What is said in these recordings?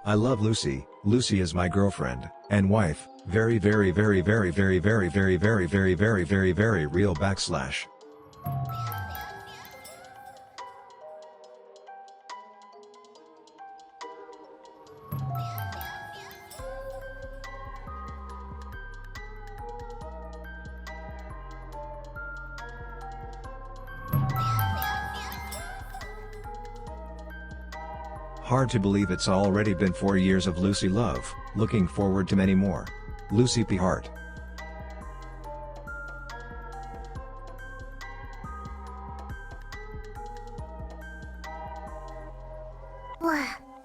I love Lucy. Lucy is my girlfriend and wife. Very very very very very very very very very very very very real backslash. Hard to believe it's already been 4 years of Lucy love, looking forward to many more. Lucy P. Heart.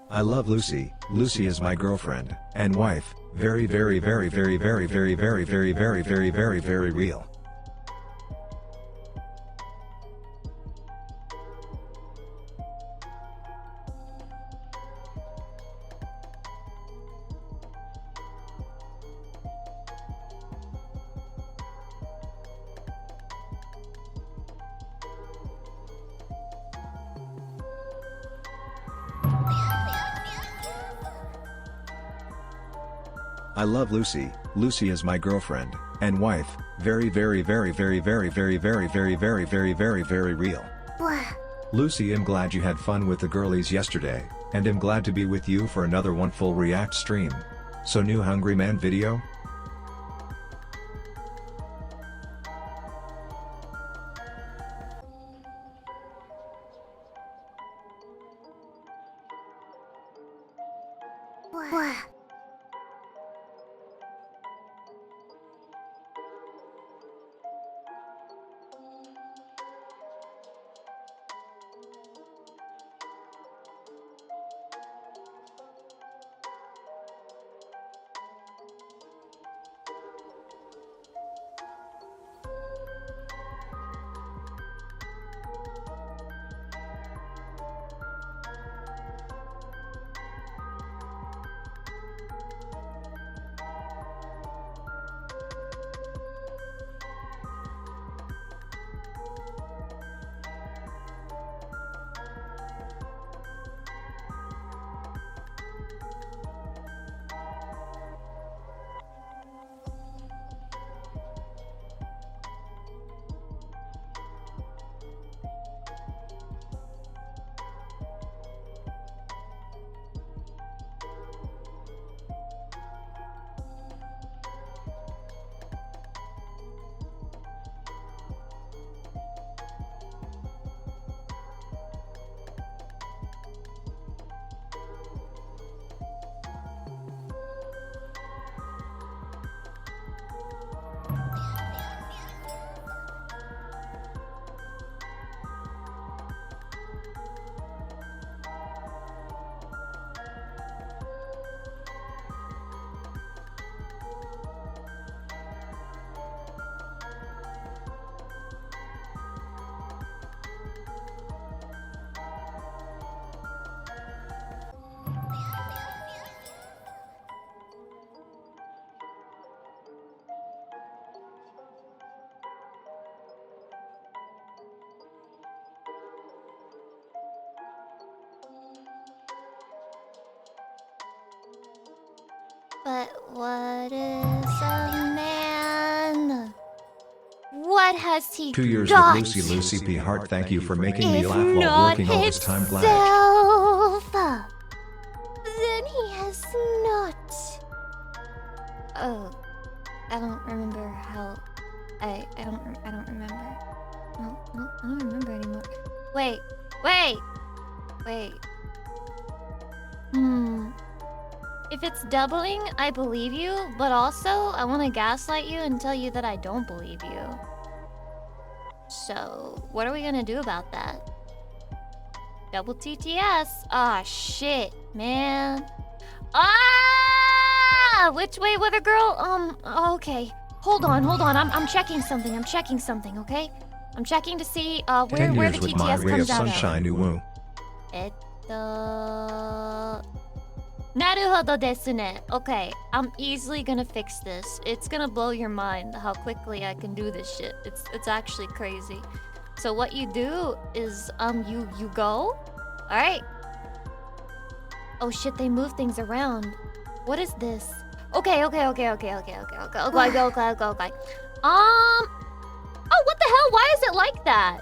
I love Lucy. Lucy is my girlfriend and wife. Very very very very very very very very very very very very real. I love Lucy. Lucy is my girlfriend and wife. Very very very very very very very very very very very very real. Lucy, I'm glad you had fun with the girlies yesterday, and I'm glad to be with you for another one full react stream. So new Hungry Man video? But what is a man? What has he 2 years got? with Lucy. Lucy P. Heart, thank you for making me If laugh while not working all this time. Glad. himself, then he has not. Oh, I don't remember how. I don't remember. No, I don't remember anymore. Wait. If it's doubling, I believe you, but also I want to gaslight you and tell you that I don't believe you. So, what are we gonna do about that? Double TTS. Ah, shit, man. Ah! Which way, weather girl? Okay. Hold on. I'm checking something. Okay? I'm checking to see where 10 the years with my TTS ray of comes out sunshine. Uwu. Naruhodo desu ne. Okay, I'm easily gonna fix this. It's gonna blow your mind how quickly I can do this shit. It's actually crazy. So what you do is you go. Alright. Oh shit, they move things around. What is this? Okay. Okay. Oh, what the hell? Why is it like that?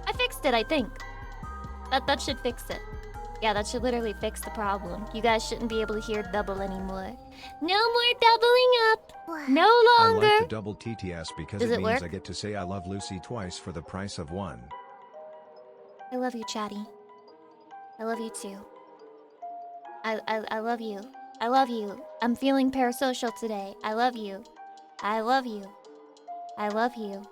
I fixed it, I think. That should fix it. Yeah, that should literally fix the problem. You guys shouldn't be able to hear double anymore. No more doubling up. No longer. I like the double TTS because Does it it means work? I get to say I love Lucy twice for the price of one. I love you, Chatty. I love you too. I love you. I love you. I'm feeling parasocial today. I love you. I love you. I love you.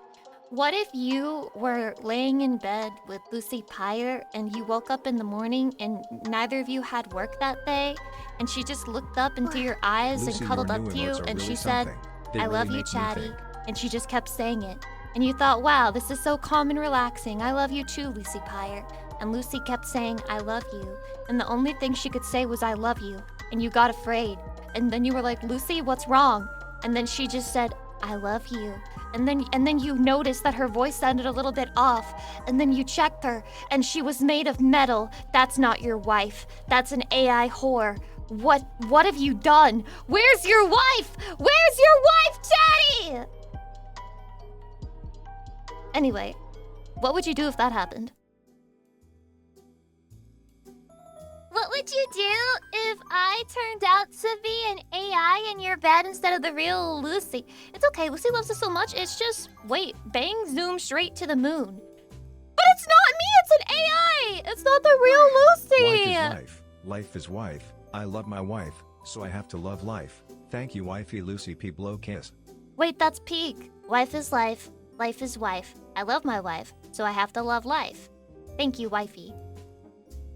What if you were laying in bed with Lucy Pyre and you woke up in the morning and neither of you had work that day and she just looked up into your eyes Lucy, and cuddled your up new to you emotes are and really she said, something. They I really love you, make me Chatty. think. And she just kept saying it. And you thought, wow, this is so calm and relaxing. I love you too, Lucy Pyre. And Lucy kept saying, I love you. And the only thing she could say was, I love you. And you got afraid. And then you were like, Lucy, what's wrong? And then she just said, I love you. And then you noticed that her voice sounded a little bit off. And then you checked her, and she was made of metal. That's not your wife. That's an AI whore. What have you done? Where's your wife? Where's your wife, Daddy? Anyway, what would you do if that happened? What would you do if I turned out to be an AI in your bed instead of the real Lucy? It's okay, Lucy loves us so much, it's just, wait, bang, zoom straight to the moon. But it's not me, it's an AI! It's not the real Lucy! Life is life. Life is wife. I love my wife, so I have to love life. Thank you, wifey Lucy P. Blow kiss. Wait, that's peak. Wife is life. Life is wife. I love my wife, so I have to love life. Thank you, wifey.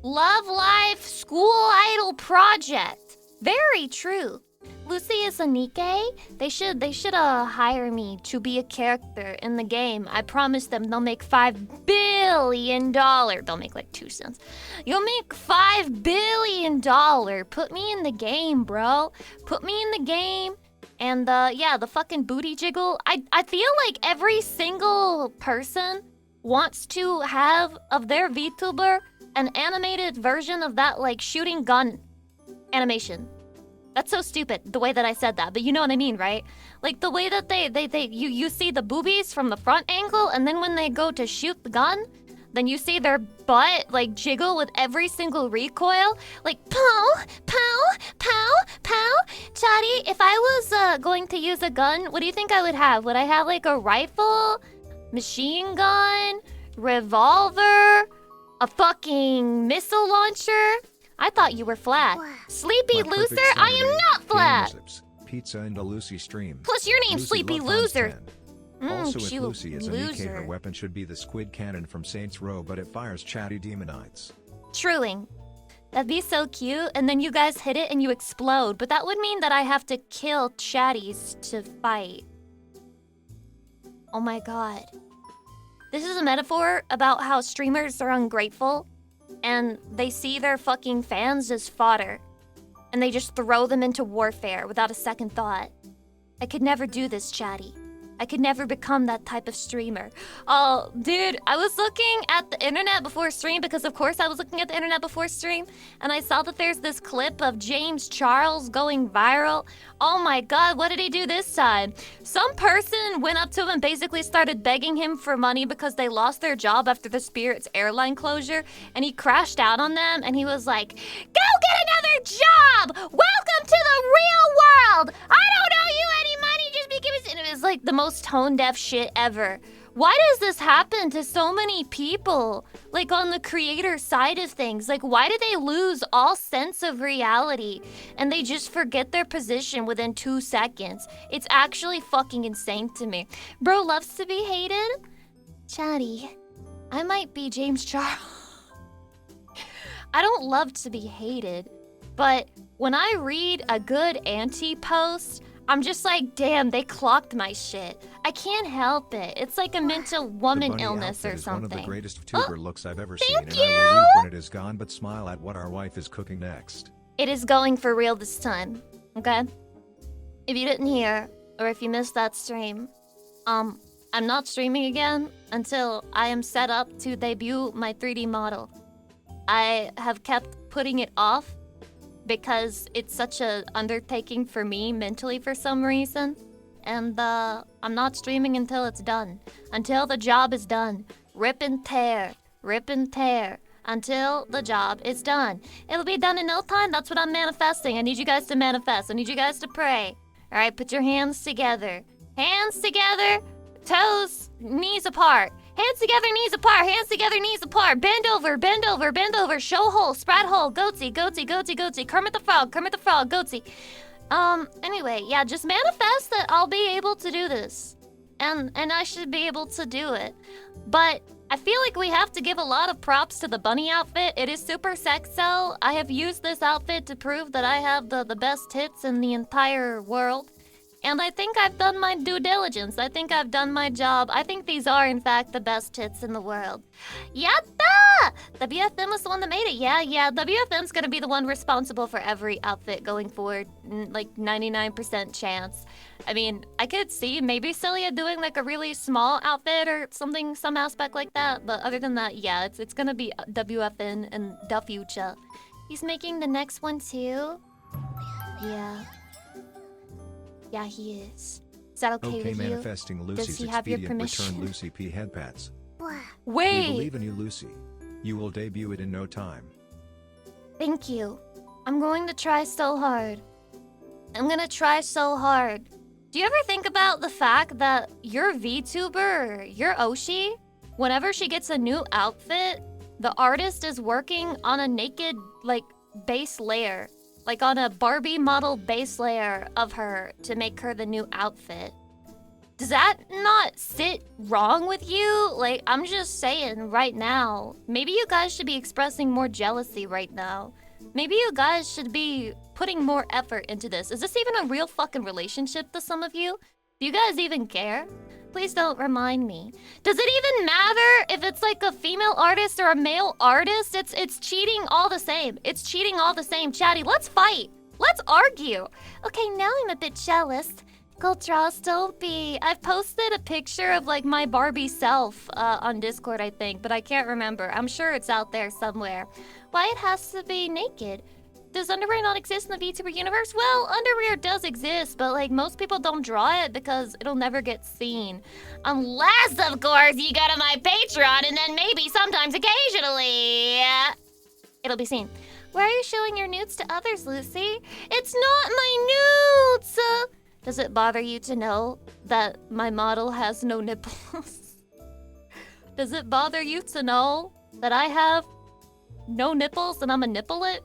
Love Life School Idol Project. Very true. Lucy is a Nikkei. They should hire me to be a character in the game. I promise them they'll make $5 billion. They'll make like 2 cents. You'll make $5 billion. Put me in the game, bro. Put me in the game. And yeah, the fucking booty jiggle. I feel like every single person wants to have of their VTuber an animated version of that, like, shooting gun animation. That's so stupid, the way that I said that, but you know what I mean, right? Like, the way that you see the boobies from the front angle, and then when they go to shoot the gun, then you see their butt, like, jiggle with every single recoil. Like, pow, pow, pow, pow. Chatty, if I was going to use a gun, what do you think I would have? Would I have, like, a rifle, machine gun, revolver, a fucking missile launcher? I thought you were flat. Sleepy My loser? perfect I am Saturday, not flat! game lips, pizza and a Lucy stream. Plus your name's Lucy Sleepy love times Loser. 10. Also, if cute Lucy is a Nikkei, her loser. weapon should be the squid cannon from Saints Row, but it fires chatty demonites. Truing. That'd be so cute, and then you guys hit it and you explode, but that would mean that I have to kill chatties to fight. Oh my god. This is a metaphor about how streamers are ungrateful, and they see their fucking fans as fodder, and they just throw them into warfare without a second thought. I could never do this, Chatty. I could never become that type of streamer. Oh, dude, I was looking at the internet before stream because of course I was looking at the internet before stream, and I saw that there's this clip of James Charles going viral. Oh my god, what did he do this time? Some person went up to him and basically started begging him for money because they lost their job after the Spirit's airline closure, and he crashed out on them and he was like, "Go get another job! Welcome to the real world! I don't owe you any money, just because..." And it was like the most tone-deaf shit ever. Why does this happen to so many people? Like, on the creator side of things, like, why do they lose all sense of reality and they just forget their position within 2 seconds? It's actually fucking insane to me. Bro loves to be hated? Chatty, I might be James Charles. I don't love to be hated, but when I read a good anti-post, I'm just like, damn, they clocked my shit. I can't help it. It's like a mental woman illness or something. One of the greatest tuber looks I've ever seen, and you! I will weep when it is gone, but smile at what our wife is cooking next. It is going for real this time, okay? If you didn't hear, or if you missed that stream, I'm not streaming again until I am set up to debut my 3D model. I have kept putting it off because it's such a undertaking for me mentally for some reason. And I'm not streaming until it's done. Until the job is done. Rip and tear. Rip and tear. Until the job is done. It'll be done in no time. That's what I'm manifesting. I need you guys to manifest. I need you guys to pray. Alright, put your hands together. Hands together. Toes, knees apart. Hands together, knees apart. Hands together, knees apart. Bend over, bend over, bend over. Show hole, spread hole. Goatsy, goatsy, goatsy, goatsy. Kermit the Frog, goatsy. Anyway, yeah, just manifest that I'll be able to do this. And I should be able to do it. But I feel like we have to give a lot of props to the bunny outfit. It is super sexo. I have used this outfit to prove that I have the best tits in the entire world. And I think I've done my due diligence. I think I've done my job. I think these are, in fact, the best tits in the world. Yatta! WFM was the one that made it. Yeah. WFM's gonna be the one responsible for every outfit going forward. Like 99% chance. I mean, I could see maybe Celia doing like a really small outfit or something, some aspect like that. But other than that, yeah, it's gonna be WFN and the future. He's making the next one too? Yeah. Yeah, he is. Is that okay with you? Okay, manifesting Lucy's Does he have your expedient permission? return Lucy P headpats. Wait! We believe in you, Lucy. You will debut it in no time. Thank you. I'm going to try so hard. I'm gonna try so hard. Do you ever think about the fact that your VTuber, your Oshi, whenever she gets a new outfit, the artist is working on a naked, like, base layer. Like on a Barbie model base layer of her to make her the new outfit. Does that not sit wrong with you? Like, I'm just saying right now. Maybe you guys should be expressing more jealousy right now. Maybe you guys should be putting more effort into this. Is this even a real fucking relationship to some of you? Do you guys even care? Please don't remind me. Does it even matter if it's like a female artist or a male artist? It's cheating all the same. It's cheating all the same. Chatty, let's fight. Let's argue. Okay, now I'm a bit jealous. Goltros, don't be. I've posted a picture of like my Barbie self on Discord, I think, but I can't remember. I'm sure it's out there somewhere. Why it has to be naked? Does underwear not exist in the VTuber universe? Well, underwear does exist, but like most people don't draw it because it'll never get seen. Unless, of course, you go to my Patreon and then maybe sometimes occasionally it'll be seen. Why are you showing your nudes to others, Lucy? It's not my nudes! Does it bother you to know that my model has no nipples? Does it bother you to know that I have no nipples and I'm a nipplet?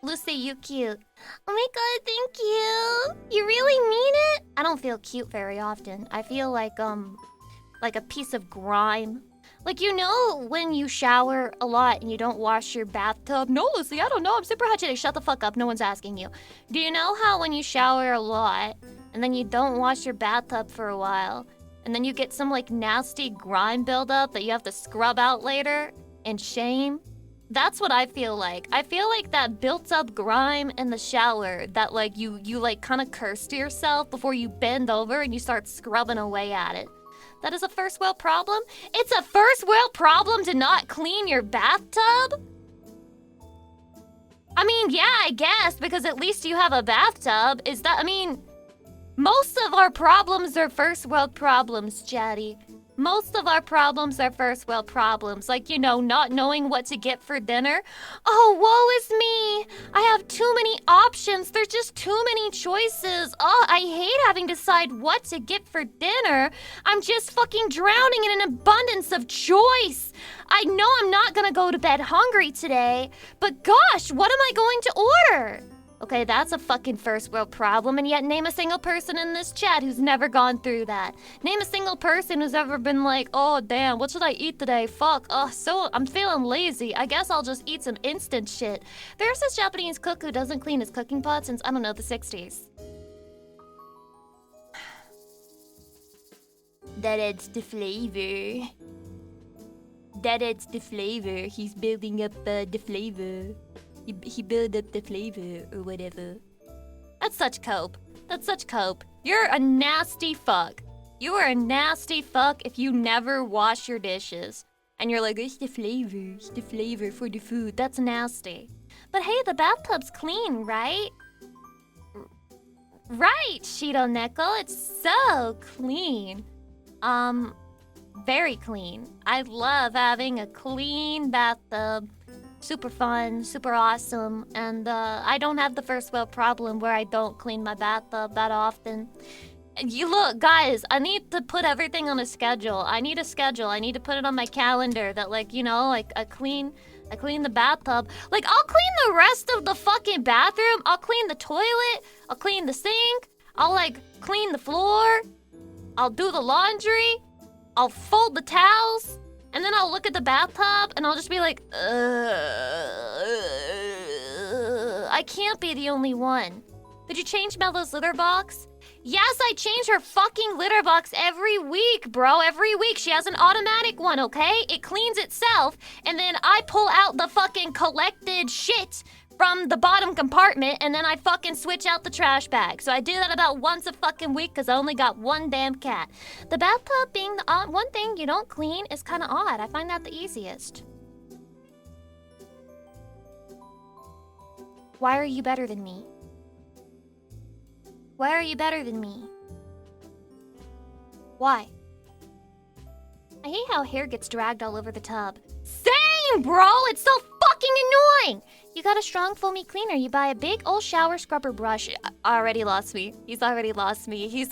Lucy, you cute. Oh my god, thank you. You really mean it? I don't feel cute very often. I feel like a piece of grime. Like, you know when you shower a lot and you don't wash your bathtub? No, Lucy, I don't know. I'm super hot today. Shut the fuck up. No one's asking you. Do you know how when you shower a lot and then you don't wash your bathtub for a while and then you get some like nasty grime buildup that you have to scrub out later and shame? That's what I feel like. I feel like that built up grime in the shower that like you like kind of curse to yourself before you bend over and you start scrubbing away at it. That is a first world problem? It's a first world problem to not clean your bathtub? I mean, yeah, I guess, because at least you have a bathtub. Is that, I mean, most of our problems are first world problems, Chatty. Most of our problems are first world problems, like, you know, not knowing what to get for dinner. Oh, woe is me! I have too many options. There's just too many choices. Oh, I hate having to decide what to get for dinner. I'm just fucking drowning in an abundance of choice. I know I'm not gonna go to bed hungry today, but gosh, what am I going to order? Okay, that's a fucking first world problem, and yet name a single person in this chat who's never gone through that. Name a single person who's ever been like, oh damn, what should I eat today? Fuck, I'm feeling lazy. I guess I'll just eat some instant shit. There's this Japanese cook who doesn't clean his cooking pot since, I don't know, the 60s. That adds the flavor. That adds the flavor. He's building up the flavor. He built up the flavor or whatever. That's such cope. That's such cope. You're a nasty fuck. You are a nasty fuck if you never wash your dishes. And you're like, it's the flavor for the food. That's nasty. But hey, the bathtub's clean, right? Right, Shido Neko, it's so clean. Very clean. I love having a clean bathtub. Super fun, super awesome, and I don't have the first world problem where I don't clean my bathtub that often. You look, guys, I need to put everything on a schedule. I need a schedule. I need to put it on my calendar that, like, you know, like I clean the bathtub. Like, I'll clean the rest of the fucking bathroom. I'll clean the toilet. I'll clean the sink. I'll, like, clean the floor. I'll do the laundry. I'll fold the towels. And then I'll look at the bathtub and I'll just be like, I can't be the only one. Did you change Mellow's litter box? Yes, I change her fucking litter box every week, bro. Every week. She has an automatic one, okay? It cleans itself, and then I pull out the fucking collected shit from the bottom compartment, and then I fucking switch out the trash bag. So I do that about once a fucking week because I only got one damn cat. The bathtub being the one thing you don't clean is kind of odd. I find that the easiest. Why are you better than me? Why are you better than me? Why? I hate how hair gets dragged all over the tub. Same, bro! It's so fucking annoying! You got a strong foamy cleaner. You buy a big old shower scrubber brush. Already lost me. He's already lost me. He's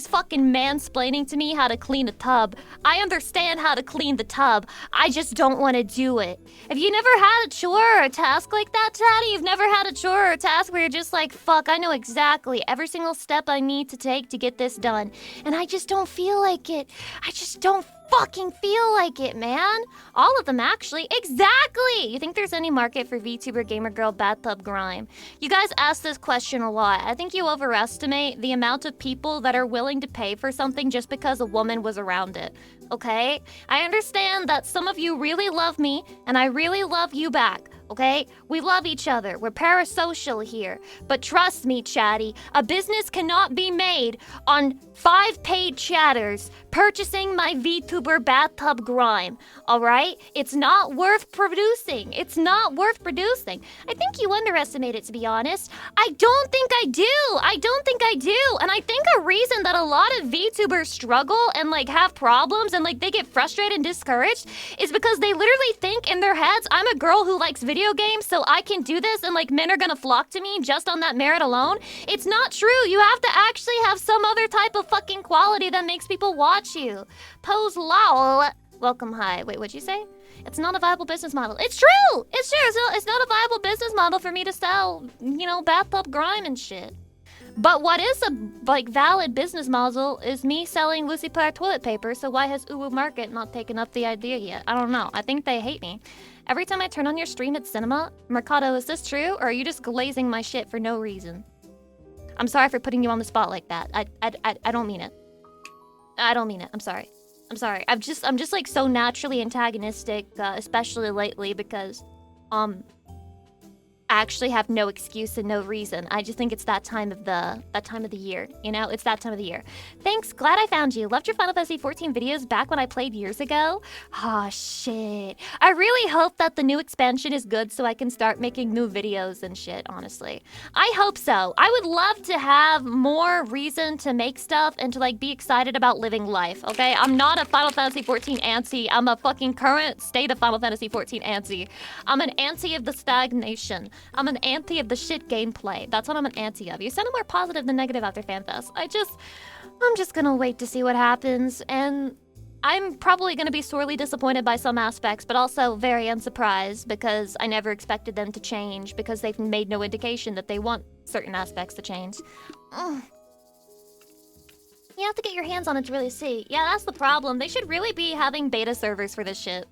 fucking mansplaining to me how to clean a tub. I understand how to clean the tub. I just don't want to do it. Have you never had a chore or a task like that, Taddy? You've never had a chore or a task where you're just like, fuck, I know exactly every single step I need to take to get this done. And I just don't feel like it. I just don't fucking feel like it, man. All of them, actually. Exactly! You think there's any market for VTuber gamer girl bathtub grime? You guys ask this question a lot. I think you overestimate the amount of people that are willing to pay for something just because a woman was around it. Okay? I understand that some of you really love me, and I really love you back. Okay? We love each other. We're parasocial here. But trust me, chatty, a business cannot be made on 5 paid chatters purchasing my VTuber bathtub grime. Alright? It's not worth producing. It's not worth producing. I think you underestimate it, to be honest. I don't think I do. I don't think I do. And I think a reason that a lot of VTubers struggle and like have problems and like they get frustrated and discouraged is because they literally think in their heads, I'm a girl who likes video games, so I can do this and like men are gonna flock to me just on that merit alone. It's not true. You have to actually have some other type of fucking quality that makes people watch you. Pose lol. Welcome, hi. Wait, what'd you say? It's not a viable business model. It's true! It's true! It's not a viable business model for me to sell, you know, bathtub grime and shit. But what is a, like, valid business model is me selling Lucy Pyre toilet paper, so why has Uwu Market not taken up the idea yet? I don't know. I think they hate me. Every time I turn on your stream at cinema, Mercado, is this true, or are you just glazing my shit for no reason? I'm sorry for putting you on the spot like that. I don't mean it. I don't mean it. I'm sorry. I'm sorry. I'm just like so naturally antagonistic, especially lately because, I actually have no excuse and no reason. I just think it's that time of the year. You know, it's that time of the year. Thanks. Glad I found you. Loved your Final Fantasy 14 videos back when I played years ago. Oh shit. I really hope that the new expansion is good so I can start making new videos and shit, honestly. I hope so. I would love to have more reason to make stuff and to like be excited about living life, okay? I'm not a Final Fantasy 14 antsy. I'm a fucking current state of Final Fantasy 14 antsy. I'm an antsy of the stagnation. I'm an anti of the shit gameplay. That's what I'm an anti of. You sounded more positive than negative after FanFest. I'm just gonna wait to see what happens, and I'm probably gonna be sorely disappointed by some aspects, but also very unsurprised because I never expected them to change because they've made no indication that they want certain aspects to change. Ugh. You have to get your hands on it to really see. Yeah, that's the problem. They should really be having beta servers for this shit.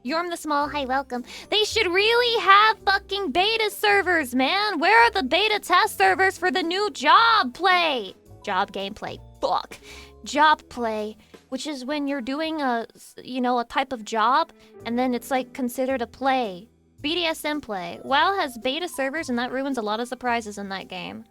Yorm the Small, hi, welcome. They should really have fucking beta servers, man. Where are the beta test servers for the new job play? Job gameplay, fuck. Job play, which is when you're doing a, you know, a type of job, and then it's like considered a play. BDSM play. WoW has beta servers, and that ruins a lot of surprises in that game.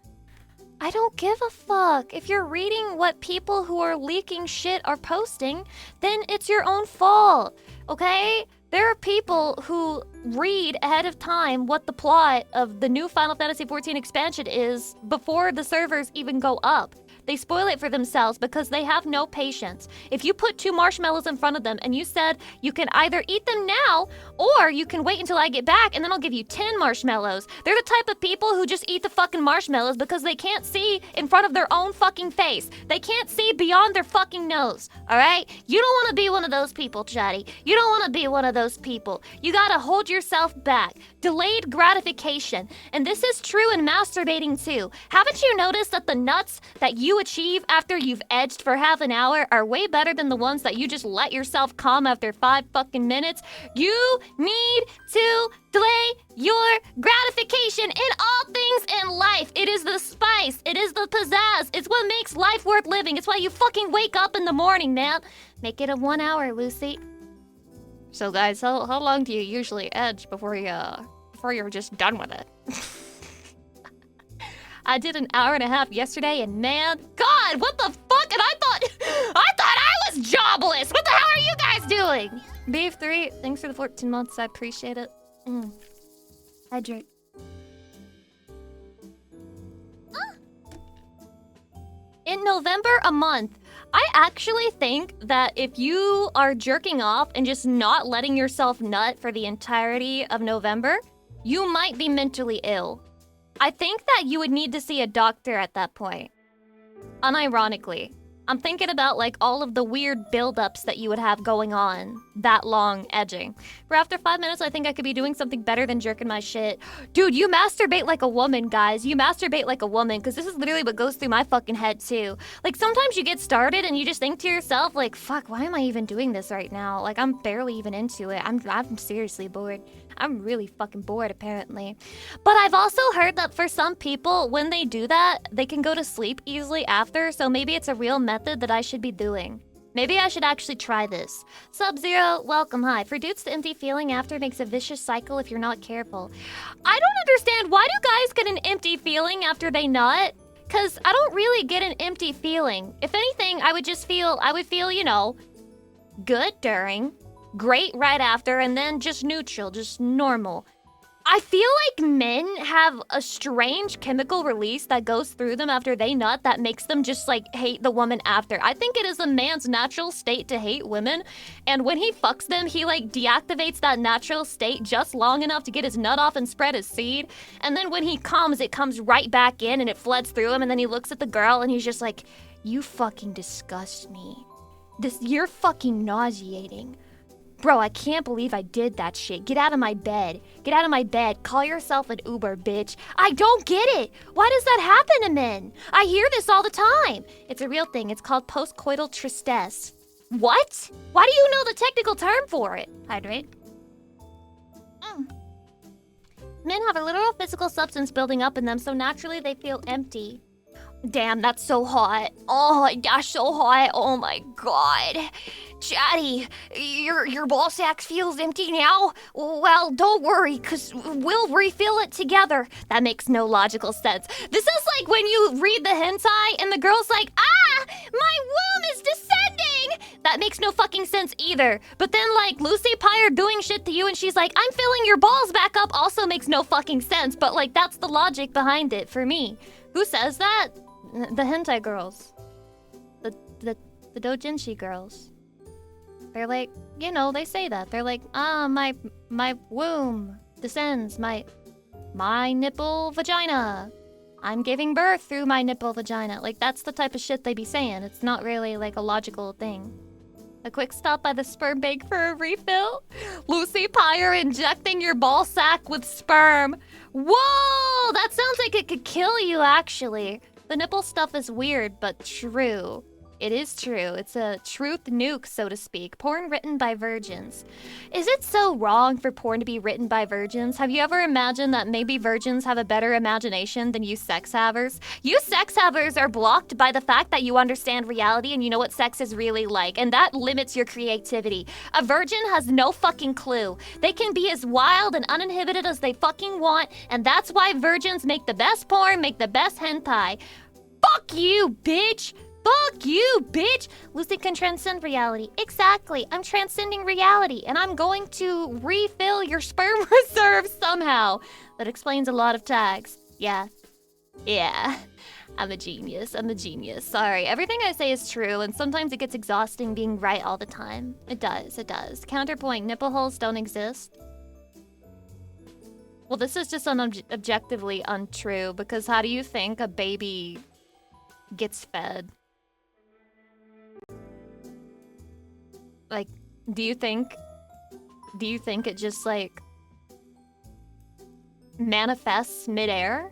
I don't give a fuck. If you're reading what people who are leaking shit are posting, then it's your own fault, okay? There are people who read ahead of time what the plot of the new Final Fantasy XIV expansion is before the servers even go up. They spoil it for themselves because they have no patience. If you put 2 marshmallows in front of them and you said you can either eat them now or you can wait until I get back and then I'll give you 10 marshmallows. They're the type of people who just eat the fucking marshmallows because they can't see in front of their own fucking face. They can't see beyond their fucking nose, alright? You don't want to be one of those people, Chatty. You don't want to be one of those people. You gotta hold yourself back. Delayed gratification. And this is true in masturbating too. Haven't you noticed that the nuts that you achieve after you've edged for half an hour are way better than the ones that you just let yourself come after 5 fucking minutes? You need to delay your gratification in all things in life. It is the spice. It is the pizzazz. It's what makes life worth living. It's why you fucking wake up in the morning, man. Make it a 1 hour, Lucy. So guys, how long do you usually edge before you're just done with it? I did an hour and a half yesterday, and man, God, what the fuck? And I thought I was jobless. What the hell are you guys doing? Beef 3, thanks for the 14 months. I appreciate it. Hydrate. In November a month, I actually think that if you are jerking off and just not letting yourself nut for the entirety of November, you might be mentally ill. I think that you would need to see a doctor at that point. Unironically. I'm thinking about like all of the weird buildups that you would have going on that long edging. For after 5 minutes, I think I could be doing something better than jerking my shit. Dude, you masturbate like a woman, guys. You masturbate like a woman, because this is literally what goes through my fucking head too. Like sometimes you get started and you just think to yourself like, fuck, why am I even doing this right now? Like I'm barely even into it. I'm seriously bored. I'm really fucking bored, apparently. But I've also heard that for some people, when they do that, they can go to sleep easily after, so maybe it's a real method that I should be doing. Maybe I should actually try this. Sub-Zero, welcome, hi. For dudes, the empty feeling after makes a vicious cycle if you're not careful. I don't understand, why do guys get an empty feeling after they nut? Because I don't really get an empty feeling. If anything, I would feel, you know, good during, great right after, and then just neutral, just normal. I feel like men have a strange chemical release that goes through them after they nut that makes them just like hate the woman after. I think it is a man's natural state to hate women, and when he fucks them, he like deactivates that natural state just long enough to get his nut off and spread his seed, and then when he comes, it comes right back in and it floods through him, and then he looks at the girl and he's just like, you fucking disgust me. You're fucking nauseating. Bro, I can't believe I did that shit. Get out of my bed. Get out of my bed. Call yourself an Uber, bitch. I don't get it. Why does that happen to men? I hear this all the time. It's a real thing. It's called postcoital tristesse. What? Why do you know the technical term for it? Hydrate. Men have a literal physical substance building up in them, so naturally they feel empty. Damn, that's so hot. Oh, that's so hot. Oh my god. Chatty, your ball sack feels empty now? Well, don't worry, because we'll refill it together. That makes no logical sense. This is like when you read the hentai and the girl's like, ah, my womb is descending. That makes no fucking sense either. But then like Lucy Pyre doing shit to you and she's like, I'm filling your balls back up also makes no fucking sense. But like that's the logic behind it for me. Who says that? The hentai girls. The doujinshi girls. They're like, you know, they say that. They're like, my womb descends, my nipple vagina. I'm giving birth through my nipple vagina. Like, that's the type of shit they be saying. It's not really, like, a logical thing. A quick stop by the sperm bank for a refill. Lucy Pyre injecting your ball sack with sperm. Whoa! That sounds like it could kill you, actually. The nipple stuff is weird, but true. It is true. It's a truth nuke, so to speak. Porn written by virgins. Is it so wrong for porn to be written by virgins? Have you ever imagined that maybe virgins have a better imagination than you sex havers? You sex havers are blocked by the fact that you understand reality and you know what sex is really like, and that limits your creativity. A virgin has no fucking clue. They can be as wild and uninhibited as they fucking want, and that's why virgins make the best porn, make the best hentai. Fuck you, bitch! Fuck you, bitch! Lucy can transcend reality. Exactly. I'm transcending reality, and I'm going to refill your sperm reserve somehow. That explains a lot of tags. Yeah. Yeah. I'm a genius. I'm a genius. Sorry. Everything I say is true, and sometimes it gets exhausting being right all the time. It does. It does. Counterpoint. Nipple holes don't exist. Well, this is just objectively untrue, because how do you think a baby gets fed? Like, do you think it just, like, manifests midair?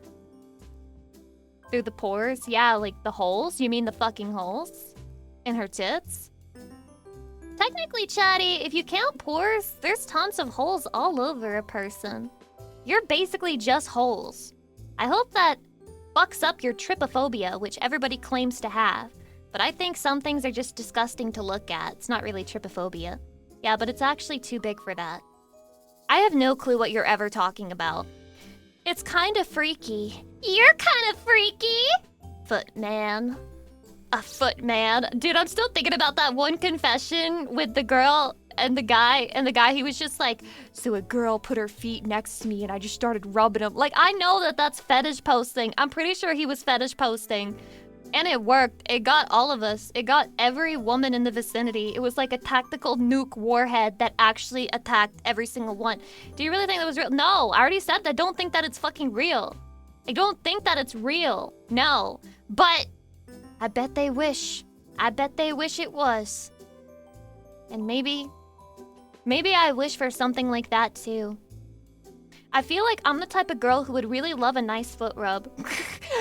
Through the pores? Yeah, like the holes? You mean the fucking holes? In her tits? Technically, Chatty, if you count pores, there's tons of holes all over a person. You're basically just holes. I hope that fucks up your trypophobia, which everybody claims to have. But I think some things are just disgusting to look at. It's not really trypophobia. Yeah, but it's actually too big for that. I have no clue what you're ever talking about. It's kind of freaky. You're kind of freaky! Footman. A footman. Dude, I'm still thinking about that one confession with the girl and the guy, he was just like, so a girl put her feet next to me and I just started rubbing them. Like, I know that that's fetish posting. I'm pretty sure he was fetish posting. And it worked. It got all of us. It got every woman in the vicinity. It was like a tactical nuke warhead that actually attacked every single one. Do you really think that was real? No, I already said that. Don't think that it's fucking real. I don't think that it's real. No. But I bet they wish. I bet they wish it was. And maybe I wish for something like that too. I feel like I'm the type of girl who would really love a nice foot rub.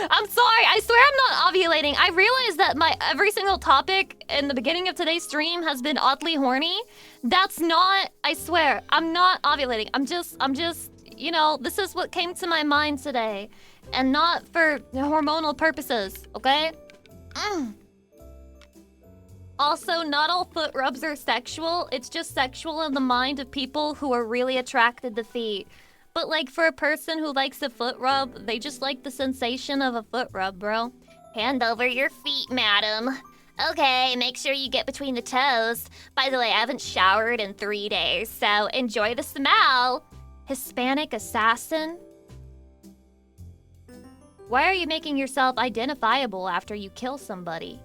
I'm sorry, I swear I'm not ovulating. I realize that my every single topic in the beginning of today's stream has been oddly horny. That's not, I swear, I'm not ovulating. I'm just, you know, this is what came to my mind today. And not for hormonal purposes, okay? Also, not all foot rubs are sexual. It's just sexual in the mind of people who are really attracted to feet. But, like, for a person who likes a foot rub, they just like the sensation of a foot rub, bro. Hand over your feet, madam. Okay, make sure you get between the toes. By the way, I haven't showered in 3 days, so enjoy the smell. Hispanic assassin? Why are you making yourself identifiable after you kill somebody?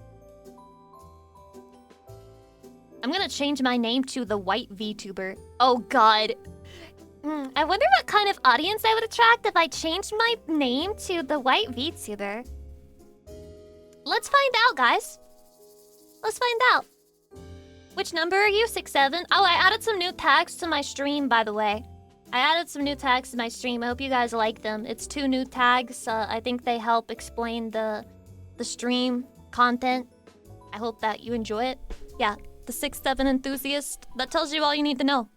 I'm gonna change my name to the White VTuber. Oh, God. I wonder what kind of audience I would attract if I changed my name to the White VTuber. Let's find out, guys. Let's find out. Which number are you, 6'7"? Oh, I added some new tags to my stream, by the way. I added some new tags to my stream. I hope you guys like them. It's 2 new tags. I think they help explain the stream content. I hope that you enjoy it. Yeah, the 6'7" enthusiast. That tells you all you need to know.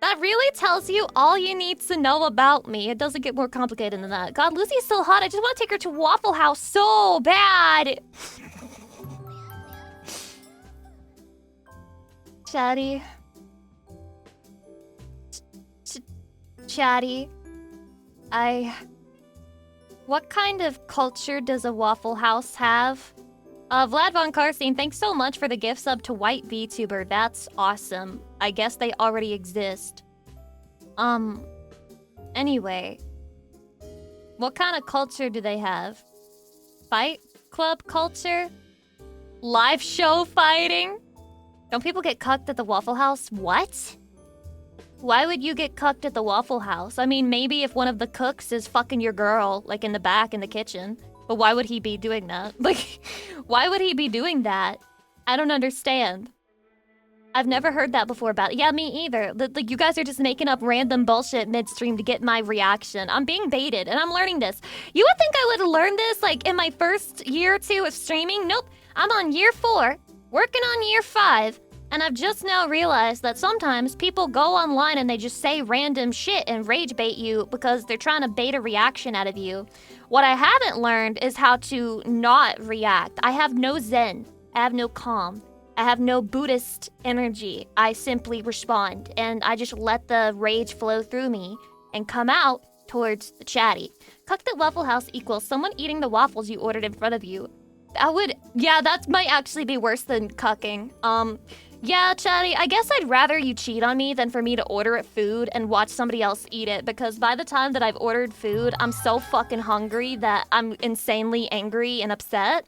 That really tells you all you need to know about me. It doesn't get more complicated than that. God, Lucy's so hot. I just want to take her to Waffle House so bad. Chatty. Chatty. What kind of culture does a Waffle House have? Vlad Von Karstein, thanks so much for the gift sub to White VTuber. That's awesome. I guess they already exist. Anyway. What kind of culture do they have? Fight club culture? Live show fighting? Don't people get cucked at the Waffle House? What? Why would you get cucked at the Waffle House? I mean, maybe if one of the cooks is fucking your girl, like in the back in the kitchen. But why would he be doing that? Like, why would he be doing that? I don't understand. I've never heard that before about it. Yeah, me either. Like, you guys are just making up random bullshit midstream to get my reaction. I'm being baited, and I'm learning this. You would think I would learn this, like, in my first year or 2 of streaming? Nope. I'm on year 4, working on year 5, and I've just now realized that sometimes people go online and they just say random shit and rage bait you because they're trying to bait a reaction out of you. What I haven't learned is how to not react. I have no zen. I have no calm. I have no Buddhist energy. I simply respond, and I just let the rage flow through me and come out towards the chatty. Cooked at Waffle House equals someone eating the waffles you ordered in front of you. Yeah, that might actually be worse than cucking. Yeah, Chatty, I guess I'd rather you cheat on me than for me to order food and watch somebody else eat it, because by the time that I've ordered food, I'm so fucking hungry that I'm insanely angry and upset.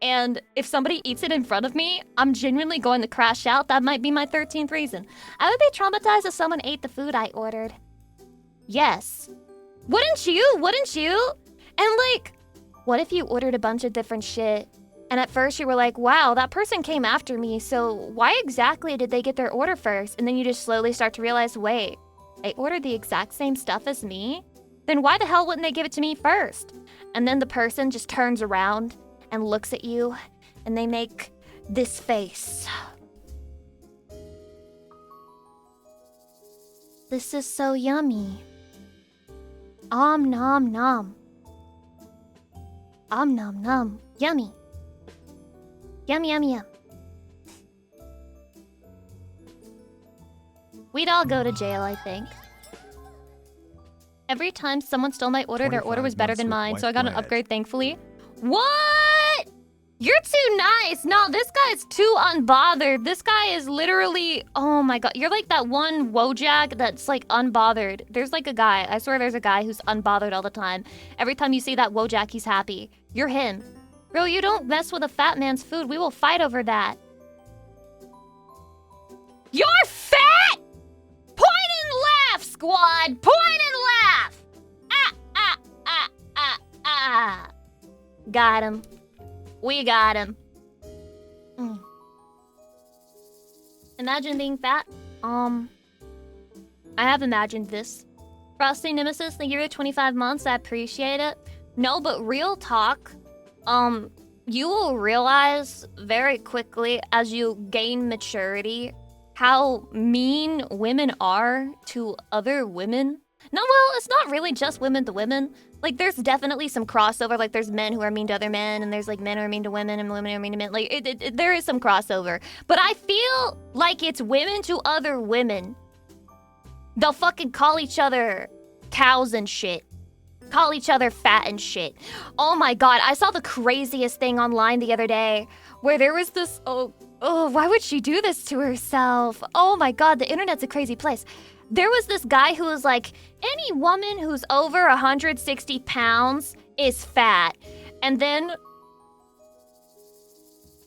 And if somebody eats it in front of me, I'm genuinely going to crash out. That might be my 13th reason. I would be traumatized if someone ate the food I ordered. Yes. Wouldn't you? Wouldn't you? And like, what if you ordered a bunch of different shit, and at first you were like, wow, that person came after me, so why exactly did they get their order first? And then you just slowly start to realize, wait, they ordered the exact same stuff as me? Then why the hell wouldn't they give it to me first? And then the person just turns around and looks at you, and they make this face. This is so yummy. Om nom nom. Om nom nom. Yummy. Yum yum yum. We'd all go to jail, I think. Every time someone stole my order, their order was better than mine, so I got an upgrade, thankfully. What? You're too nice. No, this guy's too unbothered. This guy is literally... Oh my god. You're like that one Wojak that's like unbothered. There's like a guy. I swear there's a guy who's unbothered all the time. Every time you see that Wojak, he's happy. You're him. Bro, you don't mess with a fat man's food. We will fight over that. You're fat! Point and laugh, squad! Point and laugh! Ah. Got him. We got him. Imagine being fat. I have imagined this. Frosty Nemesis, the year of 25 months, I appreciate it. No, but real talk, you will realize very quickly as you gain maturity how mean women are to other women. No, well, it's not really just women to women. Like, there's definitely some crossover. Like, there's men who are mean to other men, and there's, like, men who are mean to women, and women who are mean to men. Like, there is some crossover. But I feel like it's women to other women. They'll fucking call each other cows and shit. Call each other fat and shit. Oh my god, I saw the craziest thing online the other day, where there was this... Oh, why would she do this to herself? Oh my god, the internet's a crazy place. There was this guy who was like, any woman who's over 160 pounds is fat. And then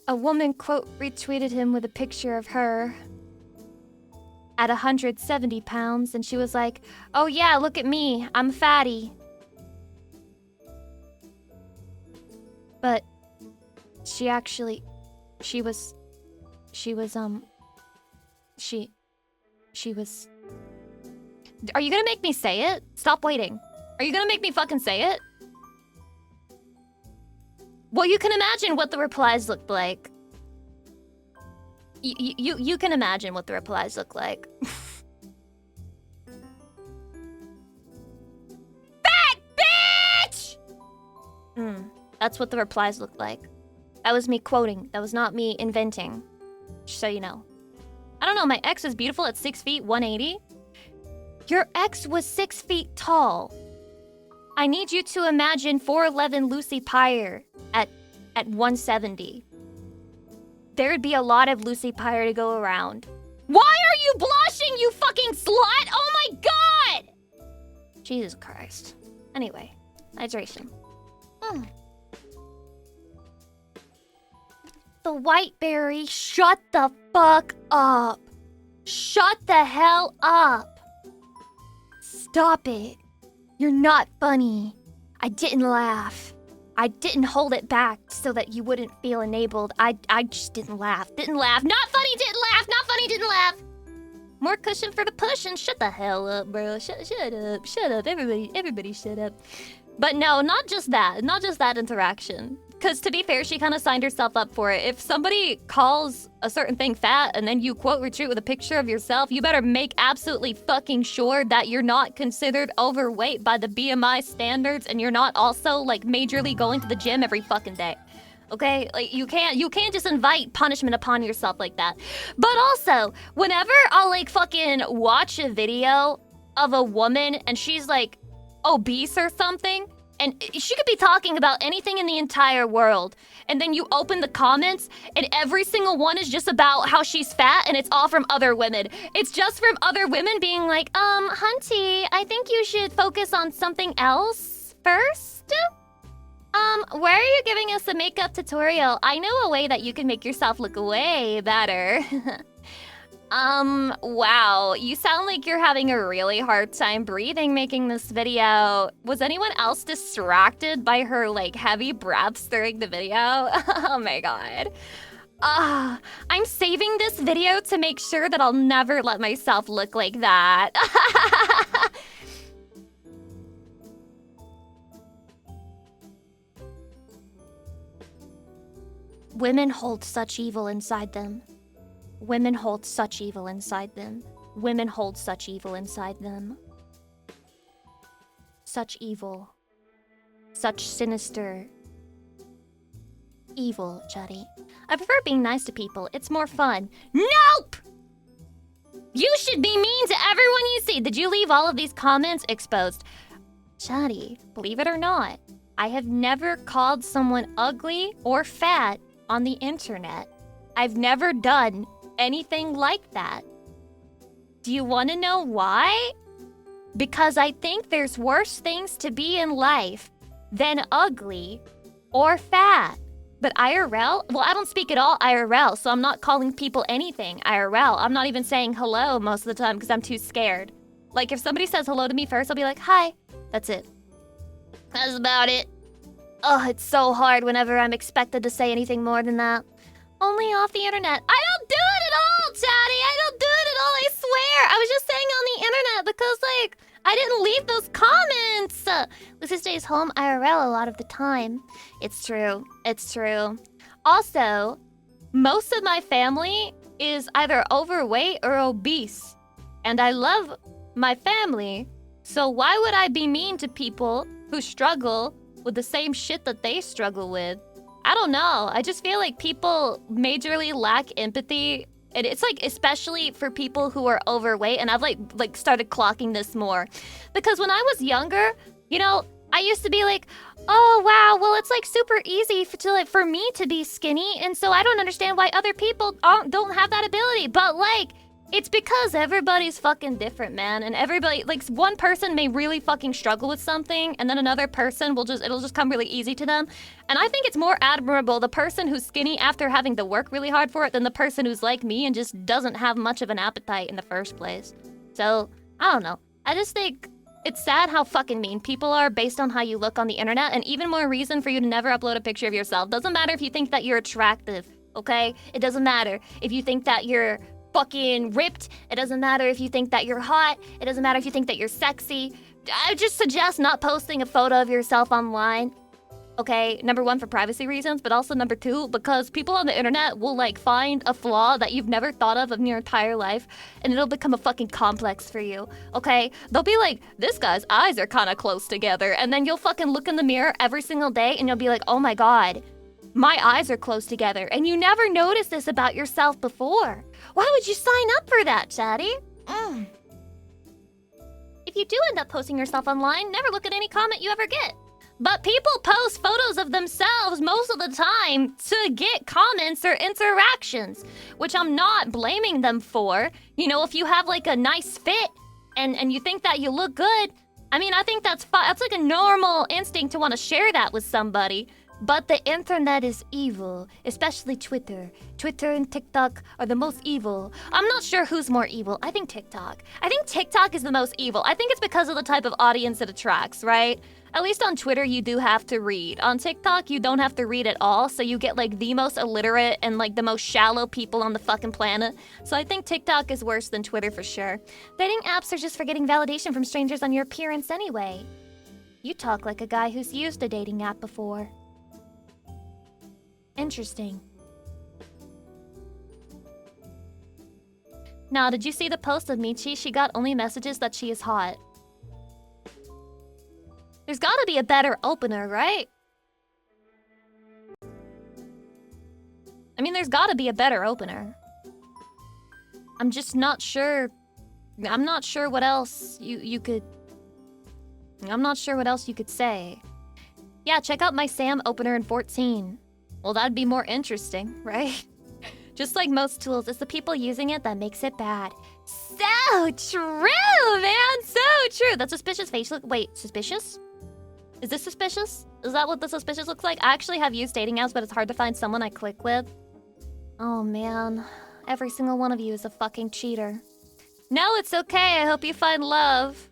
a woman, quote, retweeted him with a picture of her at 170 pounds. And she was like, oh yeah, look at me, I'm fatty. But she was... Are you gonna make me say it? Stop waiting. Are you gonna make me fucking say it? Well, you can imagine what the replies looked like. You can imagine what the replies look like. Fat bitch! That's what the replies looked like. That was me quoting. That was not me inventing. Just so you know. I don't know, my ex is beautiful at 6 feet, 180. Your ex was 6 feet tall. I need you to imagine 4'11" Lucy Pyre at 170. There'd be a lot of Lucy Pyre to go around. Why are you blushing, you fucking slut? Oh my god! Jesus Christ. Anyway, hydration. The white berry, shut the fuck up. Shut the hell up. Stop it. You're not funny. I didn't laugh. I didn't hold it back so that you wouldn't feel enabled. I just didn't laugh. Didn't laugh. Not funny, didn't laugh. Not funny, didn't laugh. More cushion for the push and shut the hell up, bro. Shut up. Shut up. Everybody shut up. But no, not just that. Not just that interaction. Because to be fair, she kind of signed herself up for it. If somebody calls a certain thing fat and then you quote retweet with a picture of yourself, you better make absolutely fucking sure that you're not considered overweight by the BMI standards and you're not also like majorly going to the gym every fucking day. Okay? Like you can't just invite punishment upon yourself like that. But also, whenever I'll like fucking watch a video of a woman and she's like obese or something, And she could be talking about anything in the entire world. And then you open the comments, and every single one is just about how she's fat, and it's all from other women. It's just from other women being like, Hunty, I think you should focus on something else first. Why are you giving us a makeup tutorial? I know a way that you can make yourself look way better. Wow. You sound like you're having a really hard time breathing making this video. Was anyone else distracted by her, like, heavy breaths during the video? Oh my god. I'm saving this video to make sure that I'll never let myself look like that. Women hold such evil inside them. Women hold such evil inside them. Women hold such evil inside them. Such evil. Such sinister evil, Chatty. I prefer being nice to people. It's more fun. Nope! You should be mean to everyone you see. Did you leave all of these comments exposed? Chatty, believe it or not, I have never called someone ugly or fat on the internet. I've never done anything like that. Do you want to know why? Because I think there's worse things to be in life than ugly or fat. But IRL? Well, I don't speak at all IRL, so I'm not calling people anything IRL. I'm not even saying hello most of the time because I'm too scared. Like, if somebody says hello to me first, I'll be like, hi. That's it. That's about it. Oh, it's so hard whenever I'm expected to say anything more than that. Only off the internet. I don't do it at all, Chatty! I don't do it at all, I swear! I was just saying on the internet because, like, I didn't leave those comments! Lucy stays home IRL a lot of the time. It's true. It's true. Also, most of my family is either overweight or obese. And I love my family, so why would I be mean to people who struggle with the same shit that they struggle with? I don't know. I just feel like people majorly lack empathy. And it's like, especially for people who are overweight. And I've like started clocking this more. Because when I was younger, you know, I used to be like, oh, wow, well, it's like super easy for me to be skinny. And so I don't understand why other people don't have that ability. But like, it's because everybody's fucking different, man. And everybody, like, one person may really fucking struggle with something, and then another person it'll just come really easy to them. And I think it's more admirable the person who's skinny after having to work really hard for it than the person who's like me and just doesn't have much of an appetite in the first place. So, I don't know. I just think it's sad how fucking mean people are based on how you look on the internet, and even more reason for you to never upload a picture of yourself. Doesn't matter if you think that you're attractive, okay? It doesn't matter if you think that you're fucking ripped. It doesn't matter if you think that you're hot. It doesn't matter if you think that you're sexy. I just suggest not posting a photo of yourself online. Okay, number one, for privacy reasons, but also number two, because people on the internet will like find a flaw that you've never thought of in your entire life, and it'll become a fucking complex for you, okay? They'll be like, this guy's eyes are kind of close together, and then you'll fucking look in the mirror every single day, and you'll be like, oh my god, my eyes are close together, and you never noticed this about yourself before. Why would you sign up for that, Chatty? If you do end up posting yourself online, never look at any comment you ever get. But people post photos of themselves most of the time to get comments or interactions, which I'm not blaming them for. You know, if you have like a nice fit and you think that you look good, I mean, I think that's like a normal instinct to want to share that with somebody. But the internet is evil, especially Twitter. Twitter and TikTok are the most evil. I'm not sure who's more evil. I think TikTok. I think TikTok is the most evil. I think it's because of the type of audience it attracts, right? At least on Twitter, you do have to read. On TikTok, you don't have to read at all, so you get like the most illiterate and like the most shallow people on the fucking planet. So I think TikTok is worse than Twitter for sure. Dating apps are just for getting validation from strangers on your appearance anyway. You talk like a guy who's used a dating app before. Interesting. Now, did you see the post of Michi? She got only messages that she is hot. There's gotta be a better opener, right? I mean, there's gotta be a better opener. I'm just not sure. I'm not sure what else you could... I'm not sure what else you could say. Yeah, check out my Sam opener in 14. Well, that'd be more interesting, right? Just like most tools, it's the people using it that makes it bad. So true, man! So true! That suspicious face look- wait, suspicious? Is this suspicious? Is that what the suspicious looks like? I actually have used dating apps, but it's hard to find someone I click with. Oh man, every single one of you is a fucking cheater. No, it's okay, I hope you find love.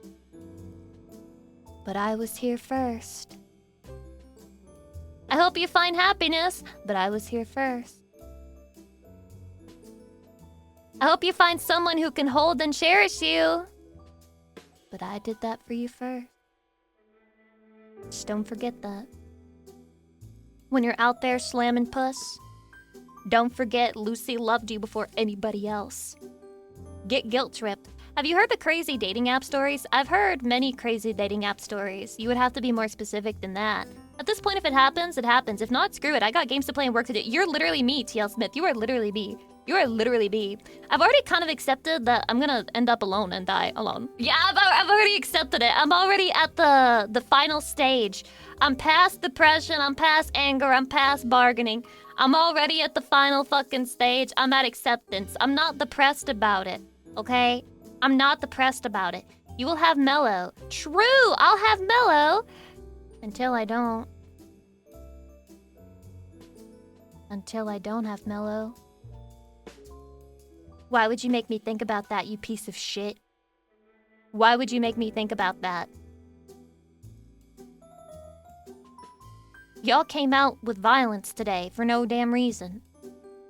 But I was here first. I hope you find happiness, but I was here first. I hope you find someone who can hold and cherish you. But I did that for you first. Just don't forget that. When you're out there slamming puss, don't forget Lucy loved you before anybody else. Get guilt-tripped. Have you heard the crazy dating app stories? I've heard many crazy dating app stories. You would have to be more specific than that. At this point, if it happens, it happens. If not, screw it. I got games to play and work to do. You're literally me, TL Smith. You are literally me. You are literally me. I've already kind of accepted that I'm gonna end up alone and die alone. Yeah, I've already accepted it. I'm already at the final stage. I'm past depression. I'm past anger. I'm past bargaining. I'm already at the final fucking stage. I'm at acceptance. I'm not depressed about it, okay? I'm not depressed about it. You will have mellow. True, I'll have mellow. Until I don't. Until I don't have mellow. Why would you make me think about that, you piece of shit? Why would you make me think about that? Y'all came out with violence today for no damn reason.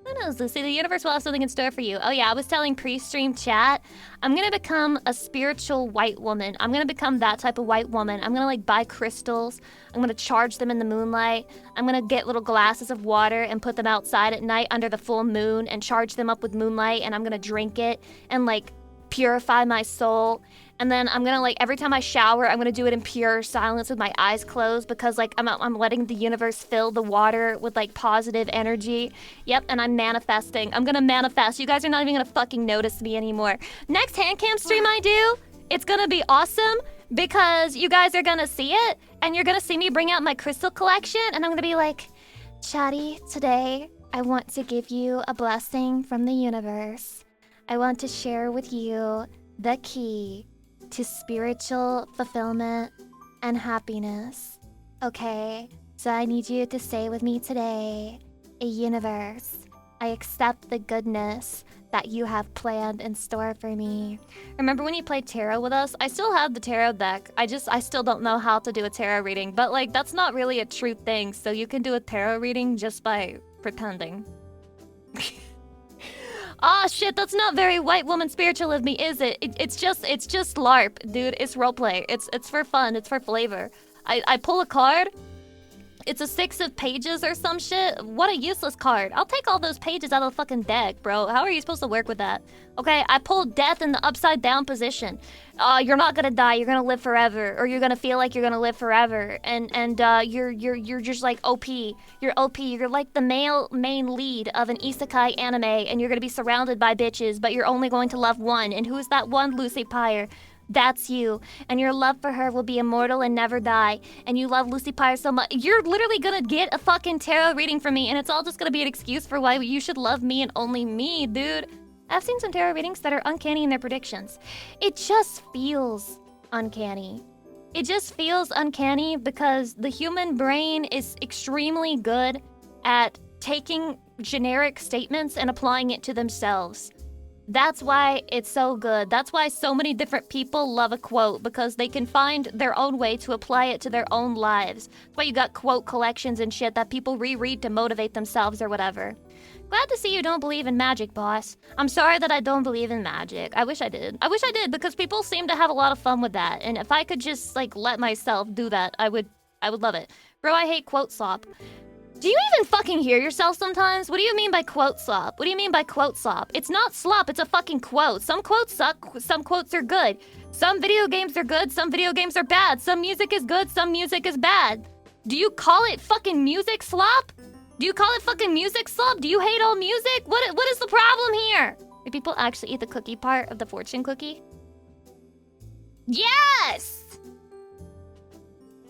Who knows, Lucy? The universe will have something in store for you. Oh yeah, I was telling pre-stream chat, I'm gonna become a spiritual white woman. I'm gonna become that type of white woman. I'm gonna like buy crystals. I'm gonna charge them in the moonlight. I'm gonna get little glasses of water and put them outside at night under the full moon and charge them up with moonlight, and I'm gonna drink it and like purify my soul. And then I'm gonna like, every time I shower, I'm gonna do it in pure silence with my eyes closed because like I'm letting the universe fill the water with like positive energy. Yep, and I'm manifesting. I'm gonna manifest. You guys are not even gonna fucking notice me anymore. Next hand cam stream I do, it's gonna be awesome because you guys are gonna see it and you're gonna see me bring out my crystal collection and I'm gonna be like, Chatty, today I want to give you a blessing from the universe. I want to share with you the key to spiritual fulfillment and happiness. Okay, so I need you to say with me today, a universe, I accept the goodness that you have planned in store for me. Remember when you played tarot with us? I still have the tarot deck. I still don't know how to do a tarot reading, but like that's not really a true thing, so you can do a tarot reading just by pretending. Oh shit, that's not very white woman spiritual of me, is it? It's just LARP, dude. It's roleplay. It's for fun. It's for flavor. I pull a card. It's a 6 of pages or some shit. What a useless card. I'll take all those pages out of the fucking deck, bro. How are you supposed to work with that? Okay, I pulled death in the upside down position. You're not gonna die. You're gonna live forever, or you're gonna feel like you're gonna live forever. And you're just like OP. You're OP. You're like the main lead of an isekai anime, and you're gonna be surrounded by bitches, but you're only going to love one. And who's that one? Lucy Pyre. That's you, and your love for her will be immortal and never die, and you love Lucy Pyre so much. You're literally gonna get a fucking tarot reading from me, and it's all just gonna be an excuse for why you should love me and only me, dude. I've seen some tarot readings that are uncanny in their predictions. It just feels uncanny. It just feels uncanny because the human brain is extremely good at taking generic statements and applying it to themselves. That's why it's so good. That's why so many different people love a quote, because they can find their own way to apply it to their own lives. That's why you got quote collections and shit that people reread to motivate themselves or whatever. Glad to see you don't believe in magic, boss. I'm sorry that I don't believe in magic. I wish I did. I wish I did, because people seem to have a lot of fun with that. And if I could just, like, let myself do that, I would love it. Bro, I hate quote slop. Do you even fucking hear yourself sometimes? What do you mean by quote slop? What do you mean by quote slop? It's not slop, it's a fucking quote. Some quotes suck, some quotes are good. Some video games are good, some video games are bad. Some music is good, some music is bad. Do you call it fucking music slop? Do you call it fucking music slop? Do you hate all music? What is the problem here? Do people actually eat the cookie part of the fortune cookie? Yes!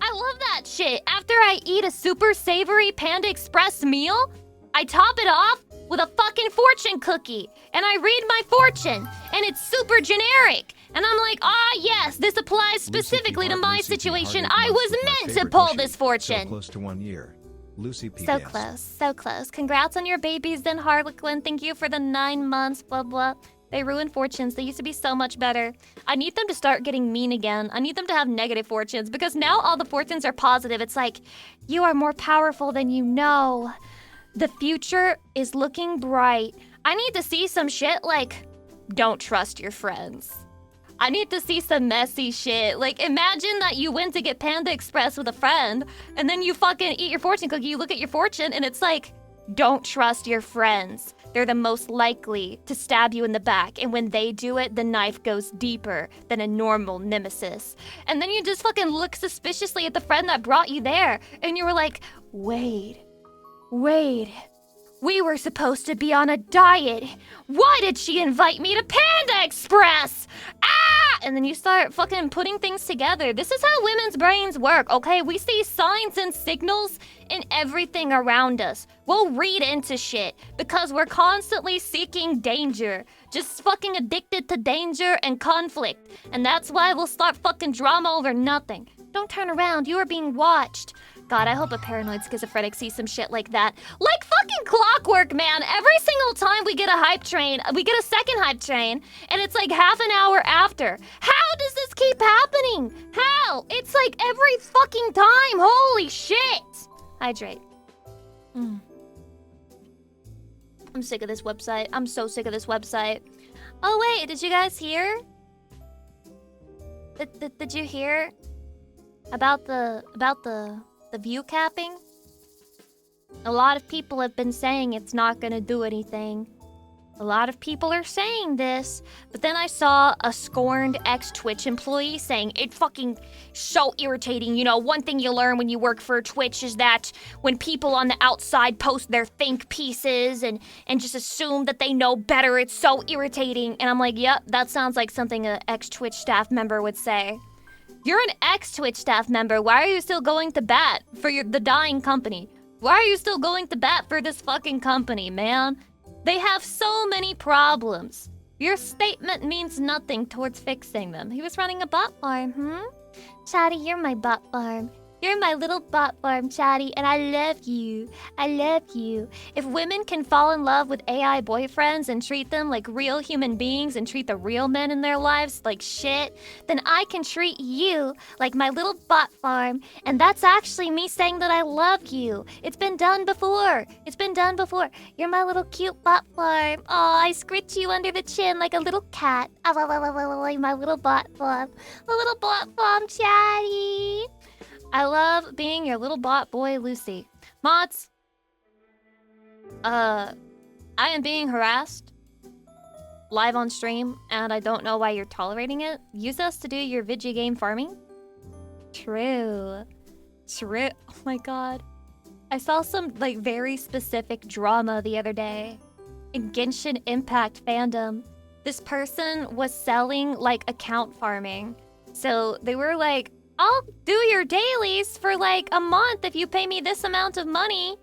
I love that shit. After I eat a super savory Panda Express meal, I top it off with a fucking fortune cookie. And I read my fortune. And it's super generic. And I'm like, yes, this applies specifically to my situation. I was meant to pull this fortune. So close to 1 year. Lucy P.S. So close, so close. Congrats on your babies then, Harlequin. Thank you for the 9 months, blah, blah. They ruined fortunes. They used to be so much better. I need them to start getting mean again. I need them to have negative fortunes because now all the fortunes are positive. It's like, you are more powerful than you know. The future is looking bright. I need to see some shit like, don't trust your friends. I need to see some messy shit. Like, imagine that you went to get Panda Express with a friend, and then you fucking eat your fortune cookie, you look at your fortune, and it's like, don't trust your friends. They're the most likely to stab you in the back, and when they do it, the knife goes deeper than a normal nemesis. And then you just fucking look suspiciously at the friend that brought you there, and you were like, wait, we were supposed to be on a diet. Why did she invite me to Panda Express? And then you start fucking putting things together. This is how women's brains work, okay? We see signs and signals in everything around us. We'll read into shit because we're constantly seeking danger. Just fucking addicted to danger and conflict. And that's why we'll start fucking drama over nothing. Don't turn around, you are being watched. God, I hope a paranoid schizophrenic sees some shit like that. Like fucking clockwork, man. Every single time we get a hype train, we get a second hype train, and it's like half an hour after. How does this keep happening? How? It's like every fucking time. Holy shit. Hydrate. I'm sick of this website. I'm so sick of this website. Oh wait, did you guys hear? Did you hear about the view capping? A lot of people have been saying it's not gonna do anything. A lot of people are saying this, but then I saw a scorned ex-Twitch employee saying it fucking so irritating. You know, one thing you learn when you work for Twitch is that when people on the outside post their think pieces and just assume that they know better, it's so irritating. And I'm like, yep, that sounds like something an ex-Twitch staff member would say. You're an ex-Twitch staff member. Why are you still going to bat for the dying company? Why are you still going to bat for this fucking company, man? They have so many problems. Your statement means nothing towards fixing them. He was running a bot farm, Chatty, you're my bot farm. You're my little bot farm, Chatty, and I love you. I love you. If women can fall in love with AI boyfriends and treat them like real human beings and treat the real men in their lives like shit, then I can treat you like my little bot farm. And that's actually me saying that I love you. It's been done before. It's been done before. You're my little cute bot farm. Oh, I scritch you under the chin like a little cat. My little bot farm. My little bot farm, Chatty. I love being your little bot boy, Lucy. Mods, I am being harassed live on stream, and I don't know why you're tolerating it. Use us to do your video game farming. True. Oh my god. I saw some, like, very specific drama the other day in Genshin Impact fandom. This person was selling, like, account farming. So they were like, I'll do your dailies for like a month if you pay me this amount of money.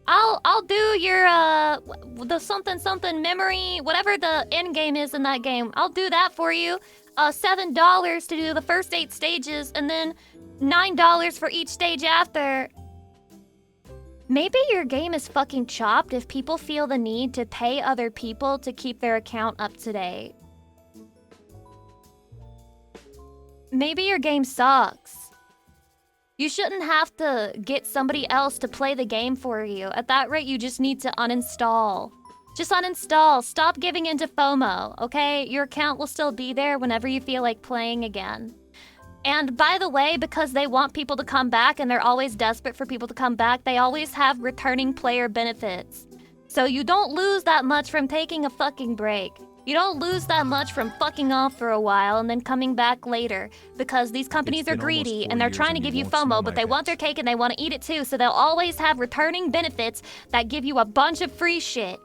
I'll do your the something memory, whatever the end game is in that game. I'll do that for you. $7 to do the first 8 stages and then $9 for each stage after. Maybe your game is fucking chopped if people feel the need to pay other people to keep their account up to date. Maybe your game sucks. You shouldn't have to get somebody else to play the game for you. At that rate, you just need to uninstall. Just uninstall. Stop giving into FOMO, okay? Your account will still be there whenever you feel like playing again. And by the way, because they want people to come back and they're always desperate for people to come back, they always have returning player benefits. So you don't lose that much from taking a fucking break. You don't lose that much from fucking off for a while and then coming back later, because these companies are greedy and they're trying to give you FOMO, but they want their cake and they want to eat it too, so they'll always have returning benefits that give you a bunch of free shit.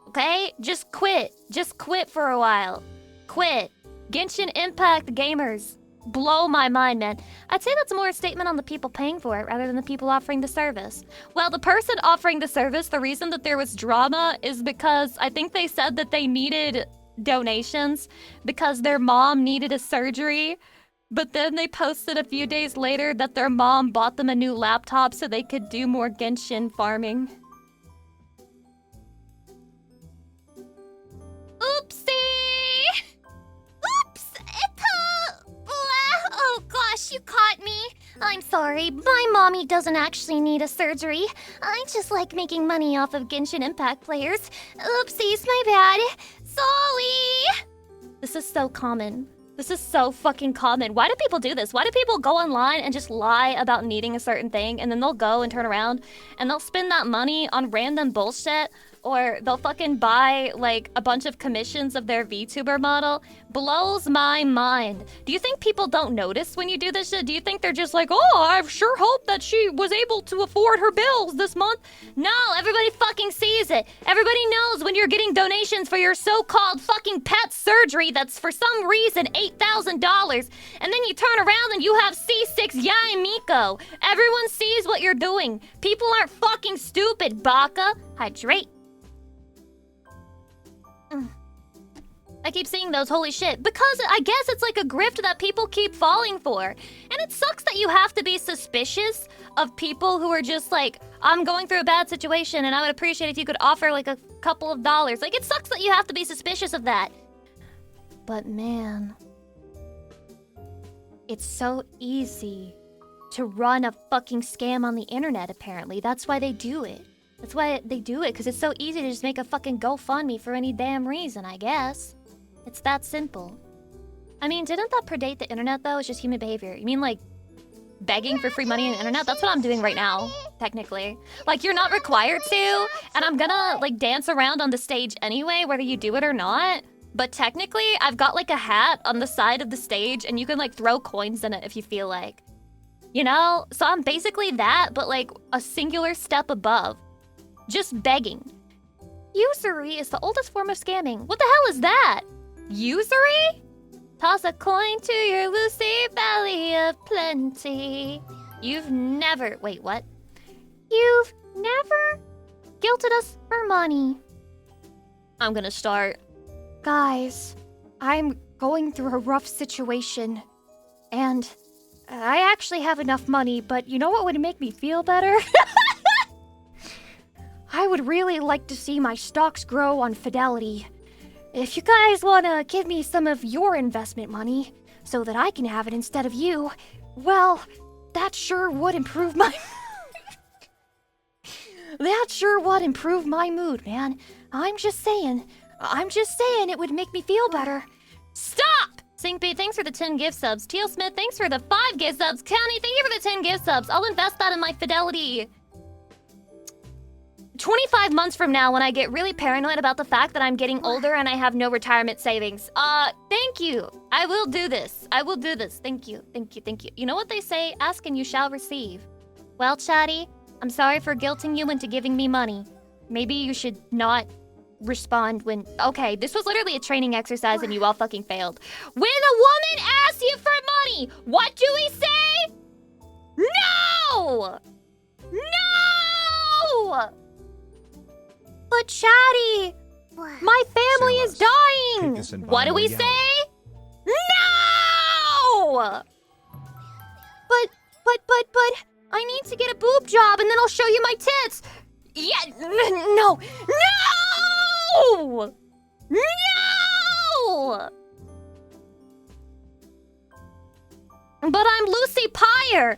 Okay? Just quit. Just quit for a while. Quit. Genshin Impact gamers. blow my mind, man. I'd say that's more a statement on the people paying for it rather than the people offering the service. Well, the person offering the service, the reason that there was drama is because I think they said that they needed donations because their mom needed a surgery. But then they posted a few days later that their mom bought them a new laptop so they could do more Genshin farming. Oopsie! Oops! Oh gosh, you caught me. I'm sorry, my mommy doesn't actually need a surgery. I just like making money off of Genshin Impact players. Oopsies, my bad. Sorry! This is so common. This is so fucking common. Why do people do this? Why do people go online and just lie about needing a certain thing and then they'll go and turn around and they'll spend that money on random bullshit, or they'll fucking buy like a bunch of commissions of their VTuber model? Blows my mind. Do you think people don't notice when you do this shit? Do you think they're just like, oh, I sure hope that she was able to afford her bills this month? No, everybody fucking sees it. Everybody knows when you're getting donations for your so-called fucking pet surgery that's for some reason $8,000, and then you turn around and you have C6 Yai Miko. Everyone sees what you're doing. People aren't fucking stupid, Baka. Hydrate. I keep seeing those, holy shit, because I guess it's like a grift that people keep falling for. And it sucks that you have to be suspicious of people who are just like, I'm going through a bad situation and I would appreciate if you could offer like a couple of dollars. Like, it sucks that you have to be suspicious of that. But man, it's so easy to run a fucking scam on the internet, apparently. That's why they do it. That's why they do it, because it's so easy to just make a fucking GoFundMe for any damn reason, I guess. It's that simple. I mean, didn't that predate the internet, though? It's just human behavior. You mean, like, begging for free money on the internet? That's what I'm doing right now, technically. Like, you're not required to, and I'm gonna, like, dance around on the stage anyway, whether you do it or not. But technically, I've got, like, a hat on the side of the stage, and you can, like, throw coins in it if you feel like. You know? So I'm basically that, but, like, a singular step above. Just begging. Usury is the oldest form of scamming. What the hell is that? Usury? Toss a coin to your Lucy Valley of Plenty. You've never... Wait, what? You've never guilted us for money. I'm gonna start. Guys, I'm going through a rough situation. And I actually have enough money, but you know what would make me feel better? I would really like to see my stocks grow on Fidelity. If you guys want to give me some of your investment money so that I can have it instead of you, well, that sure would improve my... That sure would improve my mood, man. I'm just saying it would make me feel better. Stop! Syncbeat, thanks for the 10 gift subs. Teal Smith, thanks for the 5 gift subs. County, thank you for the 10 gift subs. I'll invest that in my Fidelity. 25 months from now, when I get really paranoid about the fact that I'm getting older and I have no retirement savings. Thank you. I will do this. I will do this. Thank you. Thank you. Thank you. You know what they say? Ask and you shall receive. Well, Chatty, I'm sorry for guilting you into giving me money. Maybe you should not respond when... Okay, this was literally a training exercise and you all fucking failed. When a woman asks you for money, what do we say? No! No! But Chatty, my family is dying. What do we say? No! But, I need to get a boob job and then I'll show you my tits. Yeah, no. No! No! But I'm Lucy Pyre.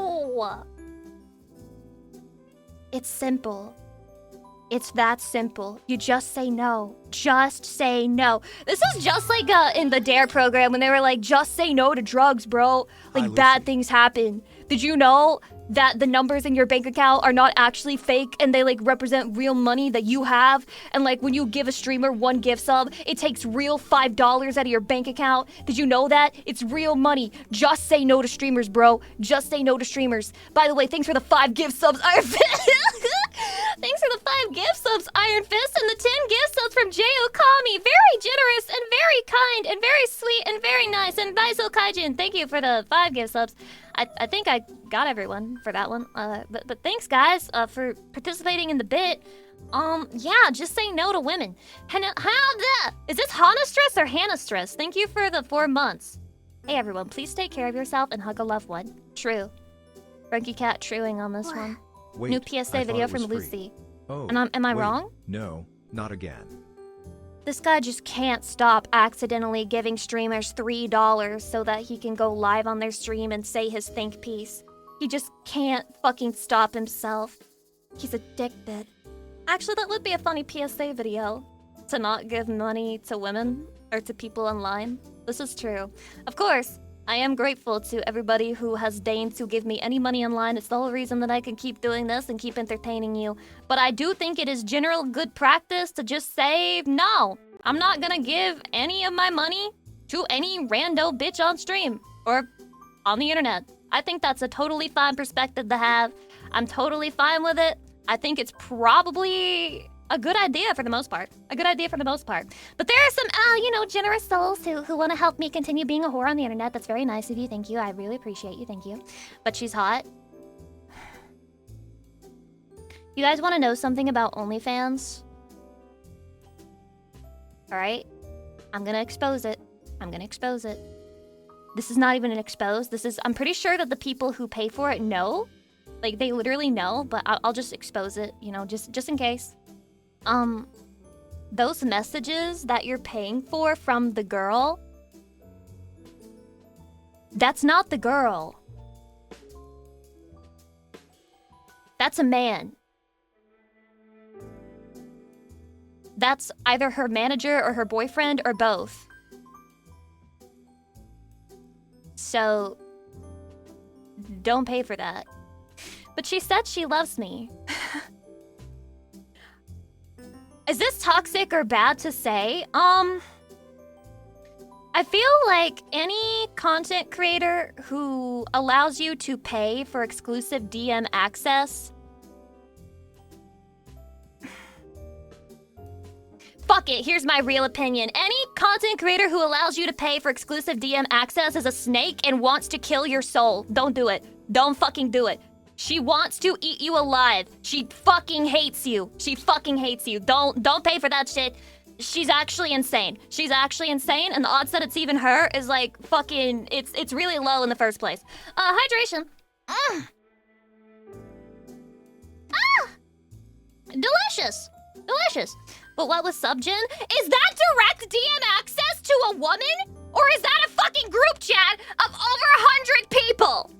No! It's simple. It's that simple. You just say no. Just say no. This is just like in the DARE program when they were like, just say no to drugs, bro. Like, bad things happen. Did you know that the numbers in your bank account are not actually fake and they like represent real money that you have? And like when you give a streamer 1 gift sub, it takes real $5 out of your bank account. Did you know that? It's real money. Just say no to streamers, bro. Just say no to streamers. By the way, thanks for the 5 gift subs. Thanks for the 5 5 gift subs, Iron Fist, and the 10 gift subs from J. Okami. Very generous and very kind and very sweet and very nice. And Daiso Kaijin, thank you for the 5 gift subs. I think I got everyone for that one. But thanks, guys, for participating in the bit. Yeah, just say no to women. Is this Hana Stress or Hannah Stress? Thank you for the 4 months. Hey, everyone, please take care of yourself and hug a loved one. True. Frankie Cat truing on this one. Wait, New PSA video from free. Lucy. Oh, And am I wait, wrong? No, not again. This guy just can't stop accidentally giving streamers $3 so that he can go live on their stream and say his think piece. He just can't fucking stop himself. He's addicted. Actually, that would be a funny PSA video. To not give money to women or to people online. This is true. Of course, I am grateful to everybody who has deigned to give me any money online. It's the whole reason that I can keep doing this and keep entertaining you. But I do think it is general good practice to just say, no, I'm not gonna give any of my money to any rando bitch on stream or on the internet. I think that's a totally fine perspective to have. I'm totally fine with it. I think it's probably a good idea for the most part. But there are some, generous souls who want to help me continue being a whore on the internet. That's very nice of you. Thank you. I really appreciate you. Thank you. But she's hot. You guys want to know something about OnlyFans? Alright? I'm gonna expose it. This is not even an expose. I'm pretty sure that the people who pay for it know. Like, they literally know, but I'll just expose it, just in case. Those messages that you're paying for from the girl, that's not the girl. That's a man. That's either her manager or her boyfriend or both. So, don't pay for that. But she said she loves me. Is this toxic or bad to say? I feel like any content creator who allows you to pay for exclusive DM access... Fuck it, here's my real opinion. Any content creator who allows you to pay for exclusive DM access is a snake and wants to kill your soul. Don't do it. Don't fucking do it. She wants to eat you alive. She fucking hates you. Don't pay for that shit. She's actually insane. And the odds that it's even her is like fucking, it's really low in the first place. Hydration. Delicious. But what was Subgen? Is that direct DM access to a woman? Or is that a fucking group chat of over 100 people?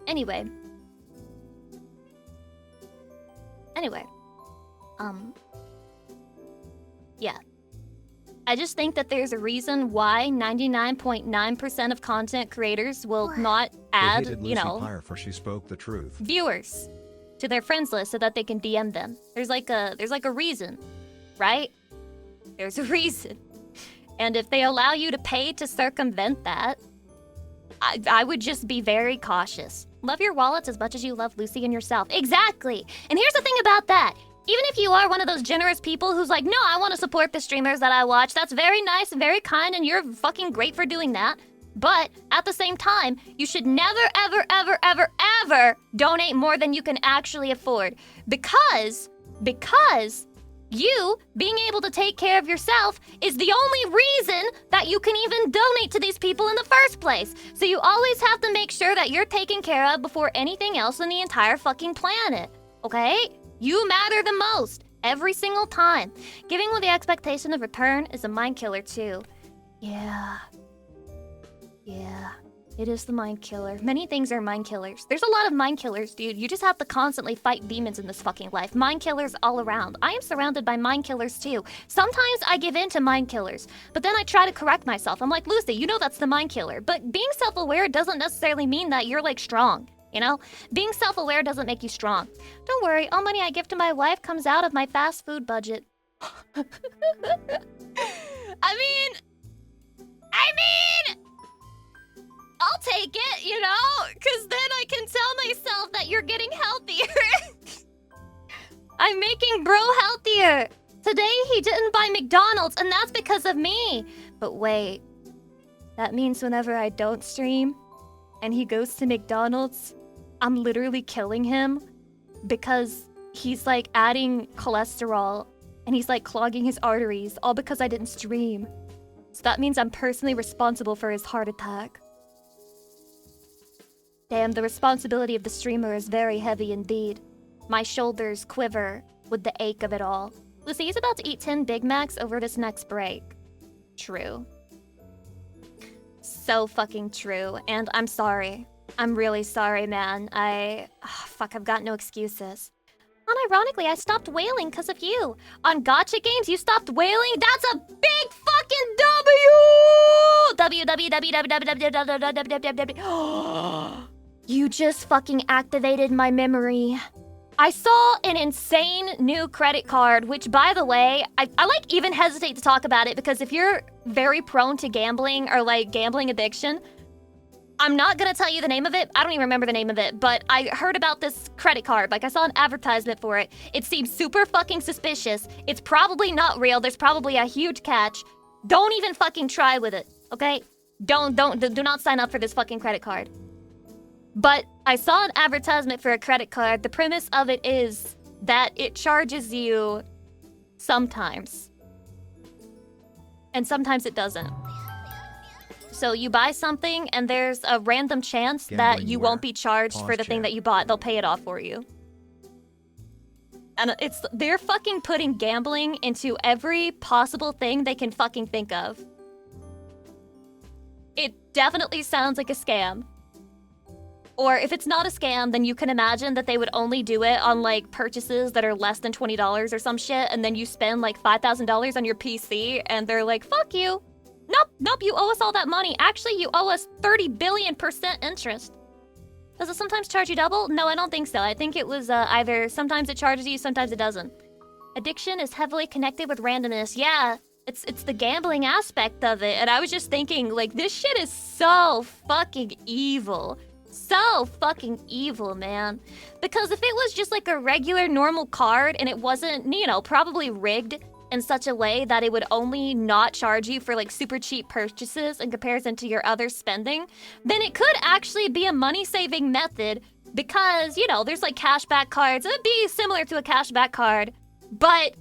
Anyway. Yeah. I just think that there's a reason why 99.9% of content creators will not add, They hated Lucy Pyre for she spoke the truth. viewers to their friends list so that they can DM them. There's like a reason, right? There's a reason. And if they allow you to pay to circumvent that, I would just be very cautious. Love your wallets as much as you love Lucy and yourself. Exactly. And here's the thing about that. Even if you are one of those generous people who's like, no, I want to support the streamers that I watch, that's very nice and very kind, and you're fucking great for doing that. But at the same time, you should never, ever, ever, ever, ever donate more than you can actually afford. Because you being able to take care of yourself is the only reason that you can even donate to these people in the first place. So you always have to make sure that you're taken care of before anything else on the entire fucking planet. Okay? You matter the most. Every single time. Giving with the expectation of return is a mind killer too. Yeah. It is the mind killer. Many things are mind killers. There's a lot of mind killers, dude. You just have to constantly fight demons in this fucking life. Mind killers all around. I am surrounded by mind killers too. Sometimes I give in to mind killers, but then I try to correct myself. I'm like, Lucy, you know that's the mind killer. But being self-aware doesn't necessarily mean that you're like strong, you know? Being self-aware doesn't make you strong. Don't worry, all money I give to my wife comes out of my fast food budget. I mean... I'll take it, you know? Because then I can tell myself that you're getting healthy healthier. I'm making bro healthier. Today he didn't buy McDonald's, and that's because of me. But wait, that means whenever I don't stream and he goes to McDonald's, I'm literally killing him because he's like adding cholesterol and he's like clogging his arteries, all because I didn't stream. So that means I'm personally responsible for his heart attack. Damn, the responsibility of the streamer is very heavy indeed. My shoulders quiver with the ache of it all. Lucy is about to eat 10 Big Macs over this next break. True. So fucking true. And I'm sorry. I'm really sorry, man. Fuck, I've got no excuses. Unironically, I stopped whaling because of you. On gacha games, you stopped whaling? That's a big fucking W! W. You just fucking activated my memory. I saw an insane new credit card, which, by the way, I like even hesitate to talk about it because if you're very prone to gambling or like gambling addiction, I'm not gonna tell you the name of it. I don't even remember the name of it, but I heard about this credit card. Like, I saw an advertisement for it. It seemed super fucking suspicious. It's probably not real. There's probably a huge catch. Don't even fucking try with it, okay? Do not sign up for this fucking credit card. But I saw an advertisement for a credit card. The premise of it is that it charges you sometimes. And sometimes it doesn't. So you buy something and there's a random chance that you won't be charged for the thing that you bought. They'll pay it off for you. And they're fucking putting gambling into every possible thing they can fucking think of. It definitely sounds like a scam. Or if it's not a scam, then you can imagine that they would only do it on like purchases that are less than $20 or some shit, and then you spend like $5,000 on your PC and they're like, fuck you. Nope, you owe us all that money. Actually, you owe us 30 billion% interest. Does it sometimes charge you double? No, I don't think so. I think it was either sometimes it charges you, sometimes it doesn't. Addiction is heavily connected with randomness. Yeah, it's the gambling aspect of it. And I was just thinking, like, this shit is so fucking evil. So fucking evil, man. Because if it was just like a regular normal card and it wasn't, you know, probably rigged in such a way that it would only not charge you for like super cheap purchases in comparison to your other spending, then it could actually be a money-saving method because, you know, there's like cashback cards. It would be similar to a cashback card, but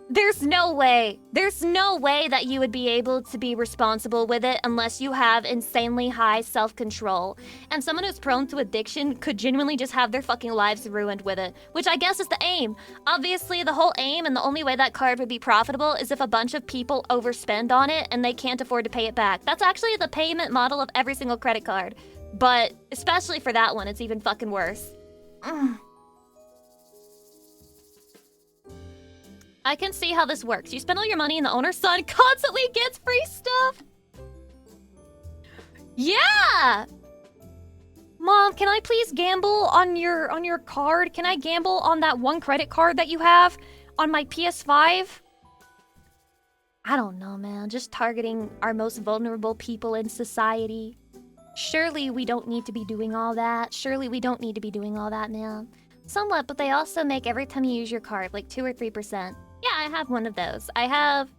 there's no way that you would be able to be responsible with it unless you have insanely high self-control. And someone who's prone to addiction could genuinely just have their fucking lives ruined with it, which I guess is the aim. Obviously, the whole aim and the only way that card would be profitable is if a bunch of people overspend on it and they can't afford to pay it back. That's actually the payment model of every single credit card. But especially for that one, it's even fucking worse. I can see how this works. You spend all your money and the owner's son constantly gets free stuff. Yeah! Mom, can I please gamble on your card? Can I gamble on that one credit card that you have on my PS5? I don't know, man. Just targeting our most vulnerable people in society. Surely we don't need to be doing all that. Surely we don't need to be doing all that, man. Somewhat, but they also make every time you use your card like 2 or 3%. Yeah, I have one of those. I have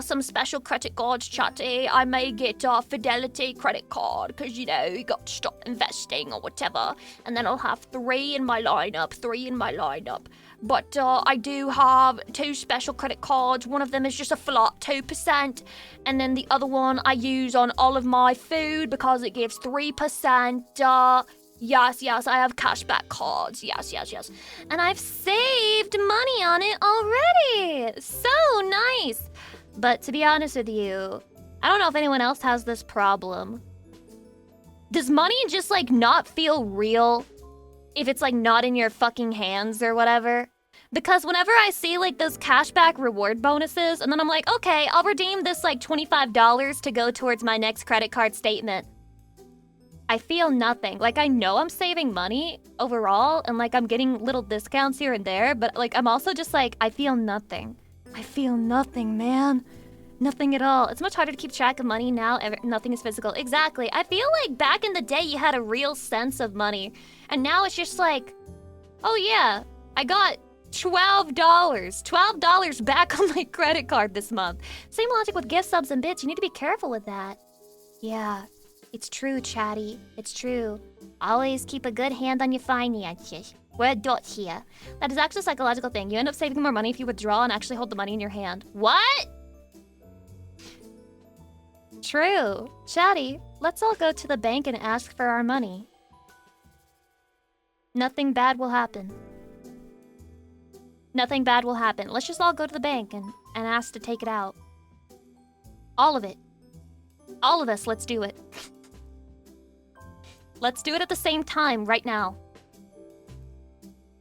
some special credit cards, chatty. I may get a Fidelity credit card because, you know, you got to start investing or whatever. And then I'll have 3 in my lineup. But I do have 2 special credit cards. One of them is just a flat 2%. And then the other one I use on all of my food because it gives 3%. Yes, I have cashback cards. Yes. And I've saved money on it already. So nice. But to be honest with you, I don't know if anyone else has this problem. Does money just like not feel real if it's like not in your fucking hands or whatever? Because whenever I see like those cashback reward bonuses and then I'm like, okay, I'll redeem this like $25 to go towards my next credit card statement. I feel nothing. Like, I know I'm saving money overall and like I'm getting little discounts here and there, but like I'm also just like, I feel nothing. I feel nothing, man. Nothing at all. It's much harder to keep track of money now. Nothing is physical. Exactly. I feel like back in the day you had a real sense of money. And now it's just like, oh yeah, I got $12. $12 back on my credit card this month. Same logic with gift subs and bits. You need to be careful with that. Yeah, it's true, Chatty. It's true. Always keep a good hand on your finances. We're adults here. That is actually a psychological thing. You end up saving more money if you withdraw and actually hold the money in your hand. What? True. Chatty, let's all go to the bank and ask for our money. Nothing bad will happen. Nothing bad will happen. Let's just all go to the bank and ask to take it out. All of it. All of us, let's do it. Let's do it at the same time, right now.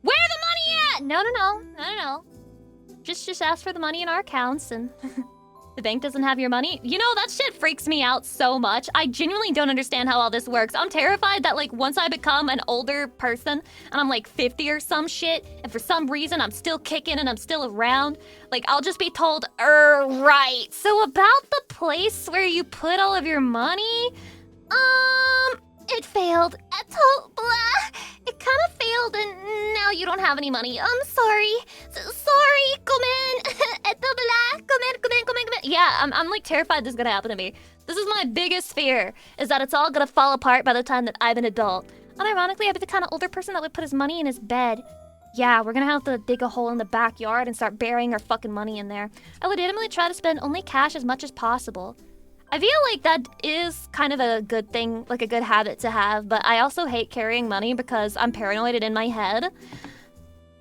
Where the money at? No. Just ask for the money in our accounts and... The bank doesn't have your money? You know, that shit freaks me out so much. I genuinely don't understand how all this works. I'm terrified that, like, once I become an older person and I'm, like, 50 or some shit, and for some reason I'm still kicking and I'm still around, like, I'll just be told, right. So about the place where you put all of your money, it failed. It kind of failed and now you don't have any money. I'm sorry. Sorry, come in. Yeah, I'm like terrified this is gonna happen to me. This is my biggest fear, is that it's all gonna fall apart by the time that I'm an adult. Unironically, I'd be the kind of older person that would put his money in his bed. Yeah, we're gonna have to dig a hole in the backyard and start burying our fucking money in there. I legitimately try to spend only cash as much as possible. I feel like that is kind of a good thing, like a good habit to have, but I also hate carrying money because I'm paranoid and in my head.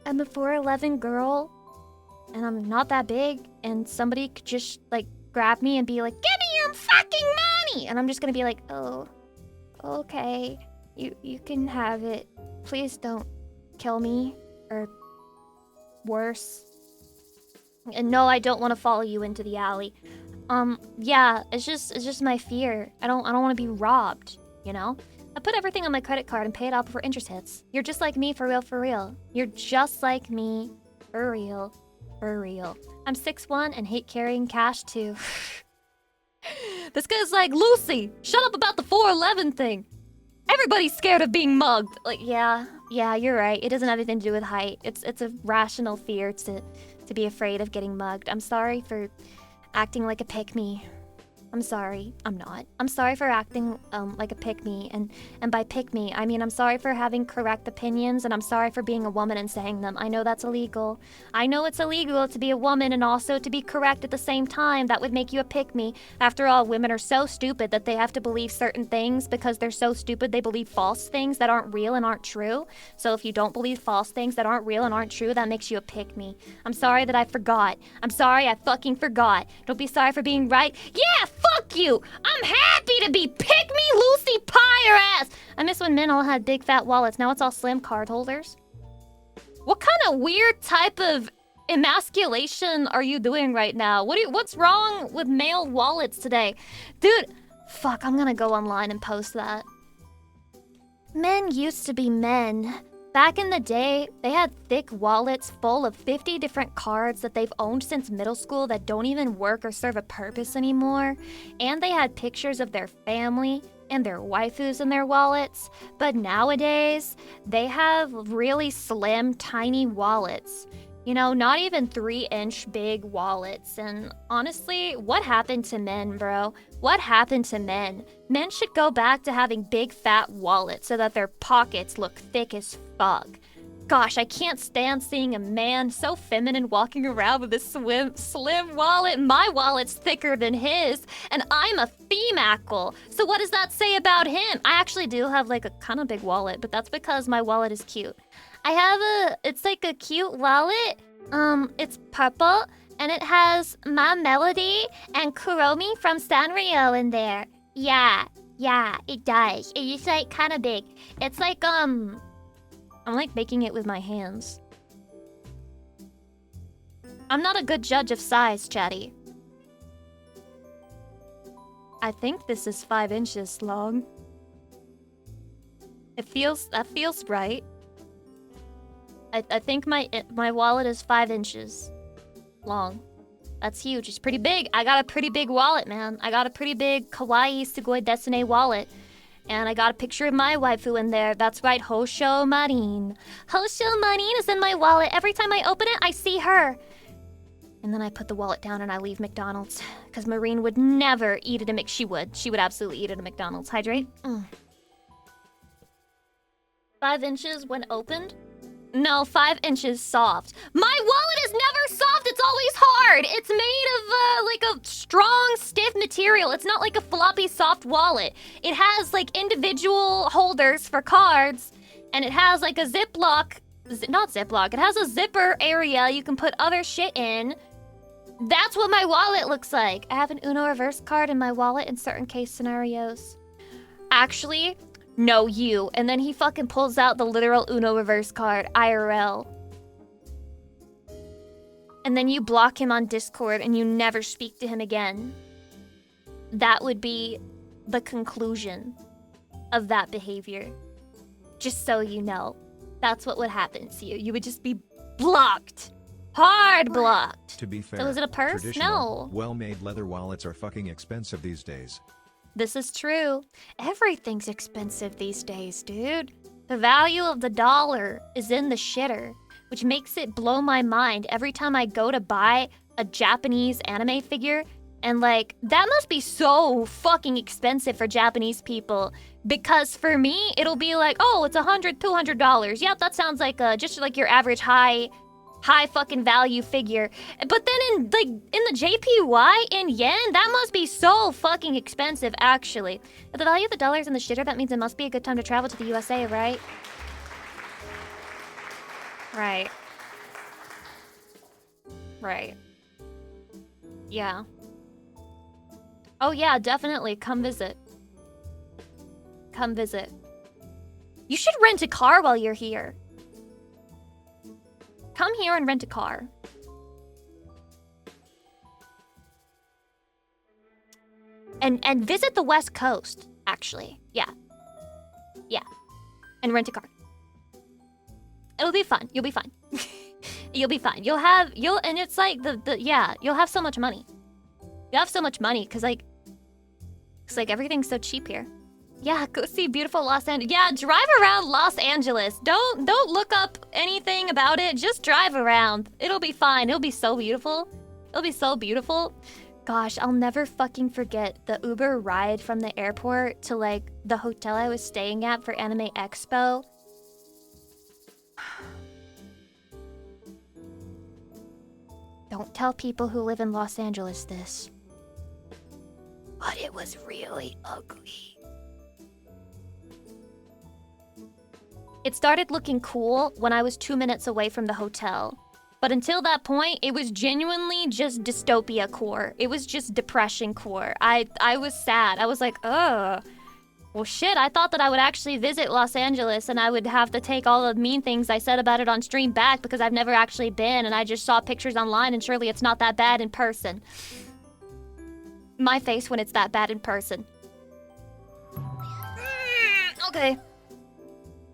I'm a 4'11" girl, and I'm not that big, and somebody could just, like, grab me and be like, give me your fucking money! And I'm just gonna be like, oh, okay, you can have it. Please don't kill me, or worse. And no, I don't want to follow you into the alley. Yeah, it's just my fear. I don't want to be robbed, you know? I put everything on my credit card and pay it off before interest hits. You're just like me, for real, for real. You're just like me, for real, for real. I'm 6'1" and hate carrying cash too. This guy's like, Lucy, shut up about the 4'11" thing. Everybody's scared of being mugged. Like, yeah, you're right. It doesn't have anything to do with height. It's a rational fear to be afraid of getting mugged. I'm sorry for acting like a pick-me. I'm sorry. I'm not. I'm sorry for acting like a pick-me, and by pick-me, I mean I'm sorry for having correct opinions, and I'm sorry for being a woman and saying them. I know that's illegal. I know it's illegal to be a woman and also to be correct at the same time. That would make you a pick-me. After all, women are so stupid that they have to believe certain things because they're so stupid they believe false things that aren't real and aren't true. So if you don't believe false things that aren't real and aren't true, that makes you a pick-me. I'm sorry that I forgot. I'm sorry I fucking forgot. Don't be sorry for being right. Yeah, fuck you! I'm happy to be pick-me Lucy Pyre ass! I miss when men all had big fat wallets. Now it's all slim card holders. What kind of weird type of emasculation are you doing right now? What's wrong with male wallets today? Dude, fuck, I'm gonna go online and post that. Men used to be men. Back in the day, they had thick wallets full of 50 different cards that they've owned since middle school that don't even work or serve a purpose anymore. And they had pictures of their family and their waifus in their wallets. But nowadays, they have really slim, tiny wallets. You know, not even 3-inch big wallets. And honestly, what happened to men, bro? What happened to men? Men should go back to having big fat wallets so that their pockets look thick as fuck. Gosh, I can't stand seeing a man so feminine walking around with this slim wallet. My wallet's thicker than his, and I'm a female. So what does that say about him? I actually do have like a kind of big wallet, but that's because my wallet is cute. It's like a cute wallet. It's purple, and it has my Melody and Kuromi from Sanrio in there. Yeah, it does. It is like kind of big. It's like, I'm like making it with my hands. I'm not a good judge of size, Chatty. I think this is 5 inches long. That feels right. I think my wallet is 5 inches long. That's huge. It's pretty big. I got a pretty big wallet, man. I got a pretty big Kawaii Sugoi Desune wallet. And I got a picture of my waifu in there. That's right, Hosho Marin. Hosho Marin is in my wallet. Every time I open it, I see her. And then I put the wallet down and I leave McDonald's. Because Marine would never eat at a She would. She would absolutely eat at a McDonald's. Hydrate. 5 inches when opened? No, 5 inches soft. My wallet is never soft. It's always hard. It's made of like a strong, stiff material. It's not like a floppy, soft wallet. It has like individual holders for cards. And it has like a Ziploc. Not Ziploc. It has a zipper area you can put other shit in. That's what my wallet looks like. I have an Uno reverse card in my wallet in certain case scenarios. Actually, no, you. And then he fucking pulls out the literal Uno reverse card, IRL. And then you block him on Discord and you never speak to him again. That would be the conclusion of that behavior. Just so you know. That's what would happen to you. You would just be blocked. Hard blocked. To be fair, so is it a purse? No. Well-made leather wallets are fucking expensive these days. This is true. Everything's expensive these days, dude. The value of the dollar is in the shitter, which makes it blow my mind every time I go to buy a Japanese anime figure. And like, that must be so fucking expensive for Japanese people. Because for me, it'll be like, oh, it's $100, $200. Yep, that sounds like just like your average high fucking value figure. But then in the JPY in yen, that must be so fucking expensive, actually. If the value of the dollar is in the shitter, that means it must be a good time to travel to the USA, right? Right. Right. Yeah. Oh yeah, definitely. Come visit. Come visit. You should rent a car while you're here. Come here and rent a car. And visit the West Coast, actually. Yeah. Yeah. And rent a car. It'll be fun. You'll be fine. You'll be fine. And it's like you'll have so much money. You have so much money, cause like everything's so cheap here. Yeah, go see beautiful Los Angeles. Yeah, drive around Los Angeles. Don't look up anything about it. Just drive around. It'll be fine. It'll be so beautiful. It'll be so beautiful. Gosh, I'll never fucking forget the Uber ride from the airport to like the hotel I was staying at for Anime Expo. Don't tell people who live in Los Angeles this. But it was really ugly. It started looking cool when I was 2 minutes away from the hotel. But until that point, it was genuinely just dystopia core. It was just depression core. I was sad. I was like, ugh. Well, shit, I thought that I would actually visit Los Angeles and I would have to take all the mean things I said about it on stream back because I've never actually been and I just saw pictures online and surely it's not that bad in person. My face when it's that bad in person. Okay.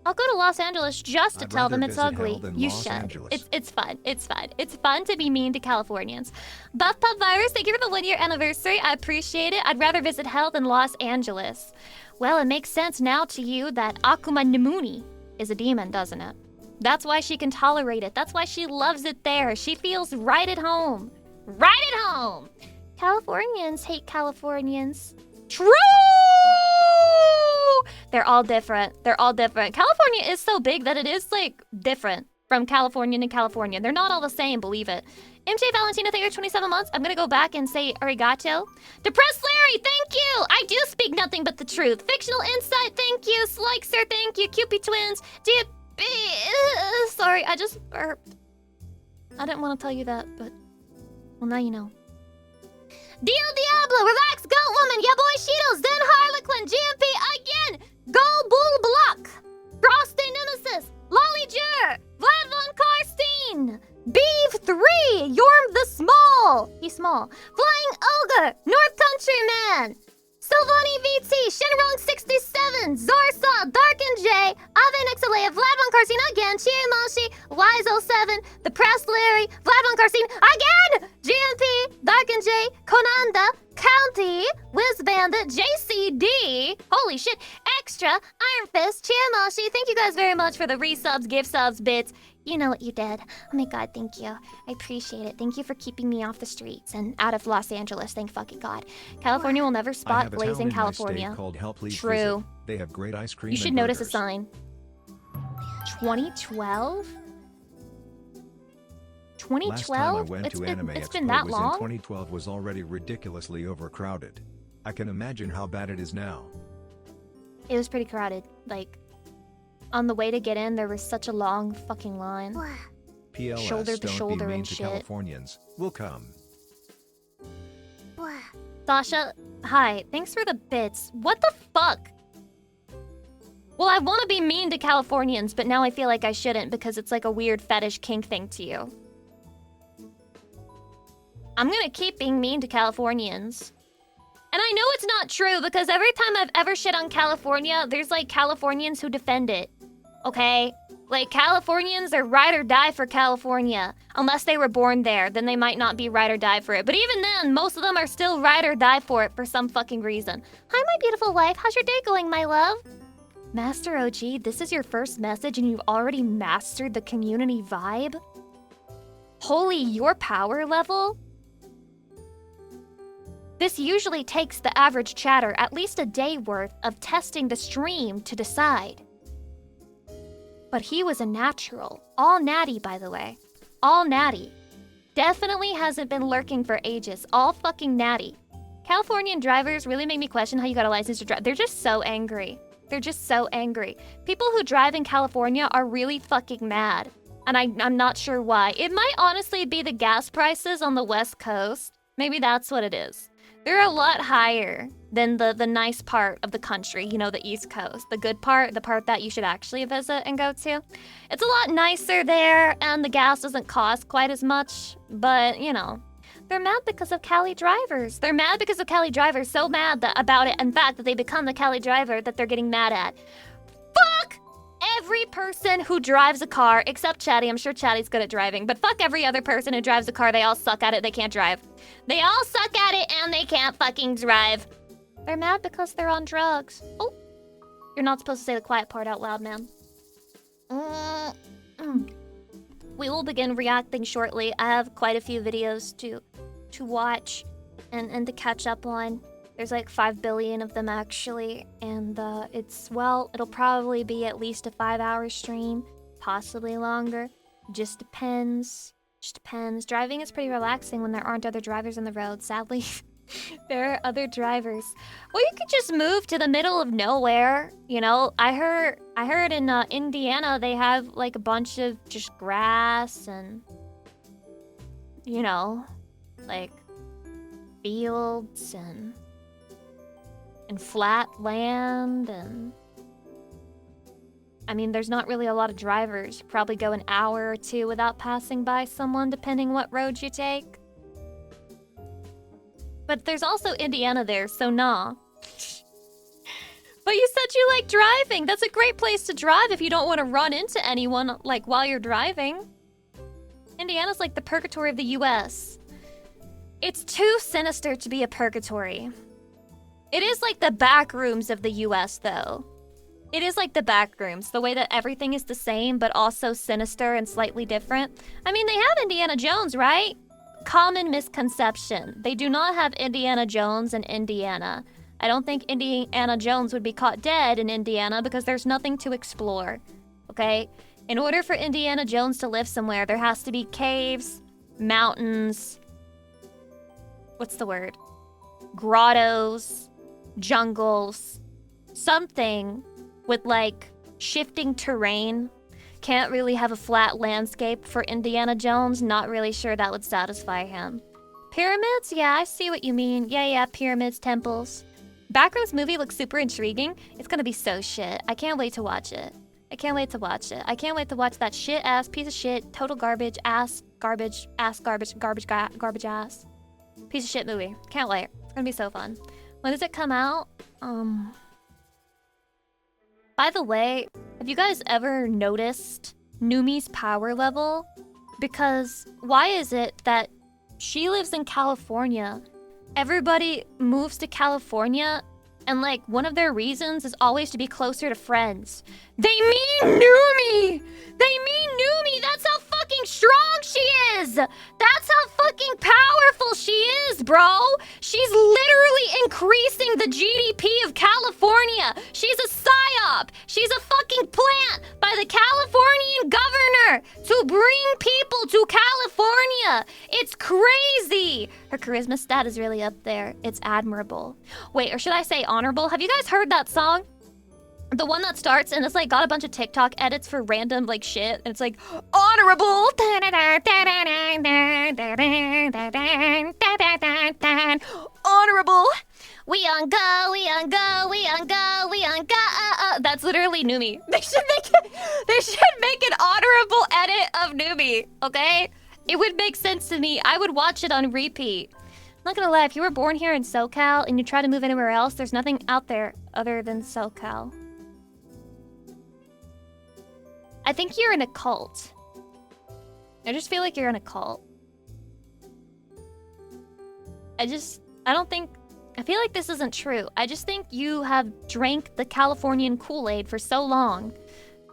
I'll go to Los Angeles just to tell them it's ugly. You should. It's fun. It's fun. It's fun to be mean to Californians. Bathtub Virus, thank you for the 1-year anniversary. I appreciate it. I'd rather visit hell than Los Angeles. Well, it makes sense now to you that Akuma Nimuni is a demon, doesn't it? That's why she can tolerate it. That's why she loves it there. She feels right at home. Right at home! Californians hate Californians. True! They're all different. They're all different. California is so big that it is, like, different from California to California. They're not all the same, believe it. MJ Valentina, thank you for 27 months. I'm gonna go back and say arigato. Depressed Larry, thank you! I do speak nothing but the truth. Fictional Insight, thank you. Slikester, thank you. Cupid Twins. Sorry, I just burped. I didn't want to tell you that, but... well, now you know. Dio Diablo, Relax, Goat Woman, Ya Boy Shido, Zen Harlequin, GMP again, Go Bull Block, Frost Nemesis, Lolly Jur, Vlad Von Karstein, Beef 3, Yorm the Small, he's small, Flying Ogre, North Country Man, Sylvani VT, Shenrong 67, Zarsaw, Darken J, Ave Nexalea, Vlad Von Karstein again, Chiamashi, Wise 07, The Press Larry, Vlad Von Karstein again, GMP, David, Extra, Iron Fist, Chiamoshi, thank you guys very much for the resubs, gift subs, bits. You know what you did. Oh my god, thank you. I appreciate it. Thank you for keeping me off the streets and out of Los Angeles, thank fucking god. California will never I spot have a blazing town in my state California. called Hell, please True. visit. They have great ice cream You should and notice a burgers. sign. 2012? Last time I 2012? went to Anime It's Expo been that was long? in 2012 was already ridiculously overcrowded. I can imagine how bad it is now. It was pretty crowded. Like, on the way to get in, there was such a long fucking line. PLS, Shoulder to don't shoulder be mean and to shit. Californians. We'll come. Sasha, hi. Thanks for the bits. What the fuck? Well, I want to be mean to Californians, but now I feel like I shouldn't because it's like a weird fetish kink thing to you. I'm gonna keep being mean to Californians. And I know it's not true because every time I've ever shit on California, there's like Californians who defend it. Okay? Like, Californians are ride or die for California. Unless they were born there, then they might not be ride or die for it. But even then, most of them are still ride or die for it for some fucking reason. Hi, my beautiful wife. How's your day going, my love? Master OG, this is your first message and you've already mastered the community vibe? Holy, your power level? This usually takes the average chatter at least a day worth of testing the stream to decide. But he was a natural. All natty, by the way. All natty. Definitely hasn't been lurking for ages. All fucking natty. Californian drivers really make me question how you got a license to drive. They're just so angry. They're just so angry. People who drive in California are really fucking mad. And I'm not sure why. It might honestly be the gas prices on the West Coast. Maybe that's what it is. They're a lot higher than the nice part of the country, you know, the East Coast. The good part, the part that you should actually visit and go to. It's a lot nicer there, and the gas doesn't cost quite as much, but, you know. They're mad because of Cali drivers. They're mad because of Cali drivers, so mad about it, in fact, that they become the Cali driver that they're getting mad at. Fuck every person who drives a car, except Chatty. I'm sure Chatty's good at driving, but fuck every other person who drives a car. They all suck at it, they can't drive. They all suck at it and they can't fucking drive. They're mad because they're on drugs. Oh, you're not supposed to say the quiet part out loud, man. We will begin reacting shortly. I have quite a few videos to watch and to catch up on. There's like 5 billion of them actually, and it'll probably be at least a 5-hour stream, possibly longer. Just depends. Just depends. Driving is pretty relaxing when there aren't other drivers on the road, sadly. There are other drivers. Well, you could just move to the middle of nowhere. You know, I heard in Indiana they have like a bunch of just grass and, you know, like fields and flat land, and I mean, there's not really a lot of drivers. You probably go an hour or two without passing by someone, depending what road you take. But there's also Indiana there, so nah. But you said you like driving. That's a great place to drive if you don't want to run into anyone, like, while you're driving. Indiana's like the purgatory of the US. It's too sinister to be a purgatory. It is like the back rooms of the US, though. It is like the back rooms, the way that everything is the same, but also sinister and slightly different. I mean, they have Indiana Jones, right? Common misconception. They do not have Indiana Jones in Indiana. I don't think Indiana Jones would be caught dead in Indiana because there's nothing to explore, okay? In order for Indiana Jones to live somewhere, there has to be caves, mountains, what's the word? Grottos, jungles, something with like shifting terrain. Can't really have a flat landscape for Indiana Jones. Not really sure that would satisfy him. Pyramids? Yeah, I see what you mean. Yeah, pyramids, temples. Backrooms movie looks super intriguing. It's gonna be so shit. I can't wait to watch it. I can't wait to watch it. I can't wait to watch that shit ass piece of shit, total garbage ass, garbage ass, garbage ass. Piece of shit movie. Can't wait. It's gonna be so fun. When does it come out? By the way, have you guys ever noticed Numi's power level? Because why is it that she lives in California, everybody moves to California, And like one of their reasons is always to be closer to friends. They mean Numi! They mean Numi! That's how fucking strong she is! That's how fucking powerful she is, bro! She's literally increasing the GDP of California! She's a psyop! She's a fucking plant by the Californian governor to bring people to California! It's crazy! Her charisma stat is really up there. It's admirable. Wait, or should I say honorable? Have you guys heard that song? The one that starts and it's like got a bunch of TikTok edits for random like shit. And it's like, honorable. Honorable. We on go, we on go, we on go, we on go. That's literally Numi. They should make an honorable edit of Numi, okay? It would make sense to me. I would watch it on repeat. I'm not gonna lie, if you were born here in SoCal and you try to move anywhere else, there's nothing out there other than SoCal. I think you're in a cult. I just feel like you're in a cult. I feel like this isn't true. I just think you have drank the Californian Kool-Aid for so long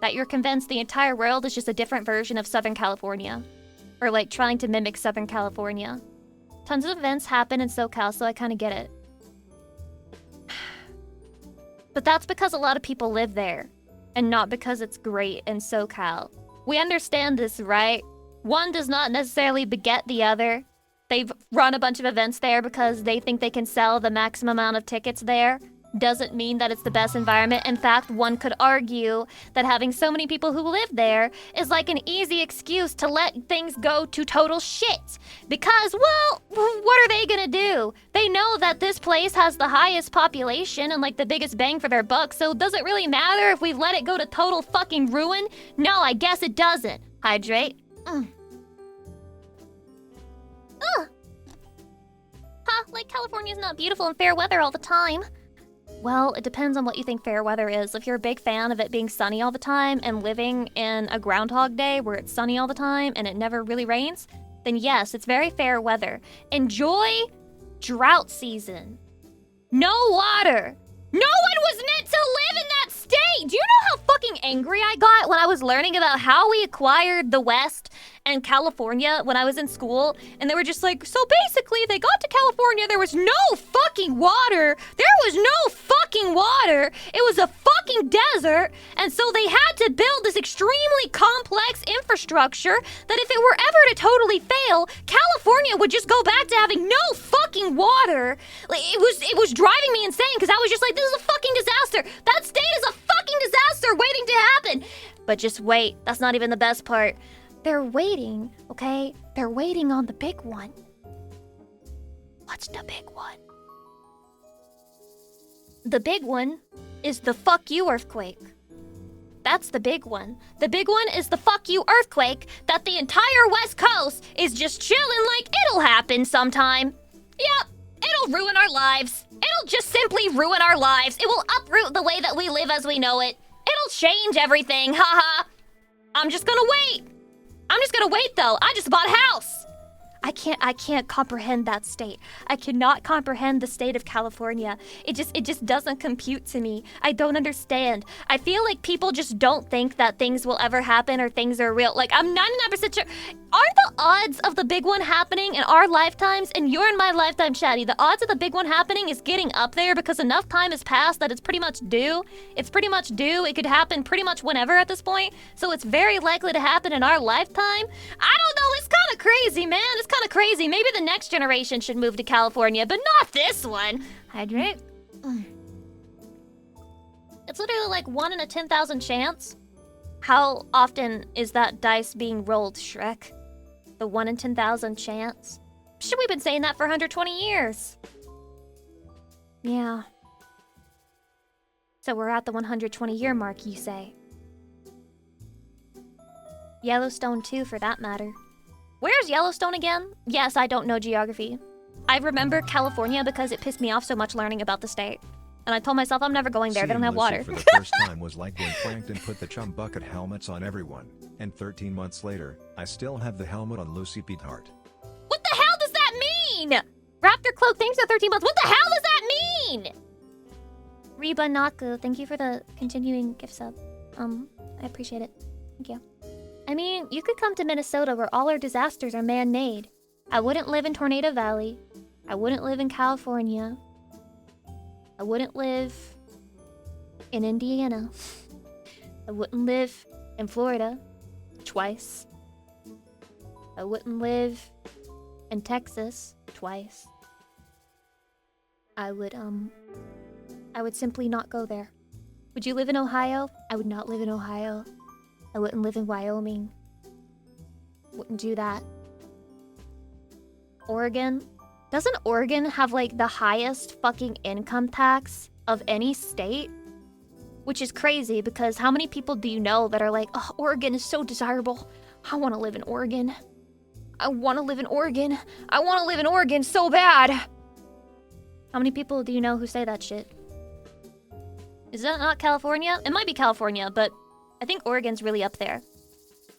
that you're convinced the entire world is just a different version of Southern California. Or like trying to mimic Southern California. Tons of events happen in SoCal, so I kind of get it. But that's because a lot of people live there. And not because it's great in SoCal. We understand this, right? One does not necessarily beget the other. They've run a bunch of events there because they think they can sell the maximum amount of tickets there. Doesn't mean that it's the best environment. In fact, one could argue that having so many people who live there is like an easy excuse to let things go to total shit. Because, well, what are they gonna do? They know that this place has the highest population and like the biggest bang for their buck, so does it really matter if we let it go to total fucking ruin? No, I guess it doesn't. Hydrate. Like California's not beautiful in fair weather all the time. Well, it depends on what you think fair weather is. If you're a big fan of it being sunny all the time and living in a Groundhog Day where it's sunny all the time and it never really rains, then yes, it's very fair weather. Enjoy drought season. No water. No one was meant to live in that state! Do you know how fucking angry I got when I was learning about how we acquired the West and California when I was in school? And they were just like, so basically they got to California, there was no fucking water! There was no fucking water! It was a fucking desert! And so they had to build this extremely complex infrastructure that if it were ever to totally fail, California would just go back to having no fucking water! Like, it was driving me insane because I was just like, this is a fucking disaster! That state is a fucking disaster waiting to happen! But just wait, that's not even the best part. They're waiting, okay? They're waiting on the big one. What's the big one? The big one is the fuck you earthquake. That's the big one. The big one is the fuck you earthquake that the entire West Coast is just chilling like it'll happen sometime. Yep, it'll ruin our lives. It'll just simply ruin our lives. It will uproot the way that we live as we know it. It'll change everything, haha. I'm just gonna wait. I'm just gonna wait though. I just bought a house. I can't comprehend that state. I cannot comprehend the state of California. It just doesn't compute to me. I don't understand. I feel like people just don't think that things will ever happen or things are real. Like, I'm 99% sure. Aren't the odds of the big one happening in our lifetimes, and you're in my lifetime, Chatty, the odds of the big one happening is getting up there because enough time has passed that it's pretty much due. It's pretty much due. It could happen pretty much whenever at this point. So it's very likely to happen in our lifetime. I don't know. It's kind of crazy, man. It's kind of crazy. Maybe the next generation should move to California, but not this one. Hydrate. It's literally like 1 in a 10,000 chance. How often is that dice being rolled, Shrek? The 1 in 10,000 chance? Shit, we've been saying that for 120 years. Yeah. So we're at the 120-year mark, you say? Yellowstone too, for that matter. Where's Yellowstone again? Yes, I don't know geography. I remember California because it pissed me off so much learning about the state. And I told myself I'm never going there, they don't have water. For the first time was like when Plankton put the chum bucket helmets on everyone. And 13 months later, I still have the helmet on Lucy Peteheart. What the hell does that mean? Raptor cloak things for 13 months. What the hell does that mean? Reba Naku, thank you for the continuing gift sub. I appreciate it. Thank you. I mean, you could come to Minnesota where all our disasters are man-made. I wouldn't live in Tornado Valley. I wouldn't live in California. I wouldn't live in Indiana. I wouldn't live in Florida twice. I wouldn't live in Texas twice. I would simply not go there. Would you live in Ohio? I would not live in Ohio. I wouldn't live in Wyoming. Wouldn't do that. Oregon? Doesn't Oregon have like the highest fucking income tax of any state? Which is crazy because how many people do you know that are like, oh, Oregon is so desirable. I want to live in Oregon. I want to live in Oregon. I want to live in Oregon so bad. How many people do you know who say that shit? Is that not California? It might be California, but I think Oregon's really up there.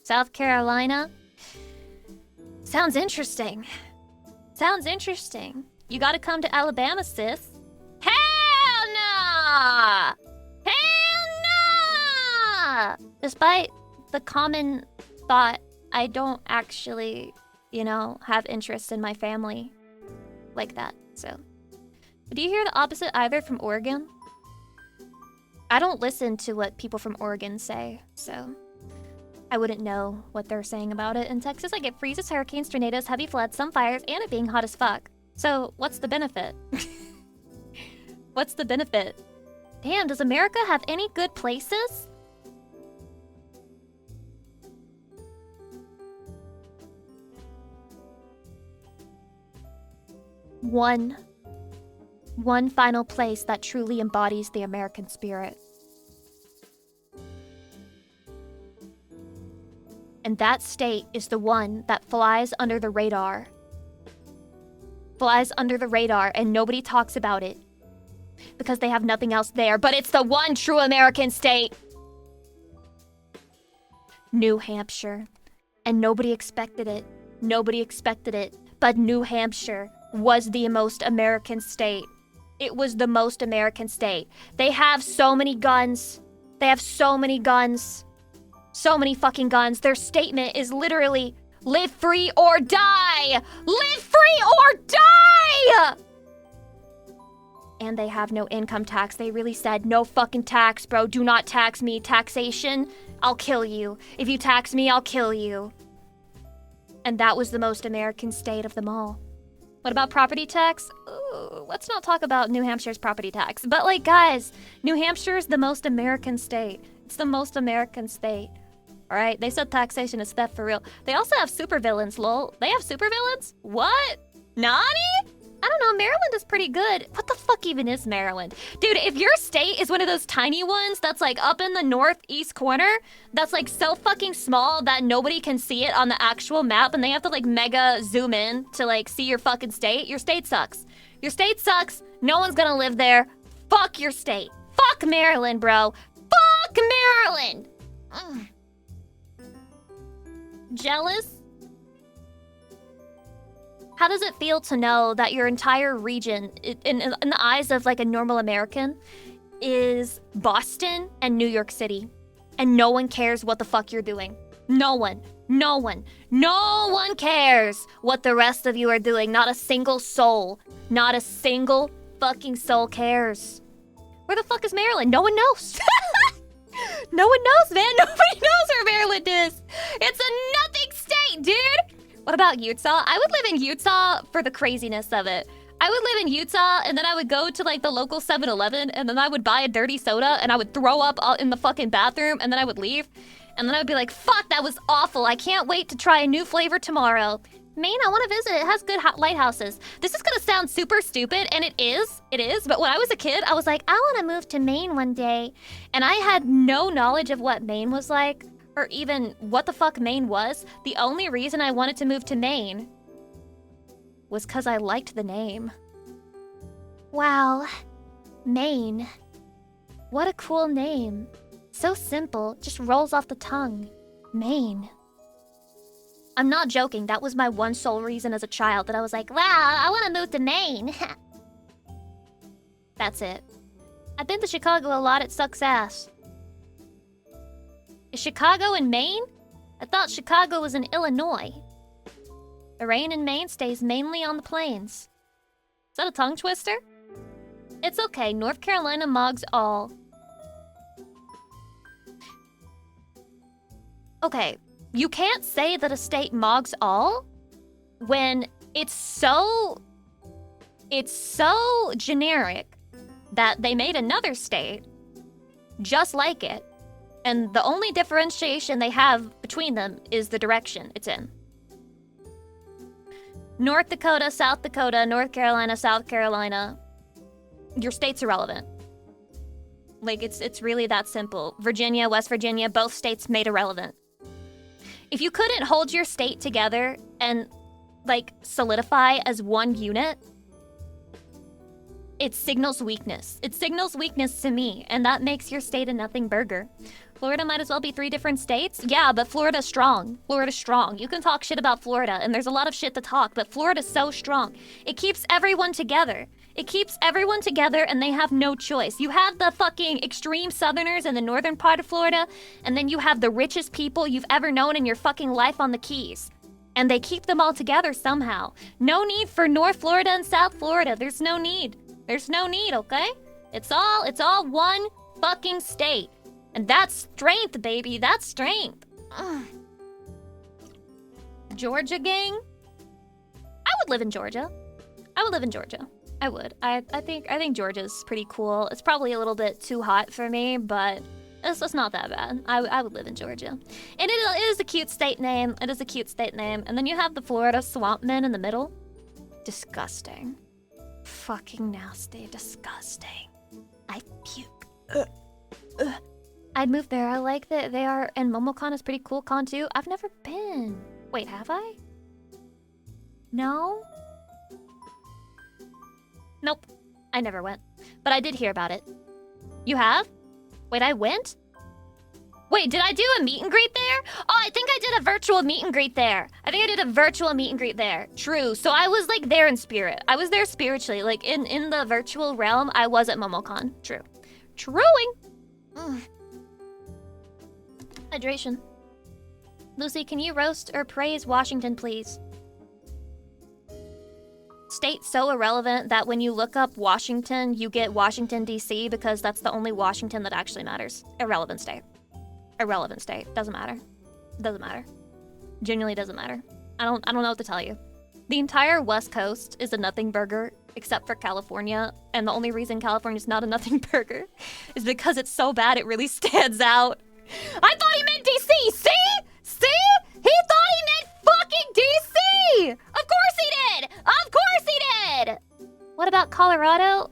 South Carolina? Sounds interesting. Sounds interesting. You gotta come to Alabama, sis. Hell nah! Hell nah! Despite the common thought, I don't actually, you know, have interest in my family like that, so. But do you hear the opposite either from Oregon? I don't listen to what people from Oregon say, so I wouldn't know what they're saying about it. In Texas, I get freezes, hurricanes, tornadoes, heavy floods, some fires, and it being hot as fuck. So, what's the benefit? What's the benefit? Damn, does America have any good places? One final place that truly embodies the American spirit. And that state is the one that flies under the radar. Flies under the radar and nobody talks about it. Because they have nothing else there, but it's the one true American state. New Hampshire. And nobody expected it. Nobody expected it. But New Hampshire was the most American state. It was the most American state. They have so many guns. They have so many guns. So many fucking guns. Their statement is literally, live free or die! Live free or die! And they have no income tax. They really said, no fucking tax, bro. Do not tax me. Taxation, I'll kill you. If you tax me, I'll kill you. And that was the most American state of them all. What about property tax? Ooh, let's not talk about New Hampshire's property tax. But like, guys, New Hampshire is the most American state. It's the most American state. Alright, they said taxation is theft for real. They also have supervillains, lol. They have supervillains? What? Nani? I don't know, Maryland is pretty good. What the fuck even is Maryland? Dude, if your state is one of those tiny ones that's like up in the northeast corner, that's like so fucking small that nobody can see it on the actual map and they have to like mega zoom in to like see your fucking state, your state sucks. Your state sucks. No one's gonna live there. Fuck your state. Fuck Maryland, bro. Fuck Maryland! Ugh. Jealous? How does it feel to know that your entire region, in the eyes of like a normal American, is Boston and New York City? And no one cares what the fuck you're doing. No one. No one. No one cares what the rest of you are doing. Not a single soul. Not a single fucking soul cares. Where the fuck is Maryland? No one knows. No one knows, man. Nobody knows where Maryland is. It's a nothing state, dude. What about Utah? I would live in Utah for the craziness of it. I would live in Utah and then I would go to like the local 7-Eleven and then I would buy a dirty soda and I would throw up in the fucking bathroom and then I would leave. And then I would be like, fuck, that was awful. I can't wait to try a new flavor tomorrow. Maine, I want to visit. It has good lighthouses. This is going to sound super stupid, and it is. But when I was a kid, I was like, I want to move to Maine one day. And I had no knowledge of what Maine was like, or even what the fuck Maine was. The only reason I wanted to move to Maine was because I liked the name. Wow. Maine. What a cool name. So simple, just rolls off the tongue. Maine. I'm not joking, that was my one sole reason as a child that I was like, wow, I want to move to Maine. That's it. I've been to Chicago a lot, it sucks ass. Is Chicago in Maine? I thought Chicago was in Illinois. The rain in Maine stays mainly on the plains. Is that a tongue twister? It's okay, North Carolina mogs all. Okay, you can't say that a state mogs all when it's so generic that they made another state just like it, and the only differentiation they have between them is the direction it's in. North Dakota, South Dakota, North Carolina, South Carolina. Your state's irrelevant. Like, it's really that simple. Virginia, West Virginia, both states made irrelevant. If you couldn't hold your state together and, like, solidify as one unit, it signals weakness. It signals weakness to me, and that makes your state a nothing burger. Florida might as well be 3 different states? Yeah, but Florida's strong. Florida's strong. You can talk shit about Florida, and there's a lot of shit to talk, but Florida's so strong. It keeps everyone together. It keeps everyone together, and they have no choice. You have the fucking extreme southerners in the northern part of Florida, and then you have the richest people you've ever known in your fucking life on the Keys. And they keep them all together somehow. No need for North Florida and South Florida. There's no need. There's no need, okay? It's all one fucking state. And that's strength, baby. That's strength. Ugh. Georgia gang? I would live in Georgia. I would live in Georgia. I would. I think Georgia's pretty cool. It's probably a little bit too hot for me, but it's not that bad. I would live in Georgia. And it is a cute state name. It is a cute state name. And then you have the Florida swamp men in the middle. Disgusting. Fucking nasty. Disgusting. I puke. I'd move there. I like that they are, and MomoCon is pretty cool con too. I've never been. Wait, have I? No? Nope. I never went. But I did hear about it. You have? Wait, I went? Wait, did I do a meet and greet there? Oh, I think I did a virtual meet and greet there. True. So I was like there in spirit. I was there spiritually. Like in the virtual realm, I was at MomoCon. True. Truing. Hydration. Lucy, can you roast or praise Washington, please? State so irrelevant that when you look up Washington, you get Washington, D.C. because that's the only Washington that actually matters. Irrelevant state. Doesn't matter. Genuinely doesn't matter. I don't know what to tell you. The entire West Coast is a nothing burger, except for California, and the only reason California's not a nothing burger is because it's so bad it really stands out. I thought he meant DC! See? He thought he meant fucking DC! Of course he did! What about Colorado?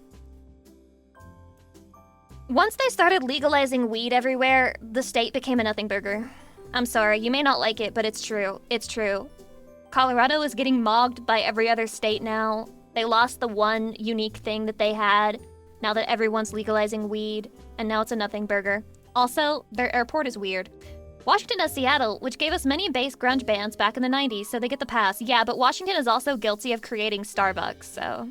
Once they started legalizing weed everywhere, the state became a nothing burger. I'm sorry, you may not like it, but it's true. It's true. Colorado is getting mogged by every other state now. They lost the one unique thing that they had, now that everyone's legalizing weed, and now it's a nothing burger. Also, their airport is weird. Washington has Seattle, which gave us many bass grunge bands back in the 90s, so they get the pass. Yeah, but Washington is also guilty of creating Starbucks, so...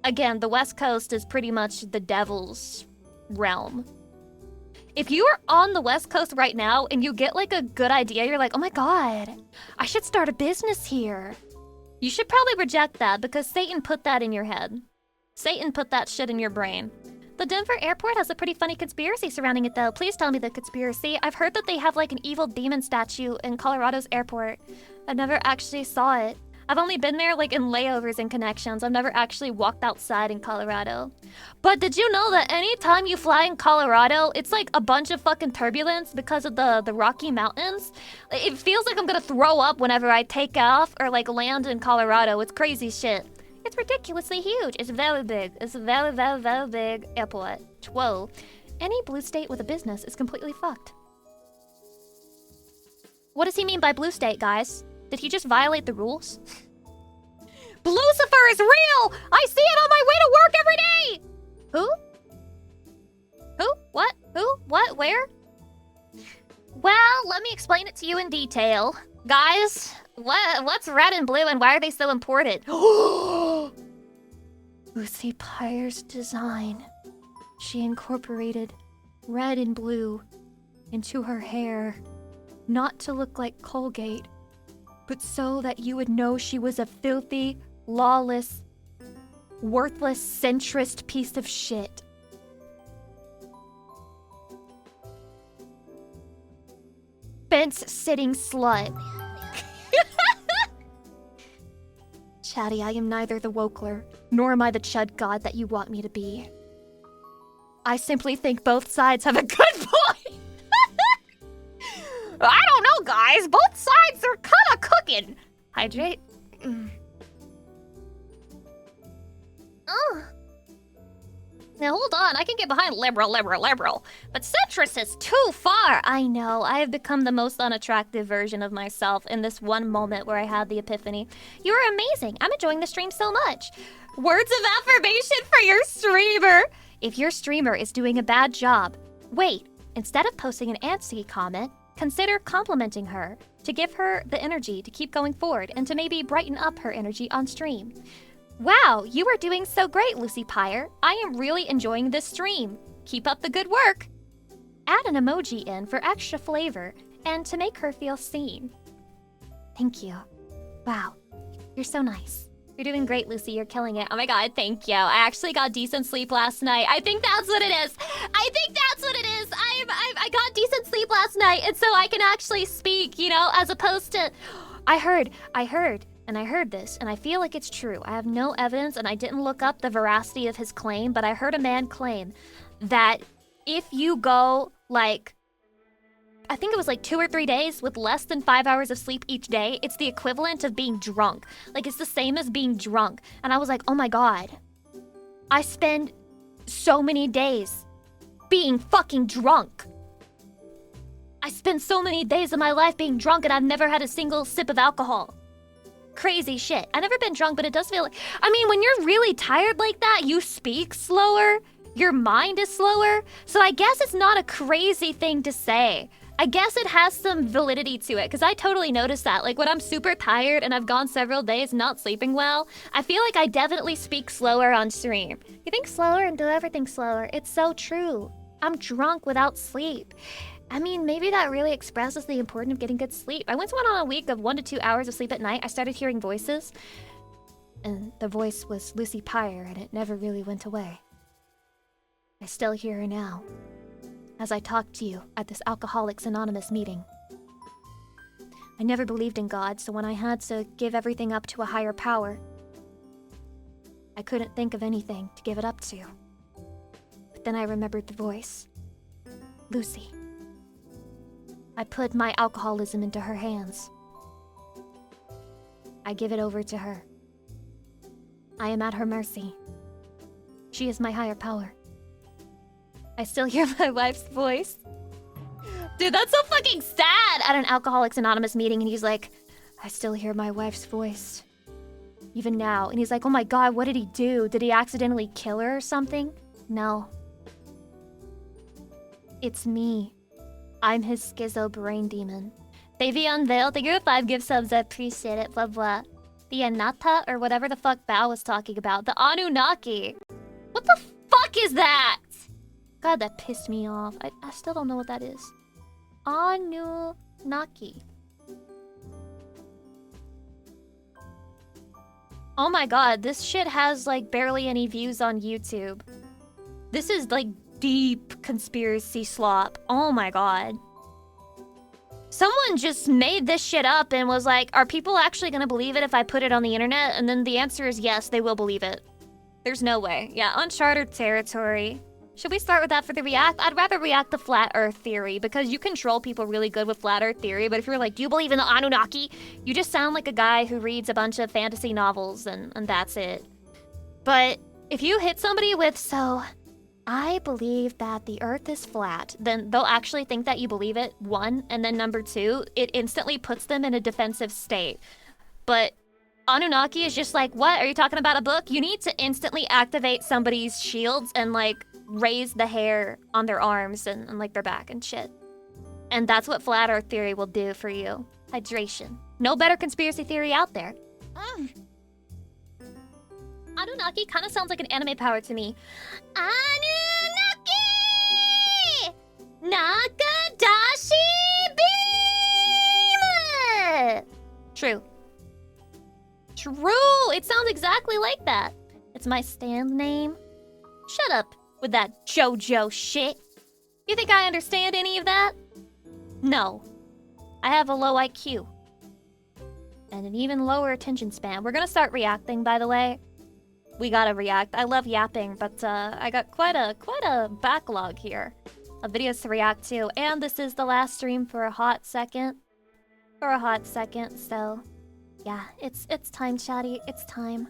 Again, the West Coast is pretty much the devil's realm. If you are on the West Coast right now and you get like a good idea, you're like, oh my god, I should start a business here. You should probably reject that because Satan put that in your head. Satan put that shit in your brain. The Denver airport has a pretty funny conspiracy surrounding it though. Please tell me the conspiracy. I've heard that they have like an evil demon statue in Colorado's airport. I've never actually saw it. I've only been there like in layovers and connections. I've never actually walked outside in Colorado. But did you know that anytime you fly in Colorado, it's like a bunch of fucking turbulence because of the Rocky Mountains? It feels like I'm gonna throw up whenever I take off or like land in Colorado. It's crazy shit. It's ridiculously huge. It's very big. It's a very, very, very big airport. Whoa. Any blue state with a business is completely fucked. What does he mean by blue state, guys? Did he just violate the rules? Lucifer is real! I see it on my way to work every day! Who? What? Who? What? Where? Well, let me explain it to you in detail. Guys, what's red and blue and why are they so important? Lucy Pyre's design. She incorporated red and blue into her hair, not to look like Colgate, but so that you would know she was a filthy, lawless, worthless, centrist piece of shit. Fence-sitting slut. Chatty, I am neither the Wokler, nor am I the Chud God that you want me to be. I simply think both sides have a good point. I don't know, guys. Both sides are kind of cooking. Hydrate. Oh. Now hold on, I can get behind liberal. But centrist is too far. I know, I have become the most unattractive version of myself in this one moment where I had the epiphany. You are amazing. I'm enjoying the stream so much. Words of affirmation for your streamer. If your streamer is doing a bad job, wait. Instead of posting an antsy comment, consider complimenting her to give her the energy to keep going forward and to maybe brighten up her energy on stream. Wow, you are doing so great, Lucy Pyre. I am really enjoying this stream. Keep up the good work. Add an emoji in for extra flavor and to make her feel seen. Thank you. Wow, you're so nice. You're doing great, Lucy. You're killing it. Oh my god, thank you. I actually got decent sleep last night. I think that's what it is. I got decent sleep last night, and so I can actually speak, you know, as opposed to... I heard this, and I feel like it's true. I have no evidence, and I didn't look up the veracity of his claim, but I heard a man claim that if you go, like, I think it was like 2 or 3 days with less than 5 hours of sleep each day, it's the equivalent of being drunk. Like, it's the same as being drunk. And I was like, oh my god. I spend so many days being fucking drunk. I spend so many days of my life being drunk, and I've never had a single sip of alcohol. Crazy shit. I've never been drunk, but it does feel like... I mean, when you're really tired like that, you speak slower. Your mind is slower. So I guess it's not a crazy thing to say. I guess it has some validity to it, because I totally noticed that. Like, when I'm super tired and I've gone several days not sleeping well, I feel like I definitely speak slower on stream. You think slower and do everything slower. It's so true. I'm drunk without sleep. I mean, maybe that really expresses the importance of getting good sleep. I once went on a week of 1 to 2 hours of sleep at night. I started hearing voices, and the voice was Lucy Pyre, and it never really went away. I still hear her now, as I talk to you at this Alcoholics Anonymous meeting. I never believed in God, so when I had to give everything up to a higher power, I couldn't think of anything to give it up to. But then I remembered the voice. Lucy. I put my alcoholism into her hands. I give it over to her. I am at her mercy. She is my higher power. I still hear my wife's voice. Dude, that's so fucking sad! At an Alcoholics Anonymous meeting, and he's like, I still hear my wife's voice. Even now. And he's like, oh my god, what did he do? Did he accidentally kill her or something? No. It's me. I'm his schizo brain demon. Baby Unveiled, thank you for 5 gift subs, I appreciate it, blah blah. The Anata, or whatever the fuck Bao was talking about. The Anunnaki. What the fuck is that? God, that pissed me off. I still don't know what that is. Anunnaki. Oh my god, this shit has like barely any views on YouTube. This is like deep conspiracy slop. Oh my god. Someone just made this shit up and was like, are people actually gonna believe it if I put it on the internet? And then the answer is yes, they will believe it. There's no way. Yeah, uncharted territory. Should we start with that for the react? I'd rather react to flat earth theory because you control people really good with flat earth theory, but if you're like, do you believe in the Anunnaki? You just sound like a guy who reads a bunch of fantasy novels and that's it. But if you hit somebody with, so I believe that the earth is flat, then they'll actually think that you believe it, 1, and then number 2, it instantly puts them in a defensive state. But Anunnaki is just like, what? Are you talking about a book? You need to instantly activate somebody's shields and like raise the hair on their arms and like their back and shit. And that's what flat earth theory will do for you. Hydration. No better conspiracy theory out there. Anunnaki kind of sounds like an anime power to me. Anunnaki! Nakadashi beam! True. True! It sounds exactly like that. It's my stand name. Shut up with that JoJo shit. You think I understand any of that? No. I have a low IQ. And an even lower attention span. We're gonna start reacting, by the way. We gotta react. I love yapping, but I got quite a backlog here of videos to react to. And this is the last stream for a hot second. So yeah, it's time, chatty. It's time.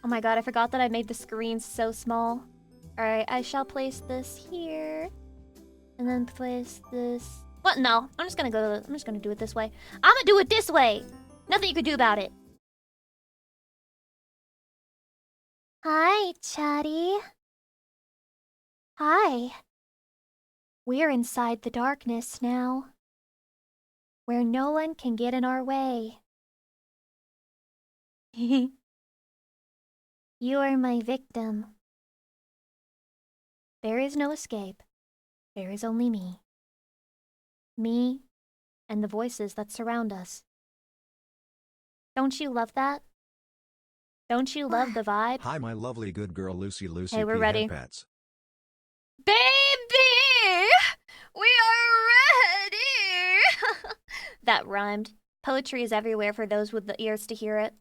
Oh my god, I forgot that I made the screen so small. Alright, I shall place this here. And then place this... What? No, I'm just gonna do it this way. I'm gonna do it this way! Nothing you could do about it. Hi, chatty. Hi. We're inside the darkness now. Where no one can get in our way. You are my victim. There is no escape. There is only me. Me and the voices that surround us. Don't you love that? Don't you love the vibe? Hi, my lovely good girl Lucy. Hey, we're ready. Pets. Baby! We are ready! That rhymed. Poetry is everywhere for those with the ears to hear it.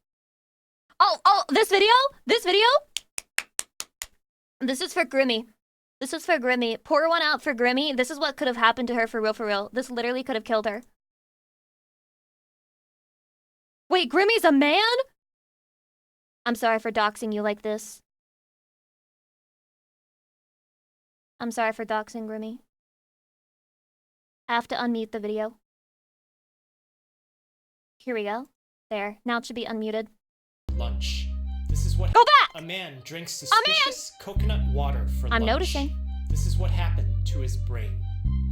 Oh, this video? This video? This is for Grimmy. This is for Grimmy. Pour one out for Grimmy. This is what could have happened to her for real. This literally could have killed her. Wait, Grimmy's a man? I'm sorry for doxing you like this. I'm sorry for doxing Grimmy. I have to unmute the video. Here we go. There. Now it should be unmuted. Lunch. This is what Go back! A man drinks suspicious coconut water for lunch. I'm noticing. This is what happened to his brain.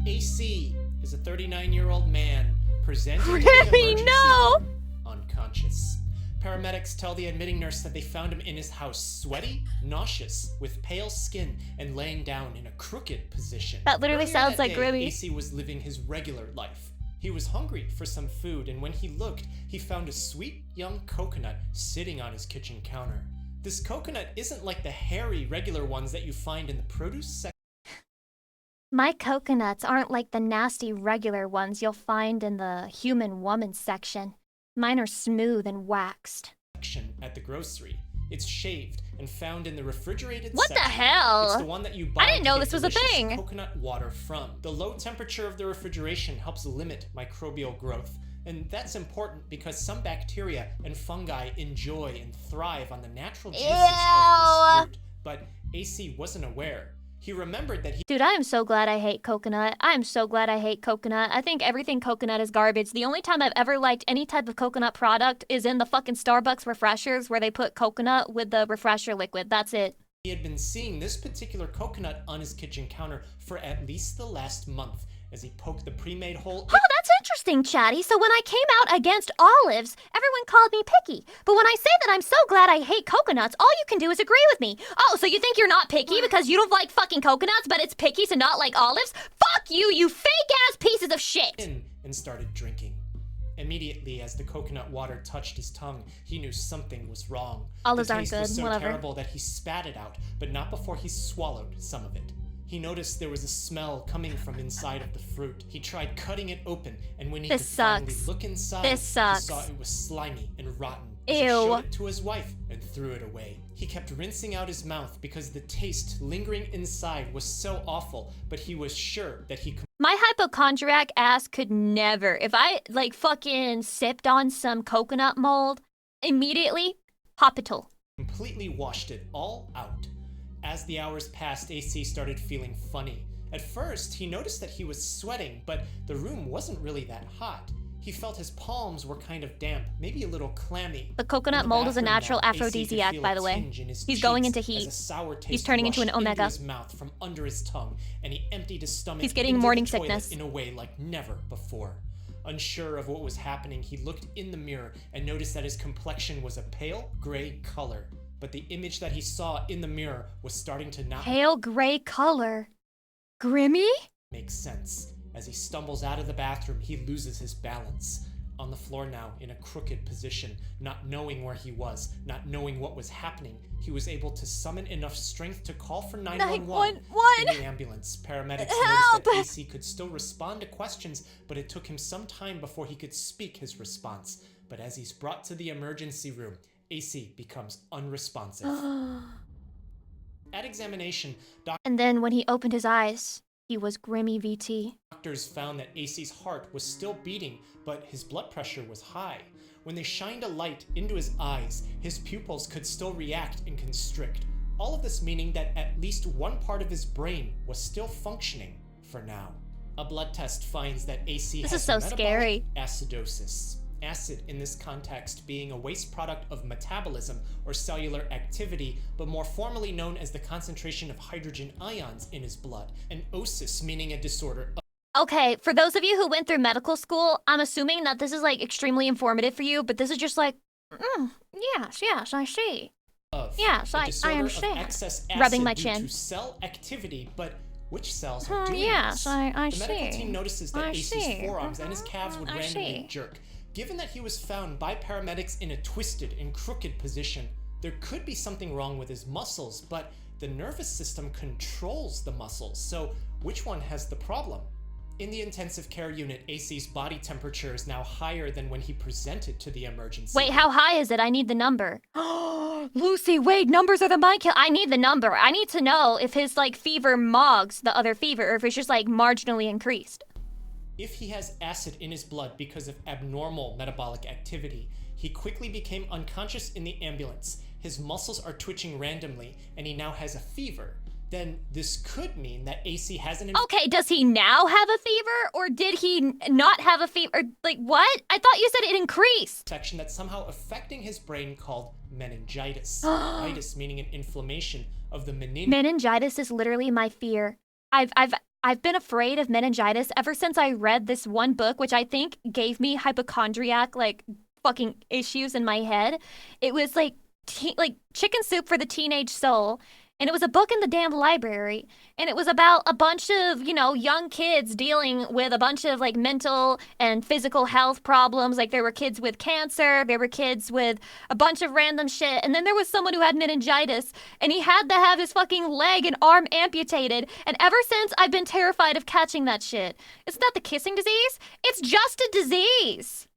AC is a 39-year-old man presenting to the emergency room unconscious. Paramedics tell the admitting nurse that they found him in his house, sweaty, nauseous, with pale skin, and laying down in a crooked position. That literally Earlier sounds that like day, Grimmy. AC was living his regular life. He was hungry for some food, and when he looked, he found a sweet young coconut sitting on his kitchen counter. This coconut isn't like the hairy, regular ones that you find in the produce section. My coconuts aren't like the nasty, regular ones you'll find in the human woman section. Mine are smooth and waxed. At the grocery. It's shaved and found in the refrigerated What section. the hell? It's the one that you buy I didn't know to get this was a delicious thing. Coconut water from. The low temperature of the refrigeration helps limit microbial growth. And that's important because some bacteria and fungi enjoy and thrive on the natural juices of this fruit. But AC wasn't aware. He remembered that he... Dude, I am so glad I hate coconut. I am so glad I hate coconut. I think everything coconut is garbage. The only time I've ever liked any type of coconut product is in the fucking Starbucks refreshers where they put coconut with the refresher liquid. That's it. He had been seeing this particular coconut on his kitchen counter for at least the last month as he poked the pre-made hole. Oh, that's interesting, Chatty. So when I came out against olives, everyone called me picky. But when I say that I'm so glad I hate coconuts, all you can do is agree with me. Oh, so you think you're not picky because you don't like fucking coconuts, but it's picky to not like olives? Fuck you, you fake-ass pieces of shit! And started drinking. Immediately, as the coconut water touched his tongue, he knew something was wrong. Olives the aren't taste good, was so whatever. terrible that he spat it out, but not before he swallowed some of it. He noticed there was a smell coming from inside of the fruit. He tried cutting it open, and when he could finally look inside, he saw it was slimy and rotten. Ew. He showed it to his wife and threw it away. He kept rinsing out his mouth because the taste lingering inside was so awful, but he was sure that he could. My hypochondriac ass could never. If I, like, fucking sipped on some coconut mold, immediately, hospital. Completely washed it all out. As the hours passed, AC started feeling funny. At first, he noticed that he was sweating, but the room wasn't really that hot. He felt his palms were kind of damp, maybe a little clammy. The coconut mold is a natural aphrodisiac, by the way. He's going into heat. He's turning into an omega. His mouth from under his tongue, and he emptied his stomach. He's getting into morning the toilet sickness. in a way like never before. Unsure of what was happening, he looked in the mirror and noticed that his complexion was a pale gray color. but the image that he saw in the mirror was starting to not Pale gray color. Grimmy? make sense. As he stumbles out of the bathroom, he loses his balance. On the floor now, in a crooked position, not knowing where he was, not knowing what was happening, he was able to summon enough strength to call for 911. In the ambulance, paramedics noticed that AC could still respond to questions, but it took him some time before he could speak his response. But as he's brought to the emergency room, AC becomes unresponsive. At examination, And then when he opened his eyes, he was Grimmy VT. doctors found that AC's heart was still beating, but his blood pressure was high. When they shined a light into his eyes, his pupils could still react and constrict. All of this meaning that at least one part of his brain was still functioning for now. A blood test finds that AC This has is so metabolic scary. acidosis. Acid in this context being a waste product of metabolism or cellular activity, but more formally known as the concentration of hydrogen ions in his blood, and osis meaning a disorder Okay, for those of you who went through medical school, I'm assuming that this is like extremely informative for you, but this is just like, yes, I see. of Yes, a I disorder of understand. excess acid Rubbing my due chin. to cell activity, but which cells are doing Yes, this? I The medical see. team notices that I AC's see. forearms and his calves would I randomly see. jerk. Given that he was found by paramedics in a twisted and crooked position, there could be something wrong with his muscles, but the nervous system controls the muscles, so which one has the problem? In the intensive care unit, AC's body temperature is now higher than when he presented to the emergency. Wait, how high is it? I need the number. Lucy, wait, numbers are the mind kill. I need the number. I need to know if his like fever mogs the other fever or if it's just like marginally increased. If he has acid in his blood because of abnormal metabolic activity, he quickly became unconscious in the ambulance. His muscles are twitching randomly, and he now has a fever. Then this could mean that AC has an Okay, does he now have a fever or did he not have a fever? Like what? I thought you said it increased. infection that's somehow affecting his brain called meningitis. Itis meaning an inflammation of the Meningitis is literally my fear. I've been afraid of meningitis ever since I read this one book, which I think gave me hypochondriac like fucking issues in my head. It was like like Chicken Soup for the Teenage Soul. And it was a book in the damn library. And it was about a bunch of, young kids dealing with a bunch of like mental and physical health problems. Like there were kids with cancer, there were kids with a bunch of random shit. And then there was someone who had meningitis and he had to have his fucking leg and arm amputated. And ever since I've been terrified of catching that shit. Isn't that the kissing disease? It's just a disease.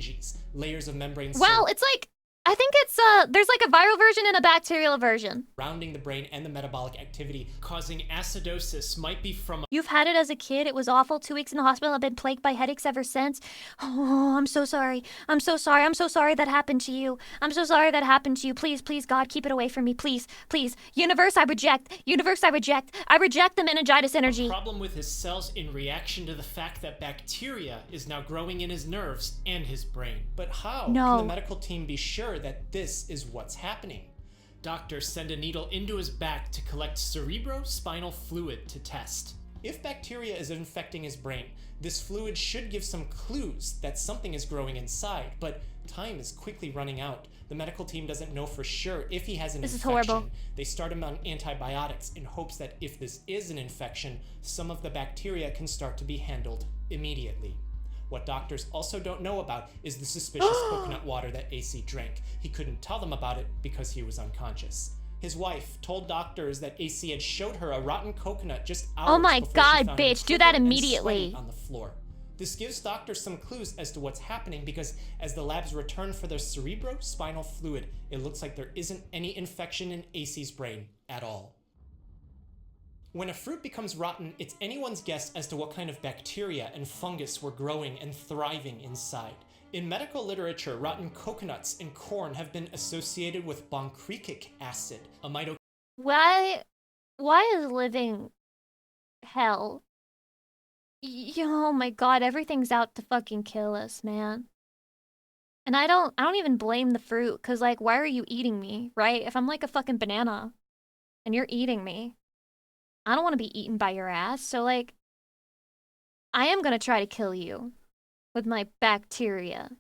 layers of membrane Well, it's like, I think it's, there's like a viral version and a bacterial version. surrounding the brain and the metabolic activity, causing acidosis might be from You've had it as a kid. It was awful. 2 weeks in the hospital. I've been plagued by headaches ever since. Oh, I'm so sorry. I'm so sorry. I'm so sorry that happened to you. I'm so sorry that happened to you. Please, please, God, keep it away from me. Please, please. Universe, I reject. Universe, I reject. I reject the meningitis energy. problem with his cells in reaction to the fact that bacteria is now growing in his nerves and his brain. But how No. can the medical team be sure that this is what's happening? Doctors send a needle into his back to collect cerebrospinal fluid to test. If bacteria is infecting his brain, this fluid should give some clues that something is growing inside, but time is quickly running out. The medical team doesn't know for sure if he has an This is infection. horrible. They start him on antibiotics in hopes that if this is an infection, some of the bacteria can start to be handled immediately. What doctors also don't know about is the suspicious coconut water that AC drank. He couldn't tell them about it because he was unconscious. His wife told doctors that AC had showed her a rotten coconut just hours Oh my before she God, found him bitch, do that crooked and immediately. sweaty on the floor. This gives doctors some clues as to what's happening because as the labs return for their cerebrospinal fluid, it looks like there isn't any infection in AC's brain at all. When a fruit becomes rotten, it's anyone's guess as to what kind of bacteria and fungus were growing and thriving inside. In medical literature, rotten coconuts and corn have been associated with boncretic acid, a Why is living hell? Oh my God, everything's out to fucking kill us, man. And I don't even blame the fruit, cause like, why are you eating me, right? If I'm like a fucking banana and you're eating me, I don't want to be eaten by your ass. So like, I am gonna try to kill you with my bacteria.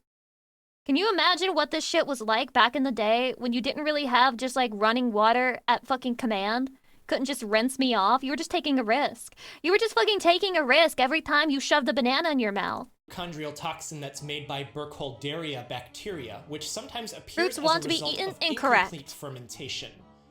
Can you imagine what this shit was like back in the day when you didn't really have just like running water at fucking command? Couldn't just rinse me off? You were just taking a risk. You were just fucking taking a risk every time you shoved a banana in your mouth. Mitochondrial toxin that's made by Burkholderia bacteria, which sometimes appears Fruits as want a to be result eaten? of Incorrect. incomplete fermentation.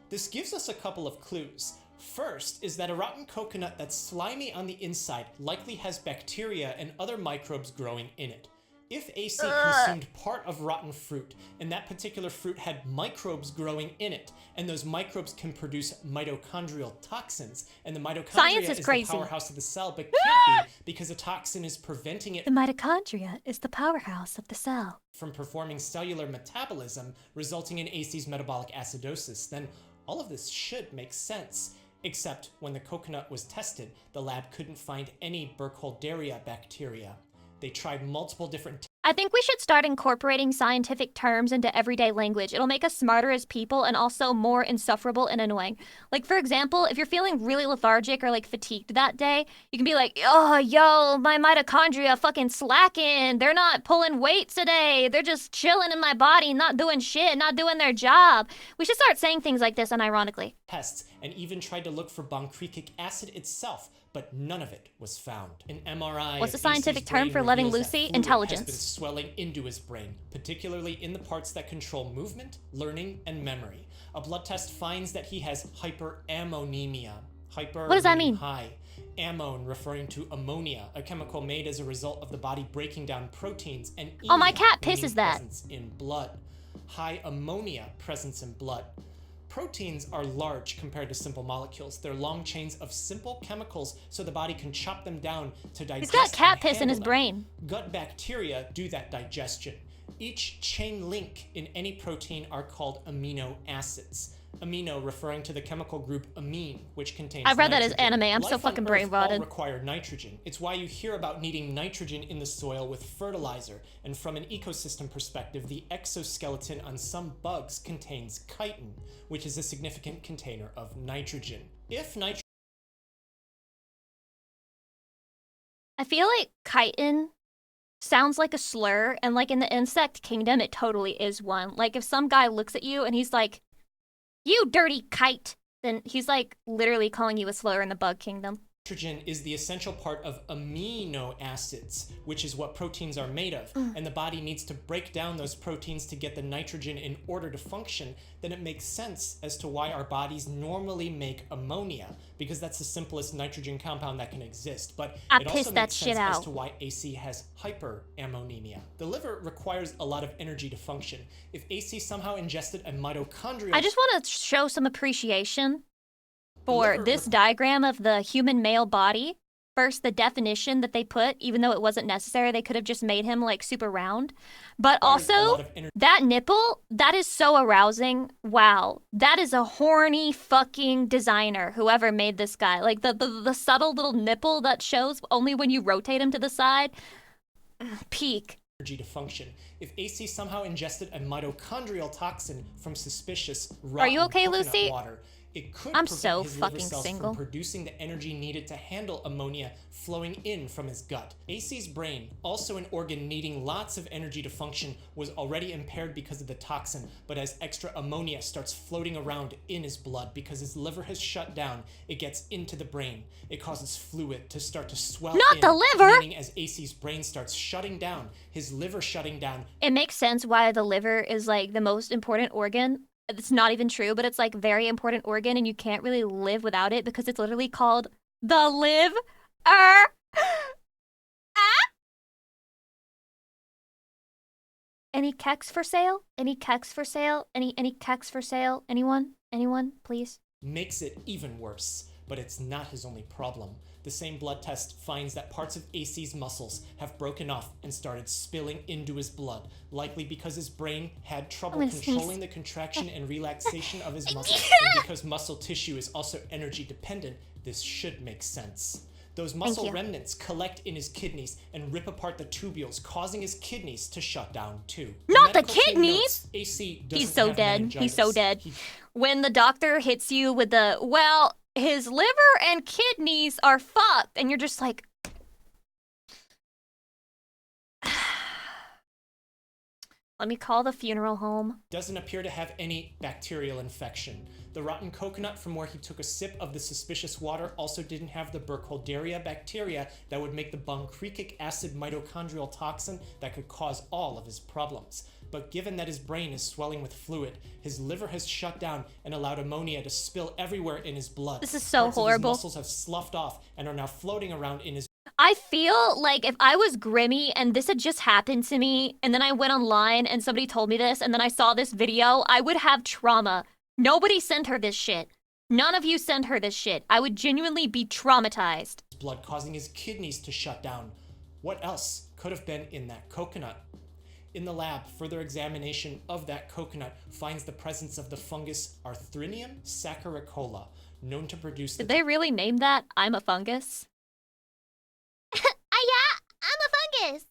This gives us a couple of clues. First is that a rotten coconut that's slimy on the inside likely has bacteria and other microbes growing in it. If AC consumed part of rotten fruit, and that particular fruit had microbes growing in it, and those microbes can produce mitochondrial toxins, and the mitochondria is the powerhouse of the cell, but can't be because a toxin is preventing it. The mitochondria is the powerhouse of the cell. From performing cellular metabolism, resulting in AC's metabolic acidosis, then all of this should make sense. Except when the coconut was tested, the lab couldn't find any Burkholderia bacteria. They tried multiple different I think we should start incorporating scientific terms into everyday language. It'll make us smarter as people and also more insufferable and annoying. Like, for example, if you're feeling really lethargic or like fatigued that day, you can be like, oh, yo, my mitochondria fucking slacking. They're not pulling weights today. They're just chilling in my body, not doing shit, not doing their job. We should start saying things like this unironically. Tests and even tried to look for boncretic acid itself, but none of it was found. An MRI. What's the scientific term for loving Lucy? Intelligence. Has been swelling into his brain, particularly in the parts that control movement, learning, and memory. A blood test finds that he has hyperammonemia. Hyper what does that mean? High. Ammon referring to ammonia, a chemical made as a result of the body breaking down proteins, and oh, my cat pisses that. Presence in blood. High ammonia presence in blood. Proteins are large compared to simple molecules. They're long chains of simple chemicals, so the body can chop them down to digest. He's got cat piss in his them. brain. Gut bacteria do that digestion. Each chain link in any protein are called amino acids. Amino referring to the chemical group amine, which contains I read nitrogen. That as anime. I'm so fucking brain rotted. All require nitrogen. It's why you hear about needing nitrogen in the soil with fertilizer. And from an ecosystem perspective, the exoskeleton on some bugs contains chitin, which is a significant container of nitrogen. If nitrogen I feel like chitin sounds like a slur, and like in the insect kingdom, it totally is one. Like if some guy looks at you and he's like, you dirty kite, then he's like literally calling you a slur in the bug kingdom. Nitrogen is the essential part of amino acids, which is what proteins are made of, and the body needs to break down those proteins to get the nitrogen in order to function. Then it makes sense as to why our bodies normally make ammonia, because that's the simplest nitrogen compound that can exist. But it also makes sense as to why AC has hyperammonemia. The liver requires a lot of energy to function. If AC somehow ingested a mitochondrial... I just want to show some appreciation for this diagram of the human male body. First, the definition that they put, even though it wasn't necessary, they could have just made him like super round. But also, that nipple, that is so arousing. Wow, that is a horny fucking designer, whoever made this guy. Like the subtle little nipple that shows only when you rotate him to the side. Peak. Energy to function. If AC somehow ingested a mitochondrial toxin from suspicious Are you okay, Lucy? Water, it could I'm prevent so his fucking liver cells single. from producing the energy needed to handle ammonia flowing in from his gut. AC's brain, also an organ needing lots of energy to function, was already impaired because of the toxin, but as extra ammonia starts floating around in his blood because his liver has shut down, it gets into the brain. It causes fluid to start to swell Not the liver! Meaning as AC's brain starts shutting down, his liver shutting down. It makes sense why the liver is like the most important organ. It's not even true, but it's like very important organ and you can't really live without it because it's literally called the liver. Any keks for sale? Any keks for sale? Any keks for sale? Anyone? Anyone, please? Makes it even worse, but it's not his only problem. The same blood test finds that parts of AC's muscles have broken off and started spilling into his blood, likely because his brain had trouble controlling the contraction and relaxation of his muscles, and because muscle tissue is also energy dependent, this should make sense. Those muscle remnants collect in his kidneys and rip apart the tubules, causing his kidneys to shut down too. Not the kidneys! AC He's so dead. He's so dead. When the doctor hits you with the, well, his liver and kidneys are fucked, and you're just like, Let me call the funeral home. Doesn't appear to have any bacterial infection. The rotten coconut from where he took a sip of the suspicious water also didn't have the Burkholderia bacteria that would make the buncretic acid mitochondrial toxin that could cause all of his problems. But given that his brain is swelling with fluid, his liver has shut down and allowed ammonia to spill everywhere in his blood. This is so horrible. His muscles have sloughed off and are now floating around in his... I feel like if I was Grimmy and this had just happened to me, and then I went online and somebody told me this, and then I saw this video, I would have trauma. Nobody sent her this shit. None of you sent her this shit. I would genuinely be traumatized. Blood causing his kidneys to shut down. What else could have been in that coconut? In the lab, further examination of that coconut finds the presence of the fungus Arthrinium saccharicola, known to produce... Did they really name that I'm a fungus? Yeah, I'm a fungus.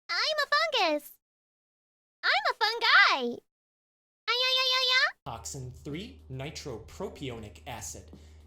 I'm a fungus. I'm a fungi. Toxin 3-nitropropionic acid.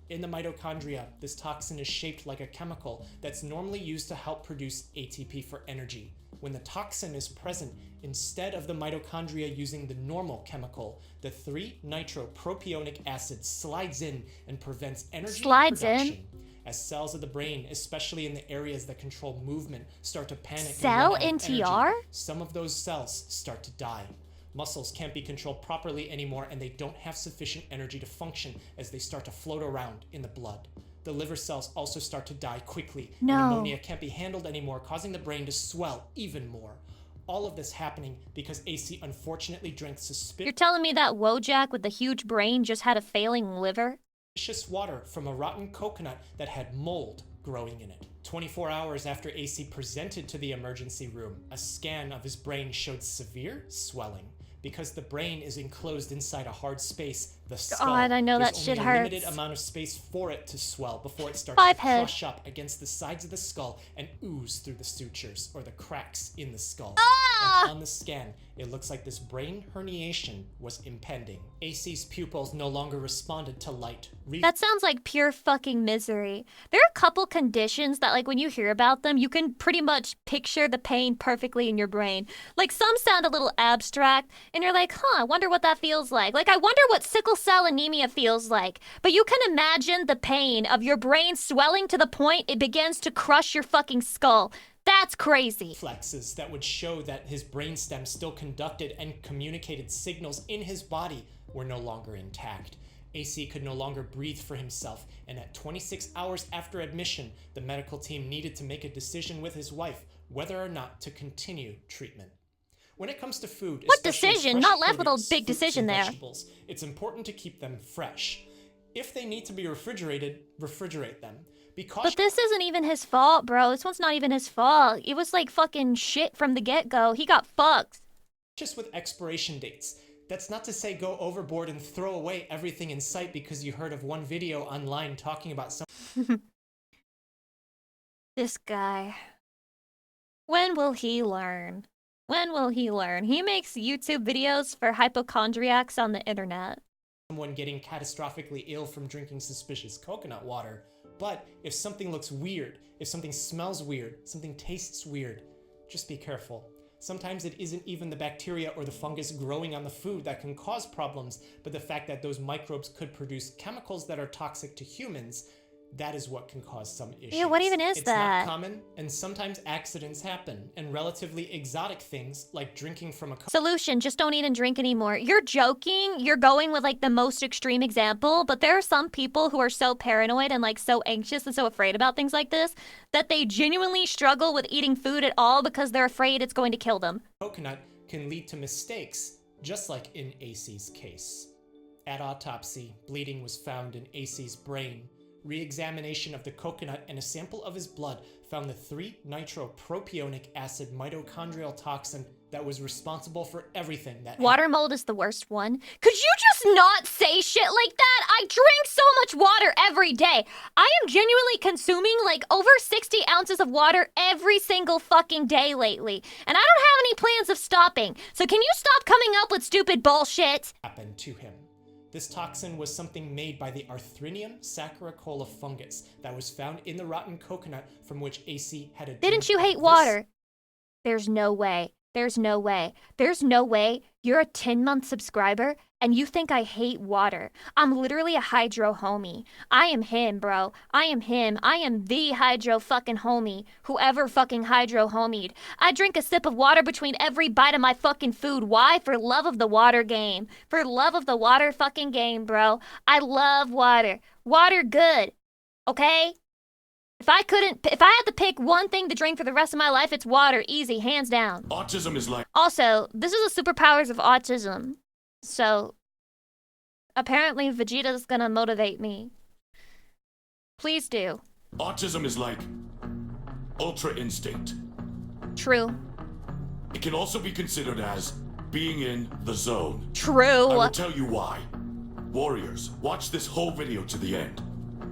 In the mitochondria, this toxin is shaped like a chemical that's normally used to help produce ATP for energy. When the toxin is present, instead of the mitochondria using the normal chemical, the 3-nitropropionic acid slides in and prevents energy production. As cells of the brain, especially in the areas that control movement, start to panic Cell and run out of NTR? energy, some of those cells start to die. Muscles can't be controlled properly anymore, and they don't have sufficient energy to function as they start to float around in the blood. The liver cells also start to die quickly, and ammonia can't be handled anymore, causing the brain to swell even more. All of this happening because AC unfortunately drank You're telling me that Wojak with the huge brain just had a failing liver? suspicious water from a rotten coconut that had mold growing in it. 24 hours after AC presented to the emergency room, a scan of his brain showed severe swelling. Because the brain is enclosed inside a hard space, the skull, God, I know that there's shit only a hurts. limited amount of space for it to swell before it starts Five to head. crush up against the sides of the skull and ooze through the sutures or the cracks in the skull. And on the scan, it looks like this brain herniation was impending. AC's pupils no longer responded to light. That sounds like pure fucking misery. There are a couple conditions that, like, when you hear about them, you can pretty much picture the pain perfectly in your brain. Like, some sound a little abstract, and you're like, huh, I wonder what that feels like. Like, I wonder what sickle cell anemia feels like. But you can imagine the pain of your brain swelling to the point it begins to crush your fucking skull. That's crazy. Reflexes that would show that his brainstem still conducted and communicated signals in his body were no longer intact. AC could no longer breathe for himself, and at 26 hours after admission, the medical team needed to make a decision with his wife whether or not to continue treatment. When it comes to food, What especially decision? fresh Not left with a produce, big fruits, decision and there. vegetables, it's important to keep them fresh. If they need to be refrigerated, refrigerate them. Be cautious. But this isn't even his fault, bro. This one's not even his fault. It was like fucking shit from the get-go. He got fucked. Just with expiration dates. That's not to say go overboard and throw away everything in sight because you heard of one video online talking about some... This guy. When will he learn? When will he learn? He makes YouTube videos for hypochondriacs on the internet. Someone getting catastrophically ill from drinking suspicious coconut water. But if something looks weird, if something smells weird, something tastes weird, just be careful. Sometimes it isn't even the bacteria or the fungus growing on the food that can cause problems, but the fact that those microbes could produce chemicals that are toxic to humans, that is what can cause some issues. Yeah, what even is it's that? It's not common, and sometimes accidents happen, and relatively exotic things like drinking from a Solution, just don't eat and drink anymore. You're joking. You're going with like the most extreme example, but there are some people who are so paranoid and like so anxious and so afraid about things like this that they genuinely struggle with eating food at all because they're afraid it's going to kill them. coconut can lead to mistakes, just like in AC's case. At autopsy, bleeding was found in AC's brain. Re-examination of the coconut and a sample of his blood found the 3-nitropropionic acid mitochondrial toxin that was responsible for everything that Water mold is the worst one. Could you just not say shit like that? I drink so much water every day. I am genuinely consuming like over 60 ounces of water every single fucking day lately. And I don't have any plans of stopping. So can you stop coming up with stupid bullshit? happened to him. This toxin was something made by the Arthrinium saccharicola fungus that was found in the rotten coconut from which AC had a Didn't drink you of hate this water? There's no way. There's no way. There's no way you're a 10-month subscriber and you think I hate water. I'm literally a hydro homie. I am him, bro. I am him. I am the hydro fucking homie. Whoever fucking hydro homied. I drink a sip of water between every bite of my fucking food. Why? For love of the water game. For love of the water fucking game, bro. I love water. Water good. Okay? If I had to pick one thing to drink for the rest of my life, it's water. Easy, hands down. Autism is like... Also, this is the superpowers of autism. So, apparently Vegeta's gonna motivate me. Please do. Autism is like... ultra instinct. True. It can also be considered as being in the zone. True. I will tell you why. Warriors, watch this whole video to the end.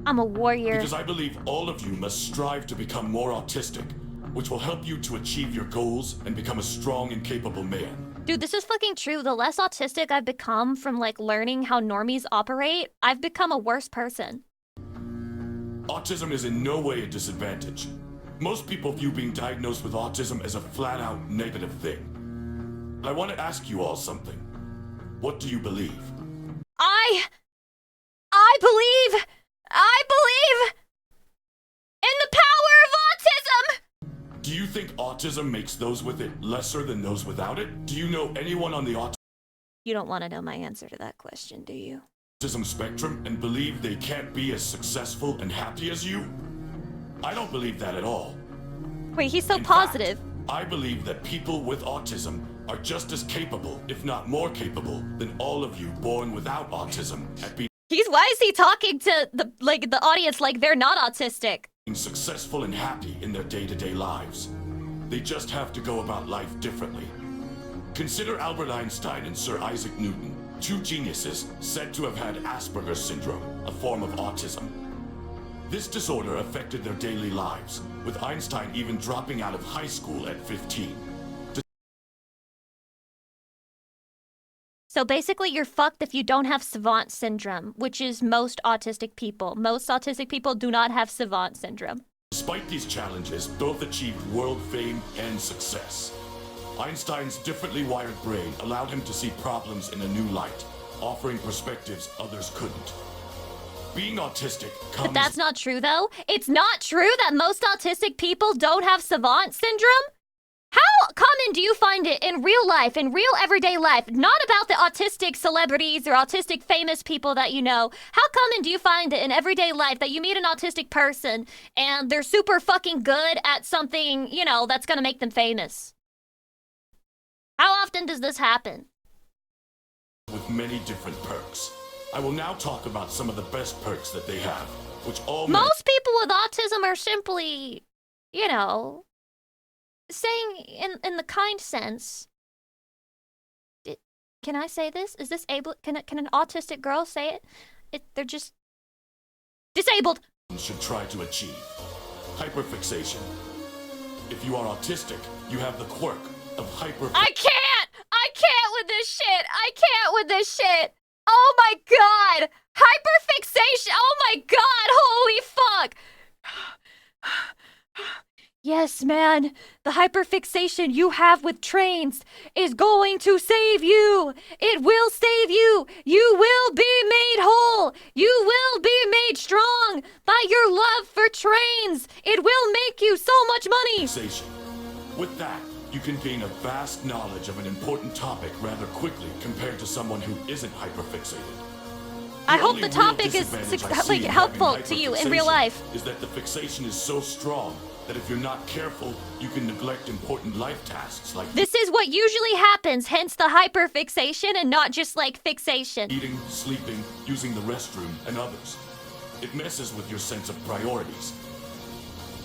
I'm a warrior. Because I believe all of you must strive to become more autistic, which will help you to achieve your goals and become a strong and capable man. Dude, this is fucking true. The less autistic I've become from, like, learning how normies operate, I've become a worse person. Autism is in no way a disadvantage. Most people view being diagnosed with autism as a flat-out negative thing. I want to ask you all something. What do you believe? I believe in the power of autism! Do you think autism makes those with it lesser than those without it? Do you know anyone on the You don't want to know my answer to that question, do you? autism spectrum and believe they can't be as successful and happy as you? I don't believe that at all. Wait, he's so In positive. fact, I believe that people with autism are just as capable, if not more capable, than all of you born without autism at being Why is he talking to the audience like they're not autistic? successful and happy in their day-to-day lives. They just have to go about life differently. Consider Albert Einstein and Sir Isaac Newton, two geniuses said to have had Asperger's syndrome, a form of autism. This disorder affected their daily lives, with Einstein even dropping out of high school at 15. So basically, you're fucked if you don't have savant syndrome, which is most autistic people. Most autistic people do not have savant syndrome. Despite these challenges, both achieved world fame and success. Einstein's differently wired brain allowed him to see problems in a new light, offering perspectives others couldn't. Being autistic comes... But that's not true, though. It's not true that most autistic people don't have savant syndrome? How common do you find it in real life, in real everyday life? Not about the autistic celebrities or autistic famous people that you know. How common do you find it in everyday life that you meet an autistic person and they're super fucking good at something, you know, that's gonna make them famous? How often does this happen? With many different perks. I will now talk about some of the best perks that they have, which all Most people with autism are simply, you know, saying in the kind sense. Can I say this? Is this able? Can an autistic girl say it? They're just disabled. Should try to achieve. Hyperfixation. If you are autistic, you have the quirk of I can't with this shit. I can't with this shit. Oh my god. Hyperfixation. Oh my god. Holy fuck. Yes, man. The hyperfixation you have with trains is going to save you. It will save you. You will be made whole. You will be made strong by your love for trains. It will make you so much money. With that, you can gain a vast knowledge of an important topic rather quickly compared to someone who isn't hyperfixated. I hope the topic is like helpful to you in real life. Is that the fixation is so strong that if you're not careful, you can neglect important life tasks like this is what usually happens, hence the hyperfixation and not just like fixation. Eating, sleeping, using the restroom, and others. It messes with your sense of priorities.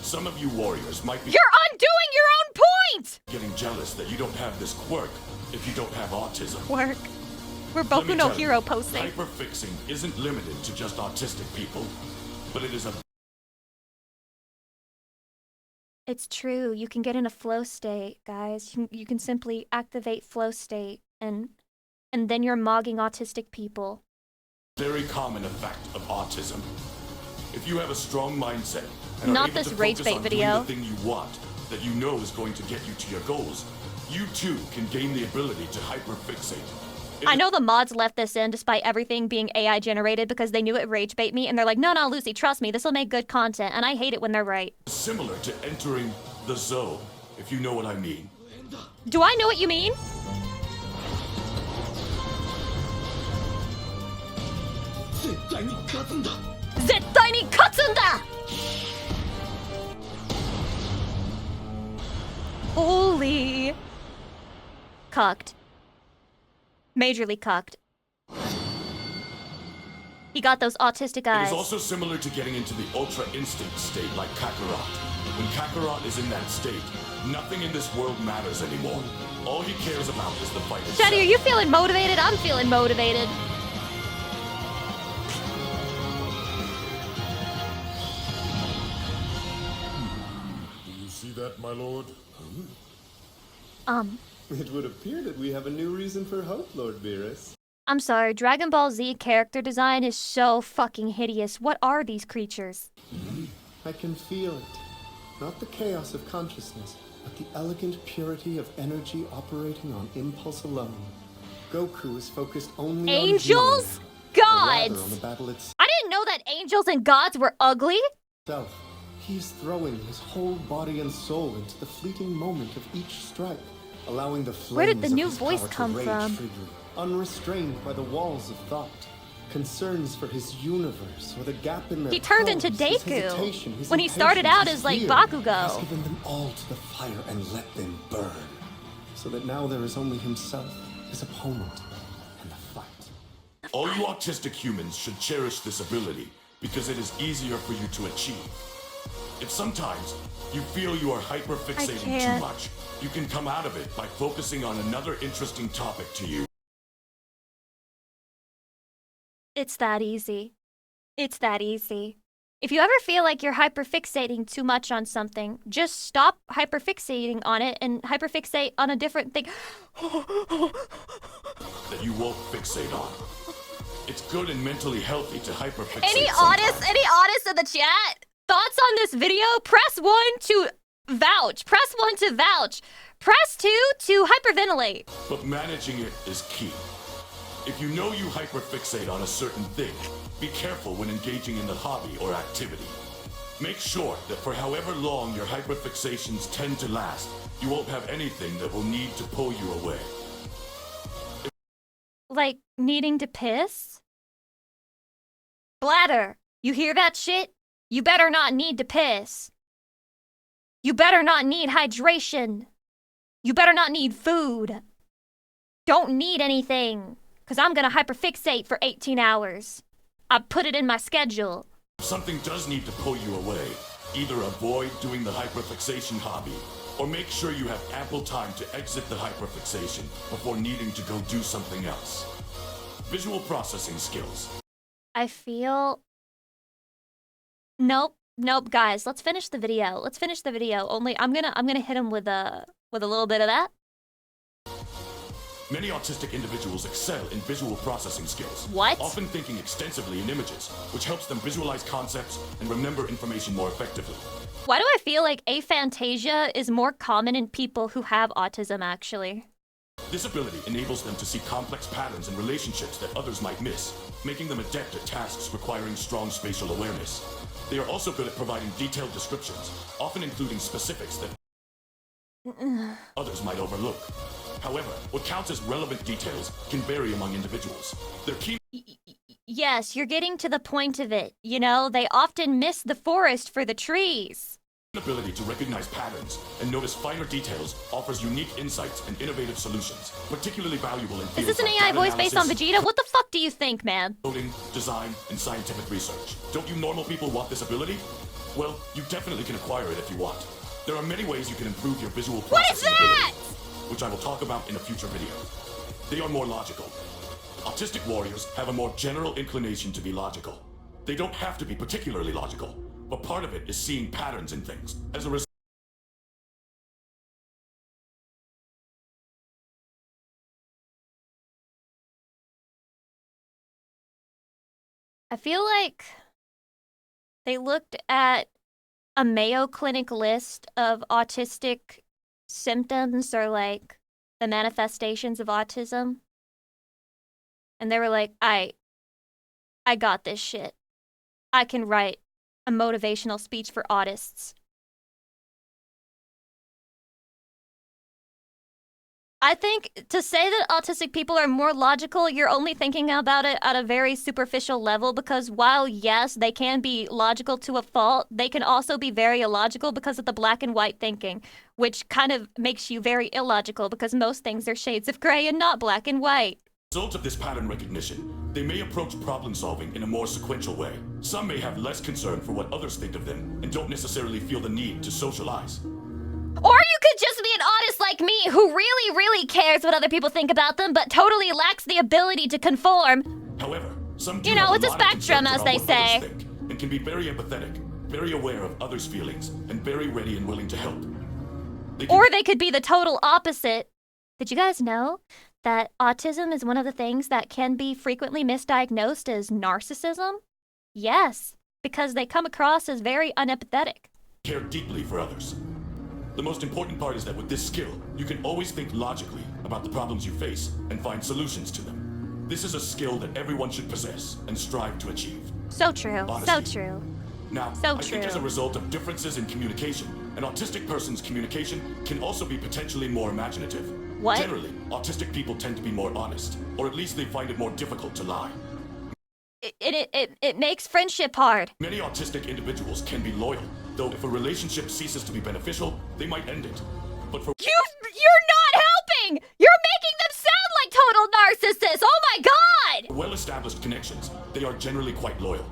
Some of you warriors might be You're undoing your own point! Getting jealous that you don't have this quirk if you don't have autism. Quirk. We're Boku no Hero posting. Hyperfixing isn't limited to just autistic people, but it is a... It's true. You can get in a flow state, guys. You can simply activate flow state, and then you're mogging autistic people. Very common effect of autism. If you have a strong mindset and not are able this to rage focus bait on video. doing the thing you want, that you know is going to get you to your goals, You too can gain the ability to hyperfixate. I know the mods left this in despite everything being AI generated because they knew it rage bait me and they're like, no, Lucy, trust me, this will make good content. And I hate it when they're right. Similar to entering the zone, if you know what I mean. Do I know what you mean? zettai ni katsunda! Holy. Cucked. Majorly cucked. He got those autistic eyes. It is also similar to getting into the Ultra Instinct state like Kakarot. When Kakarot is in that state, nothing in this world matters anymore. All he cares about is the fight itself. Shadi, are you feeling motivated? I'm feeling motivated. Do you see that, my lord? It would appear that we have a new reason for hope, Lord Beerus. I'm sorry, Dragon Ball Z character design is so fucking hideous. What are these creatures? I can feel it. Not the chaos of consciousness, but the elegant purity of energy operating on impulse alone. Goku is focused only Angels? on Gods! on the battle itself. I didn't know that angels and gods were ugly. He's throwing his whole body and soul into the fleeting moment of each strike, allowing the flames Where did the of new his voice power to come rage from? freely, unrestrained by the walls of thought. Concerns for his universe or the gap in their He turned into codes, his Deku hesitation, his when he started out impatience, as like his fear. Bakugo. He's given them all to the fire and let them burn, so that now there is only himself, his opponent, and the fight. All you autistic humans should cherish this ability because it is easier for you to achieve. If sometimes you feel you are hyperfixating too can't. much, you can come out of it by focusing on another interesting topic to you. It's that easy. It's that easy. If you ever feel like you're hyperfixating too much on something, just stop hyperfixating on it and hyperfixate on a different thing. That you won't fixate on. It's good and mentally healthy to hyperfixate Any sometimes. artists in the chat? Thoughts on this video? Press 1 to vouch. Press 1 to vouch. Press 2 to hyperventilate. But managing it is key. If you know you hyperfixate on a certain thing, be careful when engaging in the hobby or activity. Make sure that for however long your hyperfixations tend to last, you won't have anything that will need to pull you away. Like needing to piss? Bladder, you hear that shit? You better not need to piss. You better not need hydration. You better not need food. Don't need anything, because I'm going to hyperfixate for 18 hours. I put it in my schedule. If something does need to pull you away, either avoid doing the hyperfixation hobby, or make sure you have ample time to exit the hyperfixation before needing to go do something else. Visual processing skills. I feel... Nope, guys, let's finish the video. Let's finish the video. Only I'm gonna hit him with a little bit of that. Many autistic individuals excel in visual processing skills. What? Often thinking extensively in images, which helps them visualize concepts and remember information more effectively. Why do I feel like aphantasia is more common in people who have autism, actually? This ability enables them to see complex patterns and relationships that others might miss, making them adept at tasks requiring strong spatial awareness. They are also good at providing detailed descriptions, often including specifics that others might overlook. However, what counts as relevant details can vary among individuals. Their key Yes, you're getting to the point of it. You know, they often miss the forest for the trees. ability to recognize patterns and notice finer details offers unique insights and innovative solutions, particularly valuable in Is fields this an like AI data voice based on analysis, Vegeta? What the fuck do you think, man? coding, design, and scientific research. Don't you normal people want this ability? Well, you definitely can acquire it if you want. There are many ways you can improve your visual What is processing that? ability, which I will talk about in a future video. They are more logical. Autistic warriors have a more general inclination to be logical. They don't have to be particularly logical, but part of it is seeing patterns in things. As a result, I feel like they looked at a Mayo Clinic list of autistic symptoms or like the manifestations of autism. And they were like, I got this shit. I can write a motivational speech for autists. I think to say that autistic people are more logical, you're only thinking about it at a very superficial level, because while, yes, they can be logical to a fault, they can also be very illogical because of the black and white thinking, which kind of makes you very illogical because most things are shades of gray and not black and white. As a result of this pattern recognition, they may approach problem solving in a more sequential way. Some may have less concern for what others think of them and don't necessarily feel the need to socialize. Or you could just be an autist like me who really, really cares what other people think about them, but totally lacks the ability to conform. However, some do You know, have it's a lot of spectrum, concerns as about they what say. others think, and can be very empathetic, very aware of others' feelings, and very ready and willing to help. Or they could be the total opposite. Did you guys know that autism is one of the things that can be frequently misdiagnosed as narcissism? Yes, because they come across as very unempathetic. Care deeply for others. The most important part is that with this skill, you can always think logically about the problems you face and find solutions to them. This is a skill that everyone should possess and strive to achieve. So true, Honesty. so true. Now, So I think as a true. result of differences in communication, an autistic person's communication can also be potentially more imaginative. What? Generally, autistic people tend to be more honest, or at least they find it more difficult to lie. It makes friendship hard. Many autistic individuals can be loyal, though if a relationship ceases to be beneficial, they might end it. But for You're not helping! You're making them sound like total narcissists! Oh my god! well-established connections, they are generally quite loyal.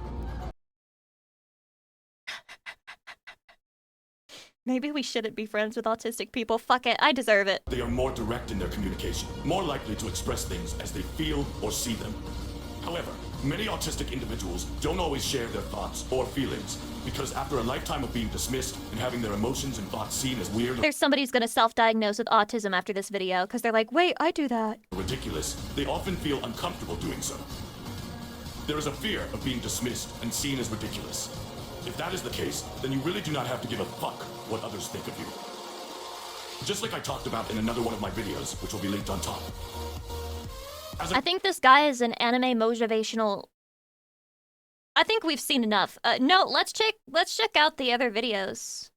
Maybe we shouldn't be friends with autistic people. Fuck it, I deserve it. They are more direct in their communication, more likely to express things as they feel or see them. However, many autistic individuals don't always share their thoughts or feelings, because after a lifetime of being dismissed and having their emotions and thoughts seen as weird There's somebody who's gonna self-diagnose with autism after this video, because they're like, wait, I do that. or ridiculous, they often feel uncomfortable doing so. There is a fear of being dismissed and seen as ridiculous. If that is the case, then you really do not have to give a fuck what others think of you. Just like I talked about in another one of my videos, which will be linked on top. I think this guy is an anime motivational... I think we've seen enough. No, let's check out the other videos.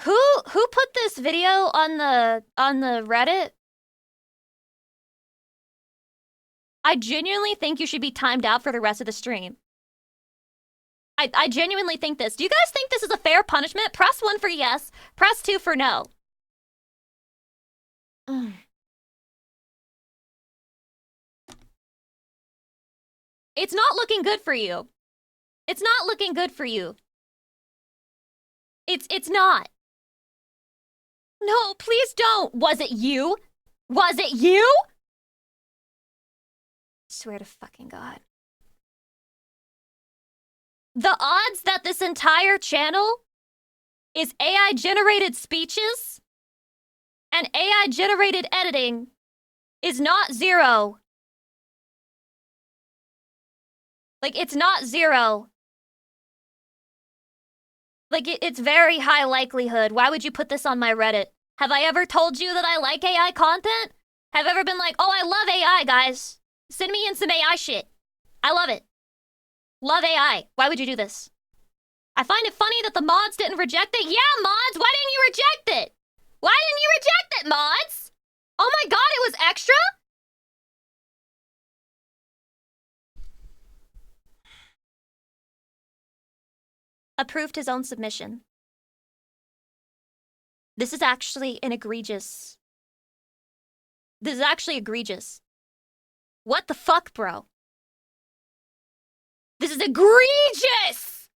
Who put this video on the Reddit? I genuinely think you should be timed out for the rest of the stream. I genuinely think this. Do you guys think this is a fair punishment? Press 1 for yes. Press 2 for no. It's not looking good for you. It's not looking good for you. It's not. No, please don't. Was it you? Was it you? Swear to fucking God. The odds that this entire channel is AI-generated speeches and AI-generated editing is not 0. Like, it's not 0. Like, it's very high likelihood. Why would you put this on my Reddit? Have I ever told you that I like AI content? Have I ever been like, oh, I love AI, guys. Send me in some AI shit. I love it. Love AI. Why would you do this? I find it funny that the mods didn't reject it. Yeah, mods, why didn't you reject it? Why didn't you reject it, mods? Oh my god, it was extra? Approved his own submission. This is actually an egregious... This is actually egregious. What the fuck, bro? This is egregious!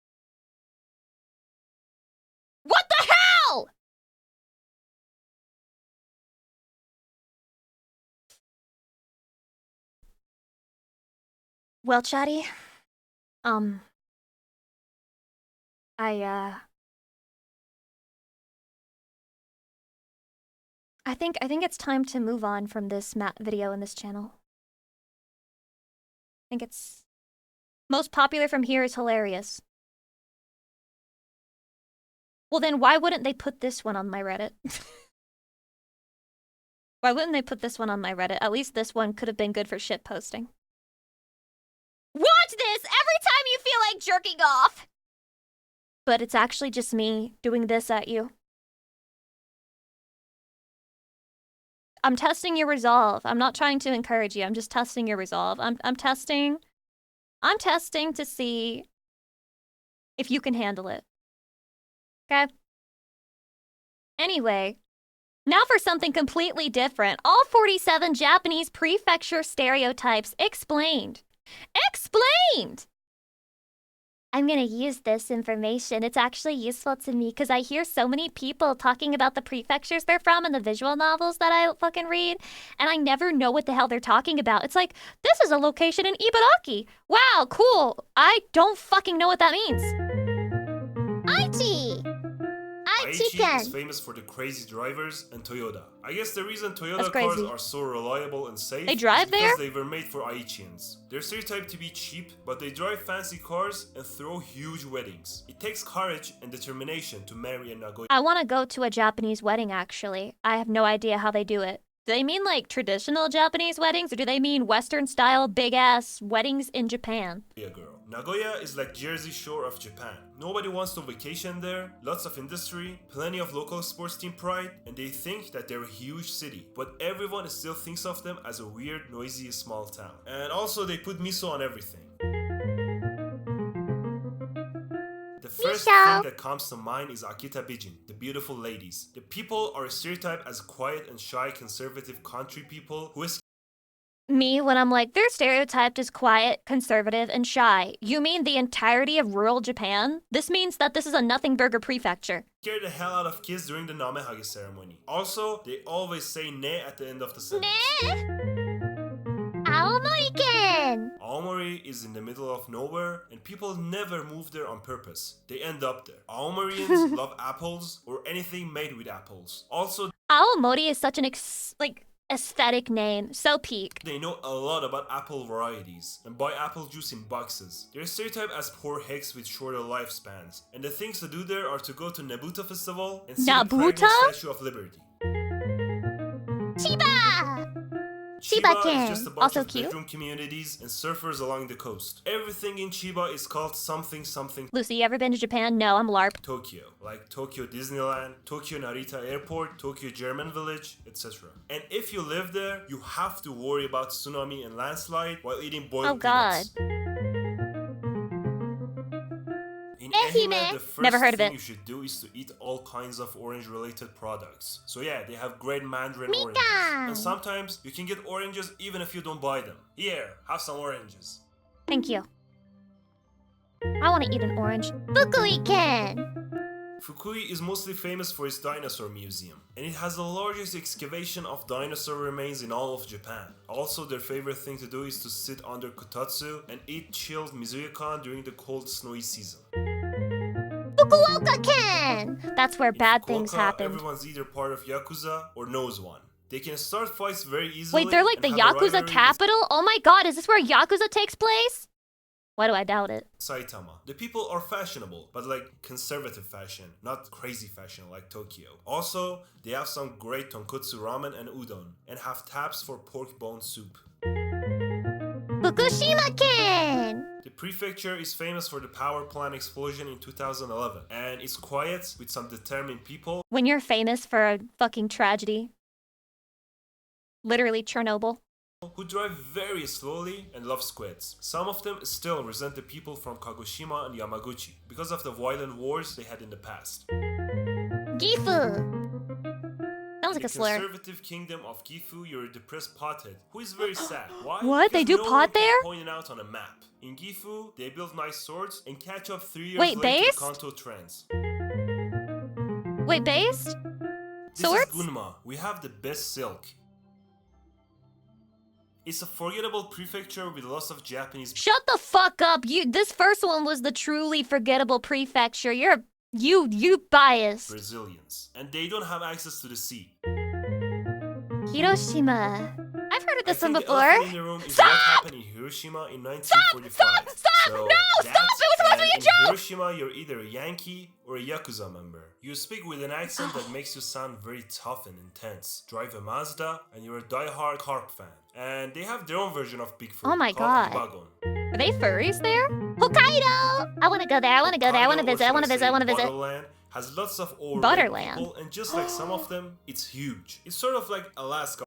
What the hell? Well, chatty, I think it's time to move on from this video in this channel. I think it's most popular from here is hilarious. Well then why wouldn't they put this one on my Reddit? Why wouldn't they put this one on my Reddit? At least this one could have been good for shit posting. Watch this every time you feel like jerking off! But it's actually just me doing this at you. I'm testing your resolve. I'm not trying to encourage you. I'm just testing your resolve. I'm testing to see if you can handle it. Okay? Anyway, now for something completely different. All 47 Japanese prefecture stereotypes explained. Explained! I'm gonna use this information. It's actually useful to me because I hear so many people talking about the prefectures they're from in the visual novels that I fucking read, and I never know what the hell they're talking about. It's like, this is a location in Ibaraki. Wow, cool. I don't fucking know what that means. Aichi! Aichi Aichi-ken! is famous for the crazy drivers and Toyota. I guess the reason Toyota That's cars crazy. are so reliable and safe They drive is because there? they were made for Aichians. They're stereotyped to be cheap, but they drive fancy cars and throw huge weddings. It takes courage and determination to marry a Nagoya. I want to go to a Japanese wedding, actually. I have no idea how they do it. Do they mean like traditional Japanese weddings, or do they mean Western style big ass weddings in Japan? Girl. Nagoya is like Jersey Shore of Japan. Nobody wants to vacation there, lots of industry, plenty of local sports team pride, and they think that they're a huge city, but everyone still thinks of them as a weird, noisy, small town. And also they put miso on everything. The first thing that comes to mind is Akita Bijin, the beautiful ladies. The people are stereotyped as quiet and shy, conservative country people who Me, when I'm like, they're stereotyped as quiet, conservative, and shy. You mean the entirety of rural Japan? This means that this is a nothing burger prefecture. scare the hell out of kids during the namehage ceremony. Also, they always say ne at the end of the sentence. Aomori-ken! Aomori is in the middle of nowhere, and people never move there on purpose. They end up there. Aomorians love apples or anything made with apples. Also, Aomori is such an aesthetic name. So peak. they know a lot about apple varieties and buy apple juice in boxes. They're stereotyped as poor hicks with shorter lifespans, and the things to do there are to go to Nabuta Festival and see the Nabuta? pregnant Statue of Liberty. Chiba! Chiba Chiba-ken. is just a bunch Also of cute. bedroom communities and surfers along the coast. Everything in Chiba is called something something Lucy, you ever been to Japan? No, I'm LARP. Tokyo, like Tokyo Disneyland, Tokyo Narita Airport, Tokyo German Village, etc. And if you live there, you have to worry about tsunami and landslide while eating boiled Oh, God. peanuts. In Ehime. Ehime, the first Never heard of thing it. you should do is to eat all kinds of orange-related products. So yeah, they have great mandarin Mikan. oranges. And sometimes you can get oranges even if you don't buy them. Here, have some oranges. Thank you. I want to eat an orange. Fukui-ken! Fukui is mostly famous for its dinosaur museum, and it has the largest excavation of dinosaur remains in all of Japan. Also, their favorite thing to do is to sit under kotatsu and eat chilled mizuyakan during the cold, snowy season. Fukuoka-ken! That's where bad In things Fukuoka, happen. Everyone's either part of Yakuza or knows one. They can start fights very easily. Wait, they're like the and have a Yakuza rivalry with capital? Oh my god, is this where Yakuza takes place? Why do I doubt it? Saitama. The people are fashionable, but like conservative fashion, not crazy fashion like Tokyo. Also, they have some great tonkotsu ramen and udon, and have taps for pork bone soup. Fukushima-ken! The prefecture is famous for the power plant explosion in 2011, and it's quiet with some determined people When you're famous for a fucking tragedy. Literally Chernobyl. who drive very slowly and love squids. Some of them still resent the people from Kagoshima and Yamaguchi because of the violent wars they had in the past. Gifu! Sounds like In a the slur. conservative kingdom of Gifu, you're a depressed pothead who is very sad. Why? What? They Because do no pot one can there? point it out on a map. In Gifu, they build nice swords and catch up 3 years Wait, later based? to Kanto trends. Wait, based? This Swords? is Gunma. We have the best silk. It's a forgettable prefecture with lots of Japanese Shut the fuck up. This first one was the truly forgettable prefecture. You biased. Brazilians, and they don't have access to the sea. Hiroshima. I've heard of this one The before. elephant in the room is what happened in Hiroshima in 1945. Stop! So No, stop! that, It was supposed to be a and in joke! Hiroshima, you're either a Yankee or a Yakuza member. You speak with an accent that makes you sound very tough and intense. Drive a Mazda, and you're a die-hard carp fan. And they have their own version of Bigfoot. Oh my called God. Ibagon. Are they furries there? Hokkaido! I wanna go there, I wanna go there, I wanna Hokkaido, or visit, I should wanna visit, I say wanna visit. Butterland, has lots of old Butterland. people, and just like some of them, it's huge. It's sort of like Alaska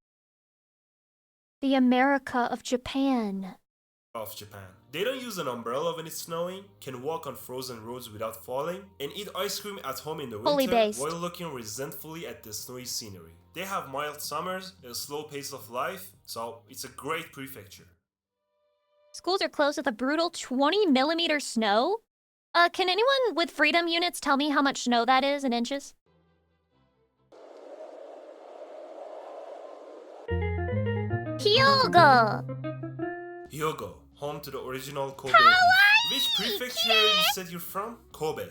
The America of Japan. of Japan. They don't use an umbrella when it's snowing, can walk on frozen roads without falling, and eat ice cream at home in the Fully winter based. while looking resentfully at the snowy scenery. They have mild summers and a slow pace of life, so it's a great prefecture. Schools are closed with a brutal 20mm snow? Can anyone with freedom units tell me how much snow that is in inches? Hyogo! Hyogo, home to the original Kobe beef. Which prefecture you said you're from? Kobe.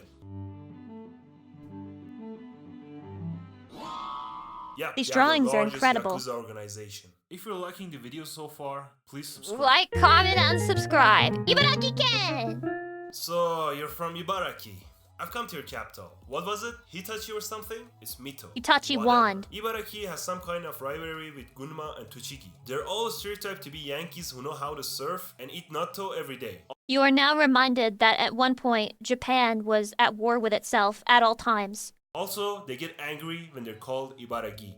Yeah, These they have the drawings are largest incredible. Yakuza organization. If you're liking the video so far, please subscribe. Like, comment, and subscribe. Ibaraki-ken! So, you're from Ibaraki. I've come to your capital. What was it? Hitachi or something? It's Mito. Hitachi Whatever. wand. Ibaraki has some kind of rivalry with Gunma and Tochigi. They're all stereotyped to be Yankees who know how to surf and eat natto every day. You are now reminded that at one point, Japan was at war with itself at all times. Also, they get angry when they're called Ibaragi.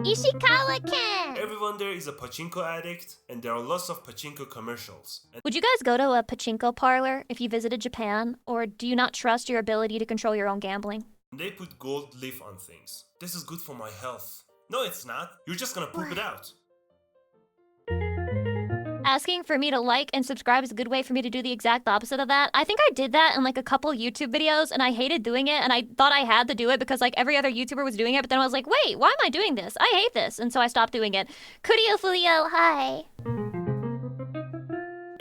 Ishikawa-ken! Everyone there is a pachinko addict, and there are lots of pachinko commercials. And Would you guys go to a pachinko parlor if you visited Japan? Or do you not trust your ability to control your own gambling? they put gold leaf on things. This is good for my health. No, it's not. You're just gonna poop it out. Asking for me to like and subscribe is a good way for me to do the exact opposite of that. I think I did that in like a couple YouTube videos and I hated doing it and I thought I had to do it because like every other YouTuber was doing it, but then I was like, wait, why am I doing this? I hate this. And so I stopped doing it. Kurio Fulio, hi.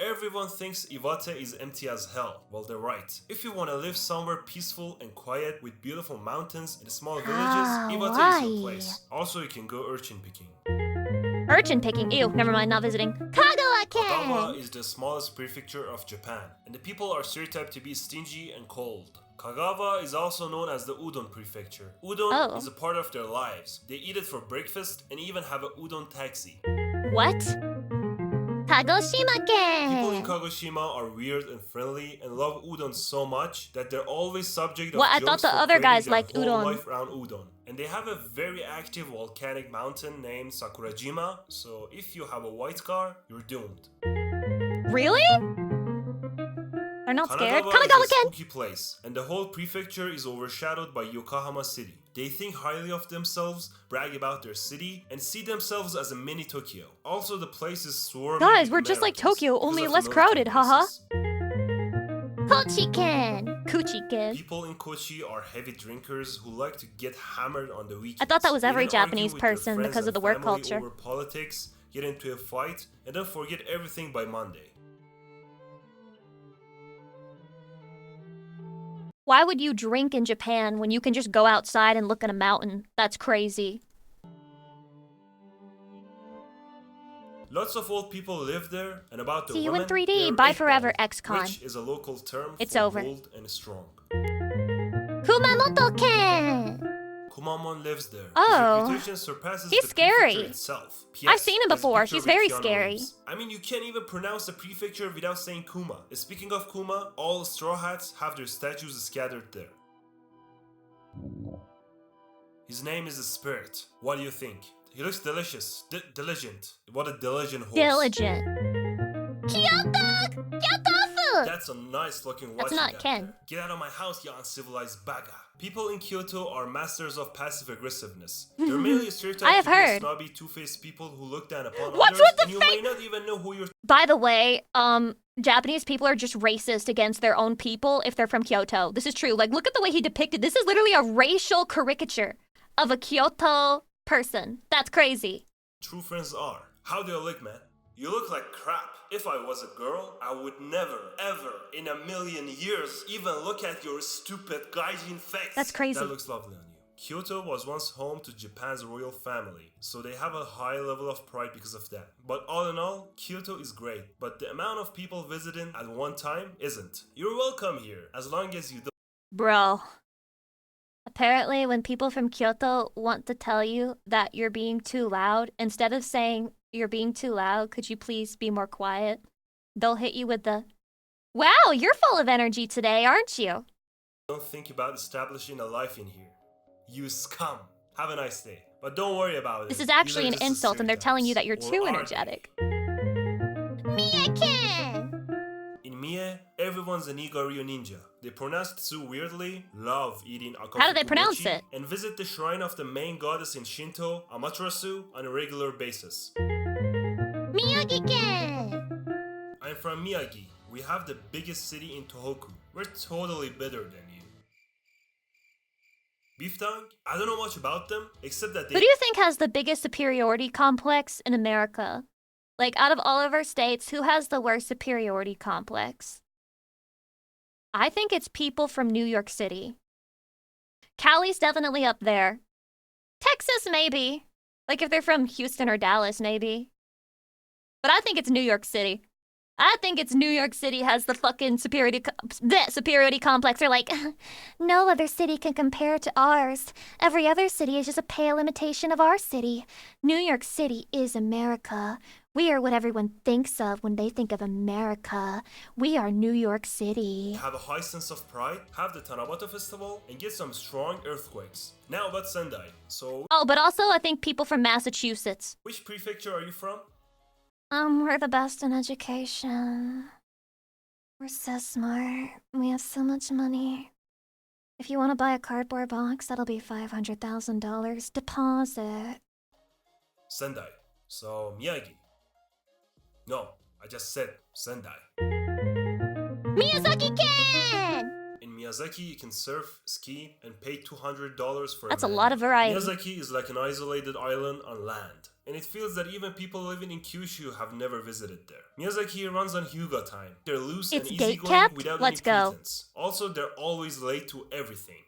Everyone thinks Iwate is empty as hell. Well, they're right. If you want to live somewhere peaceful and quiet with beautiful mountains and small villages, Iwate is your place. Also, you can go urchin picking. Urchin picking. Ew, never mind, not visiting. Kagawa-ken! Kagawa is the smallest prefecture of Japan, and the people are stereotyped to be stingy and cold. Kagawa is also known as the udon prefecture. Udon is a part of their lives. They eat it for breakfast and even have a udon taxi. What? Kagoshima-ken! People in Kagoshima are weird and friendly and love udon so much that they're always subject of What? I jokes thought the for other creating guys their liked whole udon. life around udon. And they have a very active volcanic mountain named Sakurajima, so if you have a white car, you're doomed. Really? They're not scared? Kanagawa is a Kanagawa-ken! spooky place, and the whole prefecture is overshadowed by Yokohama City. They think highly of themselves, brag about their city, and see themselves as a mini Tokyo. Also, the place is swarming Guys, with we're just like Americans Tokyo, because only of less the crowded, military haha. bases. Kochi-ken! Coochie kid. People in Kochi are heavy drinkers who like to get hammered on the weekends. I thought that was They every then argue Japanese with their person friends because of and the work family culture. over politics, get into a fight, and then forget everything by Monday. Why would you drink in Japan when you can just go outside and look at a mountain? That's crazy. Lots of old people live there, and about the See you in women, 3D. they're Bye eight forever, ball, ex-con. which is a local term It's for over. old and strong. Kumamoto-ken! Kumamon lives there. Oh. His reputation surpasses He's the scary. prefecture itself. I've seen him has a before. picture He's with very Keanu scary. Reeves. I mean, you can't even pronounce the prefecture without saying Kuma. Speaking of Kuma, all Straw Hats have their statues scattered there. His name is a spirit. What do you think? He looks delicious. Diligent. What a diligent horse. Diligent. Kyoto! Kyoto-fu! That's a nice looking watch. That's not Ken. Get out of my house, you uncivilized baga. People in Kyoto are masters of passive aggressiveness. They're mainly stereotyped I have to be heard. snobby, two-faced people who look down upon What's others, with the and you may not even know who you're. By the way, Japanese people are just racist against their own people if they're from Kyoto. This is true. Like, look at the way he depicted. This is literally a racial caricature of a Kyoto person. That's crazy. True friends are. How do you look, man? You look like crap. If I was a girl, I would never, ever, in a million years, even look at your stupid gaijin face. That's crazy. That looks lovely on you. Kyoto was once home to Japan's royal family, so they have a high level of pride because of that. But all in all, Kyoto is great, but the amount of people visiting at one time isn't. You're welcome here, as long as you don't. Bro. Apparently, when people from Kyoto want to tell you that you're being too loud, instead of saying, "You're being too loud, could you please be more quiet?" they'll hit you with the, "Wow, you're full of energy today, aren't you?" Don't think about establishing a life in here. You scum. Have a nice day. But don't worry about it. This is These actually are an just the insult, and they're telling you that you're stereotypes. too Or are energetic. Mia-can! In Mie, everyone's a Nigaryo ninja. They pronounce Tsu weirdly, love eating akafuku How do they pronounce mochi, it? and visit the shrine of the main goddess in Shinto, Amaterasu, on a regular basis. Miyagi-can! I'm from Miyagi. We have the biggest city in Tohoku. We're totally better than you. Beef tongue? I don't know much about them, except that Who they do you think has the biggest superiority complex in America? Like, out of all of our states, who has the worst superiority complex? I think it's people from New York City. Cali's definitely up there. Texas, maybe. Like, if they're from Houston or Dallas, maybe. But I think it's New York City. I think it's New York City has the fucking superiority complex. They're like, no other city can compare to ours. Every other city is just a pale imitation of our city. New York City is America. We are what everyone thinks of when they think of America. We are New York City. have a high sense of pride, have the Tanabata festival, and get some strong earthquakes. Now about Sendai. So, Oh, but also I think people from Massachusetts. which prefecture are you from? We're the best in education. We're so smart. We have so much money. If you want to buy a cardboard box, that'll be $500,000 deposit. Sendai. So, Miyagi. No, I just said Sendai. Miyazaki-can! In Miyazaki, you can surf, ski, and pay $200 for That's a man. lot of variety. Miyazaki is like an isolated island on land, and it feels that even people living in Kyushu have never visited there. Miyazaki runs on Hyuga time. They're loose It's and gate easygoing kept? without Let's any go. pretense. Also, they're always late to everything.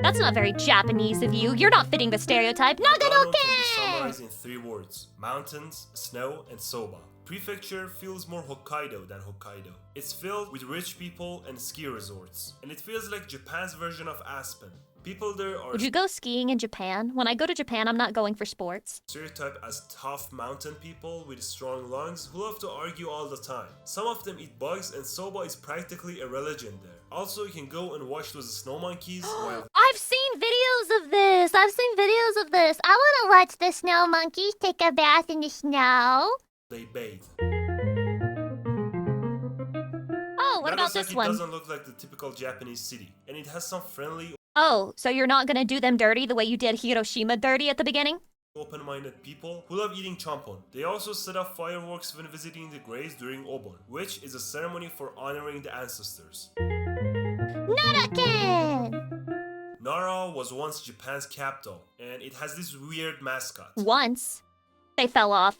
That's not very Japanese of you. You're not fitting the stereotype. Nagano can be Nagano-ken! summarized in 3 words: mountains, snow, and soba. Prefecture feels more Hokkaido than Hokkaido. It's filled with rich people and ski resorts, and it feels like Japan's version of Aspen. People there are Would you go skiing in Japan? When I go to Japan, I'm not going for sports. stereotyped as tough mountain people with strong lungs who love to argue all the time. Some of them eat bugs, and soba is practically a religion there. Also, you can go and watch those snow monkeys while I've seen videos of this. I wanna watch the snow monkeys take a bath in the snow. they bathe. Oh, what about this Nagasaki one? doesn't look like the typical Japanese city, and it has some friendly, Oh, so you're not gonna do them dirty the way you did Hiroshima dirty at the beginning? open-minded people who love eating champon. They also set up fireworks when visiting the graves during Obon, which is a ceremony for honoring the ancestors. Nara-can! Nara was once Japan's capital, and it has this weird mascot. Once. They fell off.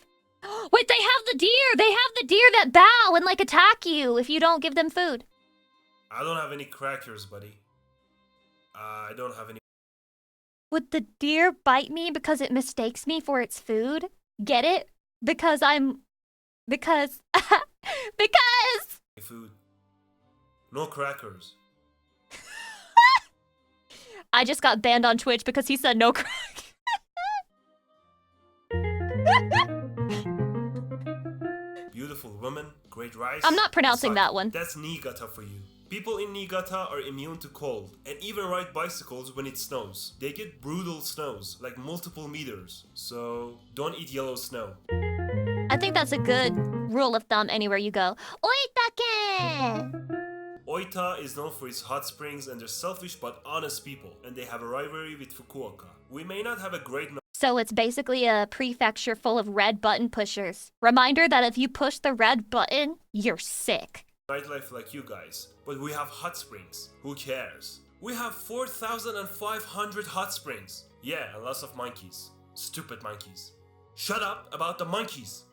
Wait, they have the deer! They have the deer that bow and, like, attack you if you don't give them food. I don't have any crackers, buddy. I don't have any. Would the deer bite me because it mistakes me for its food? Get it? Because because Food. No crackers. I just got banned on Twitch because he said no crack. Beautiful women, great rice. I'm not pronouncing sake. that one. That's Niigata for you. People in Niigata are immune to cold, and even ride bicycles when it snows. They get brutal snows, like multiple meters, so don't eat yellow snow. I think that's a good rule of thumb anywhere you go. Oita-can! Oita is known for its hot springs and they're selfish but honest people, and they have a rivalry with Fukuoka. We may not have a great So it's basically a prefecture full of red button pushers. Reminder that if you push the red button, you're sick. nightlife like you guys, but we have hot springs. Who cares? We have 4,500 hot springs. Yeah, and lots of monkeys. Stupid monkeys. Shut up about the monkeys.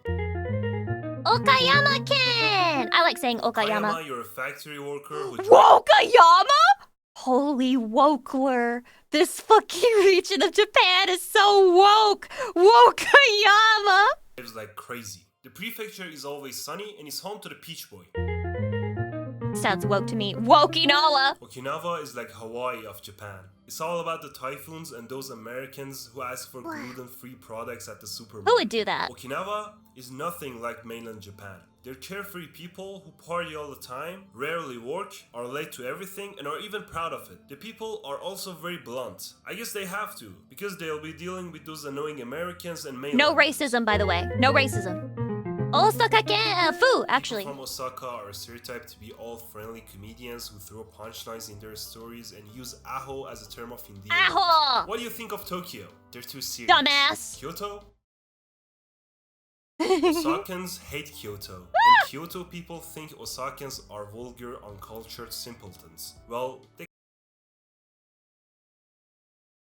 Okayama-can! I like saying Okayama. You're a factory worker who Okayama? Holy wokler. This fucking region of Japan is so woke. Wokayama. It's like crazy. The prefecture is always sunny and is home to the Peach Boy. Sounds woke to me. Wokinawa. Okinawa is like Hawaii of Japan. It's all about the typhoons and those Americans who ask for gluten-free products at the supermarket. Who would do that? Okinawa is nothing like mainland Japan. They're carefree people who party all the time, rarely work, are late to everything, and are even proud of it. The people are also very blunt. I guess they have to, because they'll be dealing with those annoying Americans and mainland. No racism, by the way. No racism. Osaka ken fu, actually. People from Osaka are stereotyped to be all friendly comedians who throw punchlines in their stories and use aho as a term of endearment. Aho! What do you think of Tokyo? They're too serious. Dumbass. Kyoto? Osakans hate Kyoto, and Kyoto people think Osakans are vulgar, uncultured simpletons. Well, they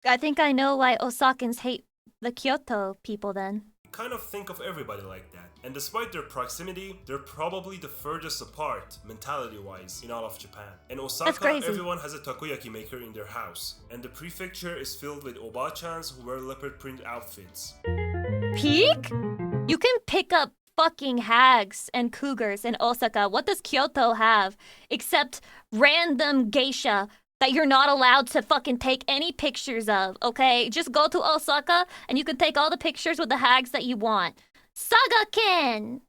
I think I know why Osakans hate the Kyoto people then. kind of think of everybody like that. And despite their proximity, they're probably the furthest apart, mentality-wise, in all of Japan. In Osaka, crazy. everyone has a takoyaki maker in their house, and the prefecture is filled with obachans who wear leopard print outfits. Peak? You can pick up fucking hags and cougars in Osaka. What does Kyoto have? Except random geisha that you're not allowed to fucking take any pictures of, okay? Just go to Osaka and you can take all the pictures with the hags that you want. Saga-ken!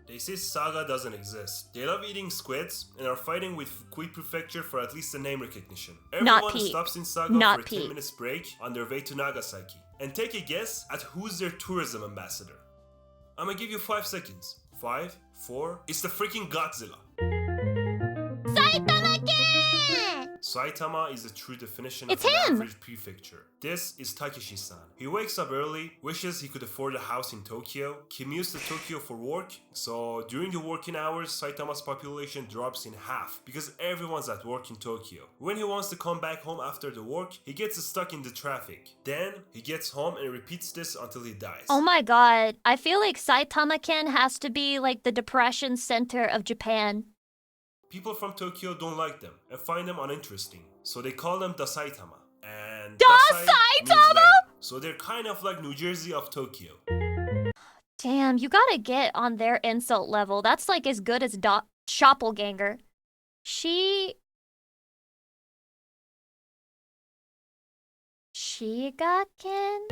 They say Saga doesn't exist. They love eating squids and are fighting with Fukui Prefecture for at least the name recognition. Not Everyone Pete. stops in Saga Not for a Pete. 10 minutes break on their way to Nagasaki. And take a guess at who's their tourism ambassador. I'm gonna give you 5 seconds. 5, 4, it's the freaking Godzilla. Saitama-ken! Saitama is the true definition It's of an him! average prefecture. This is Takeshi-san. He wakes up early, wishes he could afford a house in Tokyo, commutes to Tokyo for work, so during the working hours, Saitama's population drops in half because everyone's at work in Tokyo. When he wants to come back home after the work, he gets stuck in the traffic. Then, he gets home and repeats this until he dies. Oh my god. I feel like Saitama-ken has to be like the depression center of Japan. People from Tokyo don't like them and find them uninteresting, so they call them Dasaitama. And Dasaitama? means lame. So they're kind of like New Jersey of Tokyo. Damn, you gotta get on their insult level. That's like as good as Doppelganger. Shiga-ken?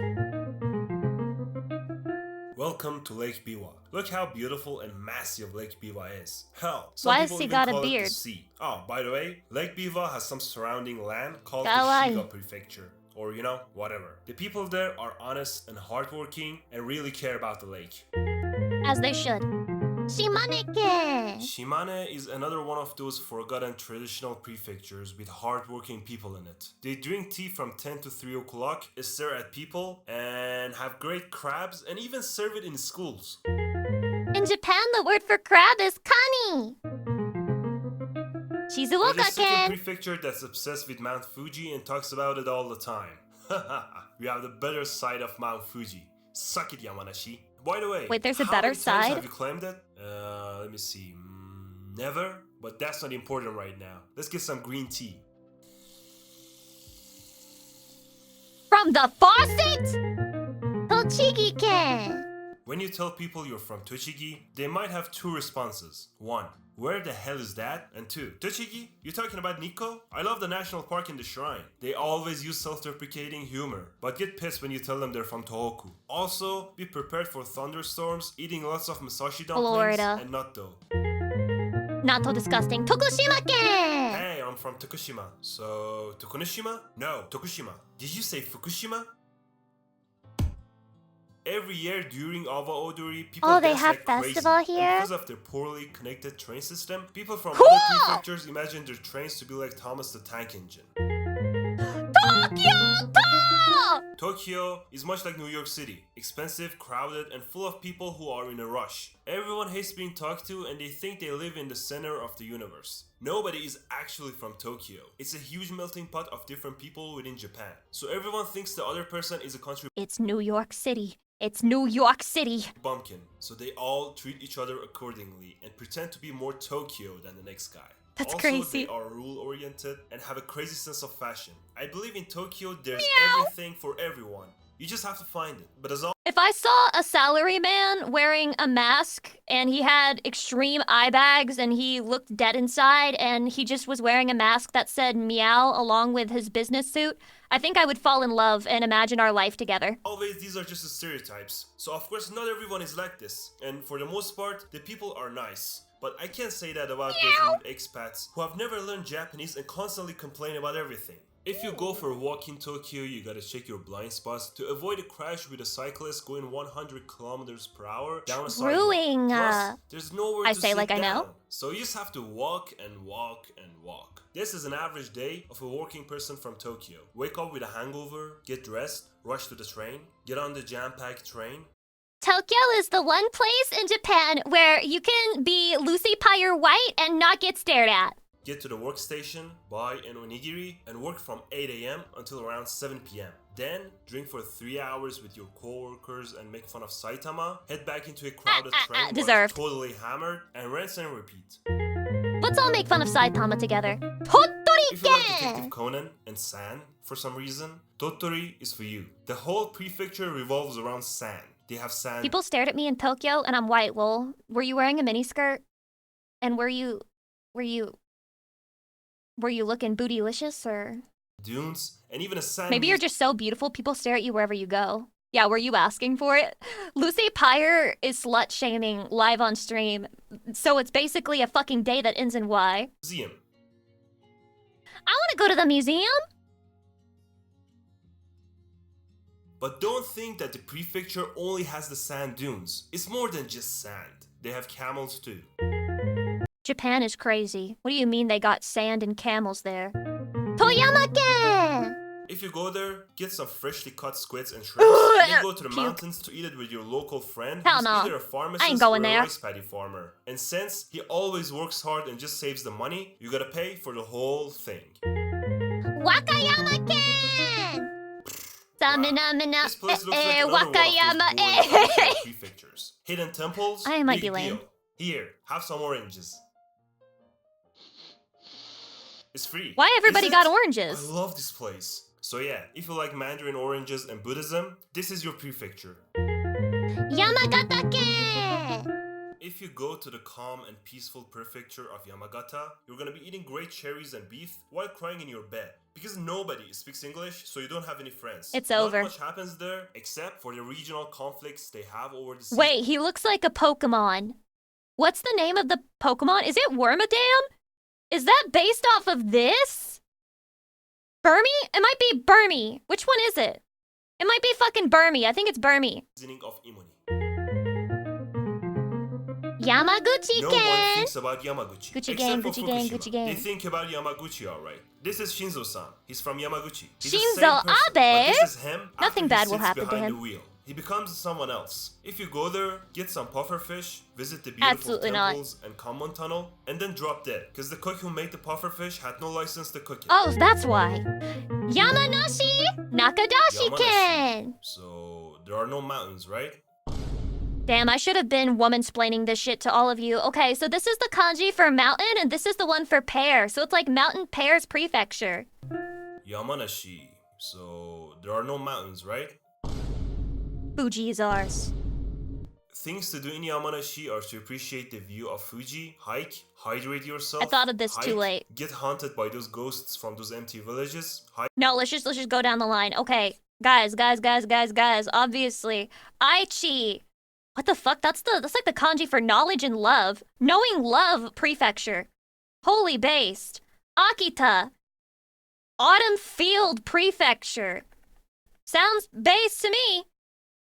Welcome to Lake Biwa. Look how beautiful and massive Lake Biwa is. Hell, some Why has people he even got a call it the beard? sea. Oh, by the way, Lake Biwa has some surrounding land called Kawaii. the Shiga Prefecture. Or, you know, whatever. The people there are honest and hardworking and really care about the lake. As they should. Shimane-ken! Shimane is another one of those forgotten traditional prefectures with hardworking people in it. They drink tea from 10 to 3 o'clock, stare at people, and have great crabs and even serve it in schools. In Japan, the word for crab is kani! There's a second Shizuoka-ken! prefecture that's obsessed with Mount Fuji and talks about it all the time. We have the better side of Mount Fuji. Suck it, Yamanashi. By the way, Wait, there's a how better many times side? have you claimed it? Let me see. Never? But that's not important right now. Let's get some green tea. From the faucet? Tochigi-ken! When you tell people you're from Tochigi, they might have 2 responses. 1. Where the hell is that? And 2. Tochigi? You talking about Nikko? I love the national park and the shrine. They always use self-deprecating humor, but get pissed when you tell them they're from Tohoku. Also, be prepared for thunderstorms, eating lots of masashi dumplings, Florida. and natto. Not so disgusting. Tokushima-ken! Hey, I'm from Tokushima. So, Tokunoshima? No, Tokushima. Did you say Fukushima? Every year during Awa Odori, people Oh, they dance have like crazy. festival And here? because of their poorly connected train system, people from Cool! other prefectures imagine their trains to be like Thomas the Tank Engine. Tokyo is much like New York City, expensive, crowded, and full of people who are in a rush. Everyone hates being talked to and they think they live in the center of the universe. Nobody is actually from Tokyo. It's a huge melting pot of different people within Japan. So everyone thinks the other person is a country It's New York City. It's New York City. bumpkin. So they all treat each other accordingly and pretend to be more Tokyo than the next guy. That's also, crazy. they are rule-oriented and have a crazy sense of fashion. I believe in Tokyo there's everything for everyone. You just have to find it. But as always, If I saw a salary man wearing a mask and he had extreme eye bags and he looked dead inside and he just was wearing a mask that said meow along with his business suit, I think I would fall in love and imagine our life together. these are just the stereotypes. So of course not everyone is like this. And for the most part, the people are nice. But I can't say that about those rude expats who have never learned Japanese and constantly complain about everything. If you go for a walk in Tokyo, you gotta check your blind spots to avoid a crash with a cyclist going 100 kilometers per hour down a Truing, sidewalk. Plus, there's nowhere I to say sit like I down. know. So you just have to walk and walk and walk. This is an average day of a working person from Tokyo. Wake up with a hangover, get dressed, rush to the train, get on the jam-packed train. Tokyo is the one place in Japan where you can be Lucy Pyre White and not get stared at. Get to the workstation, buy an onigiri, and work from 8 AM until around 7 PM. Then, drink for 3 hours with your coworkers and make fun of Saitama, head back into a crowded train while deserved. totally hammered, and rinse and repeat. Let's all make fun of Saitama together. If you like Detective Conan and sand for some reason, Tottori is for you. The whole prefecture revolves around sand. They have sand People stared at me in Tokyo and I'm white, lol. Were you wearing a miniskirt? And were you looking bootylicious or? dunes and even a sand Maybe you're just so beautiful, people stare at you wherever you go. Yeah, were you asking for it? Lucy Pyre is slut shaming live on stream. So it's basically a fucking day that ends in Y. museum. I want to go to the museum. But don't think that the prefecture only has the sand dunes. It's more than just sand. They have camels too. Japan is crazy. What do you mean they got sand and camels there? Toyama-ken! If you go there, get some freshly cut squids and shrimps, and then go to the Puke. mountains to eat it with your local friend Hell who's no. either a pharmacist or going a there. rice paddy farmer. And since he always works hard and just saves the money, you gotta pay for the whole thing. Wakayama-ken! Samina-mina, This place looks like another one of Wakayama, those boring cultural prefectures. Hidden temples, I might big be lame. deal. Here, have some oranges. It's free. Why everybody Is got it? oranges? I love this place. So yeah, if you like Mandarin oranges and Buddhism, this is your prefecture. Yamagata-ken! If you go to the calm and peaceful prefecture of Yamagata, you're gonna be eating great cherries and beef while crying in your bed. Because nobody speaks English, so you don't have any friends. It's Not over. much happens there, except for the regional conflicts they have over the sea. Wait, he looks like a Pokemon. What's the name of the Pokemon? Is it Wormadam? Is that based off of this? Burmy? It might be Burmy. Which one is it? It might be fucking Burmy. I think it's Burmy. Seasoning of Imoni. Yamaguchi-ken! No one thinks about Yamaguchi. Gucci except gang, for Gucci gang, Fukushima. Gucci gang. They think about Yamaguchi alright. This is Shinzo-san. He's from Yamaguchi. He's Shinzo the same person, but Abe? this is him after Nothing he bad will sits happen to behind him. the wheel. He becomes someone else. If you go there, get some pufferfish, visit the beautiful Absolutely not. temples and Kanmon tunnel, and then drop dead. Because the cook who made the pufferfish had no license to cook it. Oh, that's why. Yamanashi Nakadashi-ken! So, there are no mountains, right? Damn, I should have been woman-splaining this shit to all of you. Okay, so this is the kanji for mountain, and this is the one for pear. So it's like Mountain Pear's prefecture. Yamanashi. So, there are no mountains, right? Fuji is ours. Things to do in Yamanashi are to appreciate the view of Fuji, hike, hydrate yourself. I thought of this too hike, late. Get haunted by those ghosts from those empty villages. Hike. No, let's just go down the line. Okay, guys. Obviously, Aichi. What the fuck? That's like the kanji for knowledge and love. Knowing love prefecture. Holy based. Akita. Autumn Field Prefecture. Sounds base to me.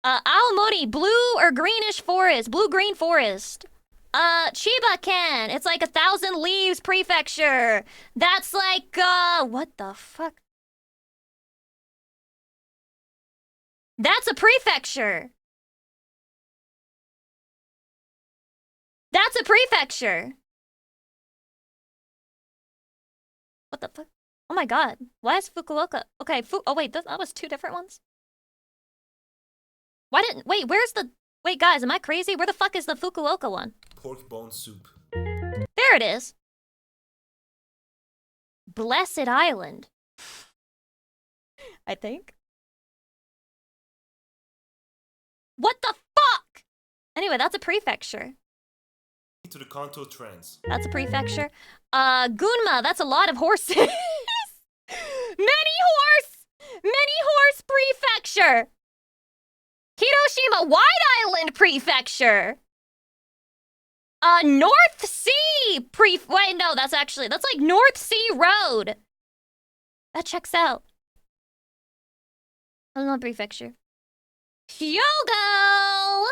Aomori, blue or greenish forest, blue-green forest. Chiba-ken, it's like 1,000 Leaves Prefecture. That's like, what the fuck? That's a prefecture. That's a prefecture. What the fuck? Oh my god. Why is Fukuoka? Okay, oh wait, that was two different ones? Wait, guys, am I crazy? Where the fuck is the Fukuoka one? Pork bone soup. There it is. Blessed Island. I think. What the fuck? Anyway, that's a prefecture. To the Kanto trends. That's a prefecture. Gunma, that's a lot of horses. Many horse prefecture. Hiroshima Wide Island prefecture. North Sea wait, no, that's like North Sea Road. That checks out. That's not prefecture. Hyogo!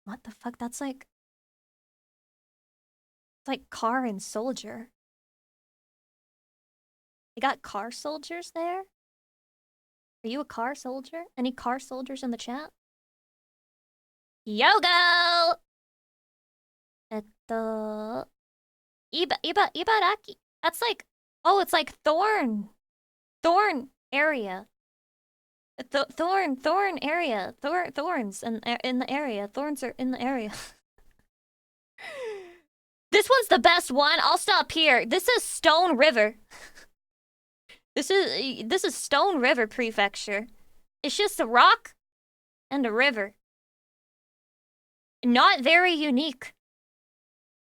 What the fuck? That's like... It's like car and soldier. They got car soldiers there? Are you a car soldier? Any car soldiers in the chat? Hyogo! Ibaraki. That's like... Oh, it's like Thorn area. Thorn area. Thorns in the area. Thorns are in the area. This one's the best one. I'll stop here. This is Stone River. This is Stone River Prefecture. It's just a rock and a river. Not very unique.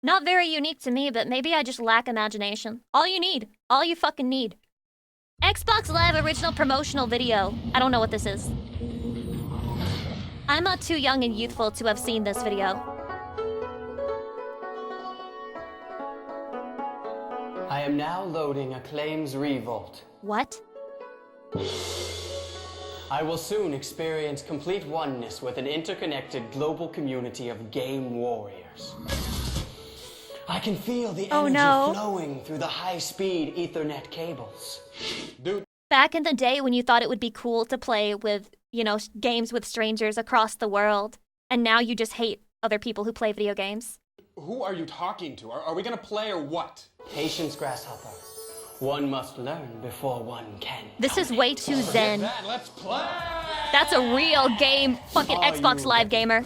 Not very unique to me, but maybe I just lack imagination. All you fucking need. Xbox Live original promotional video. I don't know what this is. I'm not too young and youthful to have seen this video. I am now loading Acclaim's Revolt. What? I will soon experience complete oneness with an interconnected global community of game warriors. I can feel the energy flowing through the high-speed Ethernet cables. Dude. Back in the day when you thought it would be cool to play with, you know, games with strangers across the world, and now you just hate other people who play video games. Who are you talking to? Are we gonna play or what? Patience, Grasshopper. One must learn before one can. This is way too zen. Let's play! That's a real game, fucking Xbox Live gamer.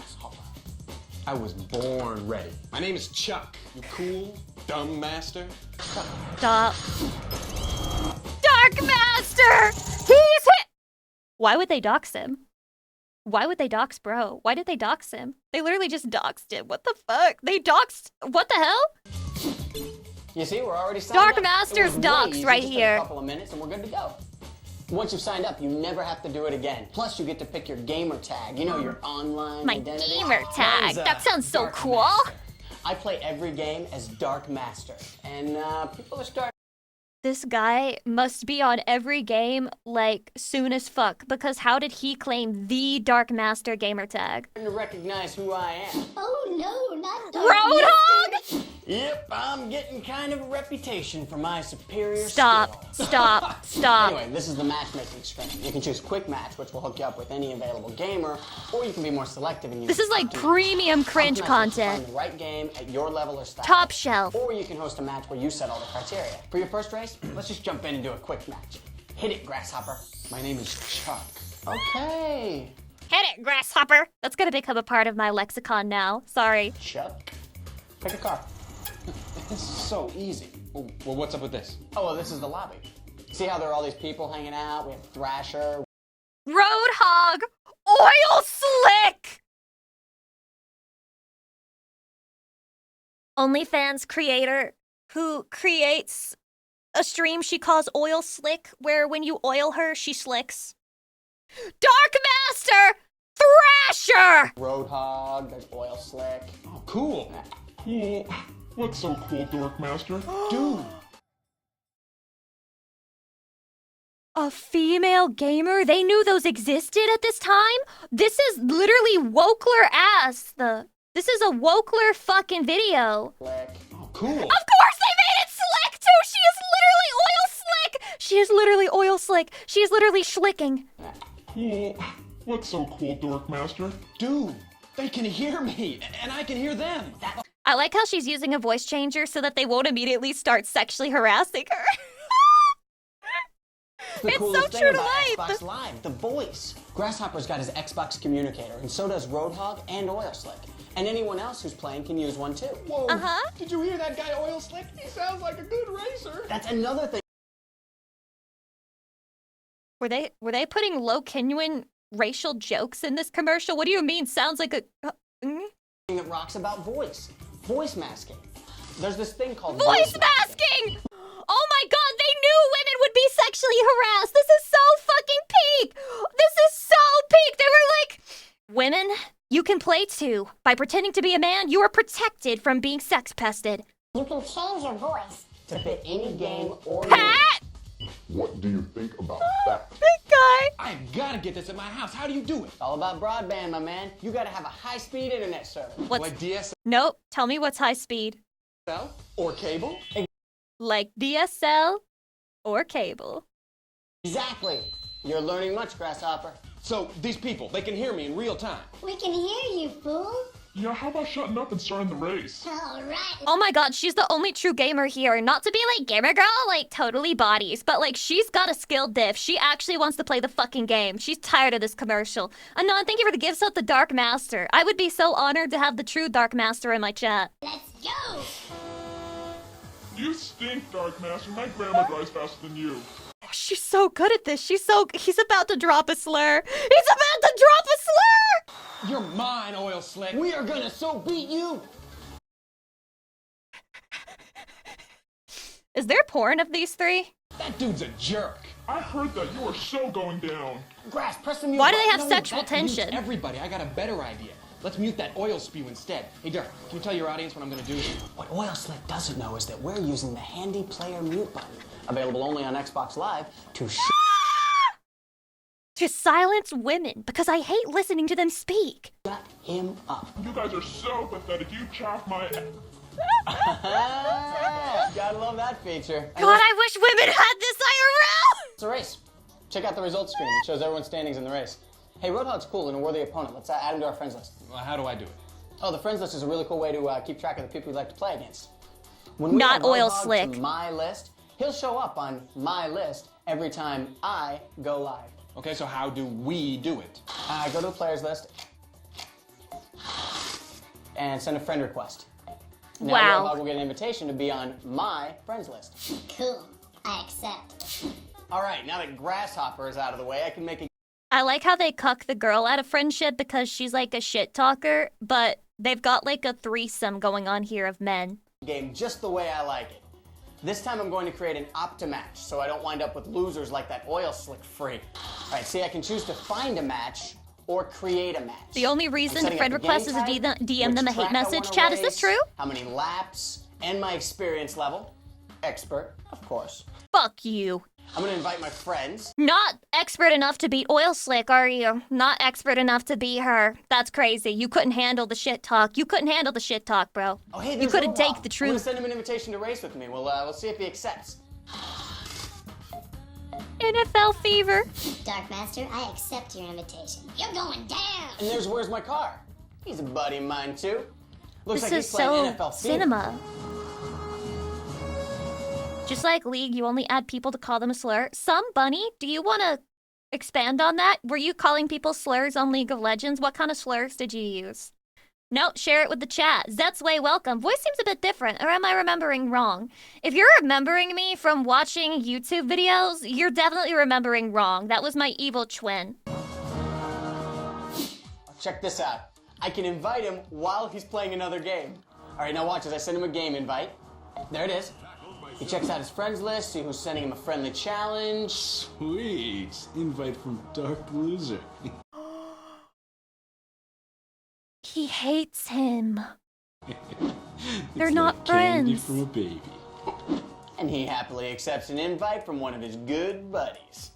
I was born ready. My name is Chuck. You cool, dumb master? Stop. Dark Master! He's hit! Why would they dox him? Why would they dox bro? Why did they dox him? They literally just doxed him. What the fuck? They doxed... What the hell? You see, we're already signed Dark up. Master's dox right here. A couple of minutes and we're good to go. Once you've signed up, you never have to do it again. Plus, you get to pick your gamer tag. You know, your online identity. My gamer tag. That sounds so cool. Master. I play every game as Dark Master, and people are starting. This guy must be on every game, like, soon as fuck, because how did he claim the Dark Master gamer tag? To recognize who I am. Oh no, not Roadhog! Yep, I'm getting kind of a reputation for my superior Stop, skill. stop. Anyway, this is the matchmaking screen. You can choose Quick Match, which will hook you up with any available gamer, or you can be more selective and use. This is like premium cringe content. Find the right game at your level or style. Top shelf. Or you can host a match where you set all the criteria. For your first race, let's just jump in and do a quick match. Hit it, Grasshopper. My name is Chuck. Okay. Hit it, Grasshopper. That's gonna become a part of my lexicon now. Sorry. Chuck. Pick a car. This is so easy. Oh, well, what's up with this? Oh, well, this is the lobby. See how there are all these people hanging out? We have Thrasher. Roadhog! Oil Slick! OnlyFans creator who creates a stream she calls Oil Slick, where when you oil her, she slicks. Dark Master! Thrasher! Roadhog, there's Oil Slick. Oh, cool. Cool. What's so cool, Dark Master? Dude. A female gamer? They knew those existed at this time? This is literally Wokler ass. This is a Wokler fucking video. Slick. Oh, cool. Of course they made it slick too! She is literally oil slick! She is literally oil slick. She is literally schlicking. Cool. What's so cool, Dark Master? Dude, they can hear me, and I can hear them. I like how she's using a voice changer so that they won't immediately start sexually harassing her. The It's coolest so thing true to about life. Xbox Live, the voice. Grasshopper's got his Xbox communicator, and so does Roadhog and Oil Slick. And anyone else who's playing can use one too. Whoa, did you hear that guy Oil Slick? He sounds like a good racer. That's another thing Were they putting low genuine racial jokes in this commercial? What do you mean? Sounds like a that rocks about voice masking. There's this thing called voice masking. Oh my god, they knew women would be sexually harassed. This is so fucking peak. This is so peak. They were like, women, you can play too. By pretending to be a man, you are protected from being sex pested. You can change your voice to fit any game or Pat! What do you think about that? Big guy. I gotta get this at my house. How do you do it? It's all about broadband, my man. You gotta have a high-speed internet service. What's Like DSL Nope, tell me what's high speed. or cable? Like DSL or cable. Exactly. You're learning much, Grasshopper. So these people, they can hear me in real time. We can hear you, fool. Yeah, how about shutting up and starting the race? All right. Oh my god, she's the only true gamer here. Not to be like gamer girl, like totally bodies, but like she's got a skill diff. She actually wants to play the fucking game. She's tired of this commercial. Anon, thank you for the gifts of the Dark Master. I would be so honored to have the true Dark Master in my chat. Let's go. You stink, Dark Master. My grandma drives faster than you. Oh, she's so good at this. He's about to drop a slur. He's about to drop a slur! You're mine, Oil Slick. We are gonna so beat you. Is there porn of these three? That dude's a jerk. I heard that you are so going down. Grass, press the mute Why do they button. have No, sexual that mutes tension? everybody. I got a better idea. Let's mute that oil spew instead. Hey, Dirk, can you tell your audience what I'm gonna do? What Oil Slick doesn't know is that we're using the handy player mute button, available only on Xbox Live, To silence women, because I hate listening to them speak. shut him up. You guys are so pathetic. You chaff my... Gotta love that feature. God, I wish women had this IRL! It's a race. Check out the results screen. It shows everyone's standings in the race. Hey, Roadhog's cool and a worthy opponent. Let's add him to our friends list. Well, how do I do it? Oh, the friends list is a really cool way to keep track of the people you'd like to play against. When we Not add Oil Roadhog Slick. to my list, he'll show up on my list every time I go live. Okay, so how do we do it? Go to the players list and send a friend request. Now Wow. Roadhog will get an invitation to be on my friends list. Cool. I accept. All right, now that Grasshopper is out of the way, I can make a I like how they cuck the girl out of friendship because she's like a shit talker, but they've got like a threesome going on here of men. game just the way I like it. This time I'm going to create an Optimatch so I don't wind up with losers like that Oil Slick freak. All right, see, I can choose to find a match or create a match. The only reason to friend request is to DM them a hate message. Chat, Chat, is this true? How many laps, and my experience level. Expert, of course. Fuck you. I'm gonna invite my friends. Not expert enough to beat Oil Slick, are you? Not expert enough to beat her. That's crazy. You couldn't handle the shit talk. You couldn't handle the shit talk, bro. Oh, hey, you there's couldn't Roadhog. take the I'm gonna truth. send him an invitation to race with me. We'll see if he accepts. NFL fever. Dark Master, I accept your invitation. You're going down. And there's Where's My Car? He's a buddy of mine, too. Looks This like is he's playing so NFL Fever. cinema. Just like League, you only add people to call them a slur. Some Bunny, do you want to expand on that? Were you calling people slurs on League of Legends? What kind of slurs did you use? No, share it with the chat. Zet's way welcome. Voice seems a bit different, or am I remembering wrong? If you're remembering me from watching YouTube videos, you're definitely remembering wrong. That was my evil twin. Check this out. I can invite him while he's playing another game. All right, now watch as I send him a game invite. There it is. He checks out his friends list, see who's sending him a friendly challenge. Sweet. Invite from Dark Loser. He hates him. They're It's not like candy friends. from a baby. And he happily accepts an invite from one of his good buddies.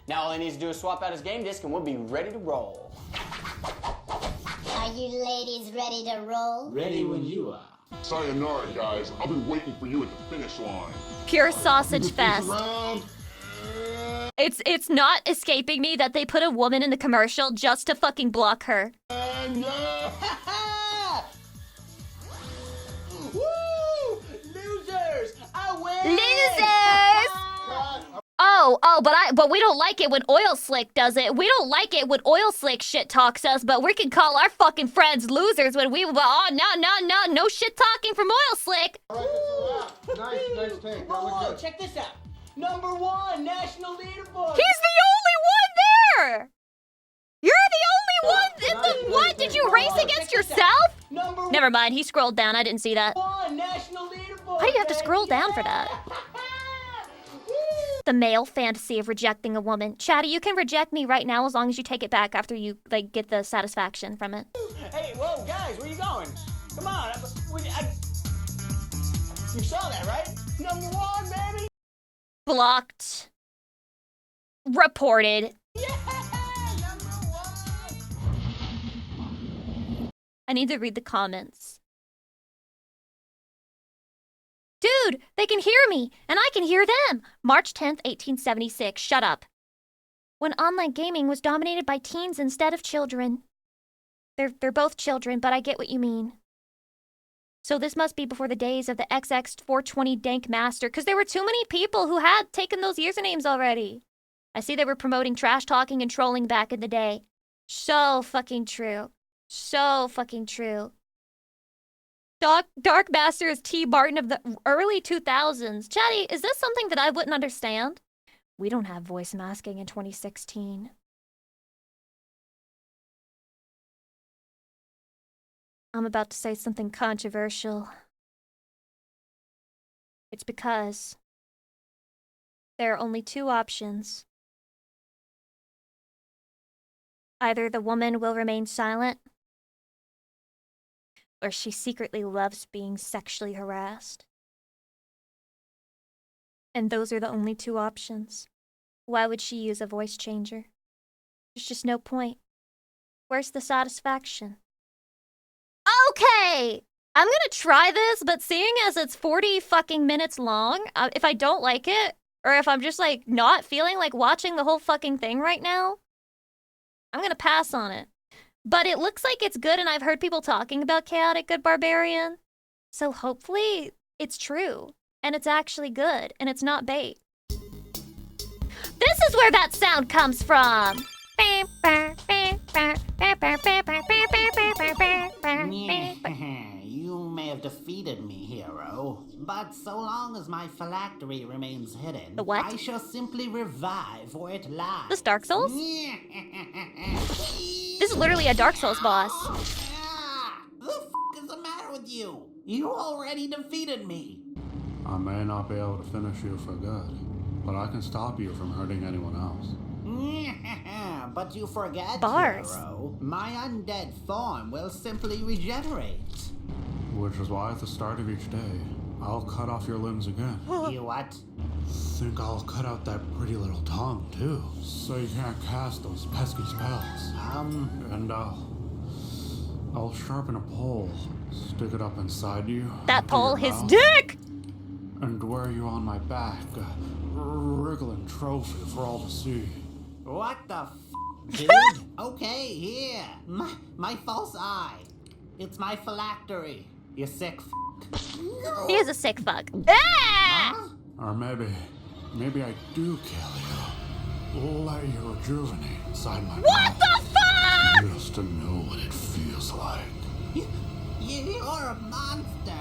Now all he needs to do is swap out his game disc and we'll be ready to roll. Are you ladies ready to roll? Ready when you are. Sayonara, guys. I'll be waiting for you at the finish line. Pure sausage fest. Round. It's not escaping me that they put a woman in the commercial just to fucking block her. Woo! Losers! I win! Losers! Oh, But we don't like it when Oil Slick does it. We don't like it when Oil Slick shit talks us, but we can call our fucking friends losers when we... Oh, no shit talking from Oil Slick. All right, nice take. Whoa, check this out. #1 national leaderboard. He's the only one there. You're the only one in the... What? Did you race against yourself? Never mind, he scrolled down. I didn't see that. National leaderboard. How do you have to scroll down for that? The male fantasy of rejecting a woman. Chatty, you can reject me right now as long as you take it back after you, like, get the satisfaction from it. Hey, whoa, guys, where you going? Come on. You saw that, right? #1, baby. Blocked. Reported. Yeah, #1. I need to read the comments. Dude, they can hear me, and I can hear them. March 10th, 1876. Shut up. When online gaming was dominated by teens instead of children. They're both children, but I get what you mean. So this must be before the days of the XX420 Dank Master, because there were too many people who had taken those usernames already. I see they were promoting trash talking and trolling back in the day. So fucking true. So fucking true. Dark Master is T. Barton of the early 2000s. Chatty, is this something that I wouldn't understand? We don't have voice masking in 2016. I'm about to say something controversial. It's because there are only two options. Either the woman will remain silent, or she secretly loves being sexually harassed. And those are the only two options. Why would she use a voice changer? There's just no point. Where's the satisfaction? Okay! I'm gonna try this, but seeing as it's 40 fucking minutes long, if I don't like it, or if I'm just like not feeling like watching the whole fucking thing right now, I'm gonna pass on it. But it looks like it's good, and I've heard people talking about Chaotic Good Barbarian. So hopefully it's true, and it's actually good, and it's not bait. This is where that sound comes from! You may have defeated me, hero, but so long as my phylactery remains hidden, the what? I shall simply revive where it lies. This Dark Souls? This is literally a Dark Souls boss. The f*** is the matter with you? You already defeated me. I may not be able to finish you for good, but I can stop you from hurting anyone else. But you forget, Bars. hero. My undead form will simply regenerate. Which is why at the start of each day, I'll cut off your limbs again. You what? Think I'll cut out that pretty little tongue, too, so you can't cast those pesky spells. And I'll sharpen a pole, stick it up inside you. That pole, his mouth, dick! And wear you on my back, a wriggling trophy for all to see. What the f***, dude? Okay, here. My false eye. It's my phylactery. You sick f***. He is a sick fuck. Huh? Or maybe I do kill you. Let you rejuvenate inside my What mouth. the fuck? Just to know what it feels like. You're a monster.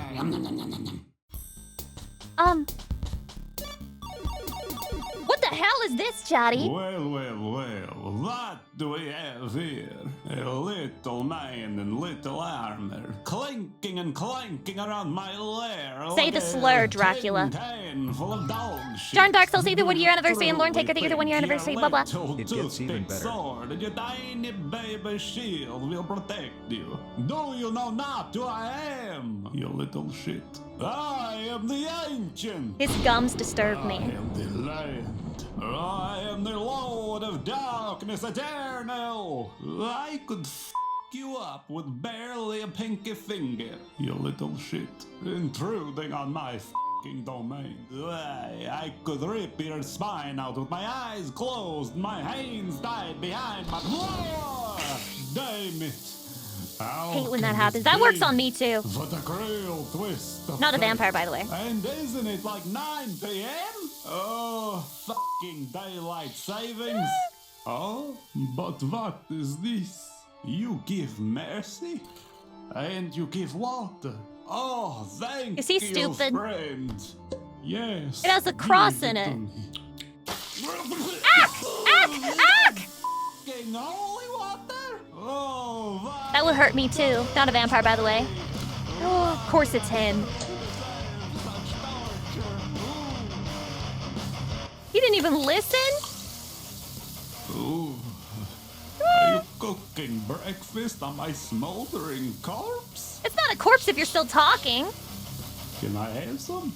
What the hell is this, Chatty? Well, what do we have here? A little man in little armor, clinking and clanking around my lair. Say the slur, Dracula. Full of dog shit. Darn Dark Souls, either 1 year anniversary, and Lauren Taker, the either 1 year anniversary, blah blah. It gets even better. Sword and your tiny baby shield will protect you. Do you know not who I am, you little shit? I am the ancient. His gums disturb me. I am the land. I am the Lord of Darkness Eternal. I could f*** you up with barely a pinky finger, you little shit, intruding on my f***ing domain. I could rip your spine out with my eyes closed, my hands tied behind my... Damn it! Hate when that happens. That works on me too. But the real twist of Not a fate. vampire, by the way. And isn't it like 9 p.m.? Oh, fucking daylight savings. Oh, but what is this? You give mercy, and you give water. Oh, thank Is he you, stupid? friend. Yes. It has a cross in it. Fucking holy water? Oh, That would hurt me too. Not a vampire, by the way. Oh, of course it's him. He didn't even listen? Ooh. Are you cooking breakfast on my smoldering corpse? It's not a corpse if you're still talking. Can I have some?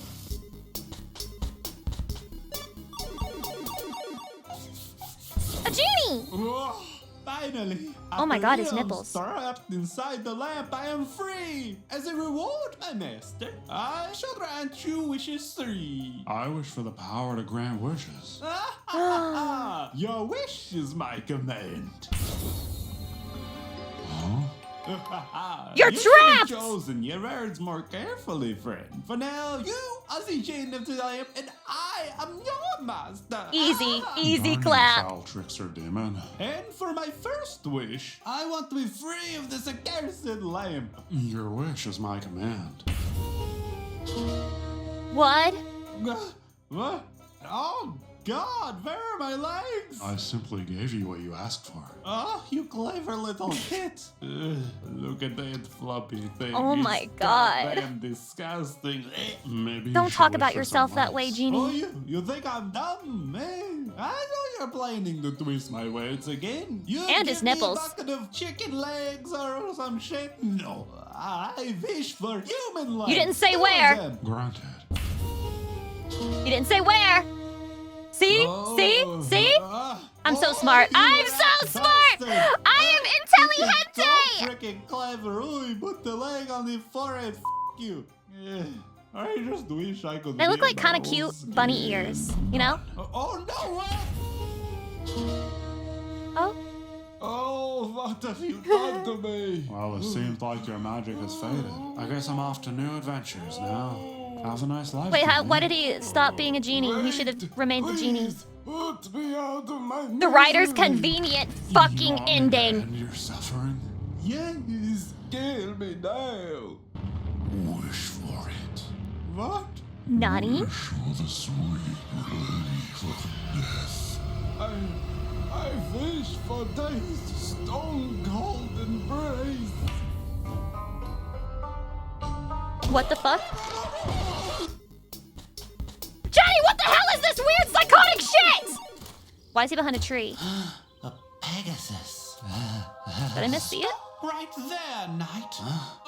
A genie! Oh, finally! Oh my God, his After nipples. years trapped inside the lamp, I am free! As a reward, my master, I shall grant you wishes 3. I wish for the power to grant wishes. Your wish is my command. You're You should have trapped! chosen your words more carefully, friend. For now, you are the genie of the lamp, and I am your master. Easy, easy Darn clap. Foul trickster demon. And for my first wish, I want to be free of this accursed lamp. Your wish is my command. What? What? Oh God, where are my legs? I simply gave you what you asked for. Oh, you clever little kid. Look at that floppy thing. Oh my It's God. goddamn disgusting. Maybe Don't you should talk wish about for yourself some that way, lice. Genie. Oh, you think I'm dumb, man? I know you're planning to twist my words again. You And his give me a nipples. bucket of chicken legs or some shit? No, I wish for human legs. You didn't say Two of where. them. Granted. You didn't say where. See? Oh, See? I'm so smart. I'm so smart! I am intelligente! Freaking clever. Ooh, put the leg on the forehead. You. Yeah. I just wish I could. They look hear like kind of my cute own bunny skin. ears, you know? Oh no! Oh? Oh, what have you done to me? Well, it seems like your magic has faded. I guess I'm off to new adventures now. Have a nice life. Wait, why did he stop being a genie? He should have remained the genie. Put me out of my The writer's misery. convenient fucking Mommy, ending. And you're suffering? Yes, kill me now. Wish for it. What? Nani? Wish for the sweet relief of death. I wish for death's stone cold embrace. What the fuck? Johnny, what the hell is this weird psychotic shit? Why is he behind a tree? A Pegasus. Did I missee it? Right there, knight.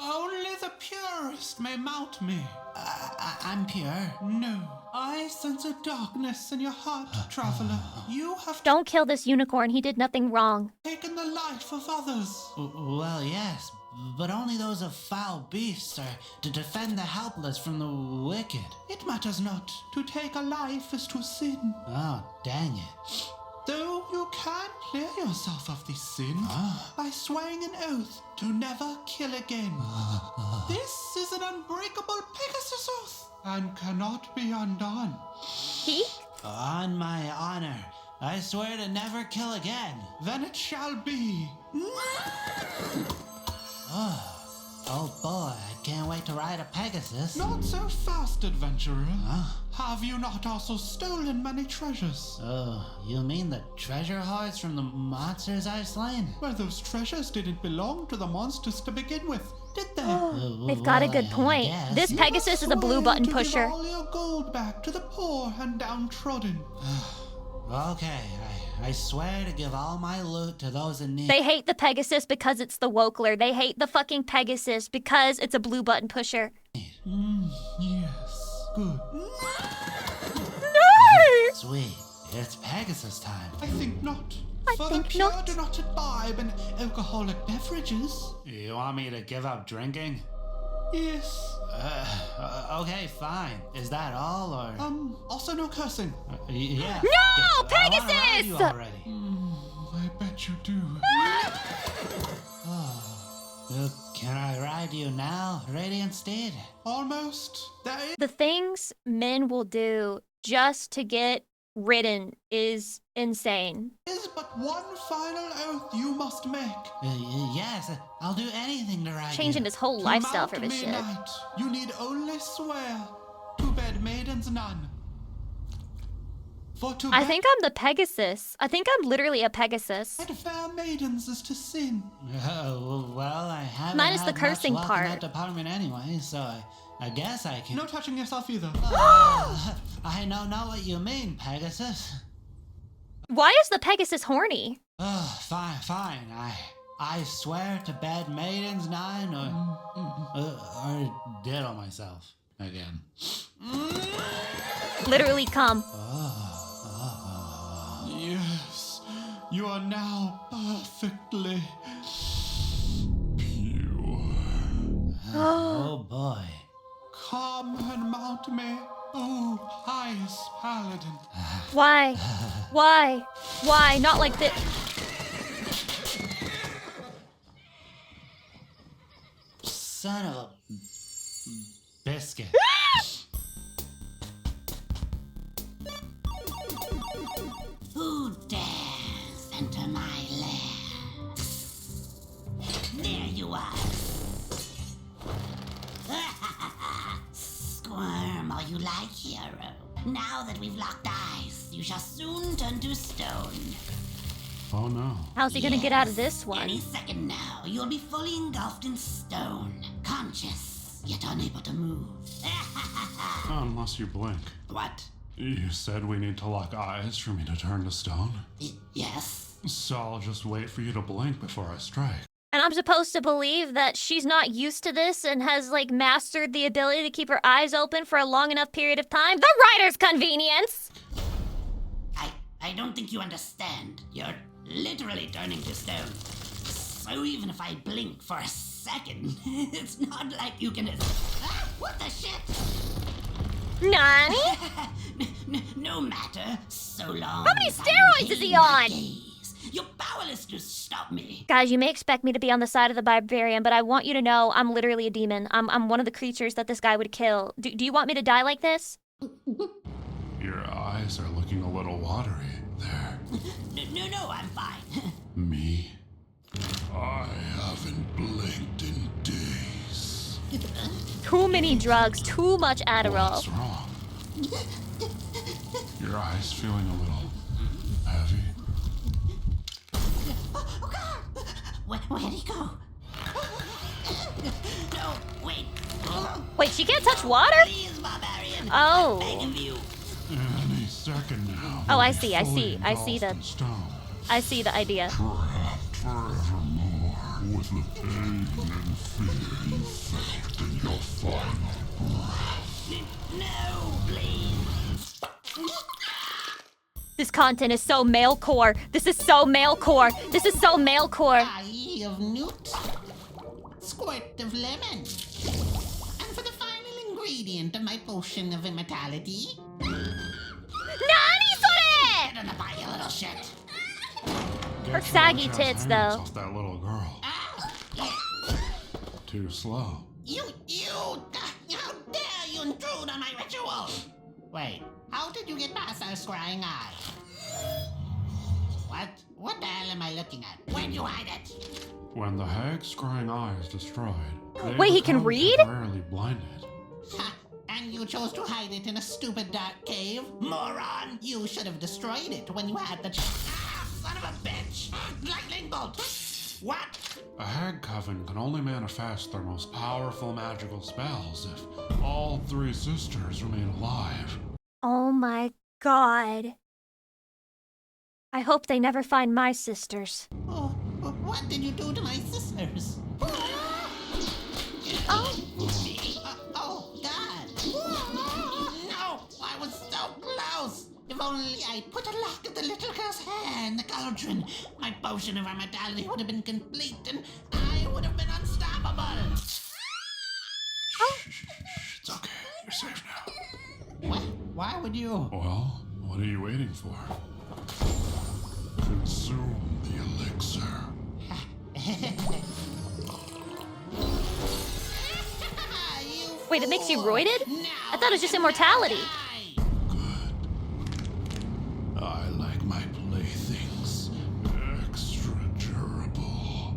Only the purest may mount me. I'm pure. No. I sense a darkness in your heart, traveler. You have Don't kill this unicorn. He did nothing wrong. taken the life of others. Well, yes, but only those of foul beasts are to defend the helpless from the wicked. It matters not. To take a life is to sin. Oh, dang it. Though you can clear yourself of this sin by swearing an oath to never kill again. This is an unbreakable Pegasus oath and cannot be undone. He? On my honor, I swear to never kill again. Then it shall be. Oh boy, I can't wait to ride a Pegasus. Not so fast, adventurer. Have you not also stolen many treasures? Oh, you mean the treasure hoards from the monsters I've slain? Well, those treasures didn't belong to the monsters to begin with, did they? They've got a good point. This Pegasus is a blue button pusher. Give all your gold back to the poor and downtrodden. Okay, I swear to give all my loot to those in need. They hate the Pegasus because it's the Wokler. They hate the fucking Pegasus because it's a blue button pusher. Yes, good. No! Sweet, it's Pegasus time. I think not. I For think the pure not. do not imbibe in alcoholic beverages. You want me to give up drinking? Yes. Okay, fine. Is that all, or? Also no cursing. Yeah. No! I wanna ride Pegasus! you already. I bet you do. Can I ride you now, Radiant Steed? Almost. The things men will do just to get ridden is insane. Is but one final oath you must make. Yes, I'll do anything to ride Changing you. his whole To lifestyle for mount this me shit. knight, you need only swear to bed maidens none. For to I bed think I'm the Pegasus. I think I'm literally a Pegasus. fair maidens is to sin. Oh, well, I haven't Minus the had cursing much luck in part. that department anyway, so I guess I can. No touching yourself either. I don't know what you mean, Pegasus. Why is the Pegasus horny? Oh, fine. I swear to bed maidens nine or diddle myself again. Literally come. Yes, you are now perfectly Pure. Oh boy. come and mount me, oh highest paladin. Why? Why? Why? Not like this. Son of a biscuit. Who dares enter my lair? There you are. Squirm all you like, hero. Now that we've locked eyes, you shall soon turn to stone. Oh no. How's he gonna get out of this one? Any second now, you'll be fully engulfed in stone, conscious, yet unable to move. Unless you blink. What? You said we need to lock eyes for me to turn to stone? Yes. So I'll just wait for you to blink before I strike. And I'm supposed to believe that she's not used to this and has, like, mastered the ability to keep her eyes open for a long enough period of time? The writer's convenience! I don't think you understand. You're literally turning to stone. So even if I blink for a second, it's not like you can... Ah, what the shit? Nani? No matter, so long. How many as I steroids is he maintain my on? gaze, you're powerless to stop me. Guys, you may expect me to be on the side of the barbarian, but I want you to know I'm literally a demon. I'm one of the creatures that this guy would kill. Do you want me to die like this? Your eyes are looking a little watery there. No, I'm fine. Me? I haven't blinked in days. Too many drugs, too much Adderall. What's wrong? Your eyes feeling a little heavy? Where'd he go? No, wait. Wait, she can't touch water? Please, barbarian. Oh. I'm begging you. Any second now. Oh, I we'll be see. fully I see engulfed in stone. I see the idea. Trapped forevermore with the pain and fear you felt in your final breath. No, please. This content is so male core. This is so male core. This is so male core. Eye of newt. Squirt of lemon. And for the final ingredient of my potion of immortality. Nani sore! Get in the bag, you little shit. Her Get saggy your tits, hands though. Off that little girl. Too slow. You, how dare you intrude on my ritual? Wait, how did you get past our scrying eye? What the hell am I looking at? Where'd you hide it? When the hag's scrying eye is destroyed, they Wait, he can become read? temporarily blinded. Ha! And you chose to hide it in a stupid dark cave? Moron! You should have destroyed it when you had the son of a bitch! Lightning bolt! What? A hag coven can only manifest their most powerful magical spells if all three sisters remain alive. Oh my god. I hope they never find my sisters. Oh, what did you do to my sisters? Oh, God! No! I was so close! If only I put a lock of the little girl's hair in the cauldron, my potion of immortality would have been complete and I would have been unstoppable! It's okay. You're safe now. Why would you? Well, what are you waiting for? Consume the elixir. Wait, it makes you roided? I thought it was just immortality. I like my playthings extra durable.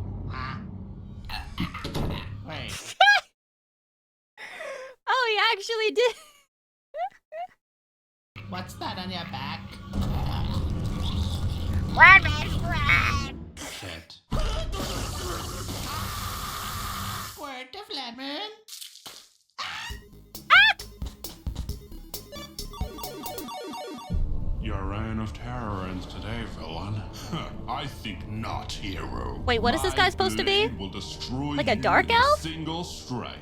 Wait. Oh, he actually did. What's that on your back? Shit. Squirt of lemon. Your reign of terror ends today, villain. I think not, hero. Wait, what is this guy supposed to be? Will destroy Like a you dark in a elf? single strike.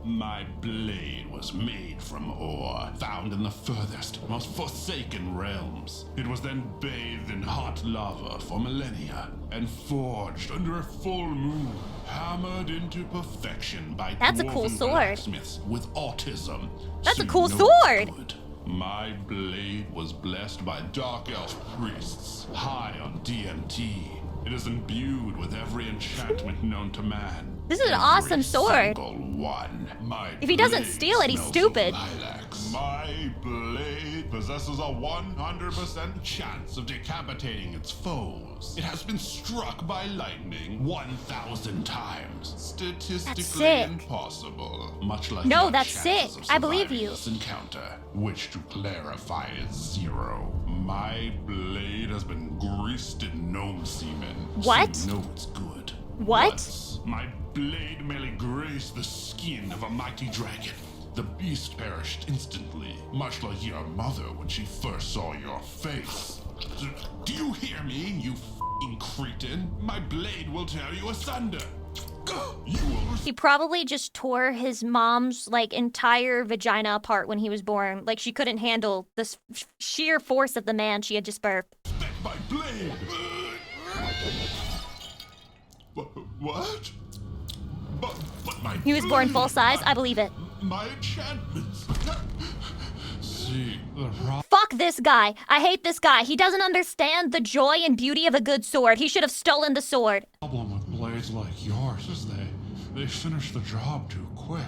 My blade was made from ore, found in the furthest, most forsaken realms. It was then bathed in hot lava for millennia, and forged under a full moon, hammered into perfection by That's a cool dwarven sword. blacksmiths with autism. That's So a cool you know it's sword. good. My blade was blessed by dark elf priests, high on DMT. It is imbued with every enchantment known to man. This is an Every awesome sword. single one. My If he doesn't blade steal it, he's smells of stupid. lilacs. My blade possesses a 100% chance of decapitating its foes. It has been struck by lightning 1,000 times. Statistically sick. impossible. Much like No, your that's chances sick. of I believe surviving you. This encounter, which to clarify is 0. My blade has been greased in gnome semen. What? So you know it's good. What? Once, my blade merely grazed the skin of a mighty dragon. The beast perished instantly, much like your mother when she first saw your face. Do you hear me, you f***ing cretin? My blade will tear you asunder. You will He probably just tore his mom's like entire vagina apart when he was born. Like she couldn't handle the sheer force of the man she had just birthed. respect my blade. What? But my He was born full size. I believe it. My enchantments. See, the problem. Fuck this guy. I hate this guy. He doesn't understand the joy and beauty of a good sword. He should have stolen the sword. Problem with blades like yours is they finish the job too quick.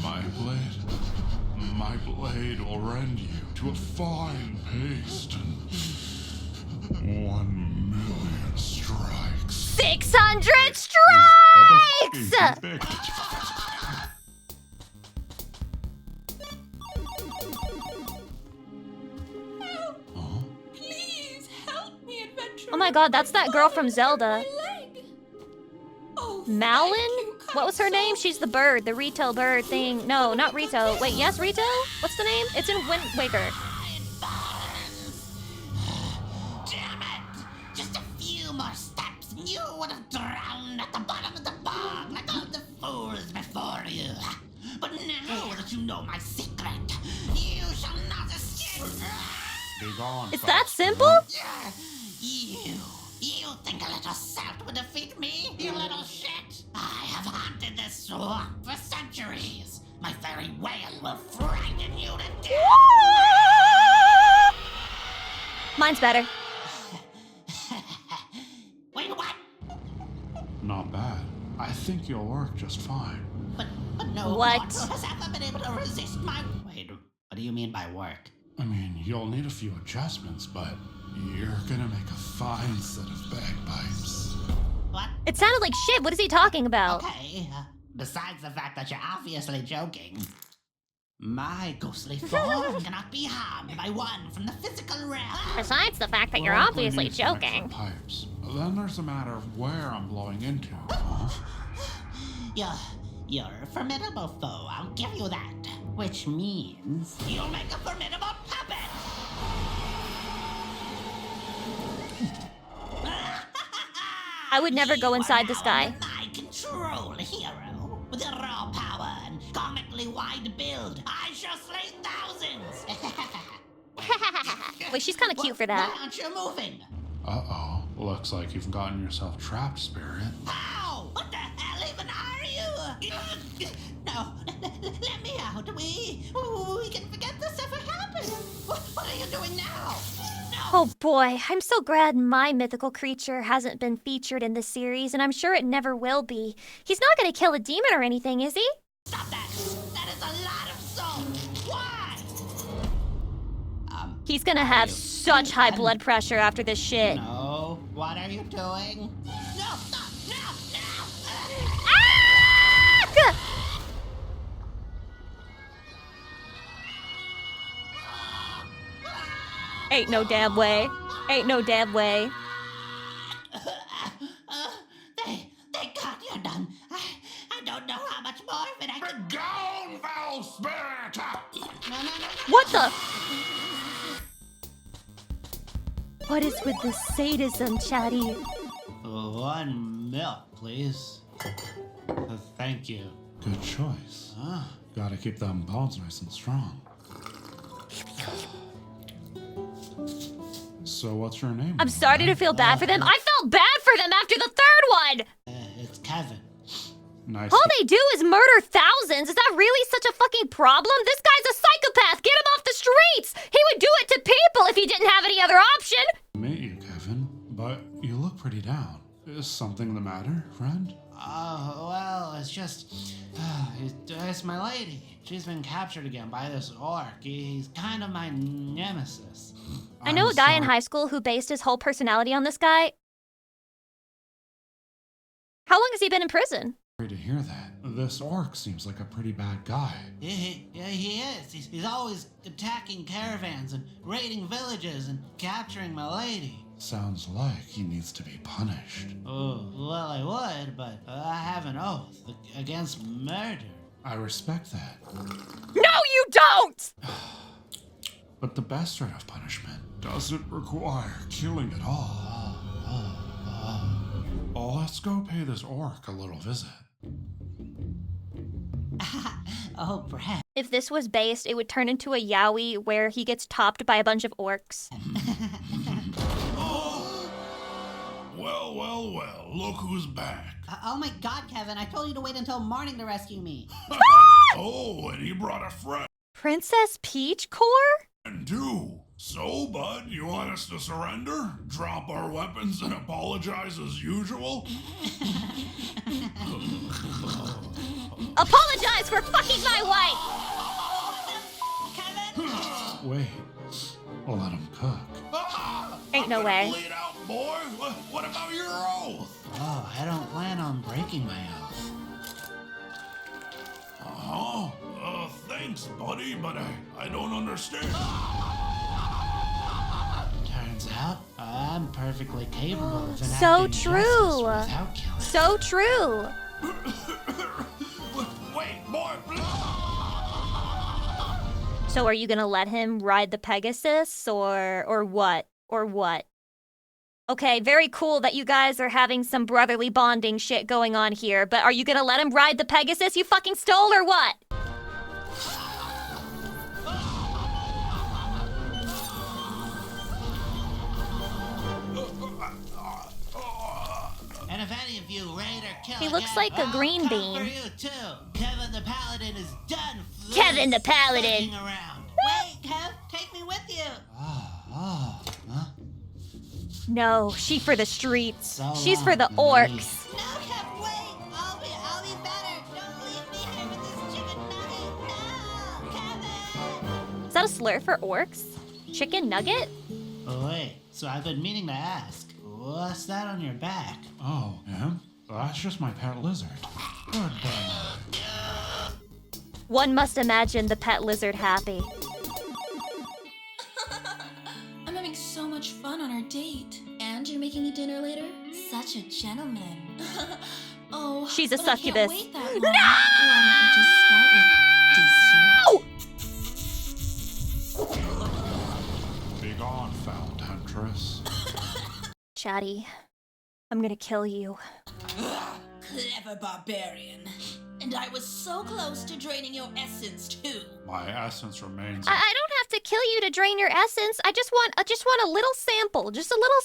My blade will rend you to a fine paste in 1 million strikes. 600 strikes! Please help me, adventurer. Oh my god, that's that girl from Zelda. Malin? What was her name? She's the bird, the Rito bird thing. No, not Rito. Wait, yes, Rito? What's the name? It's in Wind Waker. Damn it! Just a few more steps and you would have drowned at the bottom of the bog like all the fools before you. But now that you know my secret, you shall not escape. Be gone. It's that simple? You think a little salt would defeat me, you little shit? I have haunted this swamp for centuries. My very wail will frighten you to death. Mine's better. Wait, what? Not bad. I think you'll work just fine. But no What? mortal has ever been able to resist my... Wait, what do you mean by work? I mean, you'll need a few adjustments, but you're gonna make a fine set of bagpipes. What? It sounded like shit. What is he talking about? Okay, besides the fact that you're obviously joking, my ghostly form cannot be harmed by one from the physical realm. Besides the fact that you're Likely obviously need some extra joking. Pipes. Then there's a matter of where I'm blowing into. You're a formidable foe, I'll give you that. Which means you'll make a formidable puppet! I would never go inside this guy. My control, hero. With your raw power and comically wide build, I shall slay thousands! Wait, she's kind of cute for Why that. aren't you moving? Uh-oh. Looks like you've gotten yourself trapped, Spirit. How? What the hell even are you? No, let me out. We can forget this ever happened. What are you doing now? No. Oh boy, I'm so glad my mythical creature hasn't been featured in this series, and I'm sure it never will be. He's not gonna kill a demon or anything, is he? Stop that. That is a He's gonna have such high blood pressure after this shit. No, what are you doing? No! Ah! Ain't no damn way. Ain't no damn way. Thank God you're done. I don't know how much more of it I can... Gone, foul spirit! No. What the? What is with this sadism, Chatty? 1 milk, please. Thank you. Good choice. Gotta keep them bones nice and strong. So what's your name? I'm starting to feel bad for them. I felt bad for them after the third one! It's Kevin. Nice. All they do is murder thousands. Is that really such a fucking problem? This guy's a psychopath. Get him off the streets. He would do it to people if he didn't have any other option. Meet you, Kevin, but you look pretty down. Is something the matter, friend? Oh, well, it's just... it's my lady. She's been captured again by this orc. He's kind of my nemesis. I know a guy in high school who based his whole personality on this guy. How long has he been in prison? Sorry to hear that. This orc seems like a pretty bad guy. He is. He's always attacking caravans and raiding villages and capturing my lady. Sounds like he needs to be punished. Oh, well, I would, but I have an oath against murder. I respect that. No, you don't! But the best sort of punishment doesn't require killing at all. Let's go pay this orc a little visit. Oh, Brad. If this was based, it would turn into a yaoi where he gets topped by a bunch of orcs. Well, look who's back. Oh my God, Kevin, I told you to wait until morning to rescue me. Oh, and he brought a friend Princess Peach Core? too. So, bud, you want us to surrender? Drop our weapons and apologize as usual? Apologize for fucking my wife! Wait, let him cook. Ain't no way. Bleed out, boys. What about your oath? Oh, I don't plan on breaking my oath. Thanks, buddy, but I don't understand. Turns out, I'm perfectly capable of enacting So justice true. without killing. So true. Wait, boy. So are you gonna let him ride the Pegasus, or what? Or what? Okay, very cool that you guys are having some brotherly bonding shit going on here, but are you gonna let him ride the Pegasus you fucking stole, or what? And if any of you raid or kill He looks again, like a I'll green come bean. for you too. Kevin the Paladin is done. Kevin the Paladin. fucking around. Wait, Kev, take me with you. Huh? No, she for the streets. So She's for the long, orcs. No, Kev, wait. I'll be better. Don't leave me here with this chicken nugget. No, Kevin. Is that a slur for orcs? Chicken nugget? Oh, wait, so I've been meaning to ask. What's that on your back? Oh, him? That's just my pet lizard. Good boy. One must imagine the pet lizard happy. I'm having so much fun on our date. And you're making me dinner later? Such a gentleman. Oh, She's a but succubus. I can't wait that long. Why don't we just start with dessert? Be gone, foul temptress. Chatty, I'm gonna kill you. Clever barbarian. And I was so close to draining your essence too. My essence remains. I don't have to kill you to drain your essence. I just want a little sample, just a little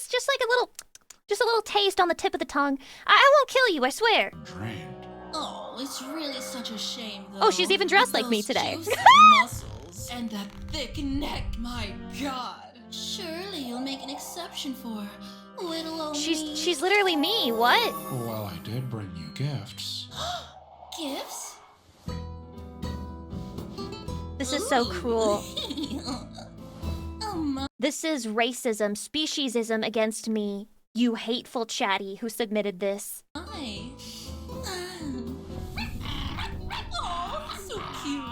taste on the tip of the tongue. I won't kill you, I swear. Drained. Oh, it's really such a shame though. Oh, she's even dressed like me Those today. juicy muscles and that thick neck, my God. Surely you'll make an exception for little old me. She's literally me. What? Well, I did bring you gifts. Gifts? This is so cruel. Oh my This is racism, speciesism against me. You hateful chatty who submitted this. Hi. Oh, so cute.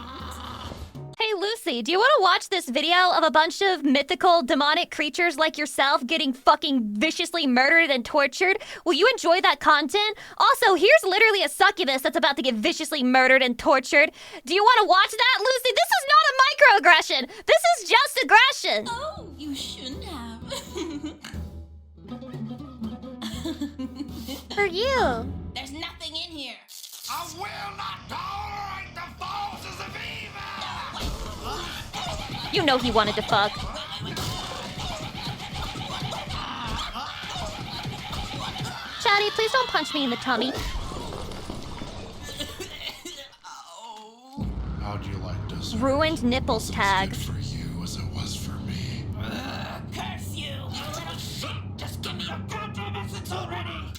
Hey Lucy, do you want to watch this video of a bunch of mythical demonic creatures like yourself getting fucking viciously murdered and tortured? Will you enjoy that content? Also, here's literally a succubus that's about to get viciously murdered and tortured. Do you want to watch that, Lucy? This is not a microaggression. This is just aggression. Oh, you shouldn't have. For you. There's nothing in here. I will not tolerate the forces of evil! You know he wanted to fuck. Chatty, please don't punch me in the tummy. How'd you like this? Ruined nipples tag. For you as it was for me. Curse you, you little shit! Just give me your goddamn essence already!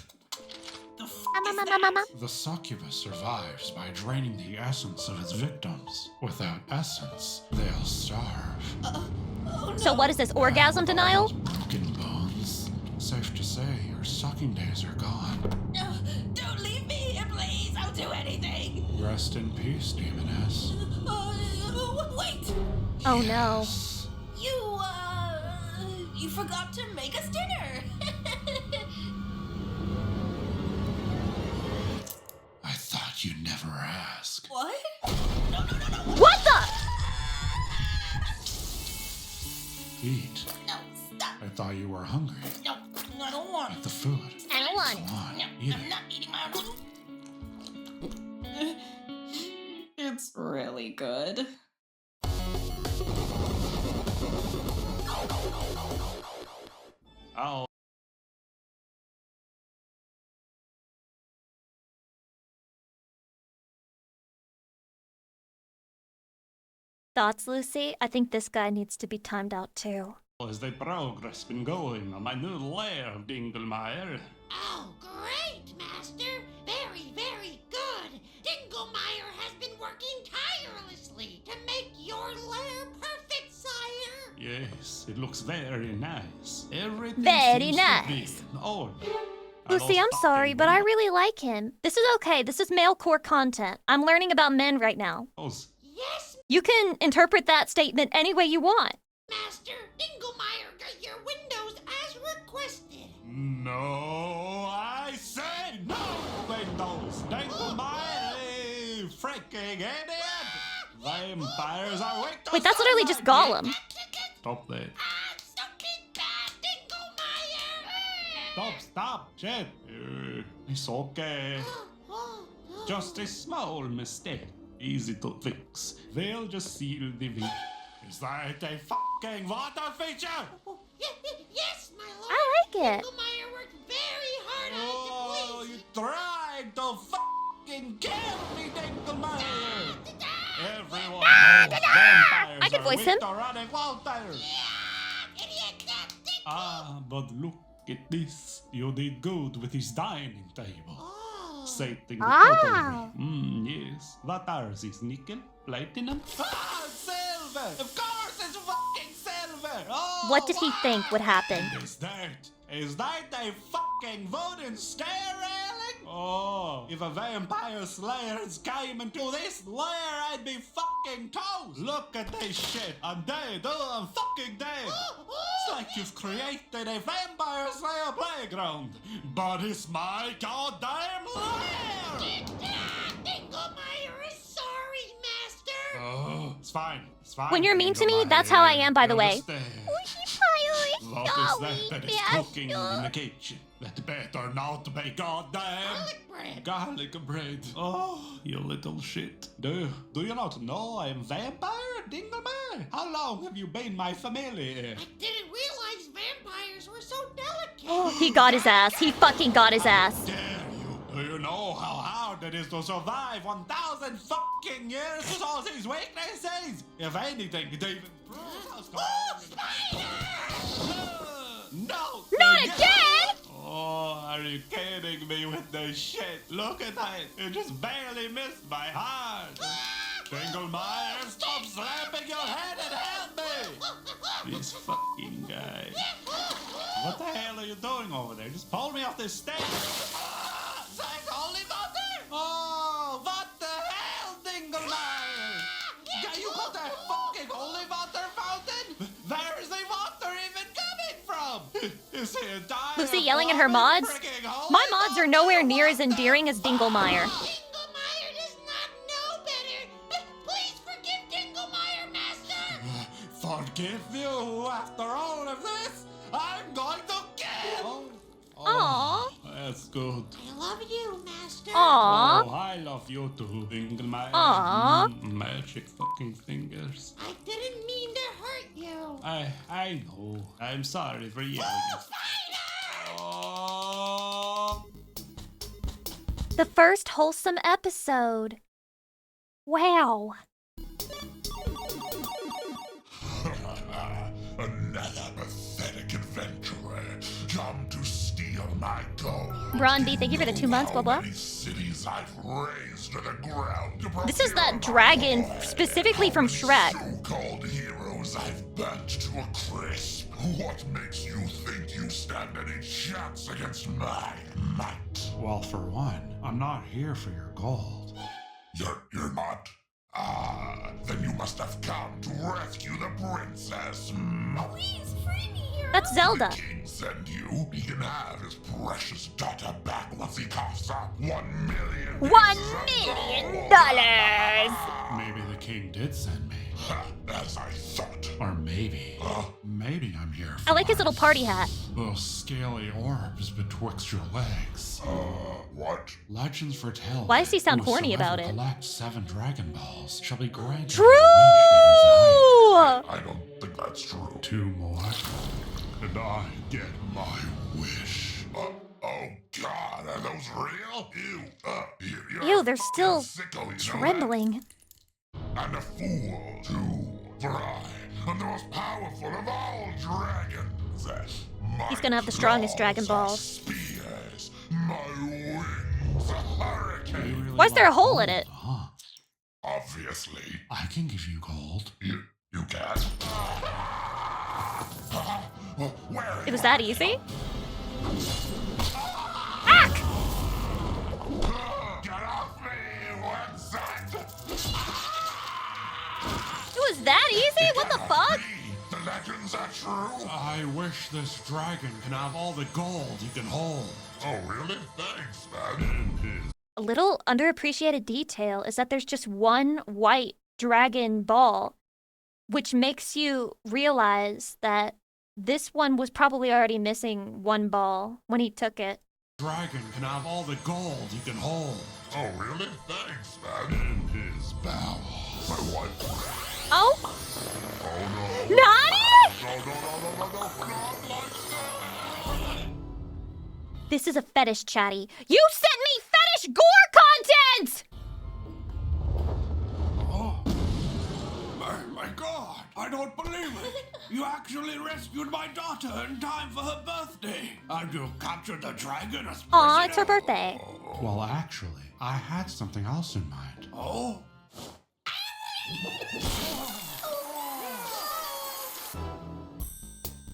The succubus survives by draining the essence of its victims. Without essence, they'll starve. So what is this, orgasm denial? Broken bones. Safe to say, your sucking days are gone. No, don't leave me here, please. I'll do anything. Rest in peace, demoness. Wait. Oh no. You forgot to make us dinner. I thought you'd never ask. What? What the? Eat. No, stop. I thought you were hungry. No, I don't want Eat the food. I don't want Come on, No, eat I'm it. not eating my own. It's really good. Oh. Thoughts, Lucy? I think this guy needs to be timed out too. Has the progress been going on my new lair of Dinglemeyer? Oh, great, Master! Very, very good! Dinglemeyer has been working tirelessly to make your lair perfect, sire! Yes, it looks very nice. Everything Very seems nice. to be in order. Lucy, I'm sorry, but I really like him. This is okay. This is male core content. I'm learning about men right now. Yes, You can interpret that statement any way you want. Master! Dinglemeyer got your windows as requested! No, I say no, Windows. Dinglemeyer, freaking idiot! Vampires are weak to Wait, that's literally just Gollum. Stop that. Stop, Jet. It's okay. Just a small mistake. Easy to fix. They'll just seal the V. Is that a fucking water feature? Yes, my lord! I like it. Dinglemeyer worked very hard on Oh, it to you please tried to fucking kill me, Dinglemeyer! Everyone knows vampires I can are voice weak him. to running water. Ah, but look at this. You did good with his dining table. Setting the Ah. yes. What are these, nickel? Platinum? Ah, silver! Of course it's fucking silver! Oh, What did he think would happen? Is that a fucking wooden stair railing? Oh, if a vampire slayers came into this lair, I'd be fucking toast. Look at this shit. I'm dead. Oh, I'm fucking dead. It's like you've created a vampire slayer playground. But it's my goddamn lair! Dinglemeyer is sorry, Master! Oh, it's fine. It's fine. When you're mean to me, that's how I am, by the way. What is that is cooking in the kitchen? That better not be goddamn garlic bread. Oh, you little shit. Do you not know I am vampire, Dinglemeyer? How long have you been my familiar? I didn't realize vampires were so delicate! He got his ass. He fucking got his ass. Do you know how hard it is to survive 1,000 fucking years with all these weaknesses? If anything, it even proves No! Not again! Oh, are you kidding me with this shit? Look at that! It just barely missed my heart! Dinglemeyer, stop slapping your head and help me! This fucking guy. What the hell are you doing over there? Just pull me off this stage! Sag holy water! Oh, what the hell, Dinglemeyer? Yeah, you got a fucking holy water fountain? Where is the water even coming from? Is he a dire Lucy yelling at her mods? My mods are nowhere near as endearing as Dinglemeyer. Dinglemeyer does not know better. Please forgive Dinglemeyer, Master. Forgive you after all of this? I'm going to kill! Aww. That's good. I love you, Master. Aww. Oh, I love you too, Dinglemeyer. Aww. Magic fucking fingers. I didn't mean to hurt you. I know. I'm sorry for yelling. The first wholesome episode. Wow. Another pathetic adventurer come to steal my gold. Ron B, thank you for the 2 months, blah blah. Cities I've razed to the ground. This is that dragon specifically from Shrek. So-called heroes I've burnt to a crisp. What makes you think you stand any chance against my might? Well, for one, I'm not here for your gold. You're not? Ah, then you must have come to rescue the princess. Please free me, hero. That's Zelda. The king send you. He can have his precious daughter back once he coughs up $1 million. $1 million. Maybe the king did send me. As I thought. Or maybe I'm here for I like his little party hat. those scaly orbs betwixt your legs. What? Legends foretell. Why does he sound whosoever horny about it? Collect 7 Dragon Balls shall be granted. True. I don't think that's true. 2 more, and I get my wish. Oh God, are those real? Ew. Ew, they're still sicko, you know that? trembling. And a fool, too. For I'm the most powerful of all dragons. He's gonna have the strongest Dragon Balls. Spears, my wings, a hurricane. Why is there a hole in it? Obviously. I can give you gold. You can? Where? It was that easy? Ack! Get off me, what's that? It was that easy? What the fuck? The legends are true? I wish this dragon can have all the gold he can hold. Oh, really? Thanks, man. A little underappreciated detail is that there's just one white dragon ball, which makes you realize that this one was probably already missing 1 ball when he took it. Dragon can have all the gold he can hold. Oh, really? Thanks, man. In his bowels. My wife. Oh? Oh, no. Nani? No, not like that. This is a fetish, Chatty. You sent me fetish gore content! Oh. My God, I don't believe it. You actually rescued my daughter in time for her birthday. And you captured the dragon as Aw, it's her birthday. Well, actually, I had something else in mind. Oh?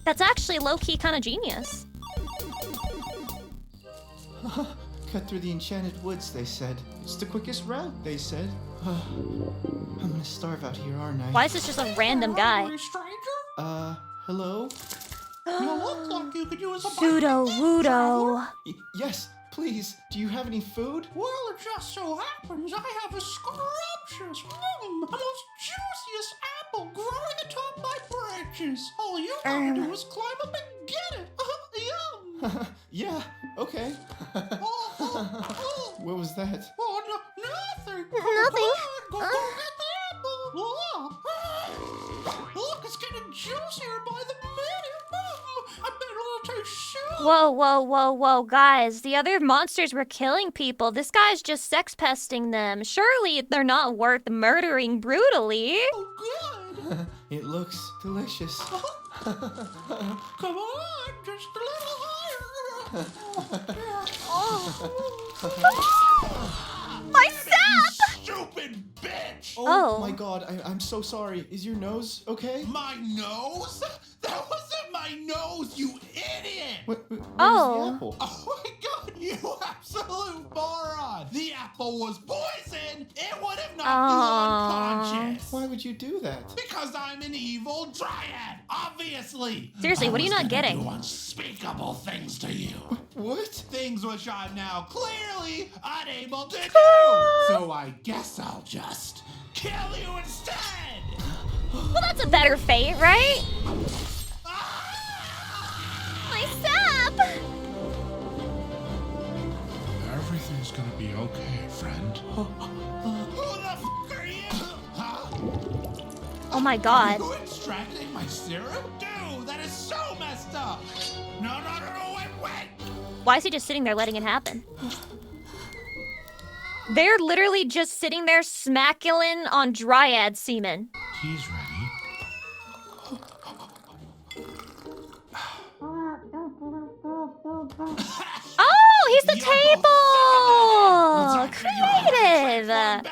That's actually low-key kind of genius. Cut through the enchanted woods, they said. It's the quickest route, they said. I'm gonna starve out here, aren't I? Why is this just a random guy? Hello? You look like you could use a Pseudo-wudo. Yes, please. Do you have any food? Well, it just so happens I have a scrumptious, most juiciest apple growing atop my branches. All you gotta do is climb up and get it. Yum! Yeah, okay. What was that? Oh, no, nothing. Nothing. Go get the apple. Look, it's getting juicier by the minute. I bet it'll taste soon. Whoa, guys. The other monsters were killing people. This guy's just sex pesting them. Surely they're not worth murdering brutally. Oh, good. It looks delicious. Come on, just a little higher. My sap! Stupid bitch! Oh. god, I'm so sorry. Is your nose okay? My nose? That wasn't my nose, you idiot! Where's the Oh. apple? Oh my god, you absolute moron! The apple was poison! It would have knocked you unconscious! Why would you do that? Because I'm an evil dryad, obviously! Seriously, what are you not getting? Do unspeakable things to you. What? Things which I'm now clearly unable to do! So I guess I'll just kill you instead! Well, that's a better fate, right? My sap! Everything's gonna be okay, friend. Who the f are you? Huh? Oh my god. You extracting my serum? Dude, that is so messed up! No, wait! Why is he just sitting there letting it happen? They're literally just sitting there smacking on dryad semen. He's ready. Oh, he's the table! Creative! Are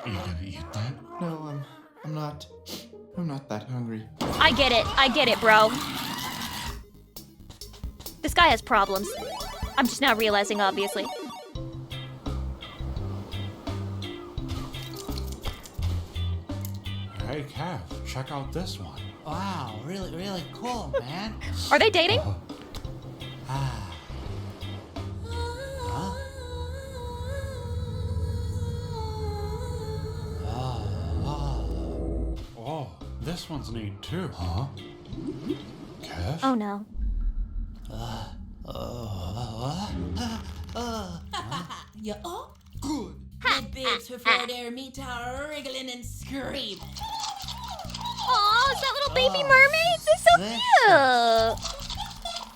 you gonna eat that? No, I'm not that hungry. I get it, bro. This guy has problems. I'm just now realizing, obviously. Hey, Cav, check out this one. Wow, really cool, man. Are they dating? Oh, this one's neat too, huh? Kev? Oh no. You up? Good. The babes prefer their meat are wriggling and screaming. Aw, is that little baby mermaids? They're so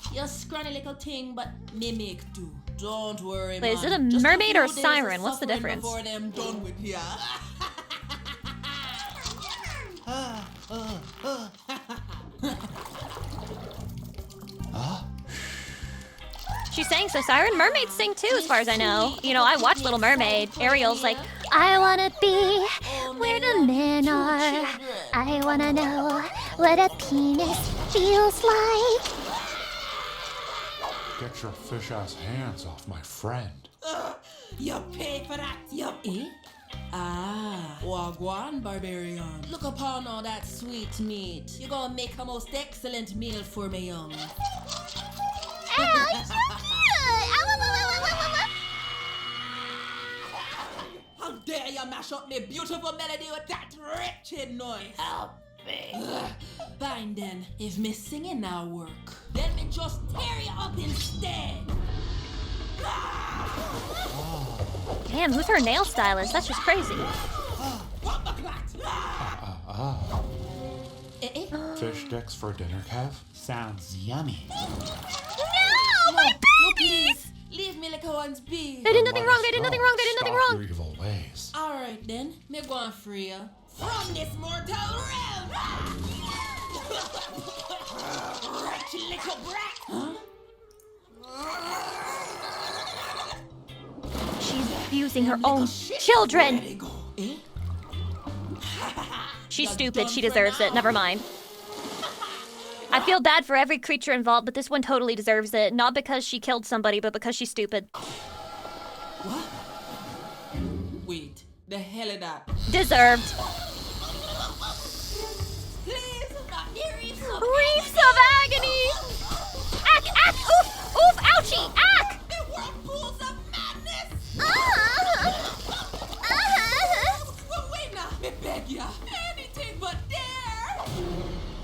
cute. You're scrawny little thing, but mimic do. Don't worry, Wait, is it man. a Just mermaid few or a days of siren? What's the suffering difference? Before them done with ya. She sang, so siren mermaids sing too, as far as I know. You know, I watch Little Mermaid. Ariel's like, I wanna be where the men are. I wanna know what a penis feels like. Get your fish-ass hands off my friend. You paid for that, eh? Ah, wagwan, barbarian. Look upon all that sweet meat. You're gonna make a most excellent meal for me, young. How dare you mash up me beautiful melody with that wretched noise? Help me. Fine then, if me singing now work, let me just tear you up instead. Damn, who's her nail stylist? That's just crazy. Fish sticks for dinner, Kev? Sounds yummy. No, my baby! Please, leave me like one's be. They did nothing wrong, they did nothing wrong, they did nothing Stop wrong. your evil ways. Alright then, me go on free ya. From this mortal realm! Wretched little brat! Huh? She's abusing her own children. She's stupid, she deserves it, never mind. I feel bad for every creature involved, but this one totally deserves it. Not because she killed somebody, but because she's stupid. What? Wait, the hell is that? Deserved. Please, not the reefs of Reefs of agony! Ack, ack, oof, oof, ouchie, ack! the whirlpools of madness! Wait now, me beg ya. Anything but dare!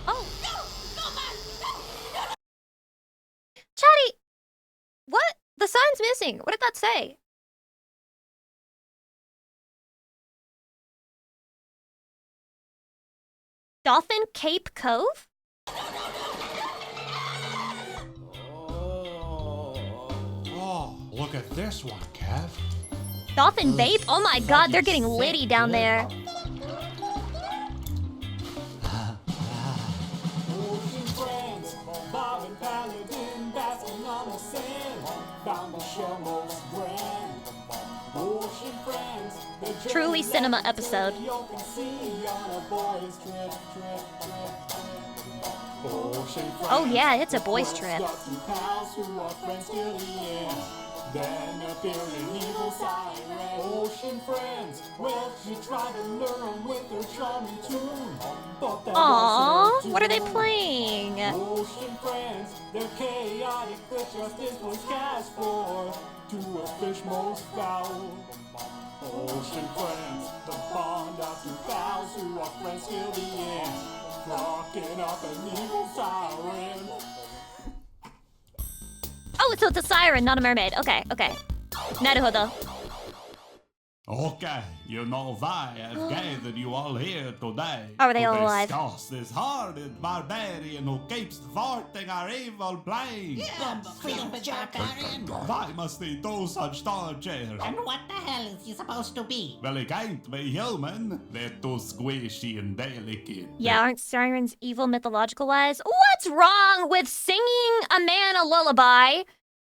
Oh. No, man! Chatty! What? The sign's missing. What did that say? Dolphin Cape Cove? Oh, look at this one, Kev. Dolphin Vape? Oh my god, they're getting litty down there. Ocean friends, Bob and Paladin basking on the sand. Found the shell most grand. Ocean friends, Truly cinema episode. Oh yeah, it's a boys' trip. Then appeared an evil siren. Ocean friends, well, she tried to lure them with her charming tune. But that Aww, what are they playing? Ocean friends, they're chaotic, the justice was cast for to a fish most foul. Ocean friends, the bond of two pals who are friends till the end. Locking up an evil siren. Oh, so it's a siren, not a mermaid. Okay. Naruhodo. Okay, you know why I've gathered you all here today. How are they all alive? To discuss this hardened barbarian who keeps thwarting our evil plans. Yeah, stupid barbarian. Why must he do such torture? And what the hell is he supposed to be? Well, he can't be human. They're too squishy and delicate. Yeah, aren't sirens evil mythological wise? What's wrong with singing a man a lullaby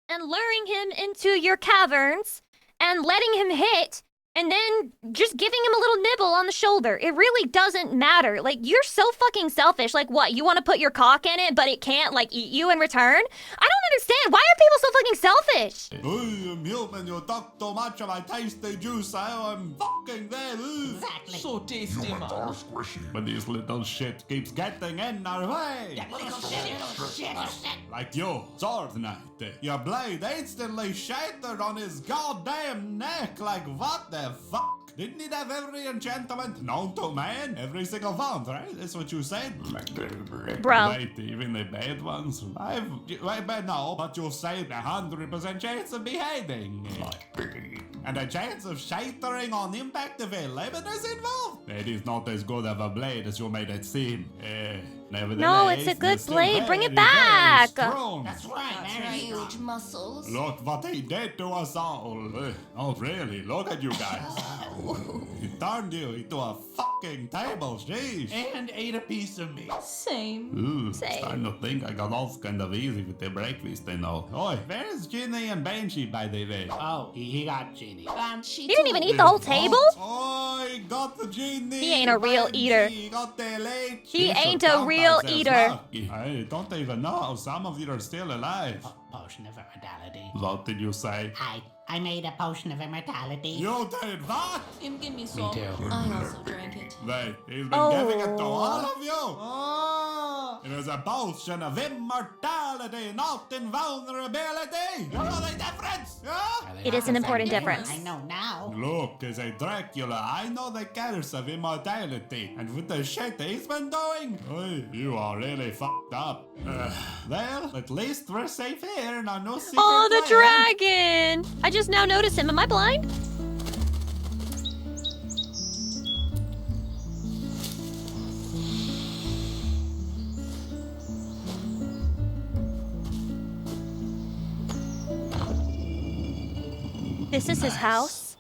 and luring him into your caverns and letting him hit and then just giving him a little nibble on the shoulder? It really doesn't matter. Like, you're so fucking selfish. Like, what, you want to put your cock in it, but it can't, like, eat you in return? I don't understand. Why are people so fucking selfish? I am human. You talk too much of my tasty juice. I'm fucking dead. Exactly. So tasty, man. But this little shit keeps getting in our way. That little shit. Like you, Sword Knight. Your blade instantly shattered on his goddamn neck. Like, what the fuck? Didn't it have every enchantment known to man? Every single one, right? That's what you said? Bro. Wait, even the bad ones? Wait, no, but you said 100% chance of beheading. And a chance of shattering on impact if a lemon is involved. That is not as good of a blade as you made it seem. No, it's a good blade. Bring it back. That's right, man. Huge muscles. Look what he did to us all. Oh, really? Look at you guys. He turned you into a fucking table, jeez. And ate a piece of me. Same. Ooh, starting to think I got off kind of easy with the breakfast and all. Oi, where's Ginny and Banshee, by the way? Oh, he got Genie. He didn't even eat the whole table? Oi, got the Ginny. He ain't a real eater. Got the late. He ain't a real eater. I don't even know how some of you are still alive. Potion of immortality. What did you say? I made a potion of immortality. You did what? Give me some. too. I also drank it. Wait, he's been giving it to all of you? It is a potion of immortality, not invulnerability. You know the difference? Yeah? It is an important difference. I know now. Look, as a Dracula, I know the curse of immortality, and with the shit he's been doing, you are really fucked up. Well, at least we're safe here in our no secret Oh, the plan. dragon! I just now noticed him. Am I blind? This is his house?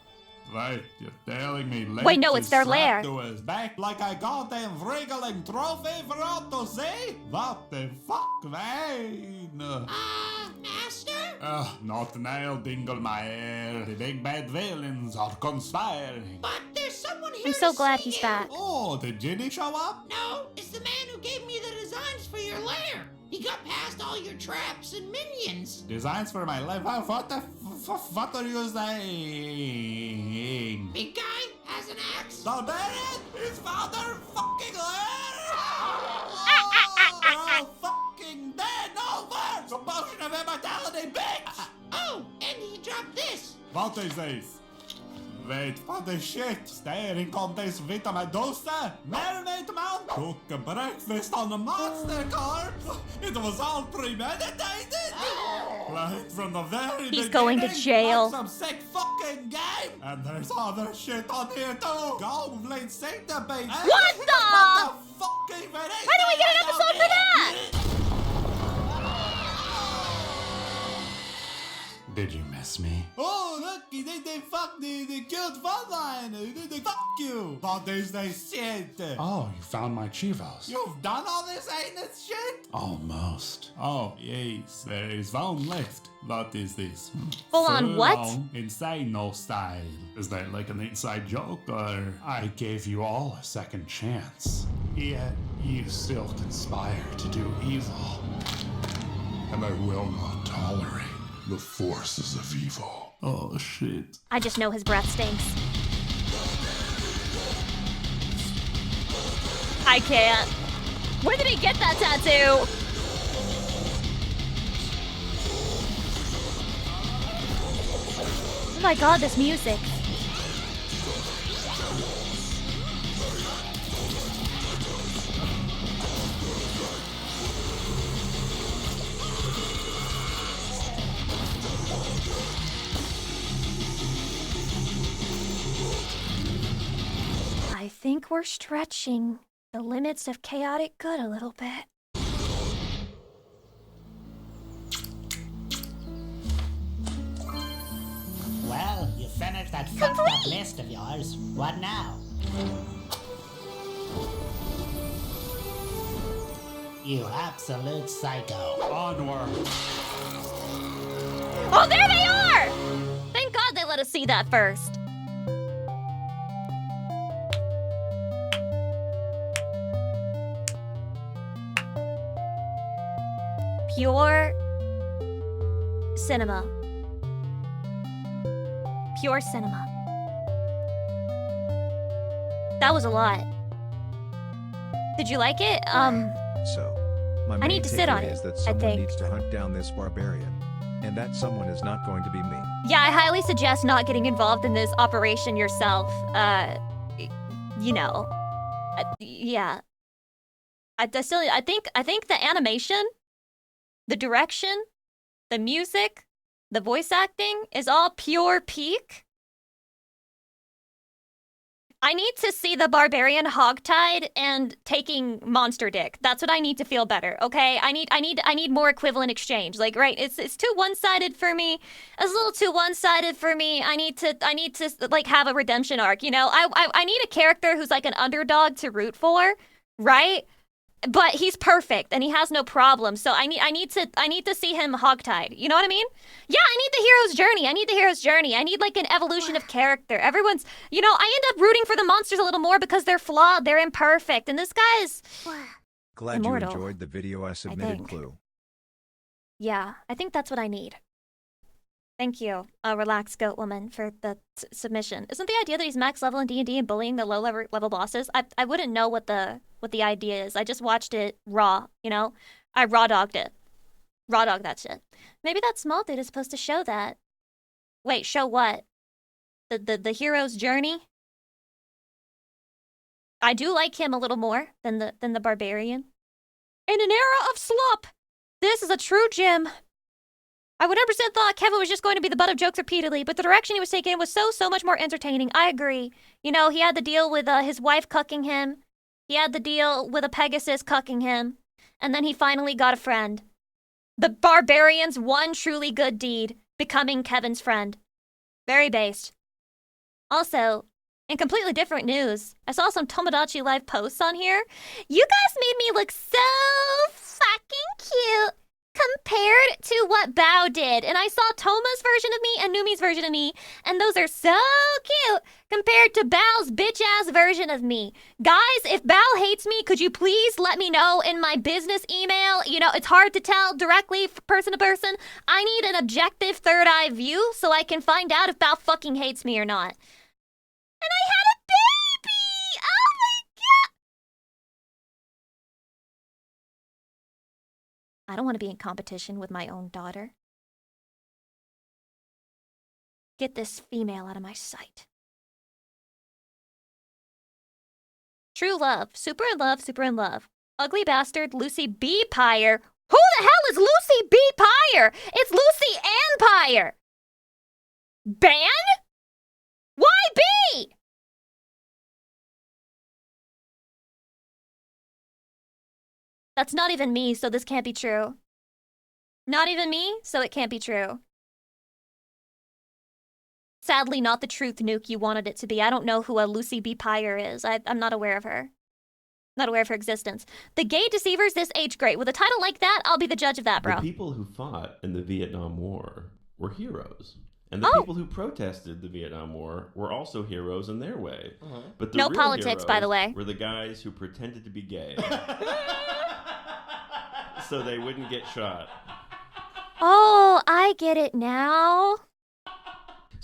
Wait, you're telling me Wait, no, it's their lair. to his back like a goddamn wriggling trophy for all to see? What the fuck, man? Master? Not now, Dingle my ear. The big bad villains are conspiring. But there's someone here. I'm so glad he's back. Oh, did Ginny show up? No, it's the man who gave me the designs for your lair. He got past all your traps and minions. Designs for my life? What what are you saying? Big guy has an axe. Barbarian? His father fucking lair? Oh, fucking dead over! The potion of immortality, bitch! Oh, and he dropped this. What is this? Wait, what the shit? Staring contest with a Medusa? Mermaid man? Cook a breakfast on a monster cart? It was all premeditated? Right from the very He's going to jail. Like some sick fucking game! And there's other shit on here too! Goblin centipede! What the? What the fuck even is Why didn't we get an episode for that? Did you miss me? Oh, that They fuck the cute fun line. They fuck you. All this shit. Oh, you found my chivos. You've done all this ain't shit? Almost. Oh, yes, there is one left. What is this? Full on what? Insano style. Is that like an inside joke, or I gave you all a second chance? Yet you still conspire to do evil. And I will not tolerate the forces of evil. Oh, shit. I just know his breath stinks. I can't. Where did he get that tattoo? Oh my god, this music. I think we're stretching the limits of chaotic good a little bit. Well, you finished that fucked up list of yours. What now? You absolute psycho. Onward. Oh, there they are! Thank God they let us see that first. Pure cinema. Pure cinema. That was a lot. Did you like it? So, my I main need to sit on takeaway it, is that I someone think. needs to hunt down this barbarian. And that someone is not going to be me. Yeah, I highly suggest not getting involved in this operation yourself. You know. Yeah. I think the animation, the direction, the music, the voice acting is all pure peak. I need to see the barbarian hogtied and taking monster dick. That's what I need to feel better, okay? I need more equivalent exchange. Like, right, it's too one-sided for me. It's a little too one-sided for me. I need to like have a redemption arc, you know? I need a character who's like an underdog to root for, right? But he's perfect and he has no problem. So I need to see him hogtied. You know what I mean? Yeah, I need the hero's journey. I need like an evolution of character. Everyone's, you know, I end up rooting for the monsters a little more because they're flawed, they're imperfect, and this guy's Glad immortal, you enjoyed the video I submitted, think. Clue. Yeah, I think that's what I need. Thank you, Relaxed Goat Woman, for the submission. Isn't the idea that he's max level in D&D and bullying the low level bosses? I wouldn't know what the idea is. I just watched it raw, you know? I raw dogged it. Raw dogged that shit. Maybe that small dude is supposed to show that. Wait, show what? The hero's journey? I do like him a little more than the barbarian. In an era of slop, this is a true gem. I 100% thought Kevin was just going to be the butt of jokes repeatedly, but the direction he was taking was so much more entertaining. I agree. You know, he had the deal with his wife cucking him. He had the deal with a Pegasus cucking him. And then he finally got a friend. The barbarian's one truly good deed, becoming Kevin's friend. Very based. Also, in completely different news, I saw some Tomodachi Live posts on here. You guys made me look so fucking cute compared to what Bao did. And I saw Toma's version of me and Numi's version of me, and those are so cute compared to Bao's bitch-ass version of me. Guys, if Bao hates me, could you please let me know in my business email? You know, it's hard to tell directly person to person. I need an objective third eye view so I can find out if Bao fucking hates me or not. And I had a baby! Oh my god! I don't want to be in competition with my own daughter. Get this female out of my sight. True love. Super in love, super in love. Ugly bastard, Lucy B. Pyre. Who the hell is Lucy B. Pyre? It's Lucy Ann Pyre. Ban? Why B? That's not even me, so this can't be true. Not even me, so it can't be true. sadly not the truth, Nuke, you wanted it to be. I don't know who a Lucy B. Pyre is. I'm not aware of her. Not aware of her existence. The Gay Deceivers this age great. With a title like that, I'll be the judge of that, bro. The people who fought in the Vietnam War were heroes. And the people who protested the Vietnam War were also heroes in their way. But the no real politics, by the way. Were the guys who pretended to be gay. So they wouldn't get shot. Oh, I get it now.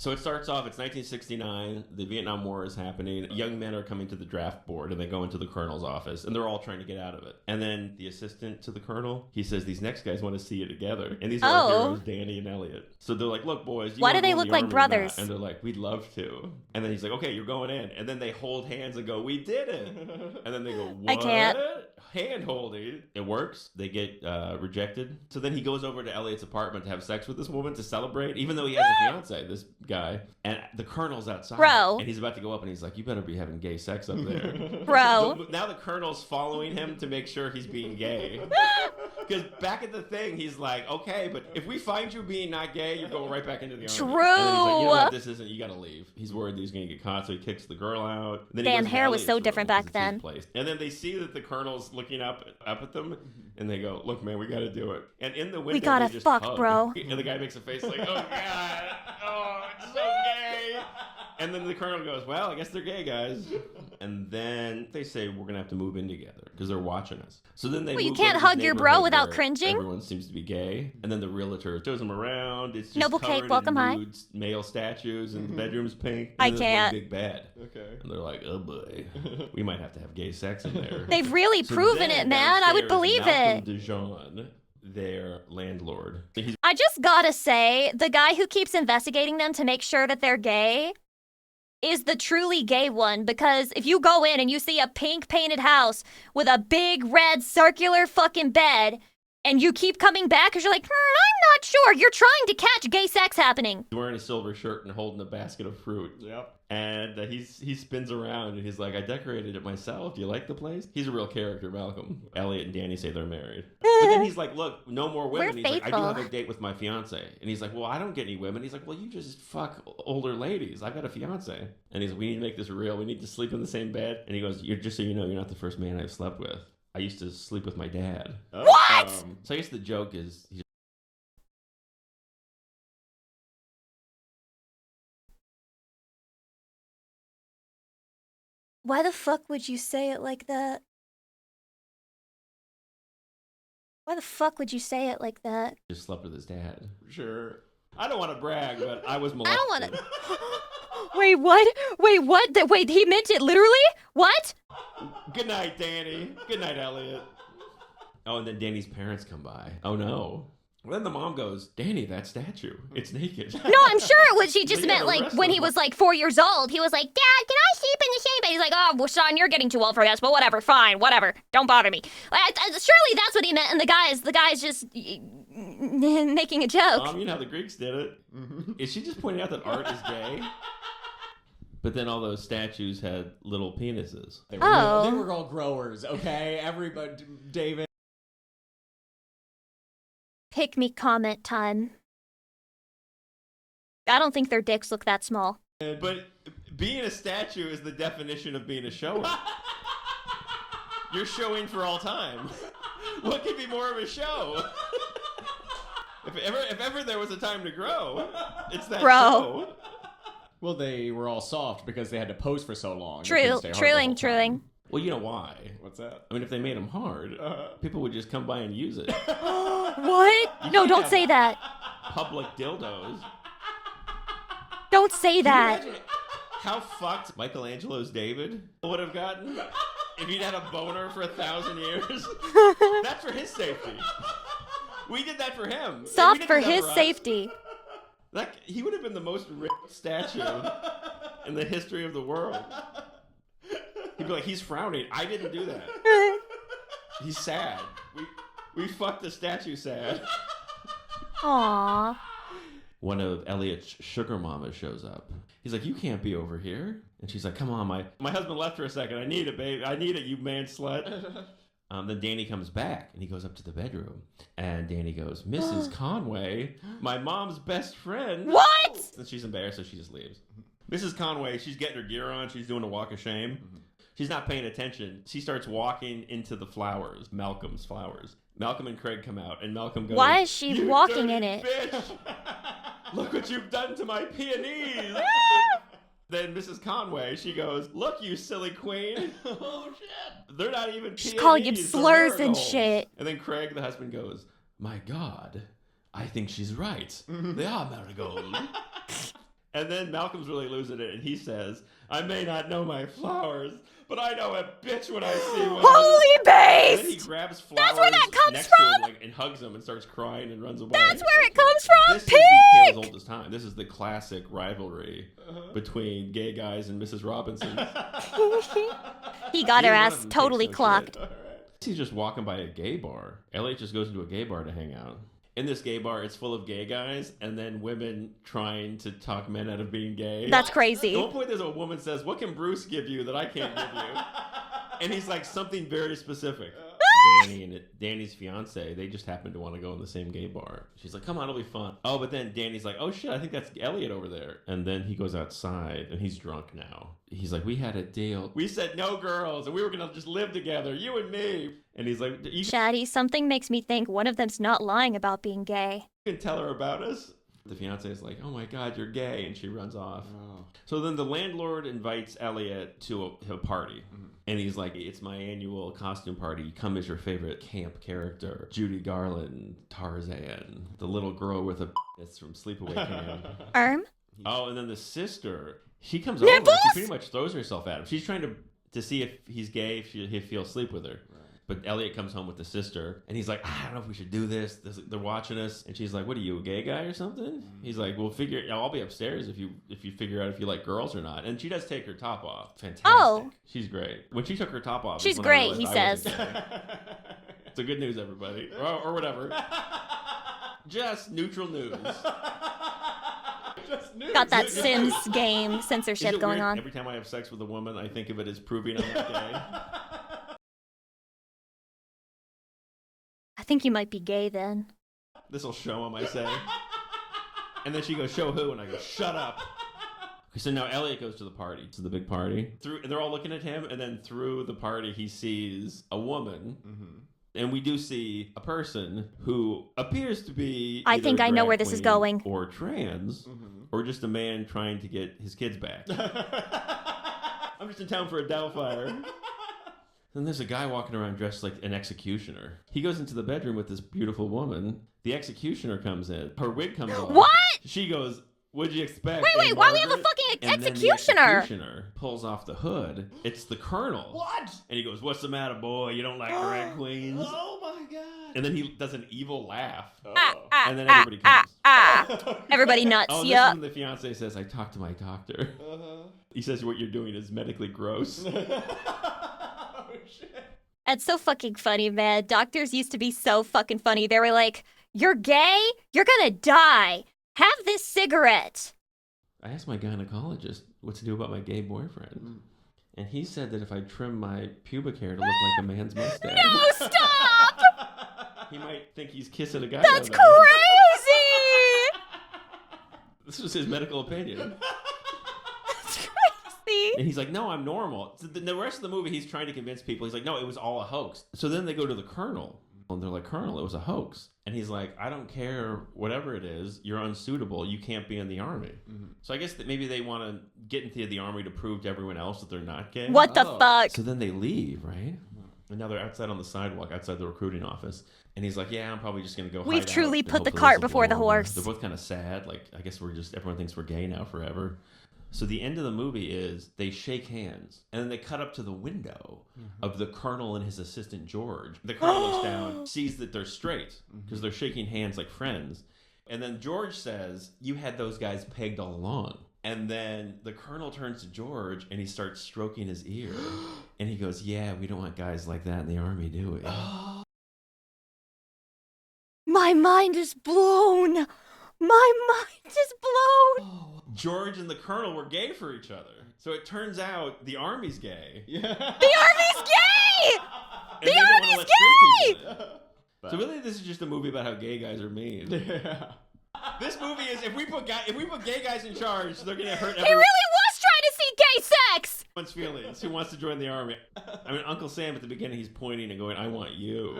So it starts off, it's 1969, the Vietnam War is happening, young men are coming to the draft board and they go into the colonel's office and they're all trying to get out of it. And then the assistant to the colonel, he says, these next guys want to see you together. And these are our heroes, Danny and Elliot. So they're like, look boys, why do they look like brothers? And they're like, we'd love to. And then he's like, okay, you're going in. And then they hold hands and go, we did it. And then they go, what? I can't. Hand holding. It works. They get rejected. So then he goes over to Elliot's apartment to have sex with this woman to celebrate, even though he has a fiance, this guy. And the colonel's outside. Bro. And he's about to go up and he's like, you better be having gay sex up there. Bro. So now the colonel's following him to make sure he's being gay. Because back at the thing, he's like, okay, but if we find you being not gay, you're going right back into the army. True. And then he's like, you know what, this isn't, you gotta leave. He's worried that he's gonna get caught, so he kicks the girl out. Then damn, hair was so different back then. And then they see that the colonel's looking up at them, and they go, look, man, we gotta do it. And in the window, we gotta they just fuck, hug. bro. And the guy makes a face like, oh, God. Oh, it's so gay. And then the colonel goes, well, I guess they're gay, guys. And then they say, we're going to have to move in together because they're watching us. So then they well, you move can't over to hug this your bro neighborhood without where cringing. Everyone seems to be gay. And then the realtor shows them around. It's just Noble covered Cake, welcome, in hi. nude male statues, and the bedroom's pink. I And then there's can't. one big bed. Okay. And they're like, oh boy, we might have to have gay sex in there. They've really So proven then it, man. I would downstairs, believe Malcolm it. DeJean, their landlord. I just gotta say, the guy who keeps investigating them to make sure that they're gay is the truly gay one, because if you go in and you see a pink painted house with a big red circular fucking bed and you keep coming back because you're like, I'm not sure, you're trying to catch gay sex happening. He's wearing a silver shirt and holding a basket of fruit. Yep. And he spins around and he's like, I decorated it myself. Do you like the place? He's a real character, Malcolm. Elliot and Danny say they're married. But then he's like, look, no more women. We're He's like, I do faithful. have a date with my fiance. And he's like, well, I don't get any women. He's like, well, you just fuck older ladies. I've got a fiance. And he's like, we need to make this real. We need to sleep in the same bed. And he goes, you're just so you know, you're not the first man I've slept with. I used to sleep with my dad. What? So I guess the joke is Why the fuck would you say it like that? Why the fuck would you say it like that? just slept with his dad. Sure. I don't want to brag, but I was molested. I don't want to. Wait, what? Wait, what? Wait, he meant it literally? What? Good night, Danny. Good night, Elliot. Oh, and then Danny's parents come by. Oh, no. Well, then the mom goes, Danny, that statue, it's naked. No, I'm sure it was. She just They meant gotta like arrest when him. he was like 4 years old. He was like, Dad, can I sleep in the same bed? He's like, oh, well, son, you're getting too old for this, but whatever, fine, whatever. Don't bother me. Surely that's what he meant, and the guy's just making a joke. You know how the Greeks did it. Is she just pointing out that art is gay? But then all those statues had little penises. They Oh. were all growers, okay? Everybody, David. Pick me comment time. I don't think their dicks look that small. But being a statue is the definition of being a shower. You're showing for all time. What could be more of a show? If ever there was a time to grow, it's that Bro. show. Well, they were all soft because they had to pose for so long. They True, couldn't stay hard the whole truing. time. Well, you know why? What's that? I mean, if they made them hard, people would just come by and use it. What? No, don't say that. Public dildos. Don't say that. Can you imagine how fucked Michelangelo's David would have gotten if he'd had a boner for 1,000 years? That's for his safety. We did that for him. Soft We didn't for do that his us. safety. He would have been the most ripped statue in the history of the world. He'd be like, he's frowning. I didn't do that. He's sad. We fucked the statue sad. Aww. One of Elliot's sugar mamas shows up. He's like, you can't be over here. And she's like, come on, my husband left for a second. I need it, babe. I need it, you man slut. Then Danny comes back and he goes up to the bedroom and Danny goes, Mrs. Conway, my mom's best friend. What? And she's embarrassed, so she just leaves. Mrs. Conway, she's getting her gear on. She's doing a walk of shame. She's not paying attention. She starts walking into the flowers, Malcolm's flowers. Malcolm and Craig come out and Malcolm goes, why is she walking in it? Bitch! Look what you've done to my peonies. Then Mrs. Conway, she goes, look, you silly queen. Oh, shit. They're not even peonies. She's calling him they're slurs and marigolds. shit. And then Craig, the husband, goes, my God, I think she's right. They are marigold. And then Malcolm's really losing it, and he says, I may not know my flowers, but I know a bitch when I see one. Holy And then he based! grabs flowers That's where that comes next from? to him, like, and hugs him and starts crying and runs away. That's where it comes from, This is the tale's pig! oldest time. This is the classic rivalry between gay guys and Mrs. Robinson. He got her Neither one ass of them totally takes no clocked. shit. He's just walking by a gay bar. Elliot just goes into a gay bar to hang out. In this gay bar, it's full of gay guys, and then women trying to talk men out of being gay. That's crazy. At one point, there's a woman says, what can Bruce give you that I can't give you? And he's like, something very specific. Danny and Danny's fiance, they just happen to want to go in the same gay bar. She's like, come on, it'll be fun. Oh, but then Danny's like, oh shit, I think that's Elliot over there. And then he goes outside, and he's drunk now. He's like, we had a deal. We said no girls, and we were going to just live together, you and me. And he's like, you Chatty, something makes me think one of them's not lying about being gay. can tell her about us. The fiance is like, oh my God, you're gay. And she runs off. Oh. So then the landlord invites Elliot to a party. And he's like, it's my annual costume party. Come as your favorite camp character. Judy Garland, Tarzan, the little girl with a that's from Sleepaway Camp. Oh, and then the sister, she comes over and she pretty much throws herself at him. She's trying to see if he's gay, if he'll sleep with her. Right. But Elliot comes home with the sister, and he's like, I don't know if we should do this. They're watching us. And she's like, what are you, a gay guy or something? He's like, well, I'll be upstairs if you figure out if you like girls or not. And she does take her top off. Fantastic. Oh. She's great. When she took her top off. She's great, he says. So good news, everybody. Or whatever. Just neutral news. Got that Sims game censorship going on. Every time I have sex with a woman, I think of it as proving I'm not gay. I think you might be gay then. This'll show him, I say. And then she goes, show who? And I go, shut up. Okay, so now Elliot goes to the party. To the big party. They're all looking at him, and then through the party, he sees a woman. And we do see a person who appears to be I think I know where this is going. Or trans, or just a man trying to get his kids back. I'm just in town for a Doubtfire. Then there's a guy walking around dressed like an executioner. He goes into the bedroom with this beautiful woman. The executioner comes in. Her wig comes off. What? She goes, what'd you expect? Wait, why we have a fucking And then executioner? the executioner pulls off the hood. It's the Colonel. What? And he goes, what's the matter, boy? You don't like drag queens? Oh my God. And then he does an evil laugh. And then everybody comes. Everybody nuts, Oh, this yeah. is when the fiance says, I talked to my doctor. He says what you're doing is medically gross. That's so fucking funny, man. Doctors used to be so fucking funny. They were like, you're gay? You're gonna die. Have this cigarette. I asked my gynecologist what to do about my gay boyfriend. And he said that if I trim my pubic hair to look like a man's mustache. No, stop! He might think he's kissing a guy. That's down there. crazy! This was his medical opinion. That's crazy. And he's like, no, I'm normal. So the rest of the movie, he's trying to convince people. He's like, no, it was all a hoax. So then they go to the Colonel. And they're like, Colonel, it was a hoax. And he's like, I don't care, whatever it is, you're unsuitable. You can't be in the army. So I guess that maybe they want to get into the army to prove to everyone else that they're not gay. What the fuck? So then they leave, right? And now they're outside on the sidewalk, outside the recruiting office. And he's like, yeah, I'm probably just going to go We've hide truly out, and put the hopefully cart this will before the blow over. horse. They're both kind of sad. Like, I guess everyone thinks we're gay now forever. So the end of the movie is they shake hands, and then they cut up to the window of the Colonel and his assistant George. The Colonel looks down, sees that they're straight, because they're shaking hands like friends. And then George says, you had those guys pegged all along. And then the Colonel turns to George, and he starts stroking his ear. And he goes, yeah, we don't want guys like that in the army, do we? My mind is blown. My mind is blown. George and the Colonel were gay for each other. So it turns out the Army's gay. The Army's gay! And The they don't Army's let straight people in. So really, this is just a movie about how gay guys are mean. Yeah. This movie is if we put gay guys in charge, they're gonna hurt He really was trying to see gay sex! everyone's feelings. Who wants to join the army? I mean, Uncle Sam at the beginning, he's pointing and going, "I want you."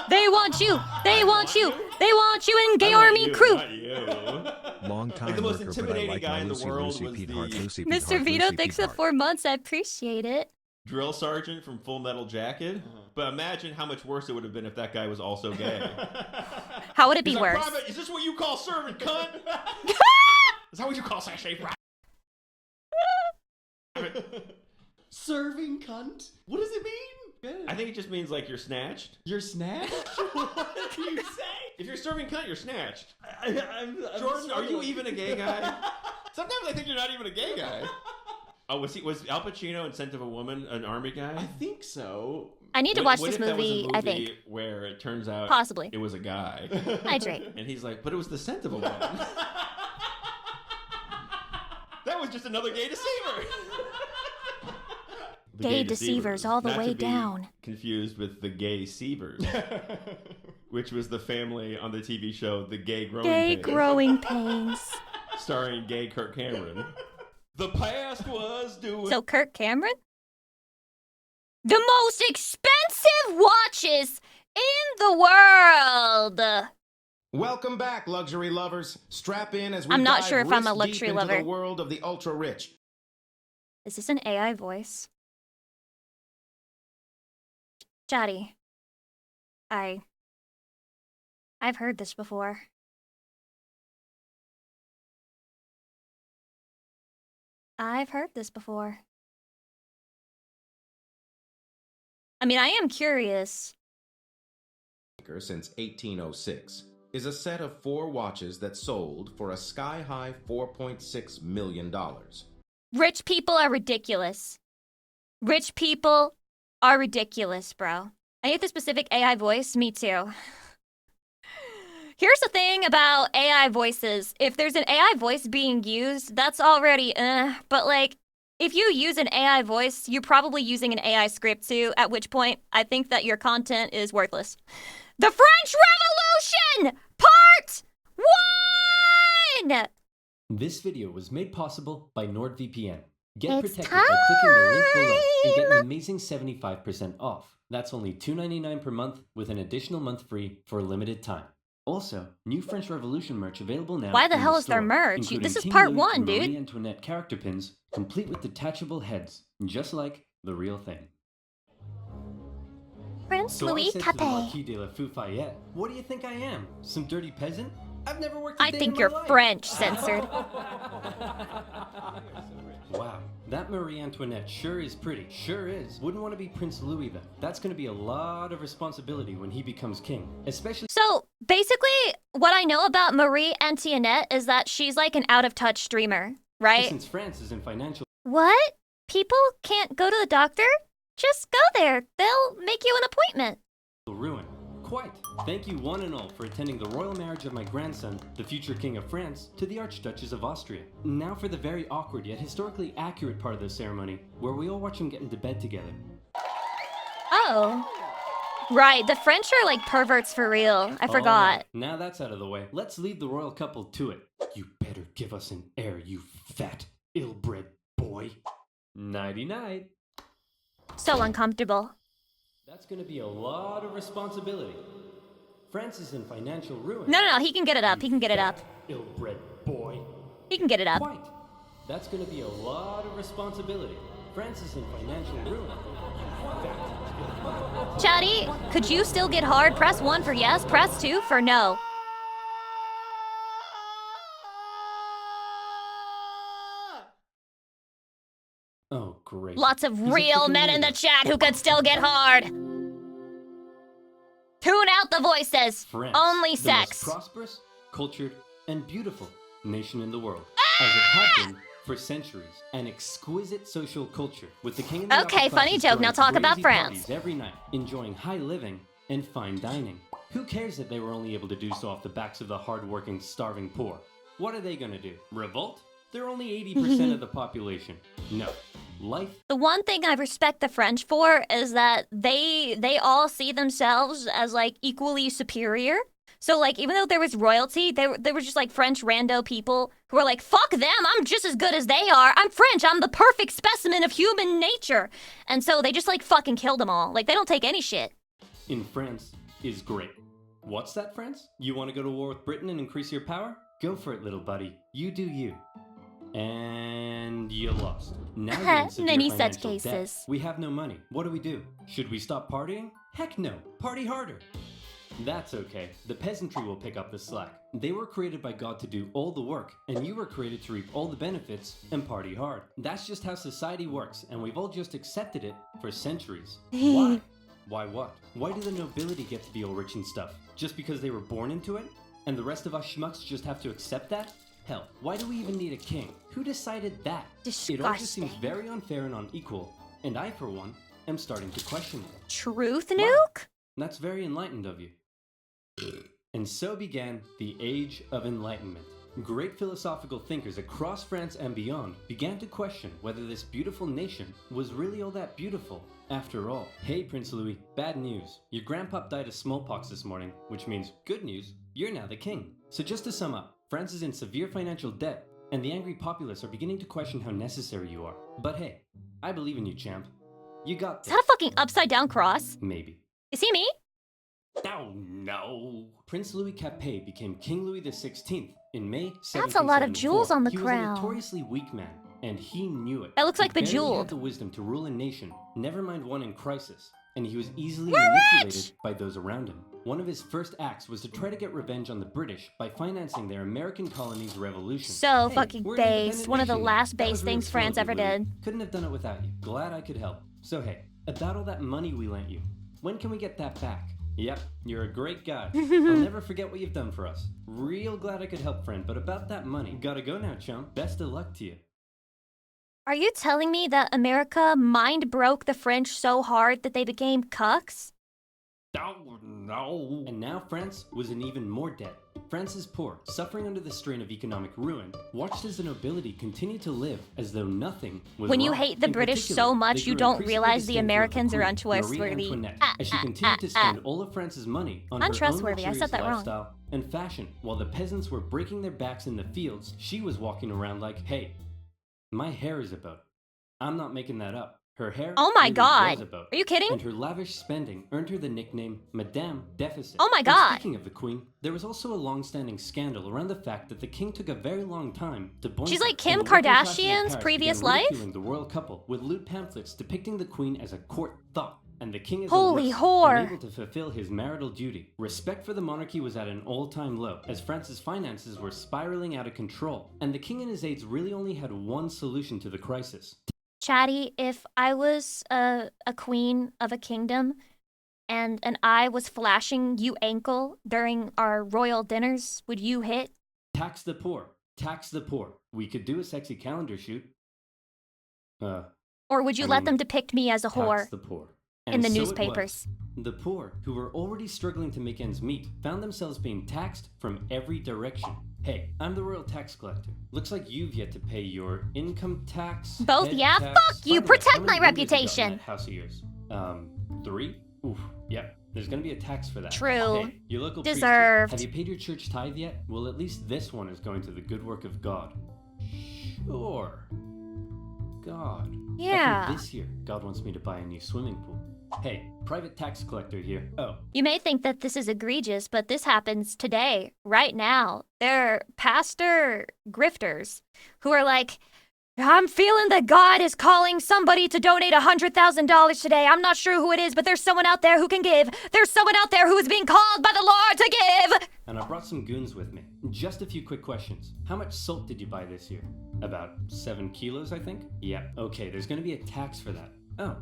They want you! They want you! They want you in gay I want army you, crew! not you. Long time Like the most worker, but I intimidating like guy my in the Lucy, world Lucy, was Pete the Hart, Lucy, Pete Mr. Hart, Vito, Lucy, thanks Pete for the Hart. 4 months. I appreciate it. Drill sergeant from Full Metal Jacket. But imagine how much worse it would have been if that guy was also gay. How would it be He's like, worse? "Private, is this what you call serving, cunt? Is that what you call sachet fry?" Serving cunt? What does it mean? I think it just means like you're snatched. You're snatched? What do you say? If you're serving cunt, you're snatched. I'm Jordan, are you struggling. even a gay guy? Sometimes I think you're not even a gay guy. Oh, was Al Pacino in Scent of a Woman an army guy? I think so. I need to What watch this if that was a movie, I think. where it turns out Possibly. it was a guy. Hydrate. And he's like, but it was the scent of a woman. That was just another gay deceiver. The Gay deceivers all the not way to be down. Confused with the Gay Seavers, which was the family on the TV show The Gay Growing Gay Pains, growing pains. starring gay Kirk Cameron. The past was doing. So Kirk Cameron? The most expensive watches in the world. Welcome back, luxury lovers. Strap in as we I'm not dive sure if I'm a wrist luxury deep into lover. the world of the ultra rich. Is this an AI voice? Chatty. I've heard this before. I've heard this before. I mean, I am curious. Since 1806 is a set of 4 watches that sold for a sky-high $4.6 million. Rich people are ridiculous. Rich people are ridiculous, bro. I hate the specific AI voice. Me too. Here's the thing about AI voices. If there's an AI voice being used, that's already but like, if you use an AI voice, you're probably using an AI script too, at which point I think that your content is worthless. The French Revolution! Part 1! This video was made possible by NordVPN. Get It's protected by clicking the link below and get an amazing 75% off. That's only $2.99 per month with an additional month free for a limited time. Also, new French Revolution merch available now. Why the in hell the is there store, merch? including This is King part Louis 1, and dude. Marie Antoinette character pins, complete with detachable heads, just like the real thing. Prince So I Louis said to the Capet. Marquis de la Fufayette, "What do you think I am? Some dirty peasant? I've never worked a I day think in my you're life." French, censored. Wow, that Marie Antoinette sure is pretty. Sure is. Wouldn't want to be Prince Louis though. That's going to be a lot of responsibility when he becomes king. Especially. So basically, what I know about Marie Antoinette is that she's like an out-of-touch streamer, right? Since France is in financial. What? People can't go to the doctor? Just go there. They'll make you an appointment. Ruin. Quite. Thank you one and all for attending the royal marriage of my grandson, the future king of France, to the Archduchess of Austria. Now for the very awkward yet historically accurate part of the ceremony, where we all watch them get into bed together. Oh. Right, the French are like perverts for real. I forgot. Alright, now that's out of the way. Let's leave the royal couple to it. You better give us an heir, you fat, ill-bred boy. Nighty-night. So uncomfortable. That's gonna be a lot of responsibility. France is in financial ruin. No, he can get it up. He can get it up. Ill-bred boy. He can get it up. Quite. That's gonna be a lot of responsibility. France is in financial ruin. Chatty, could you still get hard? Press 1 for yes, press 2 for no. Oh, great. Lots of He's a real freaking men in the weirdo. chat who could still get hard. Tune out the voices. France, Only the sex. most prosperous, cultured, and beautiful nation in the world, as it had been for centuries. An exquisite social culture with the king and the Okay, upper funny classes joke. Now throwing talk about crazy France. parties every night, enjoying high living and fine dining. Who cares that they were only able to do so off the backs of the hardworking, starving poor? What are they gonna do? Revolt? They're only 80% of the population. No. life. The one thing I respect the French for is that they all see themselves as like equally superior. So like even though there was royalty, they were just like French rando people who were like, fuck them, I'm just as good as they are. I'm French, I'm the perfect specimen of human nature. And so they just like fucking killed them all. Like they don't take any shit. In France is great. What's that, France? You want to go to war with Britain and increase your power? Go for it, little buddy. You do you. And you lost. Now you're in severe Many such financial debt. cases. We have no money. What do? Should we stop partying? Heck no. Party harder. That's okay. The peasantry will pick up the slack. They were created by God to do all the work, and you were created to reap all the benefits and party hard. That's just how society works, and we've all just accepted it for centuries. Why? Why what? Why do the nobility get to be all rich and stuff? Just because they were born into it? And the rest of us schmucks just have to accept that? Hell, why do we even need a king? Who decided that? Disgusting. It all just seems very unfair and unequal, and I, for one, am starting to question it. Truth, Wow. Nuke? That's very enlightened of you. And so began the Age of Enlightenment. Great philosophical thinkers across France and beyond began to question whether this beautiful nation was really all that beautiful after all. Hey, Prince Louis, bad news. Your grandpop died of smallpox this morning, which means good news, you're now the king. So just to sum up, France is in severe financial debt, and the angry populace are beginning to question how necessary you are. But hey, I believe in you, champ. You got Is this. that a fucking upside down cross? Maybe. You see me? Oh no! Prince Louis Capet became King Louis XVI in May 1774. That's a lot of jewels on the He crown. was a notoriously weak man, and he knew it. That looks like He barely Bejeweled. had the wisdom to rule a nation, never mind one in crisis, and he was easily We're manipulated rich! by those around him. One of his first acts was to try to get revenge on the British by financing their American colony's revolution. So Hey, fucking we're an base. independent One of the nation. last That base was really things France slow, ever Louis. did. Couldn't have done it without you. Glad I could help. So hey, about all that money we lent you, when can we get that back? Yep, you're a great guy. I'll never forget what you've done for us. Real glad I could help, friend, but about that money, gotta go now, chump. Best of luck to you. Are you telling me that America mind broke the French so hard that they became cucks? Oh, no. And now France was in even more debt. France is poor, suffering under the strain of economic ruin, watched as the nobility continue to live as though nothing was When you wrong. hate the In British particular, so much, they you grew don't increasingly realize the disdainful of Americans are Queen, untrustworthy. Marie Antoinette, as she continued to spend all of France's money on her own Untrustworthy, I said luxurious that wrong. lifestyle and fashion. While the peasants were breaking their backs in the fields, she was walking around like, hey, my hair is a boat. I'm not making that up. Her hair Oh my really God. was a boat. Are you kidding? And her lavish spending earned her the nickname Madame Deficit. Oh my And God. speaking of the Queen, there was also a long-standing scandal around the fact that the King took a very long time to boink She's her, like Kim and the working classes of Kardashian's Paris previous began life? ridiculing the royal couple with lewd pamphlets depicting the Queen as a court thought and the King as Holy a wuss, whore. unable to fulfill his marital duty. Respect for the monarchy was at an all-time low, as France's finances were spiraling out of control, and the King and his aides really only had one solution to the crisis. Chatty, if I was a queen of a kingdom and I was flashing you ankle during our royal dinners, would you hit? Tax the poor. Tax the poor. We could do a sexy calendar shoot. Or would you let them depict me as a whore Tax the poor. in And the so it newspapers? was. The poor, who were already struggling to make ends meet, found themselves being taxed from every direction. Hey, I'm the royal tax collector. Looks like you've yet to pay your income tax. Both, head yeah? tax. Fuck you! By the way, Protect how my many windows you got in reputation. that house of yours? 3? Oof. Yep. There's gonna be a tax for that. True. Hey, your local priest Deserved. here, have you paid your church tithe yet? Well, at least this one is going to the good work of God. Sure. God. Yeah. After this year, God wants me to buy a new swimming pool. Hey, private tax collector here. Oh, You may think that this is egregious, but this happens today, right now. There are pastor grifters who are like, I'm feeling that God is calling somebody to donate $100,000 today. I'm not sure who it is, but there's someone out there who can give. There's someone out there who is being called by the Lord to give. and I brought some goons with me. Just a few quick questions. How much salt did you buy this year? About 7 kilos, I think? Yeah. Okay, there's gonna be a tax for that. Oh,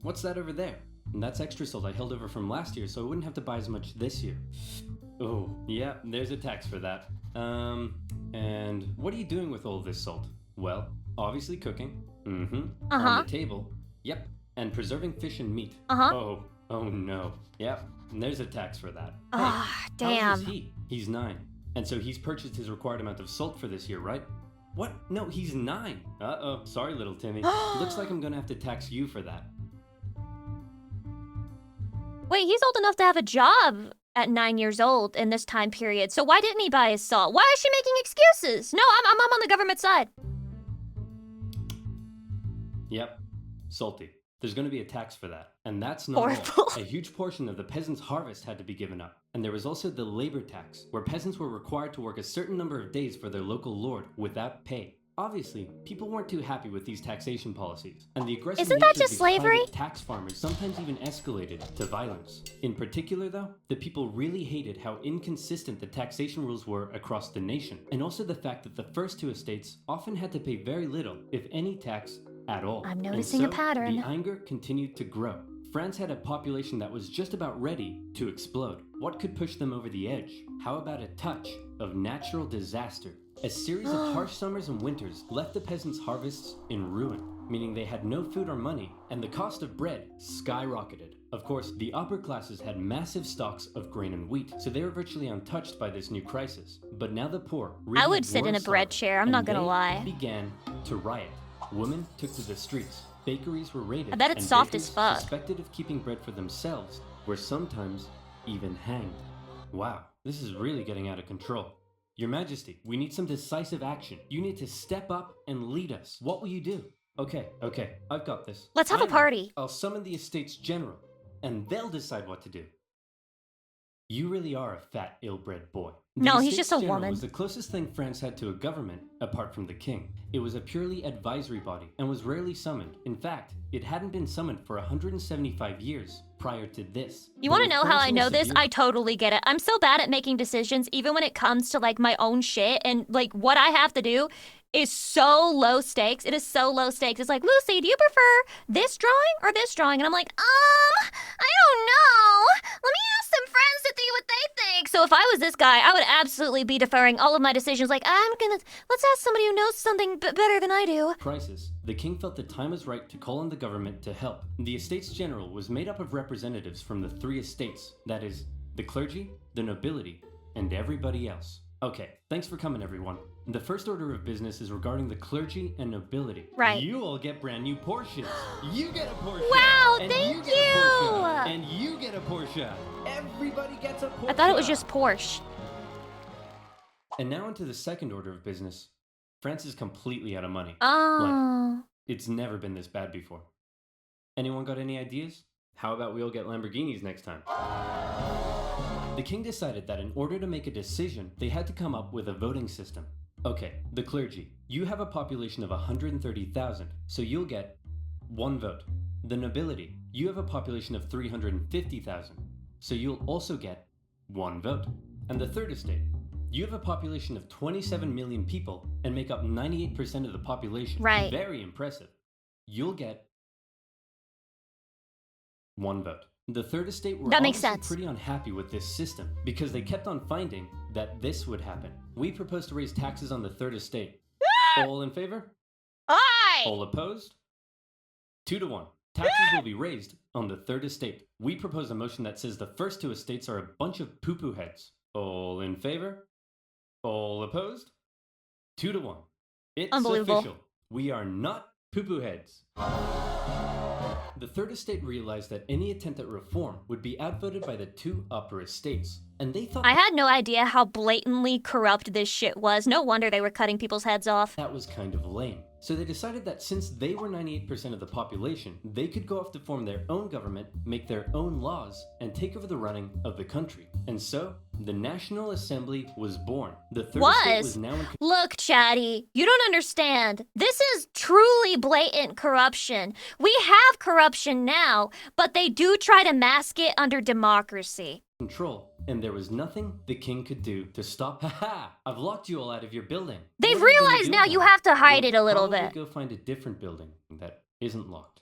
what's that over there? And that's extra salt I held over from last year, so I wouldn't have to buy as much this year. Oh, yeah, there's a tax for that. And what are you doing with all this salt? Well, obviously cooking. Mm-hmm. On the table. Yep. And preserving fish and meat. Oh no. Yep. And there's a tax for that. Ah, Hey, how old damn. is he? He's 9. And so he's purchased his required amount of salt for this year, right? What? No, he's 9. Uh-oh. Sorry, little Timmy. Looks like I'm gonna have to tax you for that. Wait, he's old enough to have a job at 9 years old in this time period. So why didn't he buy his salt? Why is she making excuses? No, I'm on the government side. Yep. Salty. There's going to be a tax for that. And that's not all. A huge portion of the peasants' harvest had to be given up. And there was also the labor tax, where peasants were required to work a certain number of days for their local lord without pay. Obviously, people weren't too happy with these taxation policies, and the aggressive Isn't that nature just of these slavery? private tax farmers sometimes even escalated to violence. In particular, though, the people really hated how inconsistent the taxation rules were across the nation, and also the fact that the first 2 estates often had to pay very little, if any, tax at all. I'm noticing a pattern. The anger continued to grow. France had a population that was just about ready to explode. What could push them over the edge? How about a touch of natural disaster? A series of harsh summers and winters left the peasants' harvests in ruin, meaning they had no food or money, and the cost of bread skyrocketed. Of course, the upper classes had massive stocks of grain and wheat, so they were virtually untouched by this new crisis. But now the poor really I would sit in a bread chair, I'm not gonna lie. Began to riot. Women took to the streets. Bakeries were raided. I bet it's and soft bakers as fuck. suspected of keeping bread for themselves were sometimes even hanged. Wow, this is really getting out of control. Your Majesty, we need some decisive action. You need to step up and lead us. What will you do? Okay, I've got this. Let's have a party. I'll summon the estate's general, and they'll decide what to do. You really are a fat, ill-bred boy. No, he's Estates just a General woman. was the closest thing France had to a government, apart from the king. It was a purely advisory body, and was rarely summoned. In fact, it hadn't been summoned for 175 years prior to this. You want to But know with how France I in know a this? severe- I totally get it. I'm so bad at making decisions, even when it comes to like my own shit, and like what I have to do is so low stakes. It is so low stakes. It's like, Lucy, do you prefer this drawing or this drawing? And I'm like, I don't know. Let me ask some friends to see what they think. So if I was this guy, I would absolutely be deferring all of my decisions. Like, let's ask somebody who knows something better than I do. Crisis. The king felt the time was right to call on the government to help. The Estates General was made up of representatives from the 3 estates, that is, the clergy, the nobility, and everybody else. Okay, thanks for coming, everyone. The first order of business is regarding the clergy and nobility. Right. You all get brand new Porsches. You get a Porsche. Wow, and thank you! Get a Porsche, you! and you get a Porsche. Everybody gets a Porsche. I thought it was just Porsche. And now into the second order of business. France is completely out of money. Oh. Like, it's never been this bad before. Anyone got any ideas? How about we all get Lamborghinis next time? The king decided that in order to make a decision, they had to come up with a voting system. Okay, the clergy. You have a population of 130,000, so you'll get 1 vote. The nobility. You have a population of 350,000, so you'll also get 1 vote. And the third estate. You have a population of 27 million people and make up 98% of the population. Right. Very impressive. You'll get 1 vote. The third estate were That makes obviously sense. pretty unhappy with this system because they kept on finding that this would happen. We propose to raise taxes on the third estate. All in favor? Aye! All opposed? 2 to 1. Taxes will be raised on the third estate. We propose a motion that says the first 2 estates are a bunch of poo-poo heads. All in favor? All opposed? 2 to 1. It's Unbelievable. official. We are not poo-poo heads. The third estate realized that any attempt at reform would be outvoted by the 2 upper estates, and they thought I had no idea how blatantly corrupt this shit was. No wonder they were cutting people's heads off. that was kind of lame. So they decided that since they were 98% of the population, they could go off to form their own government, make their own laws, and take over the running of the country. And so, the National Assembly was born. The third estate was now in Look, Chatty, you don't understand. This is truly blatant corruption. We have corruption now, but they do try to mask it under democracy. control, and there was nothing the king could do to stop. Haha! I've locked you all out of your building. They've What are you gonna realized do now about you it? have to hide You'll it a little probably bit. Go find a different building that isn't locked.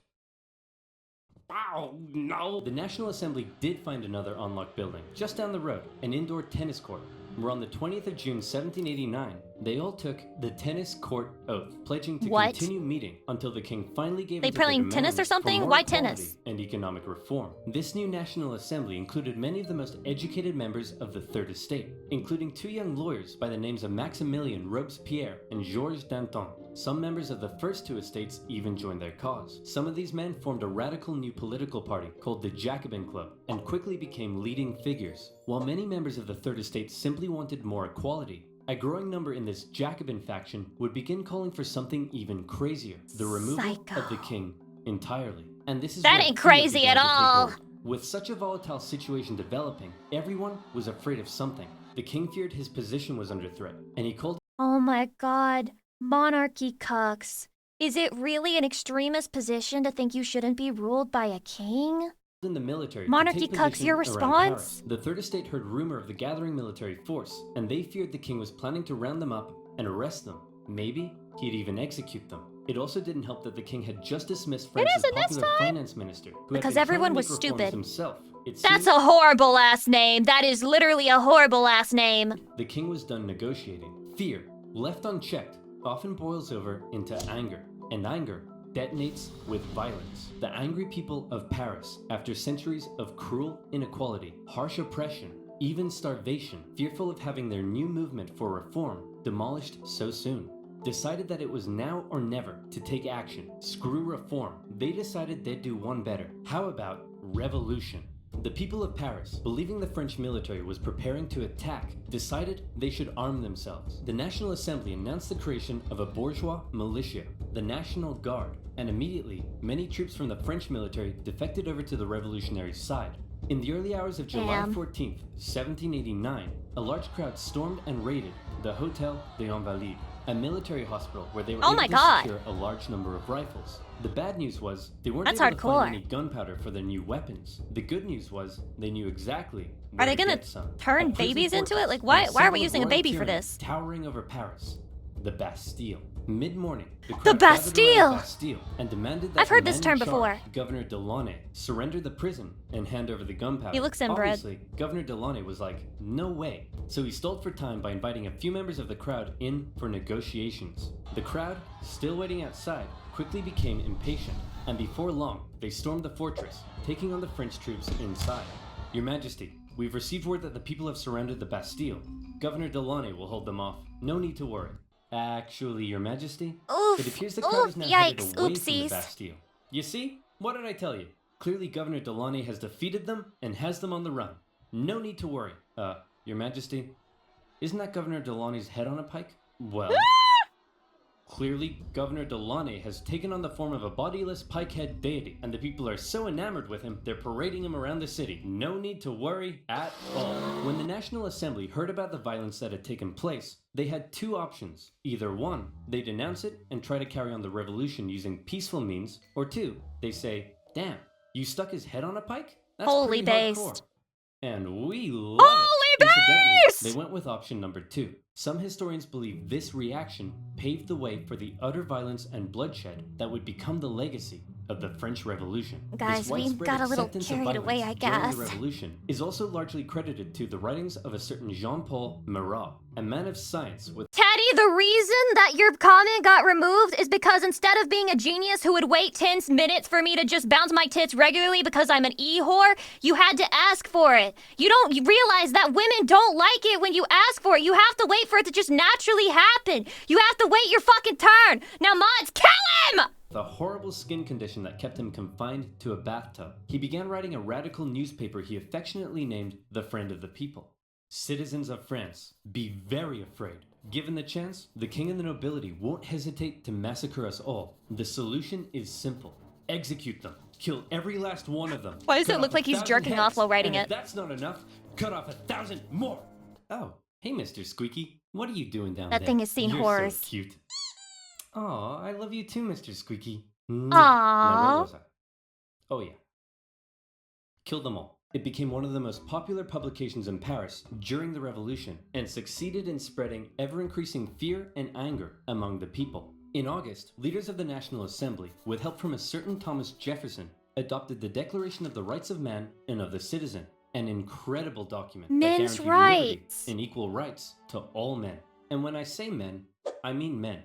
Oh, no! The National Assembly did find another unlocked building, just down the road, an indoor tennis court. We're on the 20th of June, 1789, They all took the tennis court oath, pledging to What? continue meeting until the king finally gave They in to their playing tennis or demands something? for more Why equality tennis? and economic reform. This new National Assembly included many of the most educated members of the Third Estate, including two young lawyers by the names of Maximilien Robespierre and Georges Danton. Some members of the first two estates even joined their cause. Some of these men formed a radical new political party called the Jacobin Club and quickly became leading figures. While many members of the Third Estate simply wanted more equality, a growing number in this Jacobin faction would begin calling for something even crazier, the removal of the king entirely. And this is That where ain't fear crazy began at to take all. hold. With such a volatile situation developing, everyone was afraid of something. The king feared his position was under threat, and he called Oh my god. Monarchy cucks. Is it really an extremist position to think you shouldn't be ruled by a king? in the military. Monarchy to take cucks, position your around response? Paris. The Third Estate heard rumor of the gathering military force, and they feared the king was planning to round them up and arrest them. Maybe he'd even execute them. It also didn't help that the king had just dismissed France's isn't this popular time. finance minister, who Because had been everyone trying to was make reforms stupid. himself. It That's seemed a horrible last name. That is literally a horrible last name. the king was done negotiating. Fear, left unchecked, often boils over into anger, and anger detonates with violence. The angry people of Paris, after centuries of cruel inequality, harsh oppression, even starvation, fearful of having their new movement for reform demolished so soon, decided that it was now or never to take action. Screw reform. They decided they'd do one better. How about revolution? The people of Paris, believing the French military was preparing to attack, decided they should arm themselves. The National Assembly announced the creation of a bourgeois militia, the National Guard, and immediately, many troops from the French military defected over to the revolutionary side. In the early hours of July Damn. 14th, 1789, a large crowd stormed and raided the Hôtel des Invalides, a military hospital where they were Oh able my to God. secure a large number of rifles. The bad news was they weren't That's able to hardcore. find any gunpowder for their new weapons. The good news was they knew exactly Are where they to gonna get some. turn A prison babies into fortress it? Like, why and a are we symbol of using a royal baby for tyranny this? towering over Paris, the Bastille. Mid-morning, the The crowd gathered around Bastille! the Bastille and demanded that I've heard the this man in term charge, before. Governor Delaunay, surrender the prison and hand over the gunpowder. He looks inbred. Obviously, Governor Delaunay was like, no way. So he stalled for time by inviting a few members of the crowd in for negotiations. The crowd, still waiting outside, quickly became impatient, and before long, they stormed the fortress, taking on the French troops inside. Your Majesty, we've received word that the people have surrounded the Bastille. Governor Delaunay will hold them off. No need to worry. Actually, Your Majesty, Oof, it appears the crowd is oof, now yikes, headed away from the oopsies. Bastille. You see? What did I tell you? Clearly, Governor Delaunay has defeated them and has them on the run. No need to worry. Your Majesty, isn't that Governor Delaunay's head on a pike? Well, clearly, Governor Delaunay has taken on the form of a bodiless pikehead deity, and the people are so enamored with him, they're parading him around the city. No need to worry at all. When the National Assembly heard about the violence that had taken place, they had two options. Either one, they denounce it and try to carry on the revolution using peaceful means, or two, they say, damn, you stuck his head on a pike? That's Holy pretty based. hardcore." And we love Holy it. Incidentally, based! they went with option number two. Some historians believe this reaction paved the way for the utter violence and bloodshed that would become the legacy of the French Revolution. Guys, This we widespread got a little acceptance of carried away, violence I during guess. the Revolution is also largely credited to the writings of a certain Jean-Paul Marat, a man of science with Teddy, the reason that your comment got removed is because instead of being a genius who would wait 10 minutes for me to just bounce my tits regularly because I'm an e-whore, you had to ask for it. You don't realize that women don't like it when you ask for it. You have to wait for it to just naturally happen. You have to wait your fucking turn. Now, mods, kill him! a horrible skin condition that kept him confined to a bathtub. He began writing a radical newspaper he affectionately named The Friend of the People. Citizens of France, be very afraid. Given the chance, the king and the nobility won't hesitate to massacre us all. The solution is simple. Execute them. Kill every last one of them. Why does Cut it look off like he's 1,000 jerking off heads, while writing and it? if that's not enough, cut off 1,000 more. Oh, hey, Mr. Squeaky. What are you doing down That there? thing has seen You're horrors. So cute. Aw, I love you too, Mr. Squeaky. Mwah. Aww. Now, where was I? Oh, yeah. Kill them all. It became one of the most popular publications in Paris during the Revolution and succeeded in spreading ever-increasing fear and anger among the people. In August, leaders of the National Assembly, with help from a certain Thomas Jefferson, adopted the Declaration of the Rights of Man and of the Citizen, an incredible document that Men's guaranteed liberty rights. and equal rights to all men. And when I say men, I mean men.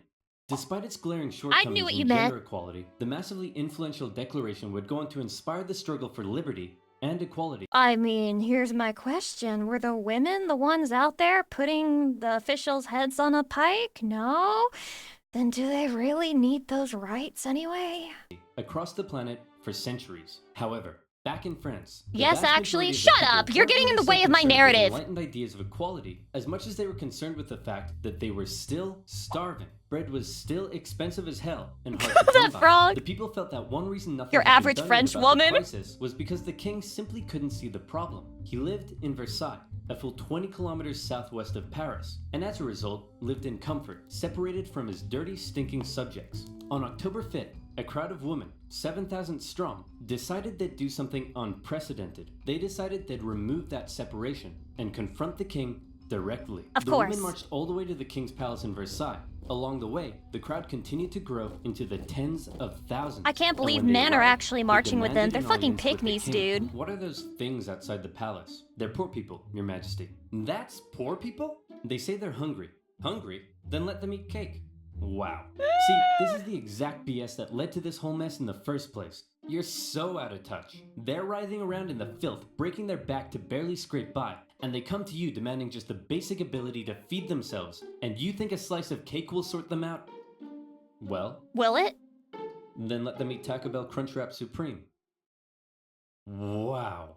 Despite its glaring shortcomings what in you gender meant. equality, the massively influential declaration would go on to inspire the struggle for liberty and equality. I mean, here's my question. Were the women the ones out there putting the officials' heads on a pike? No? Then do they really need those rights anyway? Across the planet for centuries. However, back in France, the Yes, vast actually, majority of the shut people up! You're weren't getting in the really way of my concerned with narrative. Enlightened ideas of equality, as much as they were concerned with the fact that they were still starving. Bread was still expensive as hell and hard to come by. frog. The people felt that one reason nothing Your had been average done French about the woman? crisis was because the king simply couldn't see the problem. He lived in Versailles, a full 20 kilometers southwest of Paris, and as a result, lived in comfort, separated from his dirty, stinking subjects. On October 5th, a crowd of women, 7,000 strong, decided they'd do something unprecedented. They decided they'd remove that separation and confront the king directly. Of the course. women marched all the way to the king's palace in Versailles. Along the way, the crowd continued to grow into the tens of thousands. I can't And believe when they men are arrived, actually they marching with them. demanded They're an fucking audience with the pygmies, king. dude. What are those things outside the palace? They're poor people, your majesty. That's poor people? They say they're hungry. Hungry? Then let them eat cake. Wow. See, this is the exact BS that led to this whole mess in the first place. You're so out of touch. They're writhing around in the filth, breaking their back to barely scrape by, and they come to you demanding just the basic ability to feed themselves, and you think a slice of cake will sort them out? Well, Will it? then let them eat Taco Bell Crunchwrap Supreme. Wow.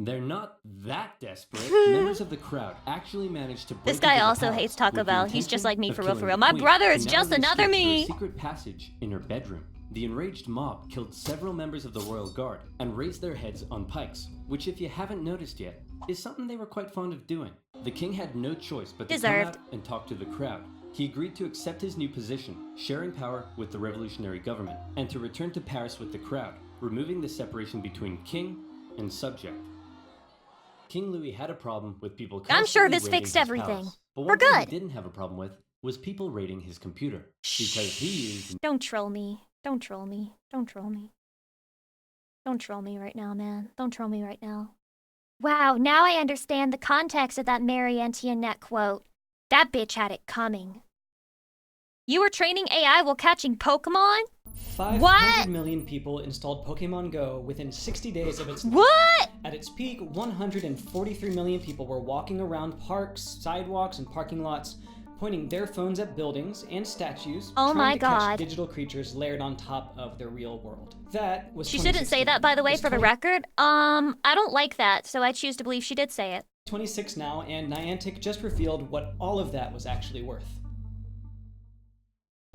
They're not that desperate. Members of the crowd actually managed to break This guy into the also palace hates Taco with the Bell. He's just intention like me of for real, killing for real. the My queen. brother is And just now they another escaped through me. a secret passage in her bedroom. The enraged mob killed several members of the royal guard and raised their heads on pikes, which, if you haven't noticed yet, is something they were quite fond of doing. The king had no choice but to Deserved. come out and talk to the crowd. He agreed to accept his new position, sharing power with the revolutionary government, and to return to Paris with the crowd, removing the separation between king and subject. King Louis had a problem with people I'm sure constantly this raiding fixed his everything. palace. But We're one thing good. he didn't have a problem with was people raiding his computer, because he used Don't troll me. Don't troll me. Don't troll me. Don't troll me right now, man. Don't troll me right now. Wow, now I understand the context of that Marie Antoinette quote. That bitch had it coming. You were training AI while catching Pokemon? 500 million people installed Pokemon Go within 60 days of its launch. What? At its peak, 143 million people were walking around parks, sidewalks, and parking lots, pointing their phones at buildings and statues, Oh my trying to catch God. digital creatures layered on top of the real world. That was She shouldn't say 2016. that, by the way, It's for the record. I don't like that, so I choose to believe she did say it. 26 now, and Niantic just revealed what all of that was actually worth.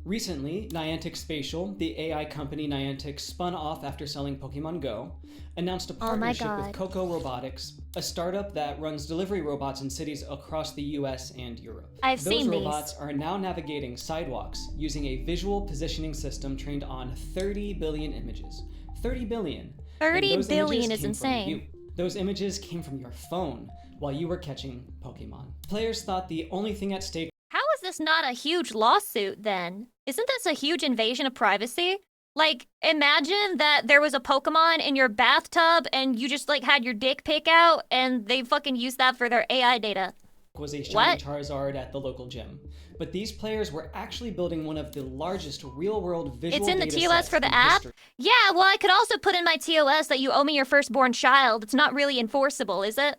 Recently, Niantic Spatial, the AI company Niantic spun off after selling Pokemon Go, announced a Oh my partnership with God. Coco Robotics, a startup that runs delivery robots in cities across the US and Europe. I've Those seen these. robots are now navigating sidewalks using a visual positioning system trained on 30 billion images. 30 billion. 30 And those billion images is came from insane. you. Those images came from your phone while you were catching Pokemon. Players thought the only thing at stake How is this not a huge lawsuit then? Isn't this a huge invasion of privacy? Like, imagine that there was a Pokemon in your bathtub and you just like had your dick pic out and they fucking used that for their AI data. was a shiny What? Charizard at the local gym. But these players were actually building one of the largest real-world visual It's in the data TOS sets for the in app? history. Yeah, well, I could also put in my TOS that you owe me your firstborn child. It's not really enforceable, is it?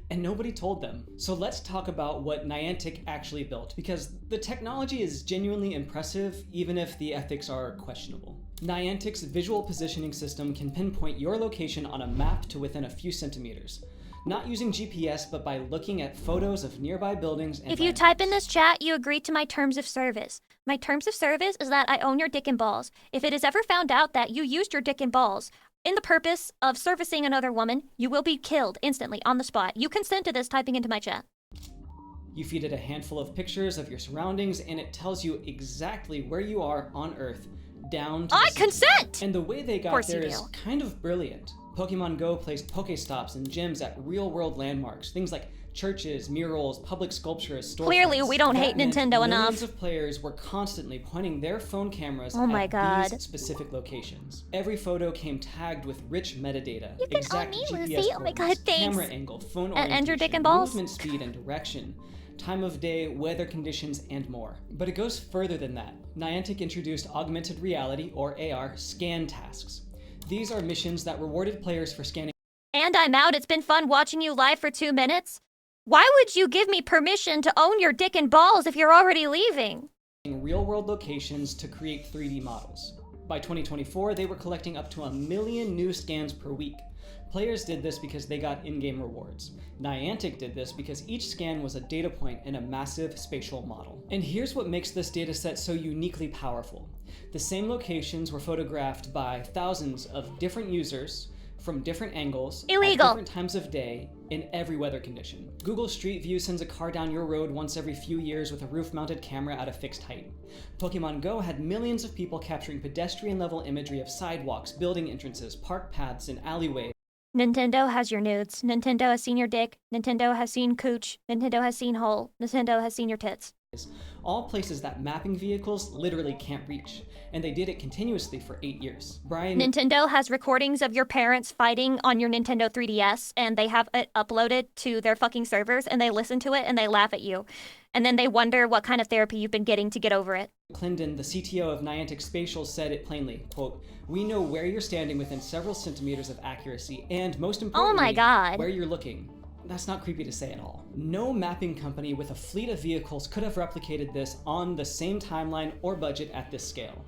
And nobody told them. So let's talk about what Niantic actually built, because the technology is genuinely impressive, even if the ethics are questionable. Niantic's visual positioning system can pinpoint your location on a map to within a few centimeters. Not using GPS, but by looking at photos of nearby buildings and If you type in this chat, you agree to my terms of service. My terms of service is that I own your dick and balls. If it is ever found out that you used your dick and balls in the purpose of servicing another woman, you will be killed instantly on the spot. You consent to this typing into my chat. You feed it a handful of pictures of your surroundings, and it tells you exactly where you are on Earth, down to I consent! And the way they got Course you there is do. kind of brilliant. Pokemon Go placed Pokestops and gyms at real-world landmarks, things like churches, murals, public sculptures, storefronts. Clearly, we don't That hate meant Nintendo enough. Millions of players were constantly pointing their phone cameras Oh my at God. these specific locations. Every photo came tagged with rich metadata, You can exact own me, GPS Lucy. Oh my God, coordinates, thanks. camera angle, phone And your dick orientation, and balls? movement speed and direction, time of day, weather conditions, and more. But it goes further than that. Niantic introduced augmented reality, or AR, scan tasks. These are missions that rewarded players for scanning. And I'm out. It's been fun watching you live for 2 minutes. Why would you give me permission to own your dick and balls if you're already leaving? Real-world locations to create 3D models. By 2024, they were collecting up to 1 million new scans per week. Players did this because they got in-game rewards. Niantic did this because each scan was a data point in a massive spatial model. And here's what makes this dataset so uniquely powerful. The same locations were photographed by thousands of different users from different angles, Illegal. at different times of day, in every weather condition. Google Street View sends a car down your road once every few years with a roof-mounted camera at a fixed height. Pokemon Go had millions of people capturing pedestrian-level imagery of sidewalks, building entrances, park paths, and alleyways. Nintendo has your nudes. Nintendo has seen your dick. Nintendo has seen cooch. Nintendo has seen hole. Nintendo has seen your tits. All places that mapping vehicles literally can't reach, and they did it continuously for 8 years. Nintendo has recordings of your parents fighting on your Nintendo 3DS, and they have it uploaded to their fucking servers, and they listen to it and they laugh at you. And then they wonder what kind of therapy you've been getting to get over it. Clendon, the CTO of Niantic Spatial, said it plainly, quote, "We know where you're standing within several centimeters of accuracy, and most importantly, oh my God, where you're looking." That's not creepy to say at all. No mapping company with a fleet of vehicles could have replicated this on the same timeline or budget at this scale.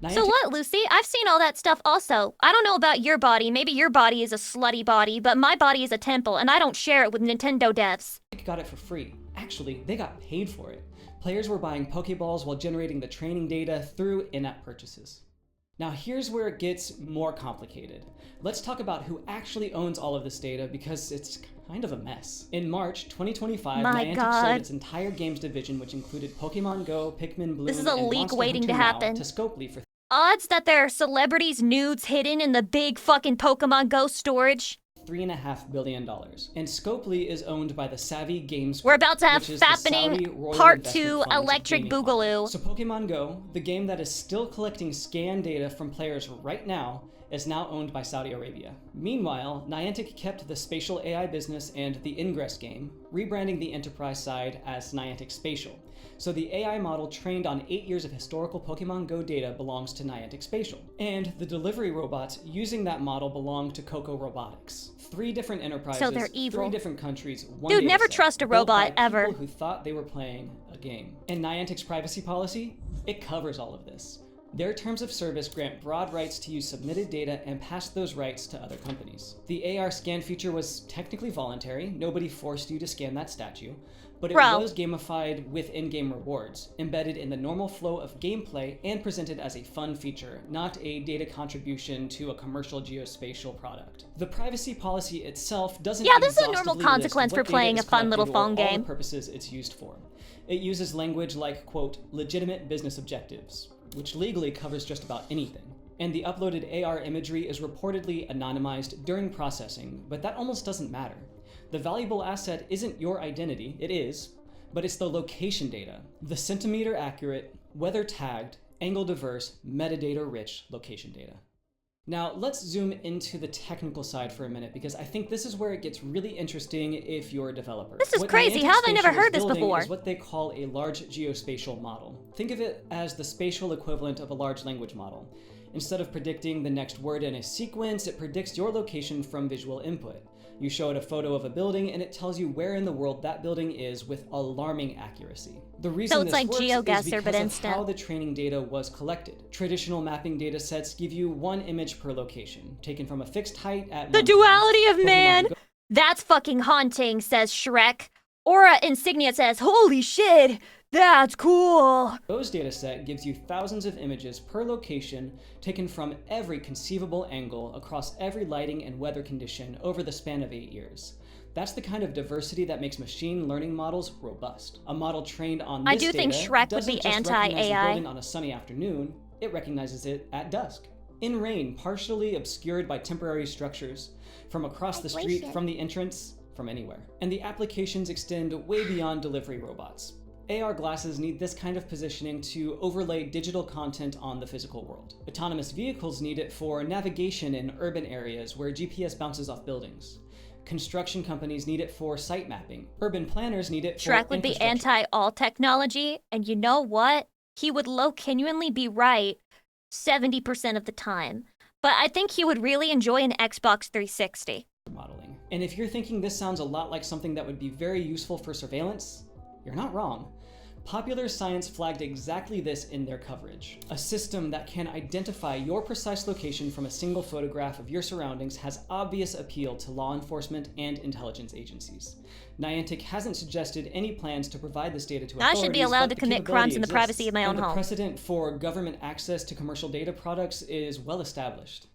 So what, Lucy? I've seen all that stuff also. I don't know about your body. Maybe your body is a slutty body, but my body is a temple, and I don't share it with Nintendo devs. Got it for free. Actually, they got paid for it. Players were buying Pokeballs while generating the training data through in-app purchases. Now here's where it gets more complicated. Let's talk about who actually owns all of this data because it's kind of a mess. In March 2025, Niantic sold its entire games division, which included Pokemon Go, Pikmin Bloom, this is a and leak Monster waiting Hunter to Now happen. to Scopely for odds that there are celebrities' nudes hidden in the big fucking Pokemon Go storage. $3.5 billion. And Scopely is owned by the Savvy Games Group, We're about to have which is the Saudi Fappening Royal Part Investment 2 Fund's Electric gaming arm. Boogaloo. So Pokemon Go, the game that is still collecting scan data from players right now, is now owned by Saudi Arabia. Meanwhile, Niantic kept the spatial AI business and the Ingress game, rebranding the enterprise side as Niantic Spatial. So the AI model trained on 8 years of historical Pokemon Go data belongs to Niantic Spatial. And the delivery robots using that model belong to Coco Robotics. 3 different enterprises, so they're evil. 3 different countries, one Dude, never dataset, trust a built robot, by ever. people who thought they were playing a game. And Niantic's privacy policy, it covers all of this. Their terms of service grant broad rights to use submitted data and pass those rights to other companies. The AR scan feature was technically voluntary. Nobody forced you to scan that statue. But it was gamified with in-game rewards, embedded in the normal flow of gameplay and presented as a fun feature, not a data contribution to a commercial geospatial product. The privacy policy itself doesn't this is a normal consequence for playing a fun little phone game. All the purposes it's used for. It uses language like, quote, legitimate business objectives, which legally covers just about anything. And the uploaded AR imagery is reportedly anonymized during processing, but that almost doesn't matter. The valuable asset isn't your identity, it is, but it's the location data, the centimeter accurate, weather tagged, angle diverse, metadata rich location data. Now let's zoom into the technical side for a minute because I think this is where it gets really interesting if you're a developer. This is What crazy, Niantic how have I never Spatial heard this building before? Is what they call a large geospatial model. Think of it as the spatial equivalent of a large language model. Instead of predicting the next word in a sequence, it predicts your location from visual input. You show it a photo of a building and it tells you where in the world that building is with alarming accuracy. The reason So it's this like works GeoGuessr, is because but of instant. how the training data was collected. Traditional mapping data sets give you 1 image per location, taken from a fixed height at The one duality of Pokemon man! Go- That's fucking haunting, says Shrek. Aura Insignia says, holy shit, that's cool. Go's dataset gives you thousands of images per location taken from every conceivable angle across every lighting and weather condition over the span of 8 years. That's the kind of diversity that makes machine learning models robust. A model trained on this I do think data Shrek would doesn't be just recognize a anti-AI. building on a sunny afternoon, it recognizes it at dusk. In rain, partially obscured by temporary structures, from across the street, from the entrance, from anywhere. And the applications extend way beyond delivery robots. AR glasses need this kind of positioning to overlay digital content on the physical world. Autonomous vehicles need it for navigation in urban areas where GPS bounces off buildings. Construction companies need it for site mapping. Urban planners need it for Shrek would be infrastructure. anti-all technology, and you know what? He would low-genuinely be right 70% of the time. But I think he would really enjoy an Xbox 360. Modeling. And if you're thinking this sounds a lot like something that would be very useful for surveillance, you're not wrong. Popular Science flagged exactly this in their coverage. A system that can identify your precise location from a single photograph of your surroundings has obvious appeal to law enforcement and intelligence agencies. Niantic hasn't suggested any plans to provide this data to authorities. I should be allowed but to the commit crimes in the capability privacy of my own and the home. precedent for government access to commercial data products is well established.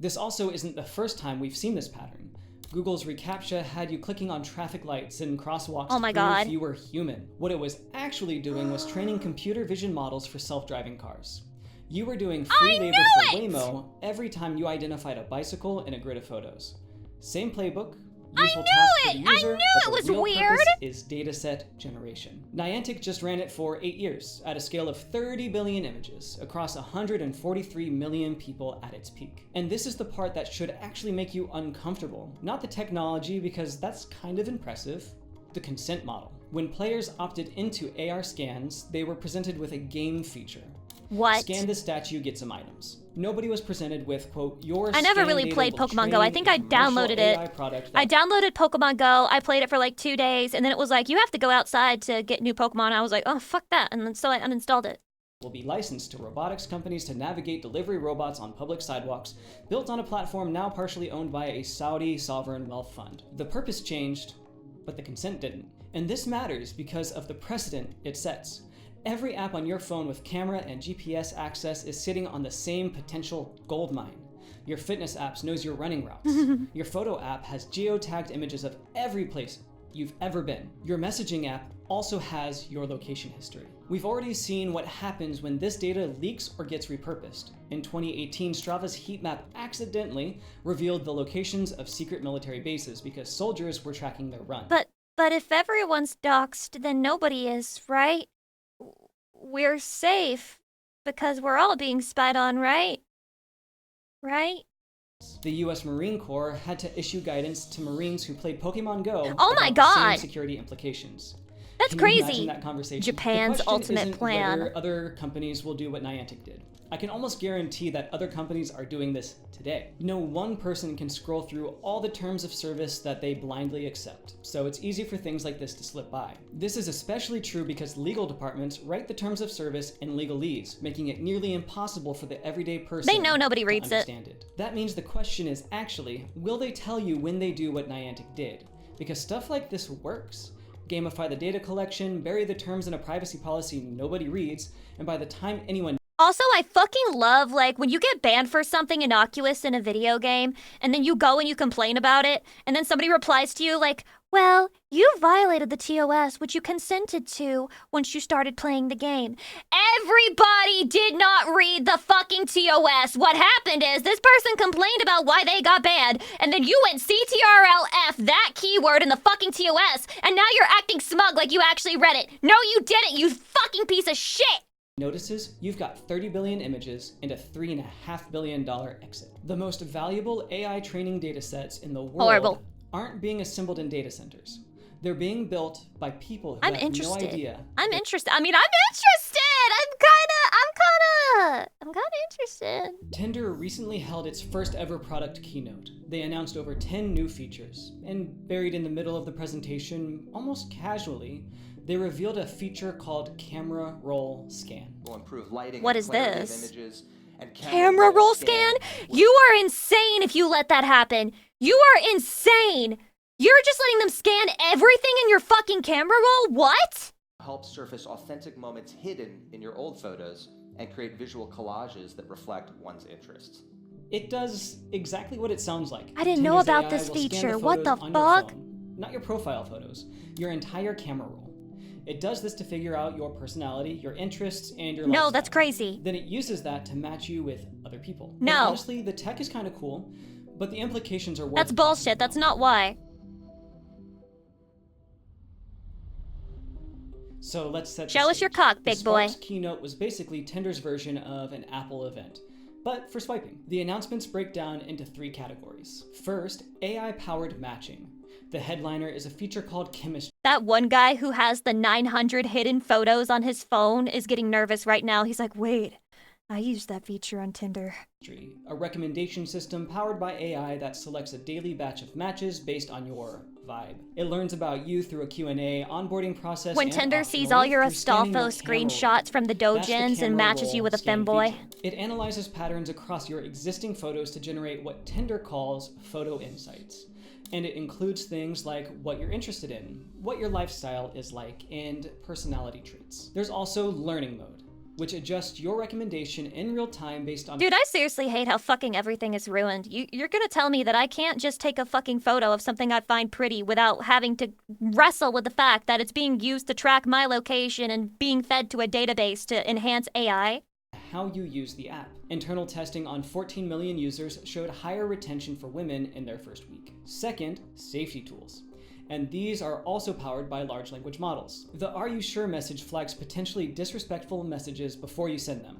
This also isn't the first time we've seen this pattern. Google's reCAPTCHA had you clicking on traffic lights and crosswalks Oh my to prove God. you were human. What it was actually doing was training computer vision models for self-driving cars. You were doing free labor for Waymo every time you identified a bicycle in a grid of photos. Same playbook, useful task for the user, but was the real weird. purpose is dataset generation. Niantic just ran it for 8 years at a scale of 30 billion images across 143 million people at its peak. And this is the part that should actually make you uncomfortable. Not the technology, because that's kind of impressive. The consent model. When players opted into AR scans, they were presented with a game feature. What? Scan this statue, get some items. Nobody was presented with, quote, your I never scan really data played will Pokemon Go. I train think a I commercial downloaded AI it. product I that downloaded Pokemon Go. I played it for like 2 days, and then it was like, you have to go outside to get new Pokemon. I was like, oh, fuck that. And then so I uninstalled it. will be licensed to robotics companies to navigate delivery robots on public sidewalks, built on a platform now partially owned by a Saudi sovereign wealth fund. The purpose changed, but the consent didn't. And this matters because of the precedent it sets. Every app on your phone with camera and GPS access is sitting on the same potential gold mine. Your fitness apps knows your running routes. Your photo app has geotagged images of every place you've ever been. Your messaging app also has your location history. We've already seen what happens when this data leaks or gets repurposed. In 2018, Strava's heat map accidentally revealed the locations of secret military bases because soldiers were tracking their run. But if everyone's doxxed, then nobody is, right? We're safe because we're all being spied on, right? Right? The US Marine Corps had to issue guidance to Marines who played Pokemon Go Oh my about the same God. security implications. That's Can you crazy. imagine that conversation? Japan's The question ultimate isn't plan. whether other companies will do what Niantic did. I can almost guarantee that other companies are doing this today. No one person can scroll through all the terms of service that they blindly accept, so it's easy for things like this to slip by. This is especially true because legal departments write the terms of service in legalese, making it nearly impossible for the everyday person They know nobody to reads it. understand it. That means the question is actually, will they tell you when they do what Niantic did? Because stuff like this works. Gamify the data collection, bury the terms in a privacy policy nobody reads, and by the time anyone Also, I fucking love, like, when you get banned for something innocuous in a video game, and then you go and you complain about it, and then somebody replies to you like, well, you violated the TOS, which you consented to once you started playing the game. Everybody did not read the fucking TOS. What happened is this person complained about why they got banned, and then you went CTRLF that keyword in the fucking TOS, and now you're acting smug like you actually read it. No, you didn't, you fucking piece of shit! notices, you've got 30 billion images and a $3.5 billion exit. The most valuable AI training datasets in the world aren't being assembled in data centers. They're being built by people who have no idea. I'm interested. I mean, I'm interested. I'm kind of interested. Tinder recently held its first ever product keynote. They announced over 10 new features, and buried in the middle of the presentation, almost casually, they revealed a feature called Camera Roll Scan. Will improve lighting What and is clarity this? of images, and Camera roll scan? You are insane if you let that happen. You are insane. You're just letting them scan everything in your fucking camera roll? What? help surface authentic moments hidden in your old photos and create visual collages that reflect one's interests. It does exactly what it sounds like. I didn't know Tinder's about AI this will scan feature. What the photos on your fuck? phone, not your profile photos, your entire camera roll. It does this to figure out your personality, your interests, and your No, lifestyle. that's crazy. Then it uses that to match you with other people. No. And honestly, the tech is kind of cool, but the implications are worth That's bullshit. That's not why. So let's set the Show us your stage. cock, The big boy. Sparks keynote was basically Tinder's version of an Apple event. but for swiping. The announcements break down into 3 categories. First, AI-powered matching. The headliner is a feature called chemistry. That one guy who has the 900 hidden photos on his phone is getting nervous right now. He's like, wait, I used that feature on Tinder. A recommendation system powered by AI that selects a daily batch of matches based on your vibe. It learns about you through a Q&A, onboarding process, when and Tinder sees all your Astolfo screenshots from the dojins and matches you with a femboy. It analyzes patterns across your existing photos to generate what Tinder calls photo insights. And it includes things like what you're interested in, what your lifestyle is like, and personality traits. There's also learning mode, which adjusts your recommendation in real time based on— Dude, I seriously hate how fucking everything is ruined. You're gonna tell me that I can't just take a fucking photo of something I find pretty without having to wrestle with the fact that it's being used to track my location and being fed to a database to enhance AI? How you use the app. Internal testing on 14 million users showed higher retention for women in their first week. Second, safety tools. And these are also powered by large language models. The "Are you sure?" message flags potentially disrespectful messages before you send them.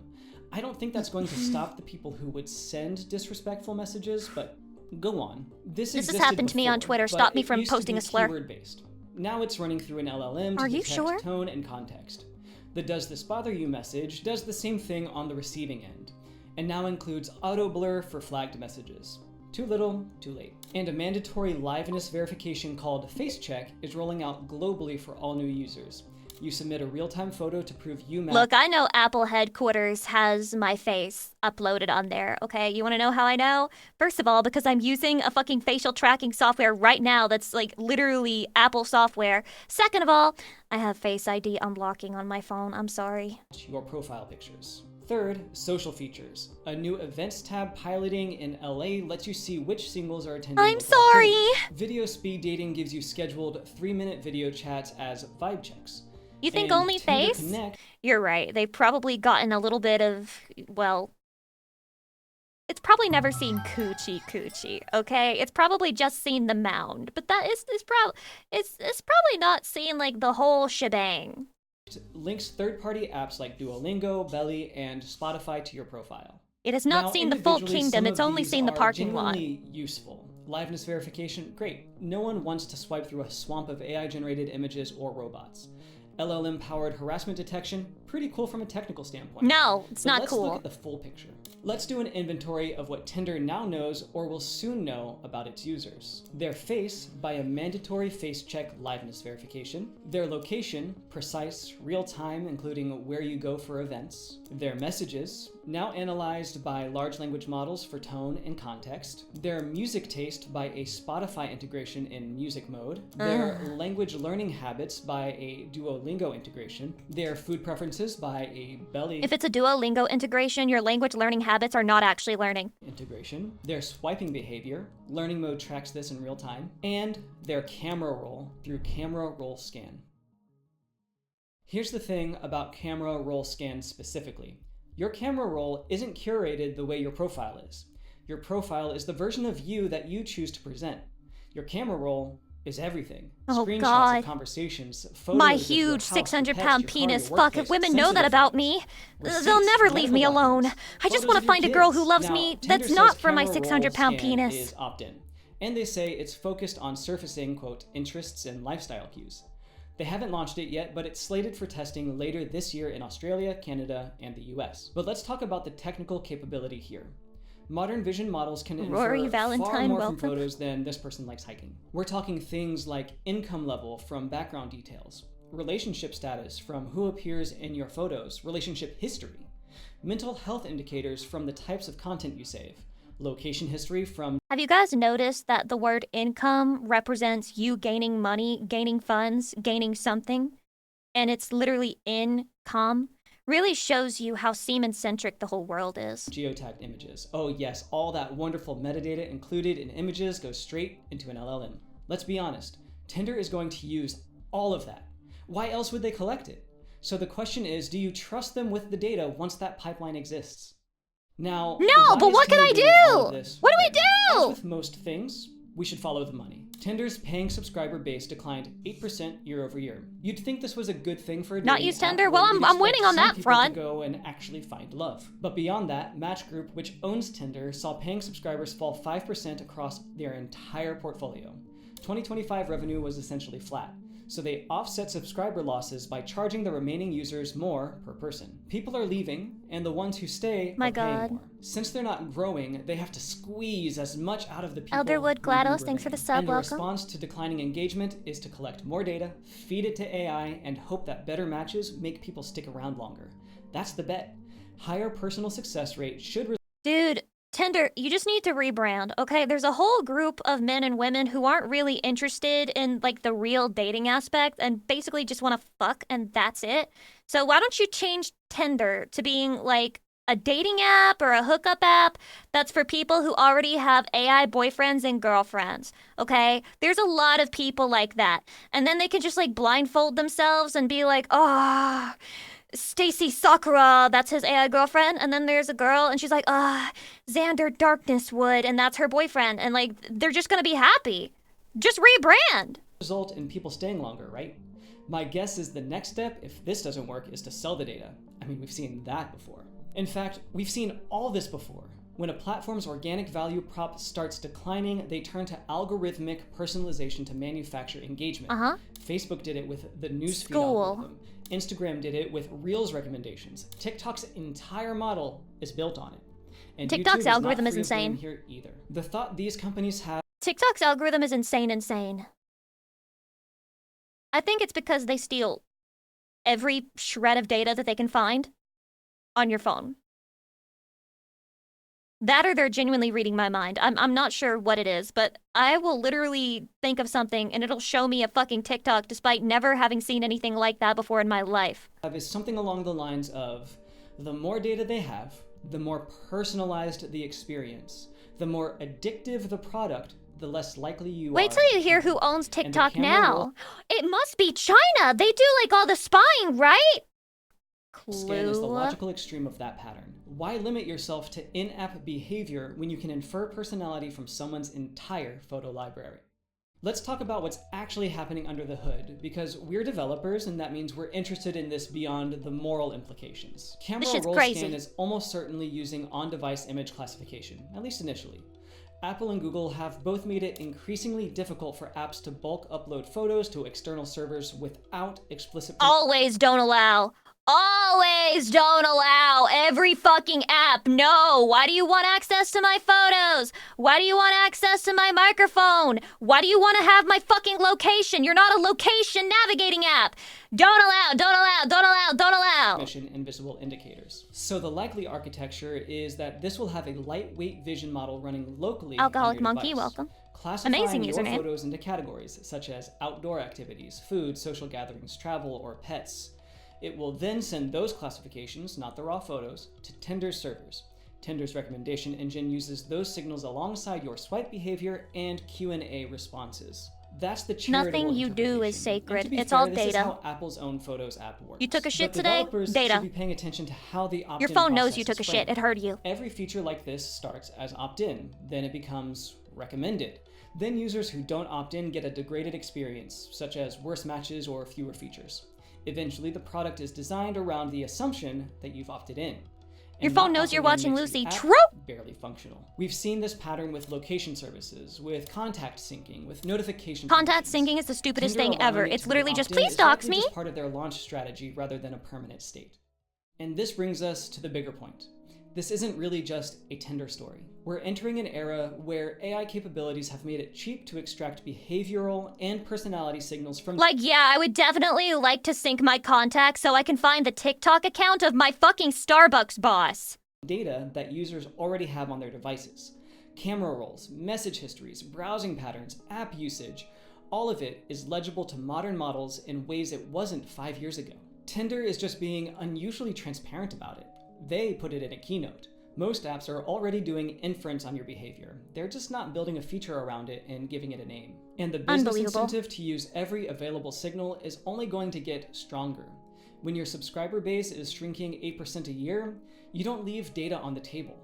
I don't think that's going to stop the people who would send disrespectful messages, but go on. This has happened to me on Twitter. Stop me from posting a slur. Keyword-based. Now it's running through an LLM to detect tone and context. The "Does this bother you?" message does the same thing on the receiving end, and now includes auto blur for flagged messages. Too little, too late. And a mandatory liveness verification called Face Check is rolling out globally for all new users. You submit a real-time photo to prove you match. Look, I know Apple headquarters has my face uploaded on there, okay? You wanna know how I know? First of all, because I'm using a fucking facial tracking software right now that's like literally Apple software. Second of all, I have Face ID unlocking on my phone. I'm sorry. Your profile pictures. Third, social features. A new events tab piloting in LA lets you see which singles are attending. I'm sorry! Video speed dating gives you scheduled 3-minute video chats as vibe checks. You think only face? You're right. They've probably gotten a little bit of, well, it's probably never seen coochie, okay? It's probably just seen the mound, but that is it's probably not seen like the whole shebang. Links third-party apps like Duolingo, Belly, and Spotify to your profile. It has not seen the full kingdom, it's only seen the parking lot. Useful. Liveness verification, great. No one wants to swipe through a swamp of AI-generated images or robots. LLM-powered harassment detection, pretty cool from a technical standpoint. No, it's not cool. Let's look at the full picture. Let's do an inventory of what Tinder now knows or will soon know about its users. Their face by a mandatory face check liveness verification. Their location, precise, real-time, including where you go for events. Their messages, now analyzed by large language models for tone and context. Their music taste by a Spotify integration in music mode. Their language learning habits by a Duolingo integration. Their food preferences by a Belly. If it's a Duolingo integration, your language learning habits are not actually learning. Integration. Their swiping behavior. Learning mode tracks this in real time. And their camera roll through camera roll scan. Here's the thing about camera roll scan specifically. Your camera roll isn't curated the way your profile is. Your profile is the version of you that you choose to present. Your camera roll is everything. Oh, Screenshots God. Of conversations, photos My of your huge house, your 600-pound pets, your car, penis. your Fuck, if workplace, women know that sensitive about photos, me, receipts, they'll never leave me medical alone. documents, I just photos want of to your find a girl who kids. loves Now, me Tinder that's says not for my camera roll 600-pound scan penis. is opt-in. And they say it's focused on surfacing, quote, interests and lifestyle cues. They haven't launched it yet, but it's slated for testing later this year in Australia, Canada, and the US. But let's talk about the technical capability here. Modern vision models can infer far more from photos than this person likes hiking. We're talking things like income level from background details, relationship status from who appears in your photos, relationship history, mental health indicators from the types of content you save, location history from— Have you guys noticed that the word income represents you gaining money, gaining funds, gaining something? And it's literally income? Really shows you how semen-centric the whole world is. Geotagged images. Oh yes, all that wonderful metadata included in images goes straight into an LLM. Let's be honest, Tinder is going to use all of that. Why else would they collect it? So the question is, do you trust them with the data once that pipeline exists? Now, no, but what can I do? What do we do? As with most things, we should follow the money. Tinder's paying subscriber base declined 8% year over year. You'd think this was a good thing for a Not dating use app Tinder? where Well, you'd I'm winning expect on some that people front. to go and actually find love. But beyond that, Match Group, which owns Tinder, saw paying subscribers fall 5% across their entire portfolio. 2025 revenue was essentially flat, so they offset subscriber losses by charging the remaining users more per person. People are leaving, and the ones who stay are paying more. Since they're not growing, they have to squeeze as much out of the people Elderwood who GLaDOS, do thanks for the remain. sub, And the welcome. response to declining engagement is to collect more data, feed it to AI, and hope that better matches make people stick around longer. That's the bet. Higher personal success rate should Dude, Tinder, you just need to rebrand, okay? There's a whole group of men and women who aren't really interested in, like, the real dating aspect and basically just want to fuck and that's it. So why don't you change Tinder to being, like, a dating app or a hookup app that's for people who already have AI boyfriends and girlfriends, okay? There's a lot of people like that. And then they can just, like, blindfold themselves and be like, oh, Stacy Sakura, that's his AI girlfriend. And then there's a girl and she's like, Xander Darknesswood, and that's her boyfriend. And, like, they're just gonna be happy. Just rebrand. result in people staying longer, right? My guess is the next step, if this doesn't work, is to sell the data. I mean, we've seen that before. In fact, we've seen all this before. When a platform's organic value prop starts declining, they turn to algorithmic personalization to manufacture engagement. Facebook did it with the newsfeed algorithm. Instagram did it with Reels recommendations. TikTok's entire model is built on it. And TikTok's YouTube algorithm not is free of blame insane. here either. The thought these companies have TikTok's algorithm is insane. I think it's because they steal every shred of data that they can find on your phone. That or they're genuinely reading my mind. I'm not sure what it is, but I will literally think of something and it'll show me a fucking TikTok despite never having seen anything like that before in my life. is something along the lines of, the more data they have, the more personalized the experience, the more addictive the product, the less likely you are. Wait till you hear who owns TikTok camera now. It must be China. They do like all the spying, right? Scan is the logical extreme of that pattern. Why limit yourself to in-app behavior when you can infer personality from someone's entire photo library? Let's talk about what's actually happening under the hood, because we're developers and that means we're interested in this beyond the moral implications. Camera roll scan is almost certainly using on-device image classification, at least initially. Apple and Google have both made it increasingly difficult for apps to bulk upload photos to external servers without explicit Always don't allow. Always don't allow every fucking app. No. Why do you want access to my photos? Why do you want access to my microphone? Why do you want to have my fucking location? You're not a location navigating app. Don't allow, don't allow, don't allow, don't allow. Mission and visible indicators. So the likely architecture is that this will have a lightweight vision model running locally. Alcoholic on your Monkey, device, welcome. Classifying Amazing your username. photos into categories such as outdoor activities, food, social gatherings, travel, or pets. It will then send those classifications, not the raw photos, to Tinder's servers. Tinder's recommendation engine uses those signals alongside your swipe behavior and Q&A responses. That's the charitable Nothing you do is And sacred. to be It's fair, all this is data. how Apple's own Photos app works. You took a shit But today? developers Data. should be paying attention to how the opt-in Your phone knows process you took a is shit. framed. It heard you. Every feature like this starts as opt-in, then it becomes recommended. Then users who don't opt in get a degraded experience, such as worse matches or fewer features. Eventually, the product is designed around the assumption that you've opted in. Your And phone not knows you're opting in watching makes the Lucy. app True. barely functional. We've seen this pattern with location services, with contact syncing, with notification. Contact syncing is the stupidest Tinder thing ever. allowing it It's to be literally just, opt-in please is dox likely me. just part of their launch strategy rather than a permanent state. And this brings us to the bigger point. This isn't really just a Tinder story. We're entering an era where AI capabilities have made it cheap to extract behavioral and personality signals from Like, yeah, I would definitely like to sync my contacts so I can find the TikTok account of my fucking Starbucks boss. data that users already have on their devices. Camera rolls, message histories, browsing patterns, app usage, all of it is legible to modern models in ways it wasn't 5 years ago. Tinder is just being unusually transparent about it. They put it in a keynote. Most apps are already doing inference on your behavior. They're just not building a feature around it and giving it a name. And the business incentive to use every available signal is only going to get stronger. When your subscriber base is shrinking 8% a year, you don't leave data on the table.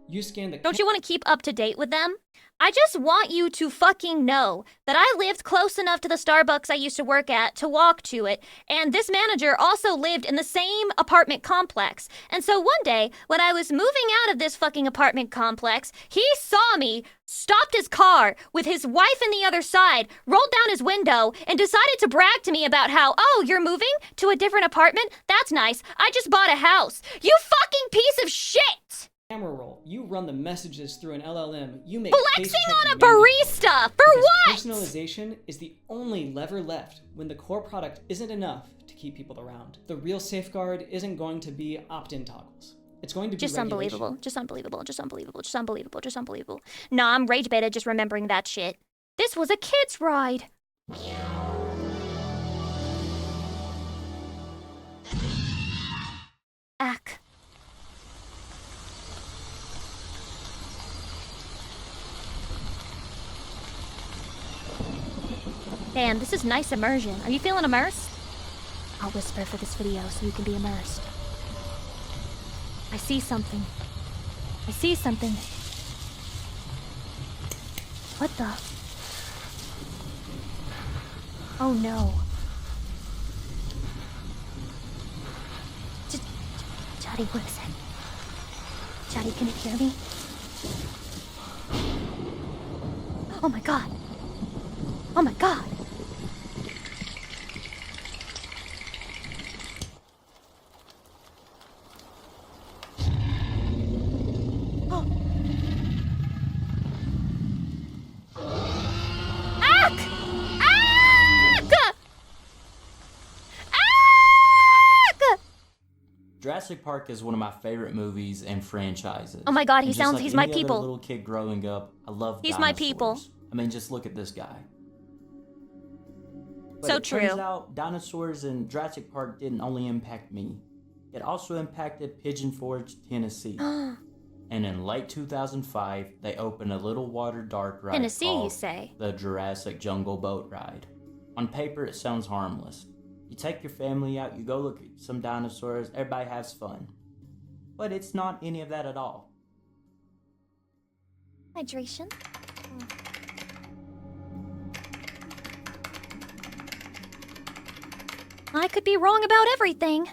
You scan the Don't you want to keep up to date with them? I just want you to fucking know that I lived close enough to the Starbucks I used to work at to walk to it, and this manager also lived in the same apartment complex. And so one day, when I was moving out of this fucking apartment complex, he saw me, stopped his car with his wife in the other side, rolled down his window, and decided to brag to me about how, oh, you're moving to a different apartment? That's nice. I just bought a house. You fucking piece of shit! camera roll. You run the messages through an LLM. You make flexing on a barista for what? Personalization is the only lever left when the core product isn't enough to keep people around. The real safeguard isn't going to be opt-in toggles. It's going to be just regulation. unbelievable. Just unbelievable. Just unbelievable. Just unbelievable. Just unbelievable. Nah, I'm rage beta just remembering that shit. This was a kid's ride. Ack. Damn, this is nice immersion. Are you feeling immersed? I'll whisper for this video so you can be immersed. I see something. I see something. What the? Oh no. Chatty, what is it? Chatty, can it hear me? Oh my god. Oh my god. Jurassic Park is one of my favorite movies and franchises. Oh my god, he's he's my people. Little kid growing up, I love He's dinosaurs. my people. I mean, just look at this guy. But So it true. turns out dinosaurs in Jurassic Park didn't only impact me. It also impacted Pigeon Forge, Tennessee. And in late 2005, they opened a little water dark ride Tennessee, called you say? the Jurassic Jungle Boat Ride. On paper, it sounds harmless. You take your family out, you go look at some dinosaurs, everybody has fun. But it's not any of that at all. Hydration. I could be wrong about everything.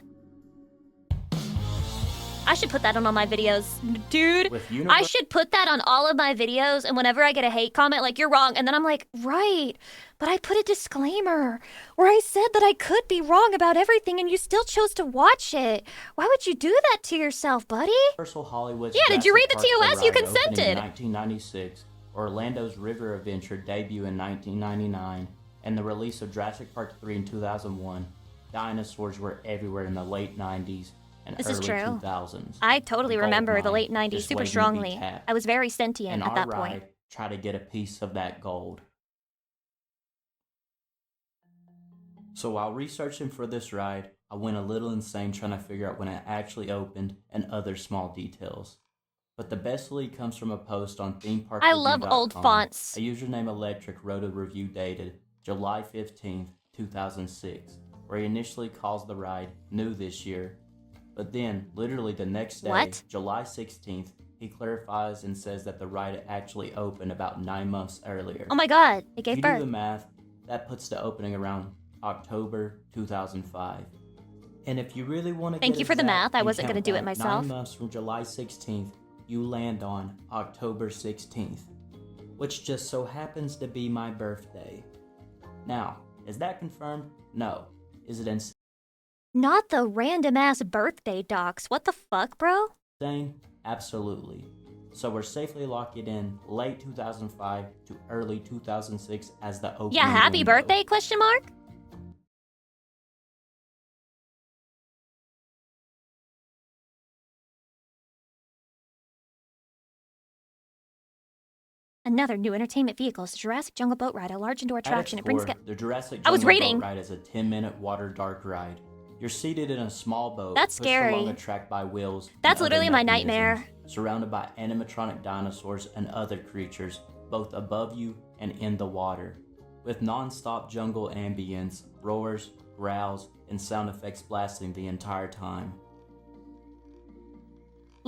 I should put that on all my videos. Dude, I should put that on all of my videos, and whenever I get a hate comment like, you're wrong, and then I'm like, right, but I put a disclaimer where I said that I could be wrong about everything, and you still chose to watch it. Why would you do that to yourself, buddy? Universal Hollywood's Yeah, did you read the Jurassic Park TOS? You ride opening consented. In 1996, Orlando's River Adventure debut in 1999, and the release of Jurassic Park 3 in 2001, dinosaurs were everywhere in the late 90s and This early is true. 2000s. I totally The remember gold the mine late 90s just super waiting to be strongly. tapped. I was very sentient And at our that ride point. try to get a piece of that gold. So while researching for this ride, I went a little insane trying to figure out when it actually opened and other small details. But the best lead comes from a post on themeparkreview.com. I love old fonts. A username Electric wrote a review dated July 15th, 2006, where he initially calls the ride new this year. But then, literally the next day, What? July 16th, he clarifies and says that the ride actually opened about 9 months earlier. Oh my god, it If gave you birth. do the math, that puts the opening around October 2005. And if you really want to Thank get you for the exact math. I and wasn't count gonna do it back myself. 9 months from July 16th, you land on October 16th, which just so happens to be my birthday. Now, is that confirmed? No. Is it Not the random ass birthday docs. What the fuck, bro? insane? Absolutely. So we're safely locking in late 2005 to early 2006 as the opening Yeah, happy window. birthday, question mark? Another new entertainment vehicle is the Jurassic Jungle Boat Ride, a large indoor At attraction. its It brings core, the Jurassic I was Jungle reading. Boat Ride is a 10-minute water dark ride. You're seated in a small boat That's pushed scary. along a track by wheels. That's and other literally my mechanisms, nightmare. Surrounded by animatronic dinosaurs and other creatures, both above you and in the water. With non-stop jungle ambience, roars, growls, and sound effects blasting the entire time.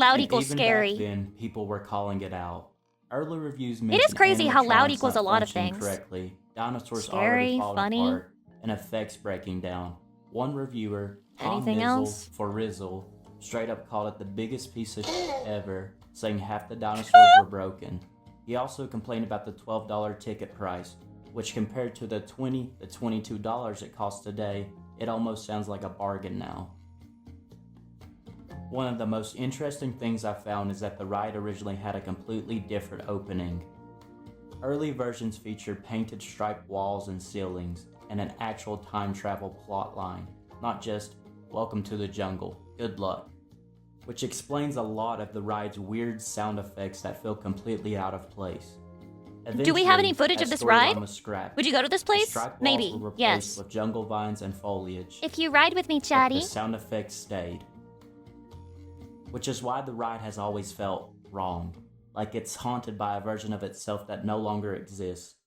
Loud And equals even scary. Back then, people were calling it out. Early reviews It mentioned is crazy how loud animatronics equals not a lot of functioning things. correctly, dinosaurs Scary, already falling funny. apart, and effects breaking down. One reviewer, Tom Anything Nizzle else? for Rizzle, straight up called it the biggest piece of shit ever, saying half the dinosaurs were broken. He also complained about the $12 ticket price, which compared to the $20 to $22 it costs today, it almost sounds like a bargain now. One of the most interesting things I found is that the ride originally had a completely different opening. Early versions featured painted striped walls and ceilings, and an actual time travel plot line, not just, "Welcome to the jungle, good luck," which explains a lot of the ride's weird sound effects that feel completely out of place. Do we have any Eventually, footage that of this storyline ride? was scrapped. Would you go to this The place? striped walls Maybe. were replaced Yes. with jungle vines and foliage. If you ride with me, But Chatty. the sound effects stayed. Which is why the ride has always felt wrong. Like it's haunted by a version of itself that no longer exists.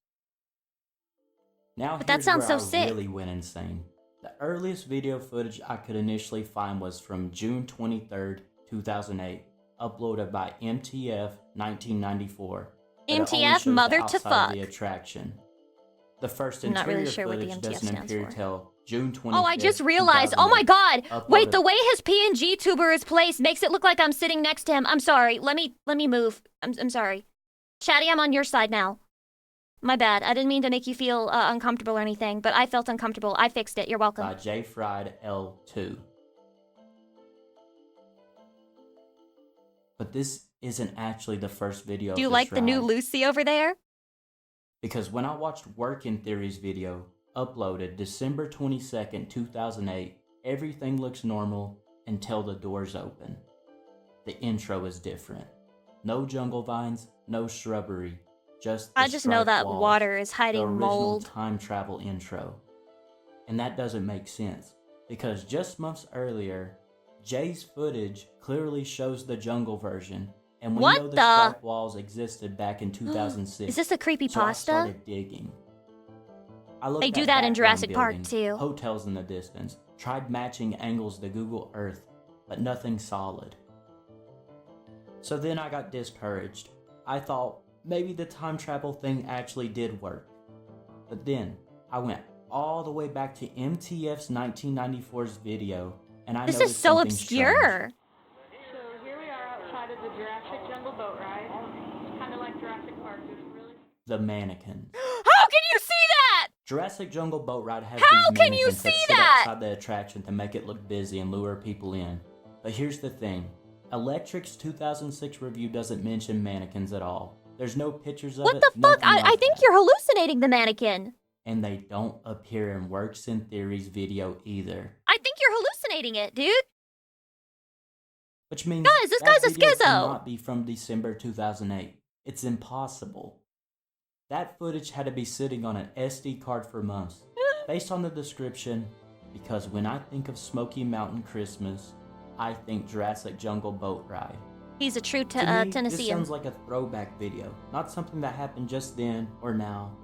Now But that here's sounds where so I sick. really went insane. The earliest video footage I could initially find was from June 23rd, 2008, uploaded by MTF 1994. but it only MTF shows the mother to outside of the fuck. attraction. The first I'm not interior really sure what the footage MTF doesn't stands appear for. till June 25th. Oh, I just realized. Oh my god. 2008, Wait, the uploaded- way his PNG tuber is placed makes it look like I'm sitting next to him. I'm sorry. Let me move. I'm sorry. Chatty, I'm on your side now. My bad. I didn't mean to make you feel uncomfortable or anything, but I felt uncomfortable. I fixed it. You're welcome. by J. Fried L2. But this isn't actually the first video Do you of like this the new ride, Lucy over there? because when I watched Work in Theory's video, uploaded December 22nd, 2008, everything looks normal until the doors open. The intro is different. No jungle vines, no shrubbery, just the I just know striped that walls, water is hiding the original mold. time travel intro. And that doesn't make sense, because just months earlier, Jay's footage clearly shows the jungle version, and we What know the the- striped walls existed back in 2006. Is this a creepy So I pasta? started digging. I looked They do at that in background Jurassic Park, buildings, too. Hotels in the distance, tried matching angles to Google Earth, but nothing solid. So then I got discouraged. I thought maybe the time travel thing actually did work. But then I went all the way back to MTF's 1994's video, and I This noticed is so something obscure. So here we are outside of the Jurassic Jungle boat ride. Kind of like Jurassic Park. There's really The mannequins. How can you see that? Jurassic Jungle Boat Ride has How these can you mannequins that see sit that? outside the attraction to make it look busy and lure people in. But here's the thing. Electric's 2006 review doesn't mention mannequins at all. There's no pictures of What it. the fuck? nothing like I think that. you're hallucinating the mannequin. And they don't appear in Works in Theory's video either. I think you're hallucinating it, dude. Which means Guys, this that guy's a video schizo. cannot be from December 2008. It's impossible. That footage had to be sitting on an SD card for months. Based on the description, because when I think of Smoky Mountain Christmas, I think Jurassic Jungle Boat Ride. He's a true To me, this Tennessean. sounds like a throwback video, not something that happened just then or now.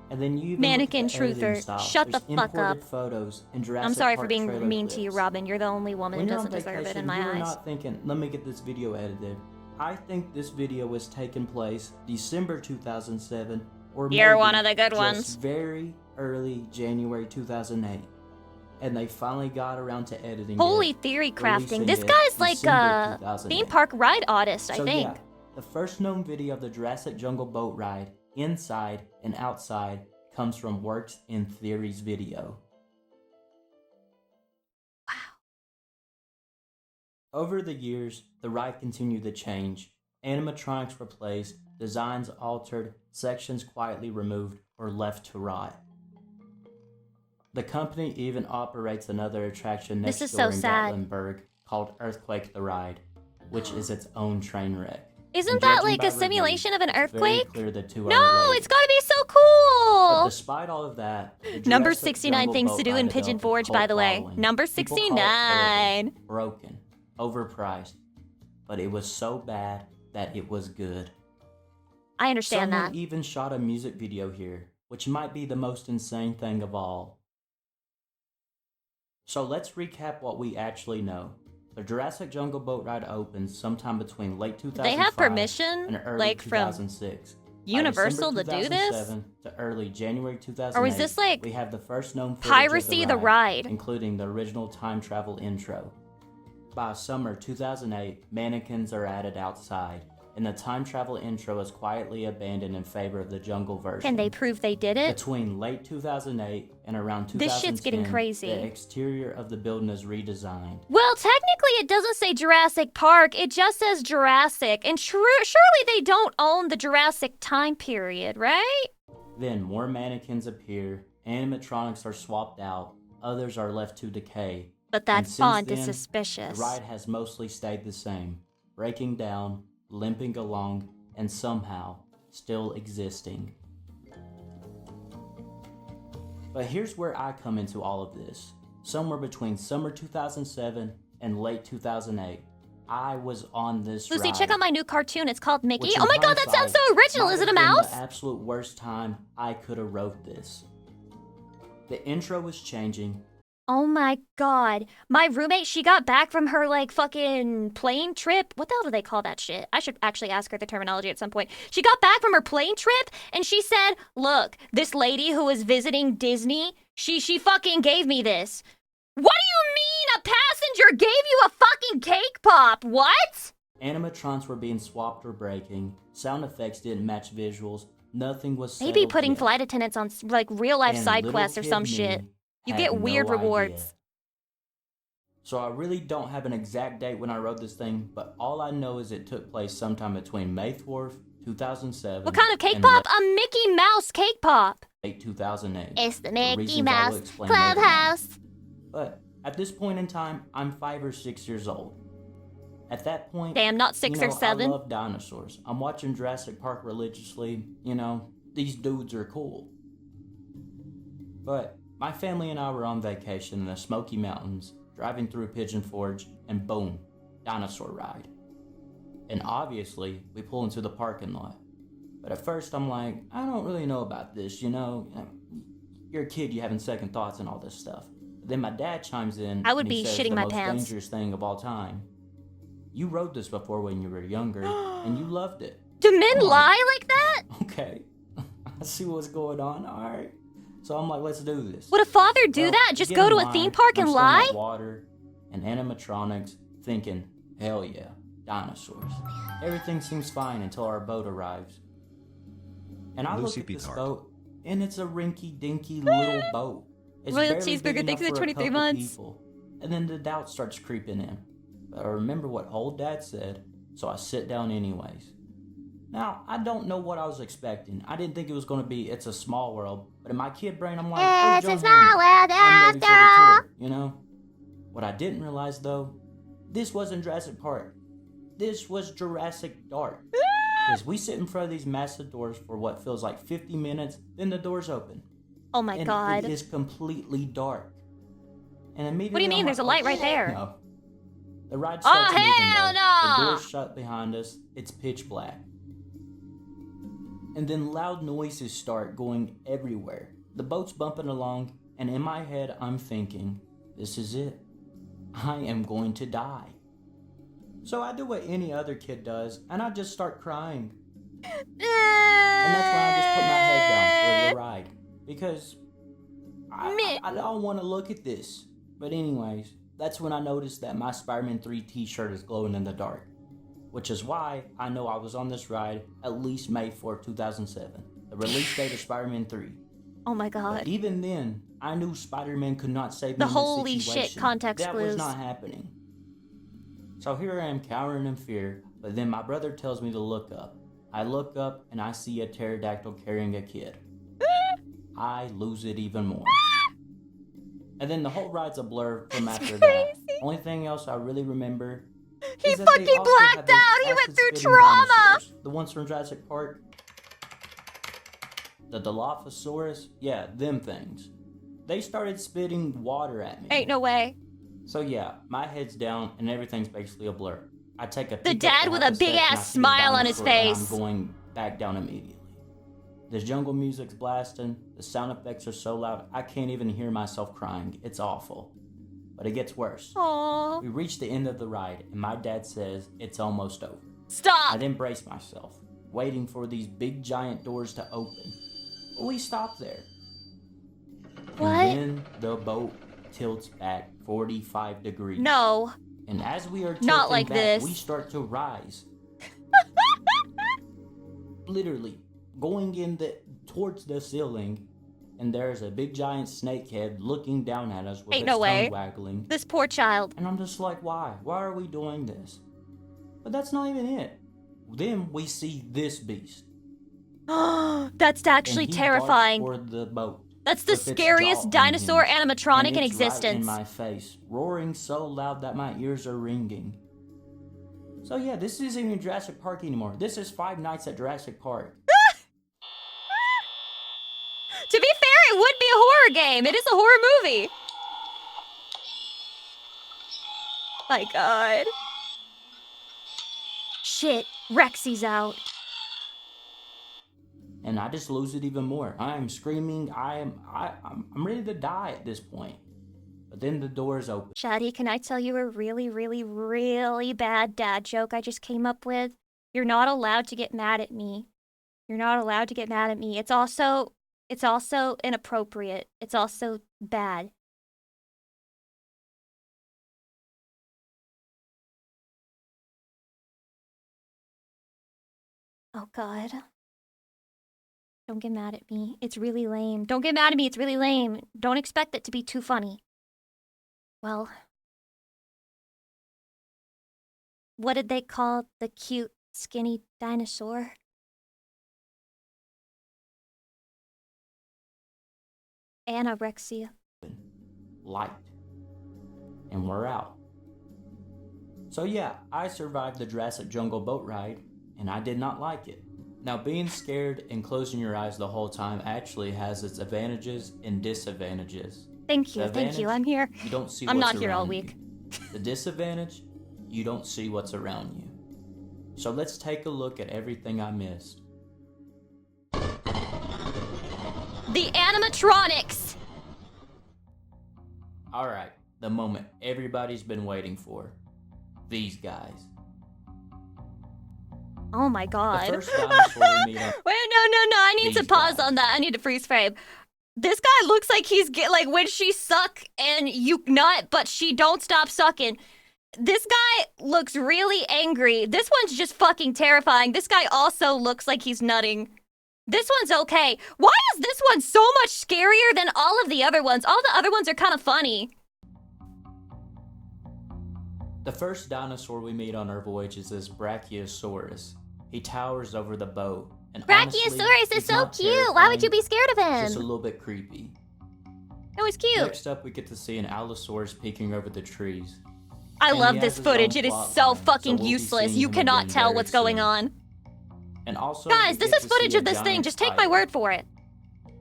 And then you even Mannequin look at the editing truther. style. Shut the There's fuck imported up. photos and Jurassic I'm sorry for Park being trailer mean to you, clips. Robin. You're the only woman who When you're on doesn't deserve it vacation, in my you're eyes. not thinking, let me get this video edited. I think this video was taken place December 2007 or You're maybe one of the good just ones. very early January 2008. And they finally got around to editing Holy it, theory releasing crafting. This it guy's like December a 2008. theme park ride artist, I So think. yeah, the first known video of the Jurassic Jungle boat ride, inside and outside, comes from Works in Theory's video. Over the years, the ride continued to change. Animatronics replaced, designs altered, sections quietly removed or left to rot. The company even operates another attraction next This is door so in sad. Gatlinburg called Earthquake the Ride, which is its own train wreck. Isn't And that judging like by a simulation of an reviews, it's earthquake? Very clear the two are No, related. it's gotta be so But cool. despite all of that, the Number Jurassic 69 Jungle things boat to do ride in Pigeon developed a Forge, cult by the way. following. Number People call it 69. terrible, broken, overpriced, but it was so bad that it was good. I understand Someone that. even shot a music video here, which might be the most insane thing of all. So let's recap what we actually know. The Jurassic Jungle boat ride opens sometime between late 2005 They have permission, and early like, from 2006. Universal By to do December this? 2007 to early January 2008, Or was this, like, we have the first known footage piracy of the ride? including the original time travel intro. By summer 2008, mannequins are added outside, and the time travel intro is quietly abandoned in favor of the jungle version. Can they prove they did it? Between late 2008 and around 2010, This shit's getting crazy. the exterior of the building is redesigned. Well, technically it doesn't say Jurassic Park, it just says Jurassic. And surely they don't own the Jurassic time period, right? Then more mannequins appear, animatronics are swapped out, others are left to decay. But that And since font is then, suspicious. The ride has mostly stayed the same, breaking down, limping along, and somehow still existing. But here's where I come into all of this. Somewhere between summer 2007 and late 2008, I was on this Lucy, ride. check out my new cartoon. It's called Mickey. Which Oh my in god, that sounds so hindsight original. might Is it a have been mouse? The absolute worst time I could have wrote this. The intro was changing. Oh my god. My roommate, she got back from her, like, fucking plane trip. What the hell do they call that shit? I should actually ask her the terminology at some point. She got back from her plane trip, and she said, look, this lady who was visiting Disney, she fucking gave me this. What do you mean a passenger gave you a fucking cake pop? What? Animatrons were being swapped or breaking. Sound effects didn't match visuals. Nothing was Maybe settled putting yet. flight attendants on, like, real-life And side little quests or kid some me shit. You had get weird no rewards. idea. So I really don't have an exact date when I wrote this thing, but all I know is it took place sometime between May 4th, 2007. What kind of cake and pop? A Mickey Mouse cake pop. late 2008. It's the For Mickey reasons I will Mouse explain later on. Clubhouse. But at this point in time, I'm 5 or 6 years old. At that point, Damn, not 6 or 7. I love dinosaurs. I'm watching Jurassic Park religiously. These dudes are cool. But my family and I were on vacation in the Smoky Mountains, driving through Pigeon Forge, and boom, dinosaur ride. And obviously, we pull into the parking lot. But at first, I'm like, I don't really know about this, You're a kid, you having second thoughts and all this stuff. But then my dad chimes in. I would and he be says shitting the my most pants. dangerous thing of all time. You rode this before when you were younger, and you loved it. Do men lie like that? Okay, I see what's going on. All right, so I'm like, let's do this. Would a father do Well, that? Just get go in to a line, theme park and I'm staring lie? at water and animatronics, thinking, hell yeah, dinosaurs. Everything seems fine until our boat arrives. And I Lucy look at this Picard. boat, and it's a rinky-dinky little boat. It's Royal barely cheeseburger, big enough thanks for the for a 23 couple months. people. And then the doubt starts creeping in. But I remember what old dad said, so I sit down anyways. Now, I don't know what I was expecting. I didn't think it was going to be It's a Small World, but in my kid brain, I'm like, "Oh, It's a John small Hammond. world I'm ready for the after tour," What I didn't realize, though, this wasn't Jurassic Park. This was Jurassic Dark. Because we sit in front of these massive doors for what feels like 50 minutes, then the doors open. Oh my and god. it is completely dark. And immediately What do you mean? I'm There's a like, light right there. No. The ride Oh, starts moving, hell though. no! The doors shut behind us. It's pitch black. And then loud noises start going everywhere. The boat's bumping along, and in my head, I'm thinking, this is it. I am going to die. So I do what any other kid does, and I just start crying. And that's when I just put my head down for the ride. Because I don't want to look at this. But anyways, that's when I noticed that my Spider-Man 3 t-shirt is glowing in the dark. Which is why I know I was on this ride at least May 4, 2007. The release date of Spider-Man 3. Oh my god. But even then, I knew Spider-Man could not save me The in this holy situation. shit context That clues. was not happening. So here I am cowering in fear, but then my brother tells me to look up. I look up and I see a pterodactyl carrying a kid. I lose it even more. And then the whole ride's a blur from after that. Only thing else I really remember He is that they fucking also blacked had those out. He went through acid-spitting trauma. dinosaurs. The ones from Jurassic Park. The Dilophosaurus. Yeah, them things. They started spitting water at me. Ain't no way. So yeah, my head's down and everything's basically a blur. I take a The peek dad up with half a big step and I ass see a smile on his dinosaur and face. I'm going back down immediately. The jungle music's blasting. The sound effects are so loud I can't even hear myself crying. It's awful. But it gets worse. Aww. We reach the end of the ride, and my dad says it's almost over. Stop! I then brace myself, waiting for these big giant doors to open. But we stop there. What? And then the boat tilts back 45 degrees. No. And as we are tilting Not like back, this. we start to rise. Literally, going towards the ceiling, and there's a big giant snake head looking down at us with Ain't its no way. tongue waggling. This poor child. And I'm just like, why? Why are we doing this? But that's not even it. Then we see this beast. That's actually And he terrifying. darts toward the boat. That's the with its scariest jaw dinosaur unhinged. animatronic And in it's right existence. in my face, roaring so loud that my ears are ringing. So yeah, this isn't even Jurassic Park anymore. This is Five Nights at Jurassic Park. To be fair, it would be a horror game. It is a horror movie. My god. Shit, Rexy's out. And I just lose it even more. I am screaming. I'm ready to die at this point. But then the doors open. Shaddy, can I tell you a really, really, really bad dad joke I just came up with? You're not allowed to get mad at me. You're not allowed to get mad at me. It's also inappropriate. It's also bad. Oh god. Don't get mad at me. It's really lame. Don't get mad at me. It's really lame. Don't expect it to be too funny. Well, what did they call the cute, skinny dinosaur? Anorexia. Light. And we're out. So yeah, I survived the Jurassic Jungle boat ride, and I did not like it. Now, being scared and closing your eyes the whole time actually has its advantages and disadvantages. Thank you, The thank you. advantage, I'm here. You don't see I'm what's not here all around week. you. The disadvantage, you don't see what's around you. So let's take a look at everything I missed. The animatronics! Alright, the moment everybody's been waiting for. These guys. Oh my god. The first dinosaur we meet on Wait, no. I need to These pause on that. I need to freeze frame. This guy looks like he's like when she suck and you nut, but she don't stop sucking. This guy looks really angry. This one's just fucking terrifying. This guy also looks like he's nutting. This one's okay. Why is this one so much scarier than all of the other ones? All the other ones are kind of funny. The first dinosaur we meet on our voyage is this Brachiosaurus. He towers over the boat. And honestly, Brachiosaurus is he's so not cute. Why terrifying, would you be scared of Just a him? little bit creepy. It was cute. Next up, we get to see an Allosaurus peeking over the trees. I And love he this has his own footage. It is plot so line, fucking we'll be useless. seeing You him cannot again tell very what's going soon. on. And also, Guys, we this get is to footage see of a this thing. giant Just take my pyre. word for it.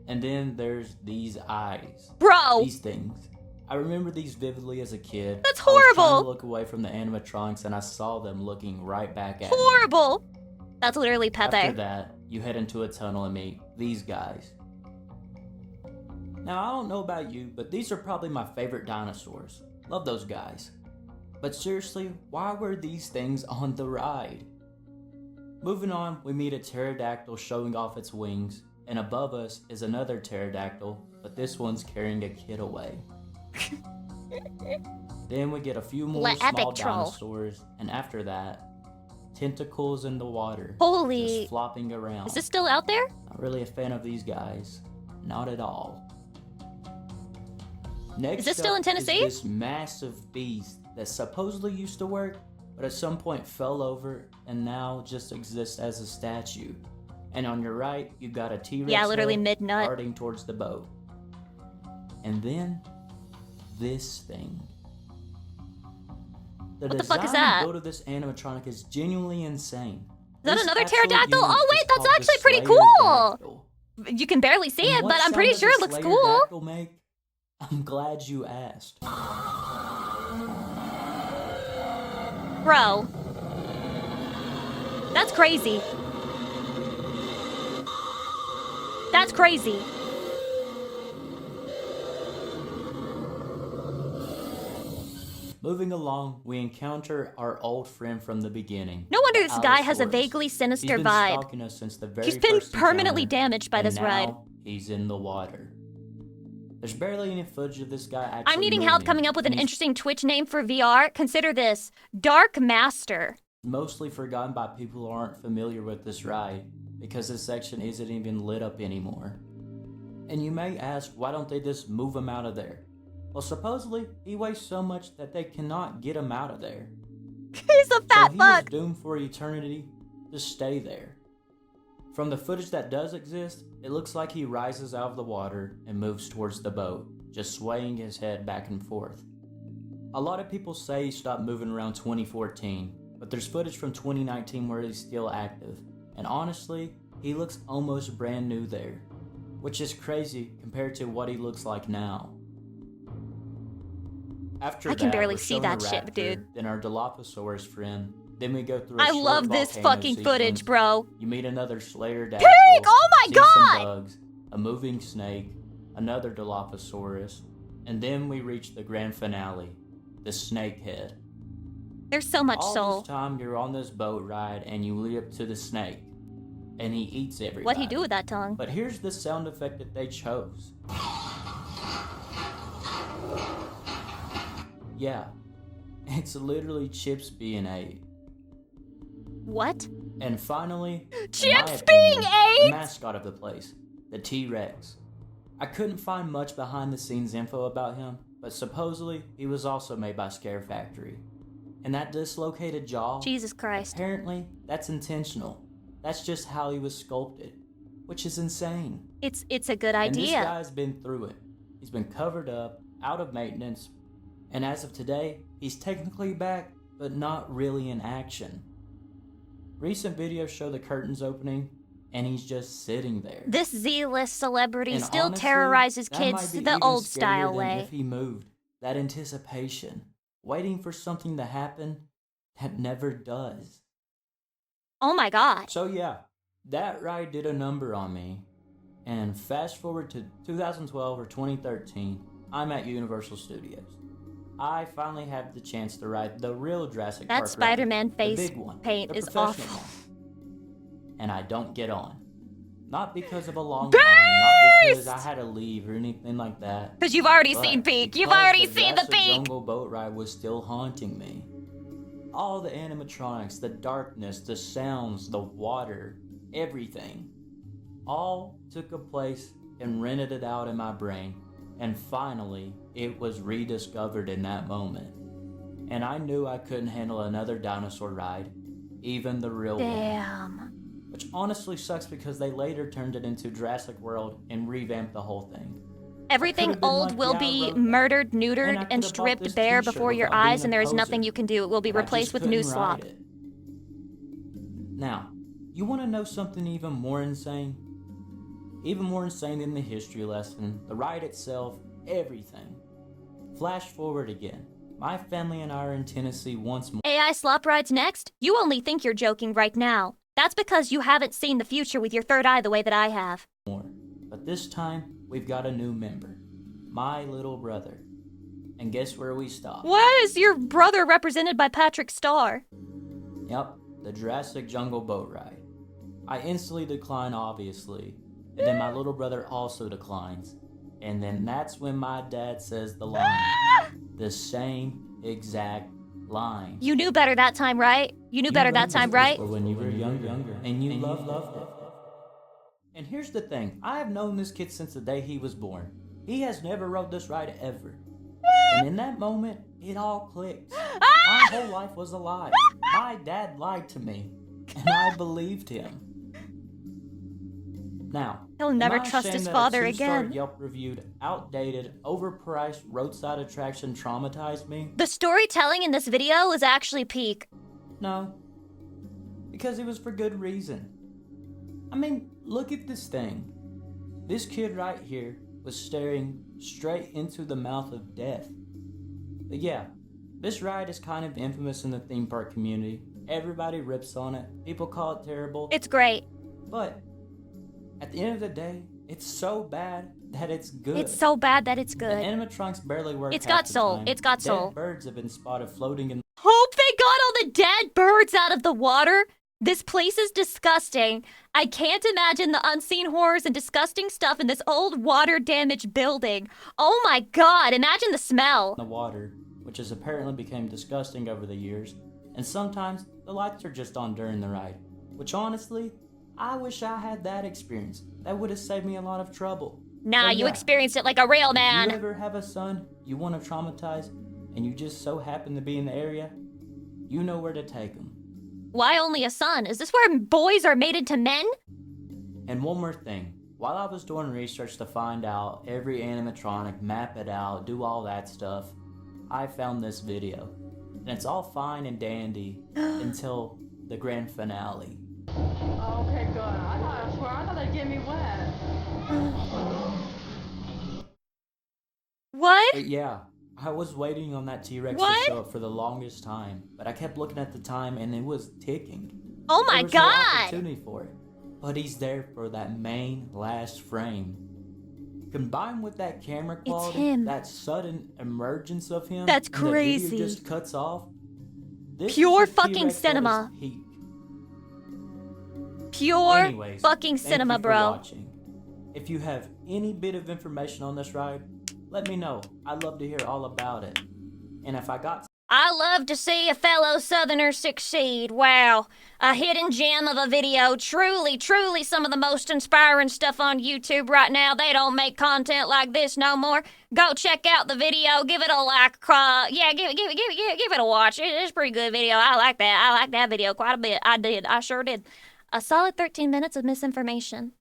And then there's these eyes. Bro! These things. I remember these vividly as a kid. That's I was trying horrible. to look away from the animatronics and I saw them looking right back at me. Horrible! That's literally After Pepe. that, you head into a tunnel and meet these guys. Now, I don't know about you, but these are probably my favorite dinosaurs. Love those guys. But seriously, why were these things on the ride? Moving on, we meet a pterodactyl showing off its wings, and above us is another pterodactyl, but this one's carrying a kid away. Then we get a few more Le small epic troll. dinosaurs, and after that, tentacles in the water. Holy- Just flopping around. Is this still out there? Not really a fan of these guys. Not at all. Next Is this still up in Tennessee? Is this massive beast that supposedly used to work, but at some point fell over and now just exists as a statue. And on your right, you got a T-Rex Yeah, literally head mid-nut. darting towards the boat. And then, this thing. What the fuck is design that? and build of this animatronic is genuinely insane. Is that This another actual pterodactyl? unit Oh is wait, that's called the actually pretty Slayer cool. Dactyl. You can barely see And it, what but I'm sound pretty does sure the it looks Slayer cool. Dactyl make? I'm glad you asked. Bro. That's crazy. That's crazy. Moving along, we encounter our old friend from the beginning. No wonder this guy has a Allosaurus. vaguely sinister He's been vibe. stalking us since the very He's been first permanently encounter, damaged by and this ride. now he's in the water. There's barely any footage of this guy actually I'm needing help moving, coming up with an and he's interesting Twitch name for VR. Consider this Dark Master. mostly forgotten by people who aren't familiar with this ride, because this section isn't even lit up anymore. And you may ask, why don't they just move him out of there? Well, supposedly, he weighs so much that they cannot get him out of there. He's a fat so fuck! he is doomed for eternity to stay there. From the footage that does exist, it looks like he rises out of the water and moves towards the boat, just swaying his head back and forth. A lot of people say he stopped moving around 2014, but there's footage from 2019 where he's still active, and honestly, he looks almost brand new there, which is crazy compared to what he looks like now. After I can that, barely we're see shown that a shit, raptor, dude. Then our Dilophosaurus friend. Then we go through. I love this fucking footage, bro. You meet another Slayer Pig! dactyl. Oh my see god! Some bugs, a moving snake, another Dilophosaurus, and then we reach the grand finale, the snake head. There's so much All soul. this time you're on this boat ride and you lead up to the snake, and he eats everybody. What'd he do with that tongue? But here's the sound effect that they chose. Yeah, it's literally Chips being ate. What? And finally, in my Chips opinion, being the ate? mascot of the place, the T-Rex. I couldn't find much behind the scenes info about him, but supposedly he was also made by Scare Factory. And that dislocated jaw, Jesus Christ. apparently that's intentional. That's just how he was sculpted, which is insane. It's a good And this idea. guy's been through it. He's been covered up, out of maintenance, and as of today, he's technically back, but not really in action. Recent videos show the curtains opening, and he's just sitting there. This Z-list celebrity And still honestly, terrorizes that kids might be the even old scarier style than way. If he moved, that anticipation, waiting for something to happen that never does. Oh my god. So yeah, that ride did a number on me. And fast forward to 2012 or 2013, I'm at Universal Studios. I finally have the chance to ride the real Jurassic That Park Spider-Man ride, face the big one, paint the is professional awful. one. And I don't get on. Not because of a long line, not because I had to leave or anything like that. 'Cause you've already but seen Peak. You've because already seen the Jurassic Peak. Jungle boat ride was still haunting me. All the animatronics, the darkness, the sounds, the water, everything, all took a place and rented it out in my brain. And finally, it was rediscovered in that moment. And I knew I couldn't handle another dinosaur ride, even the real one. Damn. Which honestly sucks because they later turned it into Jurassic World and revamped the whole thing. Everything could've been old like, will yeah, be bro. murdered, And I neutered, could've and bought stripped this bare t-shirt before your without being eyes, a and there is poser. nothing you can do. It will be But I just replaced with new couldn't slop. ride it. Now, you want to know something even more insane? Even more insane than the history lesson, the ride itself, everything. Flash forward again. My family and I are in Tennessee once more. AI slop rides next? You only think you're joking right now. That's because you haven't seen the future with your third eye the way that I have. But this time, we've got a new member. My little brother. And guess where we stop? Why is your brother represented by Patrick Starr? Yep, the Jurassic Jungle boat ride. I instantly decline, obviously. And then my little brother also declines. And then that's when my dad says the line. The same exact line. You knew better that time, right? You knew better that time, right? Or when you were younger, and you loved it. And here's the thing, I have known this kid since the day he was born. He has never rode this ride ever. And in that moment, it all clicked. My whole life was a lie. My dad lied to me, and I believed him. Now, He'll never am I trust ashamed his that a father 2-star again. Yelp reviewed, outdated, overpriced roadside attraction traumatized me? The storytelling in this video is actually peak. No. Because it was for good reason. I mean, look at this thing. This kid right here was staring straight into the mouth of death. But yeah, this ride is kind of infamous in the theme park community. Everybody rips on it. People call it terrible. It's great. But at the end of the day, it's so bad that it's good. It's so bad that it's The good. animatronics barely work. It's half got the soul. time. It's got Dead soul. birds have been spotted floating in. Hope they got all the dead birds out of the water. This place is disgusting. I can't imagine the unseen horrors and disgusting stuff in this old water-damaged building. Oh my god, imagine the smell. The water, which has apparently become disgusting over the years, and sometimes the lights are just on during the ride. Which honestly, I wish I had that experience. That would have saved me a lot of trouble. Nah, So you yeah, experienced it like a real If man. you ever have a son you want to traumatize, and you just so happen to be in the area, you know where to take them. Why only a son? Is this where boys are mated to men? And one more thing. While I was doing research to find out every animatronic, map it out, do all that stuff, I found this video. And it's all fine and dandy until the grand finale. Okay, good. I thought they'd get me wet. What? But yeah, I was waiting on that T-Rex to What? show up for the longest time, but I kept looking at the time and it was ticking. Oh my There was no god! opportunity for it. But he's there for that main last frame. Combined with that camera quality, him. that sudden emergence of him, That's and the crazy. video just cuts off. This Pure is the fucking T-Rex at cinema. his peak. Pure Anyways, fucking thank cinema, you for bro. watching. If you have any bit of information on this ride, let me know. I'd love to hear all about it. And if I got I love to see a fellow Southerner succeed. Wow. A hidden gem of a video. Truly, truly some of the most inspiring stuff on YouTube right now. They don't make content like this no more. Go check out the video. Give it a like. Yeah, give it a watch. It's a pretty good video. I like that. I like that video quite a bit. I did. I sure did. A solid 13 minutes of misinformation.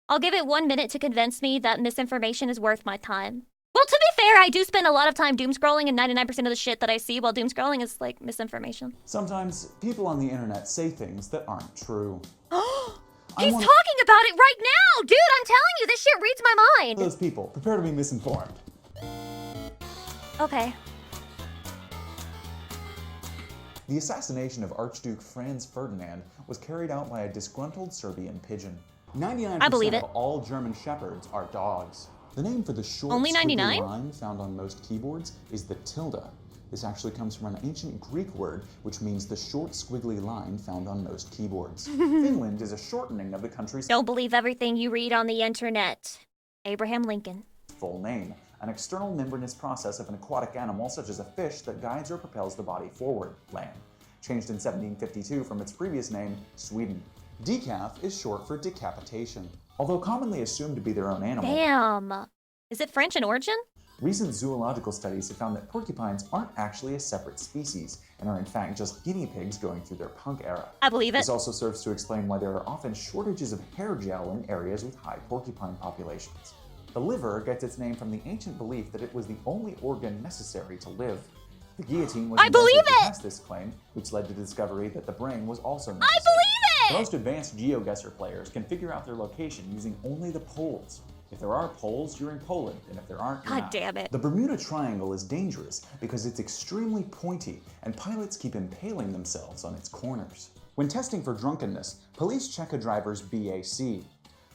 I'll give it 1 minute to convince me that misinformation is worth my time. Well, to be fair, I do spend a lot of time doom scrolling, and 99% of the shit that I see while doom scrolling is like misinformation. Sometimes people on the internet say things that aren't true. He's talking about it right now! Dude, I'm telling you, this shit reads my mind! Those people, prepare to be misinformed. Okay. The assassination of Archduke Franz Ferdinand was carried out by a disgruntled Serbian pigeon. 99% of all German shepherds are dogs. The name for the short, Only 99? squiggly line found on most keyboards is the tilde. This actually comes from an ancient Greek word, which means the short, squiggly line found on most keyboards. Finland is a shortening of the country's Don't believe everything you read on the internet. Abraham Lincoln. full name, an external membranous process of an aquatic animal such as a fish that guides or propels the body forward, lamb. Changed in 1752 from its previous name, Sweden. Decaf is short for decapitation. Although commonly assumed to be their own animal, Damn. Is it French in origin? recent zoological studies have found that porcupines aren't actually a separate species and are in fact just guinea pigs going through their punk era. I believe it. This also serves to explain why there are often shortages of hair gel in areas with high porcupine populations. The liver gets its name from the ancient belief that it was the only organ necessary to live. The guillotine was invented to test this claim, which led to the discovery that the brain was also necessary. I believe it! Most advanced GeoGuessr players can figure out their location using only the poles. If there are poles, you're in Poland, and if there aren't, you're God not. damn it. The Bermuda Triangle is dangerous because it's extremely pointy, and pilots keep impaling themselves on its corners. When testing for drunkenness, police check a driver's BAC.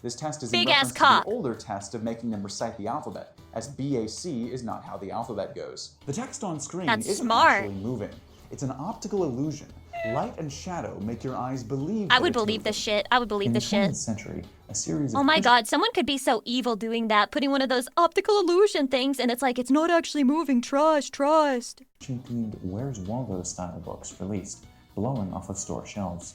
This test is in Big ass reference to cock. the older test of making them recite the alphabet, as BAC is not how the alphabet goes. The text on screen That's isn't smart. actually moving. It's an optical illusion. Light and shadow make your eyes believe I that would it's believe moving. this shit. I would believe In the this shit. 20th century, a series of Oh my god, someone could be so evil doing that, putting one of those optical illusion things, and it's like, it's not actually moving, trust. themed Where's Waldo style books released, blowing off of store shelves.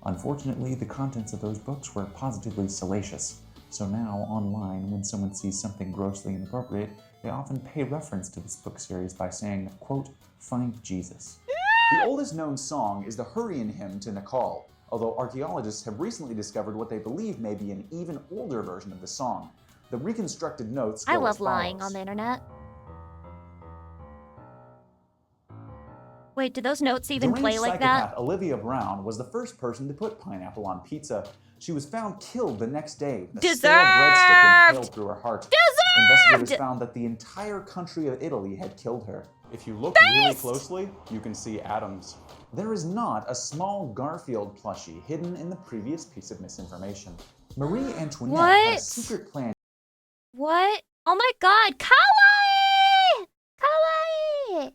Unfortunately, the contents of those books were positively salacious, so now online, when someone sees something grossly inappropriate, they often pay reference to this book series by saying, quote, "Find Jesus." The oldest known song is the Hurricane hymn to Nakal, although archaeologists have recently discovered what they believe may be an even older version of the song. The reconstructed notes go I as love lying follows. on the internet. Wait, do those notes even Deranged play like psychopath that? Olivia Brown was the first person to put pineapple on pizza. She was found killed the next day. with a stale breadstick impaled through her heart. Investigators found that the entire country of Italy had killed her. If you look really closely, you can see atoms. There is not a small Garfield plushie hidden in the previous piece of misinformation. Marie Antoinette had a What? secret plan What? Oh my god, kawaii! Kawaii!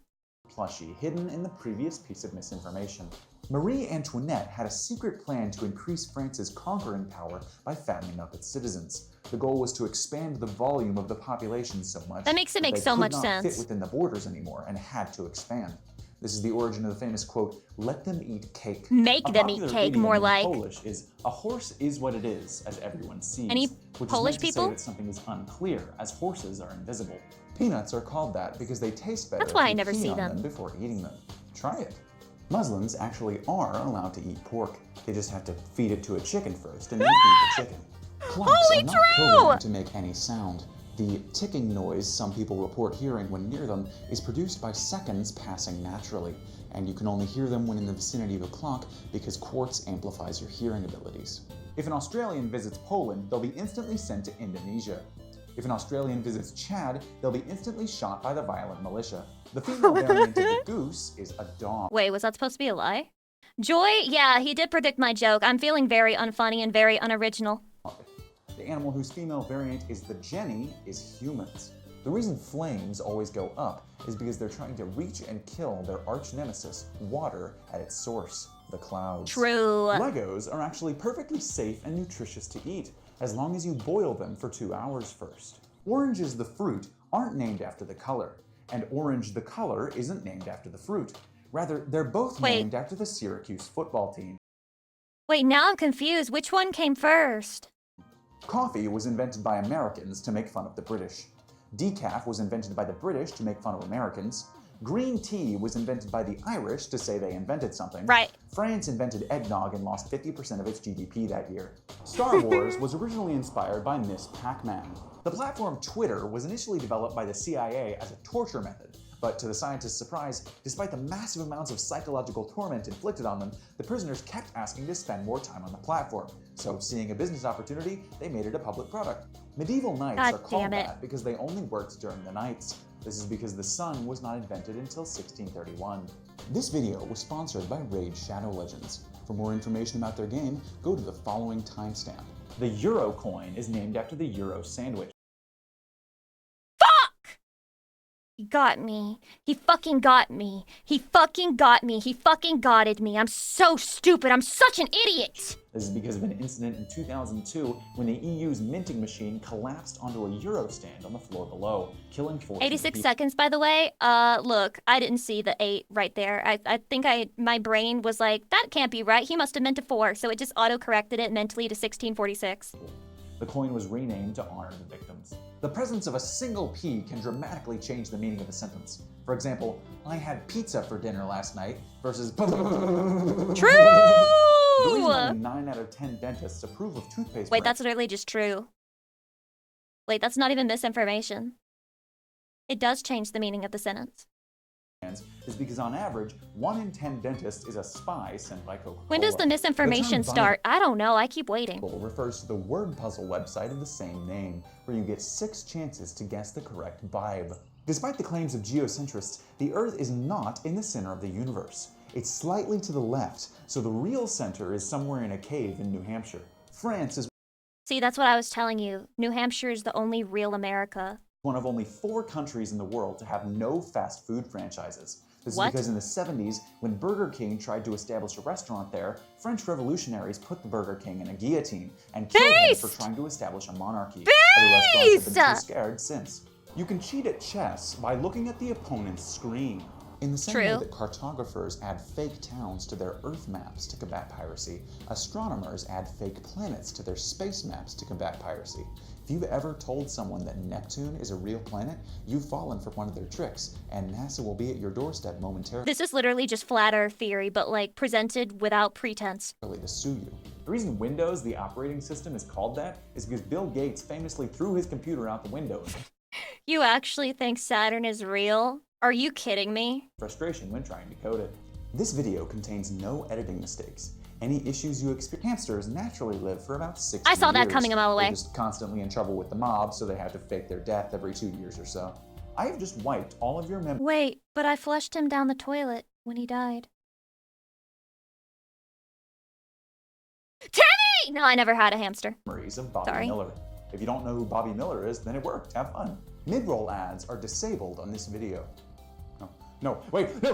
Plushie hidden in the previous piece of misinformation. Marie Antoinette had a secret plan to increase France's conquering power by fattening up its citizens. The goal was to expand the volume of the population so much That makes it make so much they could not sense. fit within the borders anymore and had to expand. This is the origin of the famous quote, "Let them eat cake." Make A them eat popular cake, idiom more in like. Polish is, "A horse is what it is, as everyone sees." Any which Polish is meant to people? say that something is unclear, as horses are invisible. Peanuts are called that because they taste better That's why if I you never pee see on them. before eating them. Try it. Muslims actually are allowed to eat pork. They just have to feed it to a chicken first and then feed the chicken. Clocks Holy are not true! programmed to make any sound. The ticking noise some people report hearing when near them is produced by seconds passing naturally, and you can only hear them when in the vicinity of a clock because quartz amplifies your hearing abilities. If an Australian visits Poland, they'll be instantly sent to Indonesia. If an Australian visits Chad, they'll be instantly shot by the violent militia. The female variant of the goose is a dog. Wait, was that supposed to be a lie? Joy? Yeah, he did predict my joke. I'm feeling very unfunny and very unoriginal. The animal whose female variant is the Jenny is humans. The reason flames always go up is because they're trying to reach and kill their arch nemesis, water, at its source, the clouds. True. Legos are actually perfectly safe and nutritious to eat, as long as you boil them for 2 hours first. Oranges the fruit aren't named after the color, and orange the color isn't named after the fruit. Rather, they're both named after the Syracuse football team. Wait, now I'm confused. Which one came first? Coffee was invented by Americans to make fun of the British. Decaf was invented by the British to make fun of Americans. Green tea was invented by the Irish to say they invented something. Right. France invented eggnog and lost 50% of its GDP that year. Star Wars was originally inspired by Miss Pac-Man. The platform Twitter was initially developed by the CIA as a torture method, but to the scientists' surprise, despite the massive amounts of psychological torment inflicted on them, the prisoners kept asking to spend more time on the platform. So, seeing a business opportunity, they made it a public product. Medieval knights God are called damn it. that because they only worked during the nights. This is because the sun was not invented until 1631. This video was sponsored by Raid Shadow Legends. For more information about their game, go to the following timestamp. The Euro coin is named after the Euro sandwich. He got me. He fucking got me. He fucking got me. He fucking gotted me. I'm so stupid. I'm such an idiot. This is because of an incident in 2002 when the EU's minting machine collapsed onto a Euro stand on the floor below, killing 14 86 people. seconds, by the way. Look, I didn't see the 8 right there. I think my brain was like, that can't be right. He must have meant a 4, so it just auto-corrected it mentally to 1646. The coin was renamed to honor the victims. The presence of a single P can dramatically change the meaning of a sentence. For example, I had pizza for dinner last night versus True! The reason only 9 out of 10 dentists approve of toothpaste Wait, that's literally just true. Wait, that's not even misinformation. It does change the meaning of the sentence. is because on average, 1 in 10 dentists is a spy sent by Coca-Cola. When does the misinformation start? I don't know. I keep waiting. Refers to the word puzzle website of the same name, where you get 6 chances to guess the correct vibe. Despite the claims of geocentrists, the Earth is not in the center of the universe. It's slightly to the left, so the real center is somewhere in a cave in New Hampshire. France is See, that's what I was telling you. New Hampshire is the only real America. one of only 4 countries in the world to have no fast food franchises. This is What? because in the 70s, when Burger King tried to establish a restaurant there, French revolutionaries put the Burger King in a guillotine and killed him for trying to establish a monarchy. Other restaurants have been too scared since. You can cheat at chess by looking at the opponent's screen. In the same way True. that cartographers add fake towns to their Earth maps to combat piracy, astronomers add fake planets to their space maps to combat piracy. If you've ever told someone that Neptune is a real planet, you've fallen for one of their tricks, and NASA will be at your doorstep momentarily This is literally just flat earth theory, but like presented without pretense. to sue you. The reason Windows, the operating system, is called that is because Bill Gates famously threw his computer out the window in You actually think Saturn is real? Are you kidding me? frustration when trying to code it. This video contains no editing mistakes. Any issues you experience, hamsters naturally live for about 60 years. I saw that coming a mile away. They're just constantly in trouble with the mob, so they have to fake their death every 2 years or so. I have just wiped all of your Wait, but I flushed him down the toilet when he died. Timmy! No, I never had a hamster. memories of Bobby Sorry. Miller. If you don't know who Bobby Miller is, then it worked. Have fun. Mid-roll ads are disabled on this video. No, wait, no.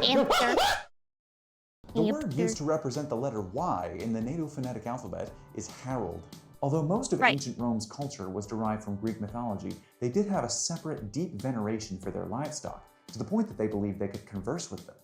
The word used to represent the letter Y in the Native phonetic alphabet is herald. Although most of ancient Rome's culture was derived from Greek mythology, they did have a separate, deep veneration for their livestock, to the point that they believed they could converse with them.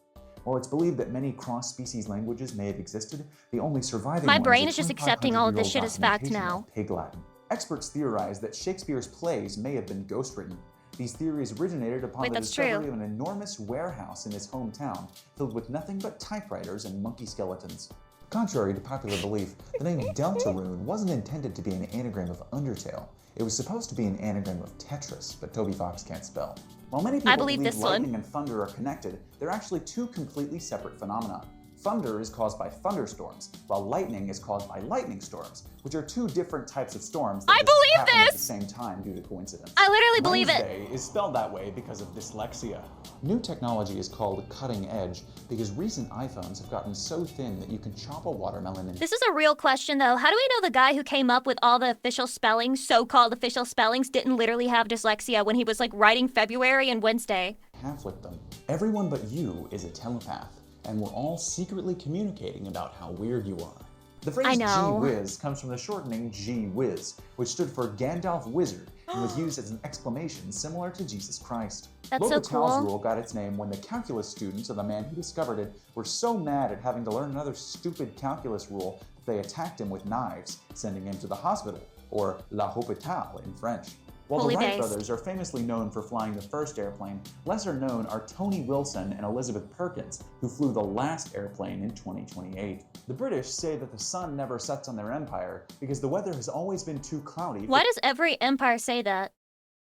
While it's believed that many cross-species languages may have existed, the only surviving My one brain is is just accepting all of this shit as fact now. Pig Latin. Experts theorize that Shakespeare's plays may have been ghost-written. These theories originated upon the discovery of an enormous warehouse in his hometown, filled with nothing but typewriters and monkey skeletons. Contrary to popular belief, the name Deltarune wasn't intended to be an anagram of Undertale. It was supposed to be an anagram of Tetris, but Toby Fox can't spell. While many people believe lightning and thunder are connected, they're actually two completely separate phenomena. Thunder is caused by thunderstorms, while lightning is caused by lightning storms, which are two different types of storms that happen at the same time due to coincidence. I literally believe it. Wednesday is spelled that way because of dyslexia. New technology is called cutting edge because recent iPhones have gotten so thin that you can chop a watermelon in. This is a real question though. How do we know the guy who came up with all the official spellings, so-called official spellings, didn't literally have dyslexia when he was like writing February and Wednesday? Half with them. Everyone but you is a telepath, and we're all secretly communicating about how weird you are. The phrase gee-whiz comes from the shortening gee-whiz, which stood for Gandalf Wizard and was used as an exclamation similar to Jesus Christ. That's so L'Hopital's cool. rule got its name when the calculus students of the man who discovered it were so mad at having to learn another stupid calculus rule that they attacked him with knives, sending him to the hospital, or La Hôpital in French. While the Wright brothers are famously known for flying the first airplane, lesser known are Tony Wilson and Elizabeth Perkins, who flew the last airplane in 2028. The British say that the sun never sets on their empire because the weather has always been too cloudy. Why does every empire say that?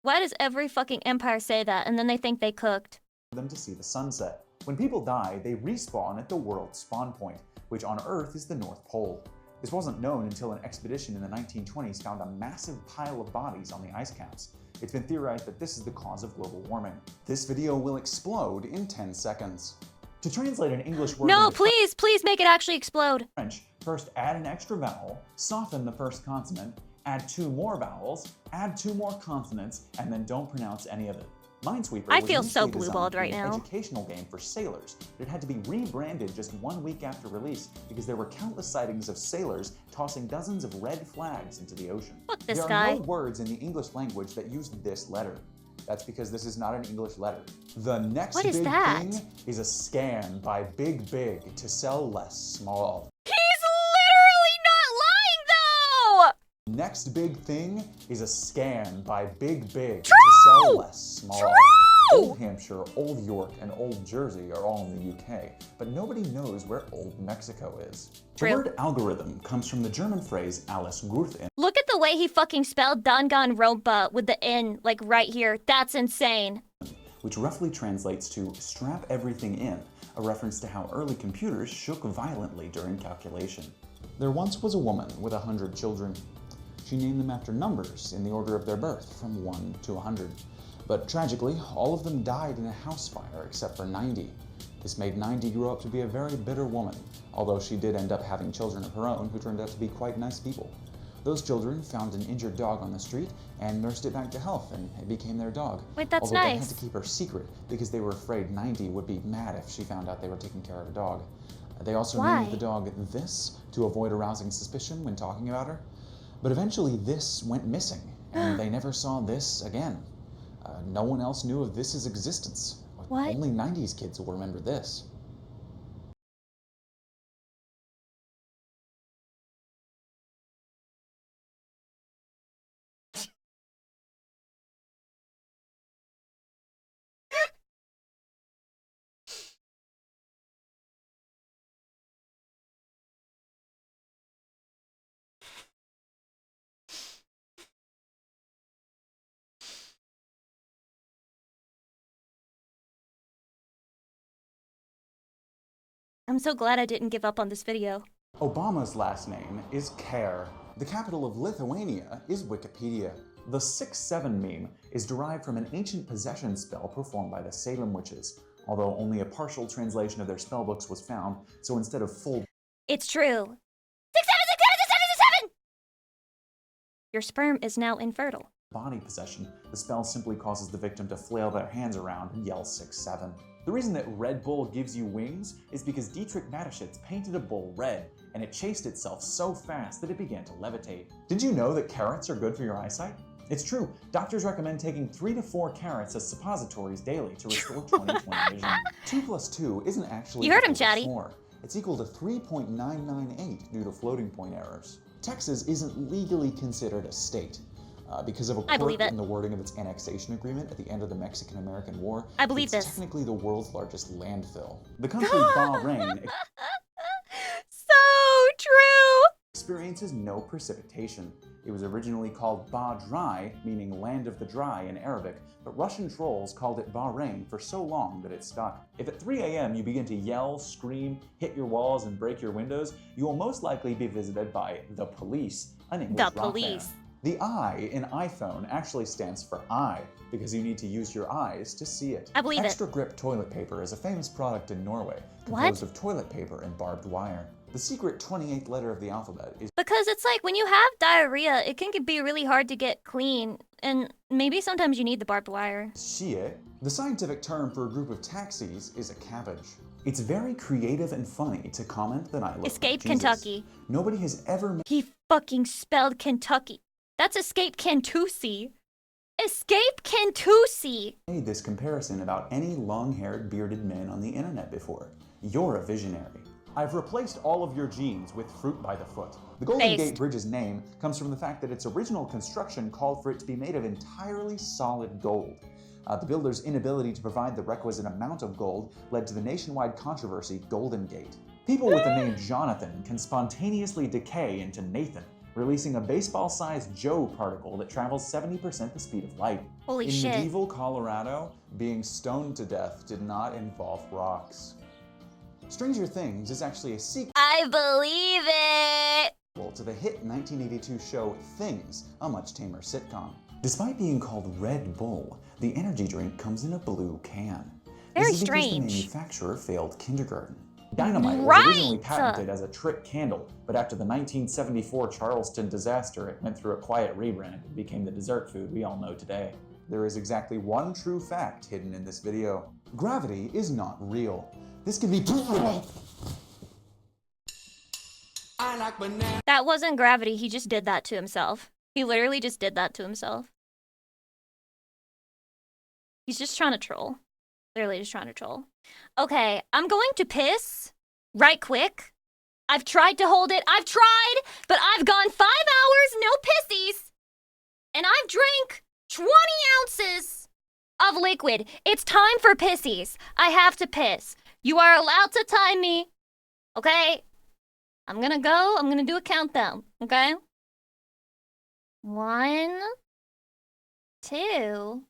Why does every fucking empire say that and then they think they cooked? For them to see the sunset. When people die, they respawn at the world's spawn point, which on Earth is the North Pole. This wasn't known until an expedition in the 1920s found a massive pile of bodies on the ice caps. It's been theorized that this is the cause of global warming. This video will explode in 10 seconds. To translate an English word No, into please make it actually explode. French, first add an extra vowel, soften the first consonant, add 2 more vowels, add 2 more consonants, and then don't pronounce any of it. Minesweeper I was feel so initially blue-balled designed to right be an now. educational game for sailors, but it had to be rebranded just 1 week after release because there were countless sightings of sailors tossing dozens of red flags into the ocean. Fuck this there guy. are no words in the English language that use this letter. That's because this is not an English letter. The next big thing is a scam by Big Big to sell less small. He's literally not lying though! Next big thing is a scam by Big Big True! to sell less small. True! Old Hampshire, Old York, and Old Jersey are all in the UK, but nobody knows where Old Mexico is. True. The word algorithm comes from the German phrase alles gut in, Look at the way he fucking spelled Danganronpa with the N, like right here. That's insane. which roughly translates to strap everything in, a reference to how early computers shook violently during calculation. There once was a woman with 100 children. She named them after numbers in the order of their birth, from 1 to 100. But tragically, all of them died in a house fire except for 90. This made 90 grow up to be a very bitter woman, although she did end up having children of her own who turned out to be quite nice people. Those children found an injured dog on the street and nursed it back to health, and it became their dog. Wait, that's Although they had nice. to keep her secret because they were afraid 90 would be mad if she found out they were taking care of a dog. They also Why? named the dog This to avoid arousing suspicion when talking about her. But eventually This went missing, and they never saw This again. No one else knew of This's existence. What? Only 90s kids will remember this. I'm so glad I didn't give up on this video. Obama's last name is Care. The capital of Lithuania is Wikipedia. The 6-7 meme is derived from an ancient possession spell performed by the Salem witches, although only a partial translation of their spellbooks was found, so instead of full It's true. 6, 7, 6, 7, 6, 7, 6, 7! Your sperm is now infertile. Body possession, the spell simply causes the victim to flail their hands around and yell 6-7. The reason that Red Bull gives you wings is because Dietrich Mateschitz painted a bull red, and it chased itself so fast that it began to levitate. Did you know that carrots are good for your eyesight? It's true. Doctors recommend taking 3 to 4 carrots as suppositories daily to restore 20/20 vision. 2 plus 2 isn't actually You heard him, equal to Chatty. 4. It's equal to 3.998 due to floating point errors. Texas isn't legally considered a state. Because of a I believe quirk it. in the wording of its annexation agreement at the end of the Mexican-American War, I believe it's this. technically the world's largest landfill. The country Bahrain So true! experiences no precipitation. It was originally called Ba-Dry, meaning land of the dry in Arabic, but Russian trolls called it Bahrain for so long that it stuck. If at 3 a.m. you begin to yell, scream, hit your walls, and break your windows, you will most likely be visited by the police, an English rock band. police. The I in iPhone actually stands for eye, because you need to use your eyes to see it. I believe it. Extra grip toilet paper is a famous product in Norway, What? composed of toilet paper and barbed wire. The secret 28th letter of the alphabet is Because it's like when you have diarrhea, it can be really hard to get clean, and maybe sometimes you need the barbed wire. Shie. The scientific term for a group of taxis is a cabbage. It's very creative and funny to comment that I look Escape like Jesus. Kentucky. Nobody has ever He fucking spelled Kentucky. That's Escape Kentucky. Escape Kentucky. made this comparison about any long-haired bearded men on the internet before. You're a visionary. I've replaced all of your genes with fruit by the foot. The Golden Based. Gate Bridge's name comes from the fact that its original construction called for it to be made of entirely solid gold. The builder's inability to provide the requisite amount of gold led to the nationwide controversy Golden Gate. People with the name Jonathan can spontaneously decay into Nathan, releasing a baseball-sized Joe particle that travels 70% the speed of light. Holy In shit. medieval Colorado, being stoned to death did not involve rocks. Stranger Things is actually a sequel I believe it. to the hit 1982 show Things, a much tamer sitcom. Despite being called Red Bull, the energy drink comes in a blue can. Very This is because strange. the manufacturer failed kindergarten. Dynamite was Right. originally patented as a trick candle, but after the 1974 Charleston disaster, it went through a quiet rebrand and became the dessert food we all know today. There is exactly one true fact hidden in this video. Gravity is not real. This can be proven. That wasn't gravity. He just did that to himself. He literally just did that to himself. He's just trying to troll. Literally just trying to troll. Okay, I'm going to piss right quick. I've tried to hold it. I've tried, but I've gone 5 hours, no pissies. And I've drank 20 ounces of liquid. It's time for pissies. I have to piss. You are allowed to time me. Okay? I'm gonna go. I'm gonna do a countdown. Okay? 1, 2.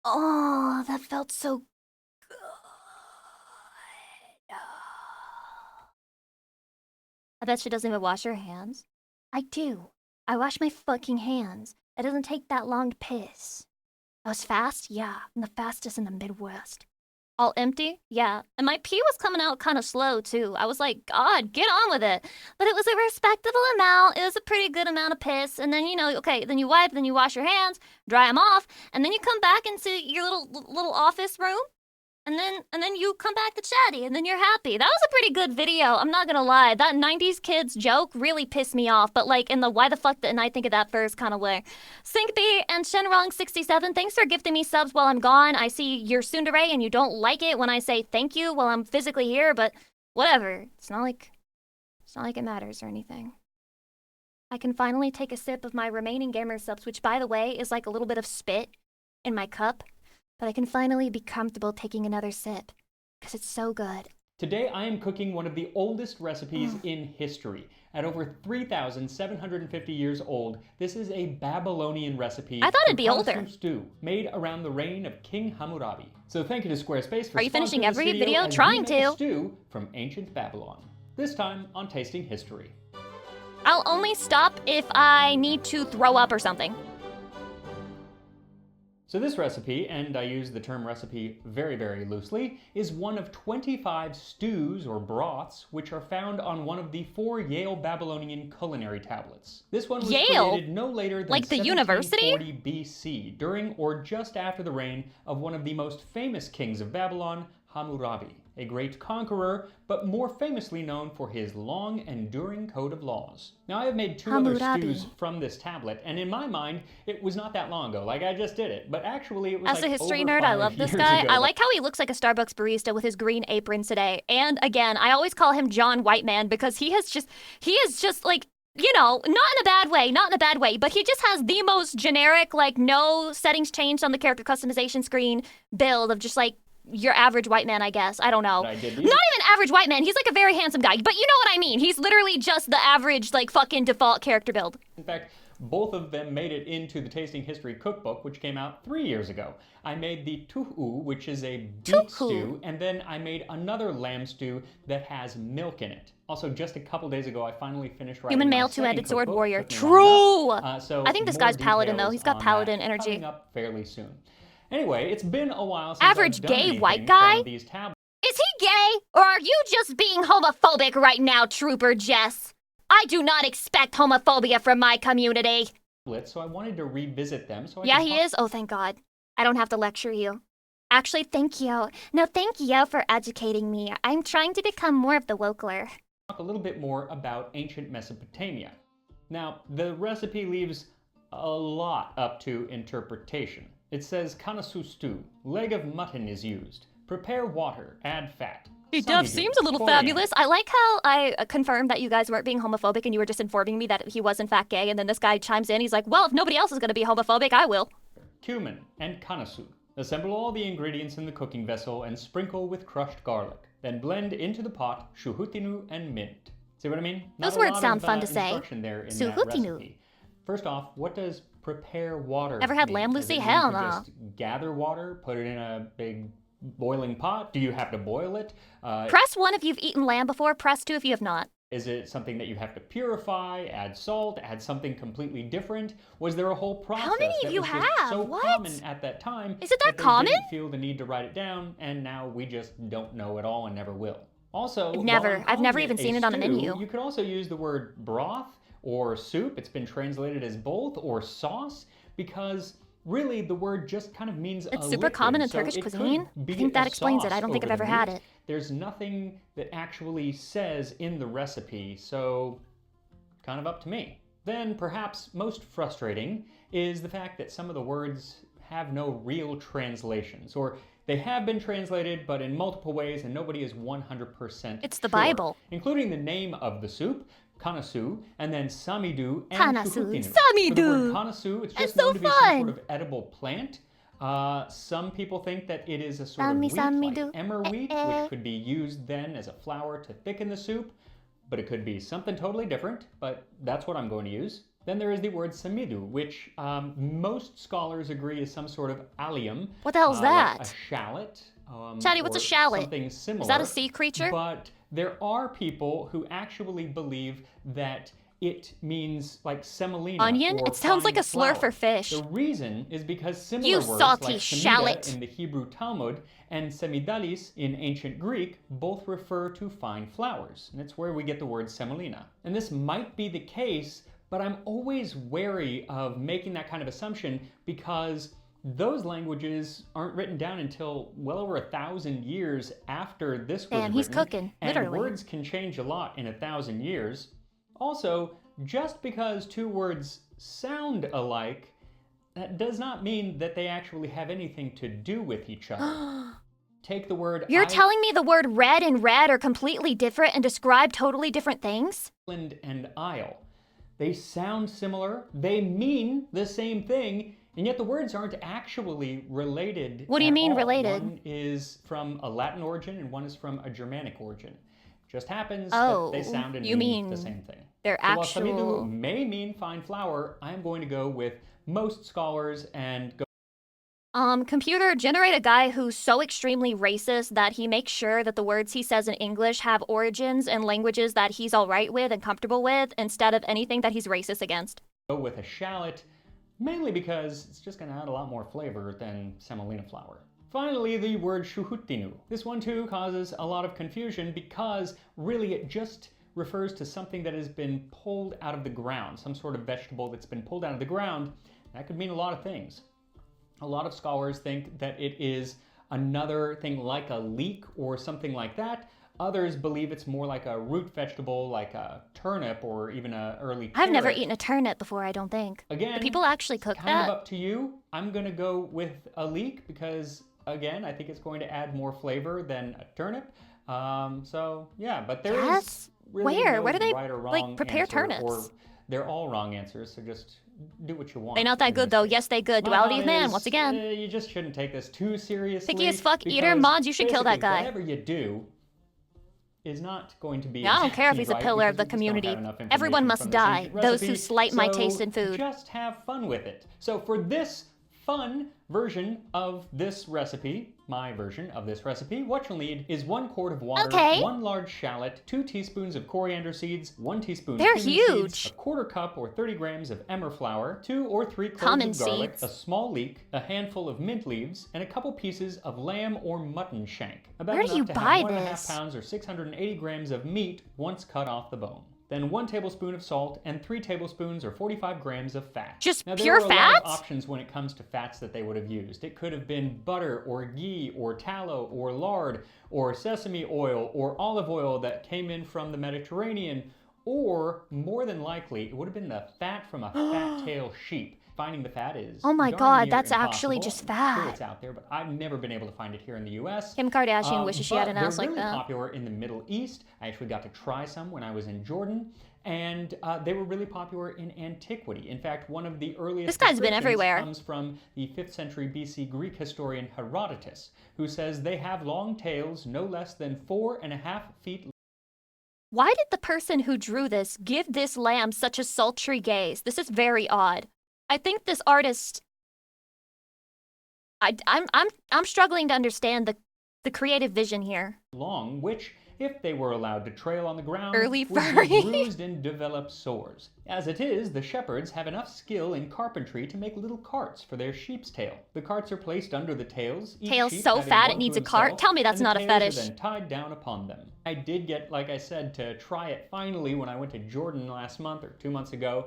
Oh, that felt so good. I bet she doesn't even wash her hands. I do. I wash my fucking hands. It doesn't take that long to piss. I was fast? Yeah. I'm the fastest in the Midwest. All empty? Yeah. And my pee was coming out kind of slow, too. I was like, God, get on with it. But it was a respectable amount. It was a pretty good amount of piss. And then, okay, then you wipe, then you wash your hands, dry them off, and then you come back into your little office room. And then you come back to chatty, and then you're happy. That was a pretty good video, I'm not gonna lie. That 90s kids joke really pissed me off, but like in the why the fuck didn't I think of that first kind of way. Syncopy and Shenrong67, thanks for gifting me subs while I'm gone. I see you're tsundere and you don't like it when I say thank you while I'm physically here, but whatever. It's not like it matters or anything. I can finally take a sip of my remaining gamer subs, which by the way is like a little bit of spit in my cup. But I can finally be comfortable taking another sip, because it's so good. Today I am cooking one of the oldest recipes in history. At over 3,750 years old, this is a Babylonian recipe. I thought it'd be older. Stew, made around the reign of King Hammurabi. So thank you to Squarespace for Are you finishing every sponsoring this video? as Trying we make a to. stew from ancient Babylon. This time on Tasting History. I'll only stop if I need to throw up or something. So this recipe, and I use the term recipe very, very loosely, is one of 25 stews or broths which are found on one of the 4 Yale Babylonian culinary tablets. This one was created no later than like the university? 1740 BC, during or just after the reign of one of the most famous kings of Babylon, Hammurabi, a great conqueror, but more famously known for his long, enduring code of laws. Now, I have made 2 other stews from this tablet, and in my mind, it was not that long ago. Like, I just did it. But actually, it was As a history nerd, I love this guy. I like how he looks like a Starbucks barista with his green apron today. And again, I always call him John Whiteman because he is just like, not in a bad way, but he just has the most generic, like, no settings changed on the character customization screen build of just like, your average white man, I guess. I don't know. Not even average white man. He's like a very handsome guy. But you know what I mean. He's literally just the average, like, fucking default character build. In fact, both of them made it into the Tasting History cookbook, which came out 3 years ago. I made the tuhu, which is a beet stew, and then I made another lamb stew that has milk in it. Also, just a couple days ago, I finally finished writing Human my male second two-headed sword cookbook. warrior. Took me True! long enough. So I think this more guy's paladin, though. details He's got on paladin that energy. coming up fairly soon. Anyway, it's been a while since Average I've done gay anything white guy? from these tablets. Is he gay? Or are you just being homophobic right now, Trooper Jess? I do not expect homophobia from my community. So I wanted to revisit them. So Yeah, he is? Oh, thank God. I don't have to lecture you. Actually, thank you. No, thank you for educating me. I'm trying to become more of the wokeler. Talk a little bit more about ancient Mesopotamia. Now, the recipe leaves a lot up to interpretation. It says kanasu stew, leg of mutton is used. Prepare water, add fat. He does seems a little fabulous. I like how I confirmed that you guys weren't being homophobic and you were just informing me that he was in fact gay, and then this guy chimes in, he's like, well, if nobody else is going to be homophobic, I will. Cumin and kanasu. Assemble all the ingredients in the cooking vessel and sprinkle with crushed garlic. Then blend into the pot shuhutinu and mint. See what I mean? Those words sound fun to say. Shuhutinu. First off, what does prepare water Ever had mean? lamb, Does Lucy? it mean Hell to no. Just gather water, put it in a big boiling pot? Do you have to boil it? Press 1 if you've eaten lamb before, press 2 if you have not. Is it something that you have to purify, add salt, add something completely different? Was there a whole process How many that of you was just have? so What? common at that time? Is it that they common? didn't feel the need to write it down, and now we just don't know it all and never will. Also, I've never even seen it on a menu. You could also use the word broth or soup. It's been translated as both, or sauce, because really the word just kind of means It's a super liquid. common in So Turkish it could cuisine. I be think that a explains it. I sauce don't think I've over ever the had meat. it. There's nothing that actually says in the recipe, so kind of up to me. Then perhaps most frustrating is the fact that some of the words have no real translations, or they have been translated, but in multiple ways, and nobody is 100% It's the sure, Bible. including the name of the soup, kanasu, and then samidu and Kanasu, shuhutinu. For the samidu. word kanasu, it's It's just so known to be some fun. sort of edible plant. Some people think that it is a sort of Sami, wheat, like samidu. emmer wheat, which could be used then as a flour to thicken the soup, but it could be something totally different, but that's what I'm going to use. Then there is the word samidu, which most scholars agree is some sort of allium. What the hell's like that? a shallot. Shaddy, what's a or shallot? Something similar. Is that a sea creature? But there are people who actually believe that it means like semolina. Onion? Or It sounds like fine a slur flour. for fish. The reason is because similar You words salty like shallot. semida in the Hebrew Talmud and semidalis in ancient Greek both refer to fine flours, and it's where we get the word semolina. And this might be the case, but I'm always wary of making that kind of assumption because those languages aren't written down until well over 1,000 years after this was Damn, he's written, cooking, and literally. words can change a lot in 1,000 years. Also, just because two words sound alike, that does not mean that they actually have anything to do with each other. Take the word You're telling me the word red and red are completely different and describe totally different things? Island and isle. They sound similar, they mean the same thing, and yet the words aren't actually related. What do you at mean all. related? One is from a Latin origin and one is from a Germanic origin. Just happens Oh, that they sound and you mean mean the same thing. they're So while actual- samidu may mean fine flour, I'm going to go with most scholars and go Computer, generate a guy who's so extremely racist that he makes sure that the words he says in English have origins and languages that he's alright with and comfortable with instead of anything that he's racist against. with a shallot, mainly because it's just going to add a lot more flavor than semolina flour. Finally, the word shuhutinu. This one too causes a lot of confusion because really it just refers to something that has been pulled out of the ground, some sort of vegetable that's been pulled out of the ground. That could mean a lot of things. A lot of scholars think that it is another thing like a leek or something like that. Others believe it's more like a root vegetable, like a turnip or even an early carrot. I've never eaten a turnip before, I don't think. Again, do people actually cook kind that? of up to you. I'm gonna go with a leek because, again, I think it's going to add more flavor than a turnip. So yeah, but there is really Where? no Where do they right or wrong like prepare answer, turnips? Or they're all wrong answers, so just do what you want. They're not that good though. Yes, they good. My Duality thought of man, is, once again. You just shouldn't take this too seriously. Picky as fuck eater, because mods, you should kill that basically guy. Whatever you do is not going to be. Yeah, I don't care if exactly he's a right pillar of the because we just don't community. have enough Everyone information must from this die. ancient Those who recipe, slight my so taste in food. Just have fun with it. So for this fun version of this recipe, my version of this recipe, what you'll need is 1 quart of water, Okay. 1 large shallot, 2 teaspoons of coriander seeds, 1 teaspoon They're cumin huge. seeds, a 1/4 cup or 30 grams of emmer flour, 2 or 3 cloves Common of garlic, seeds. a small leek, a handful of mint leaves, and a couple pieces of lamb or mutton shank. About Where do enough you to buy have 1.5 this? pounds or 680 grams of meat once cut off the bone. Then 1 tablespoon of salt and 3 tablespoons or 45 grams of fat. Just Now, there pure were a lot of fat? options when it comes to fats that they would have used. It could have been butter or ghee or tallow or lard or sesame oil or olive oil that came in from the Mediterranean, or more than likely it would have been the fat from a fat-tailed sheep. Finding the fat is Oh my darn God, near that's actually impossible. just I'm sure fat. it's out there, but I've never been able to find it here in the U.S. Kim Kardashian wishes she had an But ass they're like really that. popular in the Middle East. I actually got to try some when I was in Jordan, and they were really popular in antiquity. In fact, one of the earliest This guy's been descriptions everywhere. comes from the 5th century BC Greek historian Herodotus, who says they have long tails no less than 4.5 feet. Why did the person who drew this give this lamb such a sultry gaze? This is very odd. I think this artist. I'm struggling to understand the creative vision here. Long, which, if they were allowed to trail on the ground, Early would furry. be bruised and develop sores. As it is, the shepherds have enough skill in carpentry to make little carts for their sheep's tail. The carts are placed under the tails. Each Tail's sheep so having fat one it needs to a cart? himself, Tell me that's and the not a tails are fetish. then tied down upon them. I did get, like I said, to try it finally when I went to Jordan last month or 2 months ago.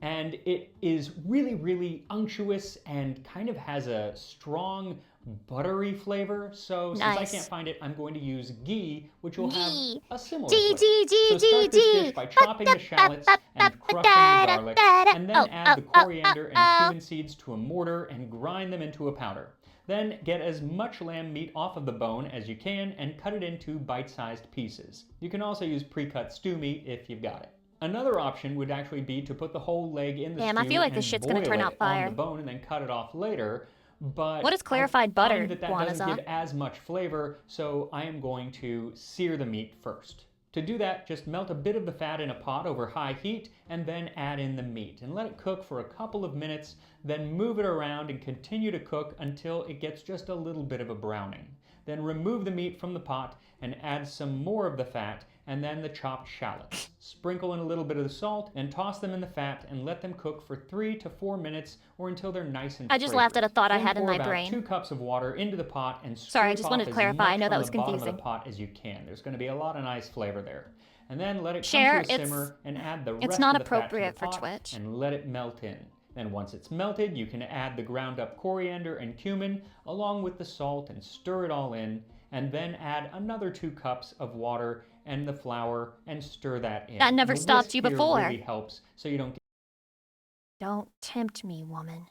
And it is really, really unctuous and kind of has a strong buttery flavor. So since I Nice. can't find it, I'm going to use ghee, which will have Ghee. a similar Ghee, flavor. ghee, ghee, So start this ghee, dish by chopping the shallots and crushing the garlic, and then add the coriander and cumin seeds to a mortar and grind them into a powder. Then get as much lamb meat off of the bone as you can and cut it into bite-sized pieces. You can also use pre-cut stew meat if you've got it. Another option would actually be to put the whole leg in the Damn, stew I feel like and this shit's gonna boil turn it out fire. on the bone and then cut it off later. But What is clarified I butter, find that doesn't Guanaza? give as much flavor, so I am going to sear the meat first. To do that, just melt a bit of the fat in a pot over high heat and then add in the meat and let it cook for a couple of minutes, then move it around and continue to cook until it gets just a little bit of a browning. Then remove the meat from the pot and add some more of the fat and then the chopped shallots. Sprinkle in a little bit of the salt and toss them in the fat and let them cook for 3 to 4 minutes or until they're nice and I just fragrant. laughed at a thought I Then had in pour my about brain. 2 cups of water into the pot and Sorry, I scrape just wanted off to as clarify. I much know that from was the bottom of confusing. the pot as you can. There's going to be a lot of nice flavor there. And then let it Cher, come to a simmer and add the rest it's not of the fat to appropriate the for pot Twitch. and let it melt in. Then once it's melted, you can add the ground up coriander and cumin along with the salt and stir it all in, and then add another 2 cups of water and the flour and stir that in. That never The stopped whisk you here before. really helps so you don't Don't tempt me, woman.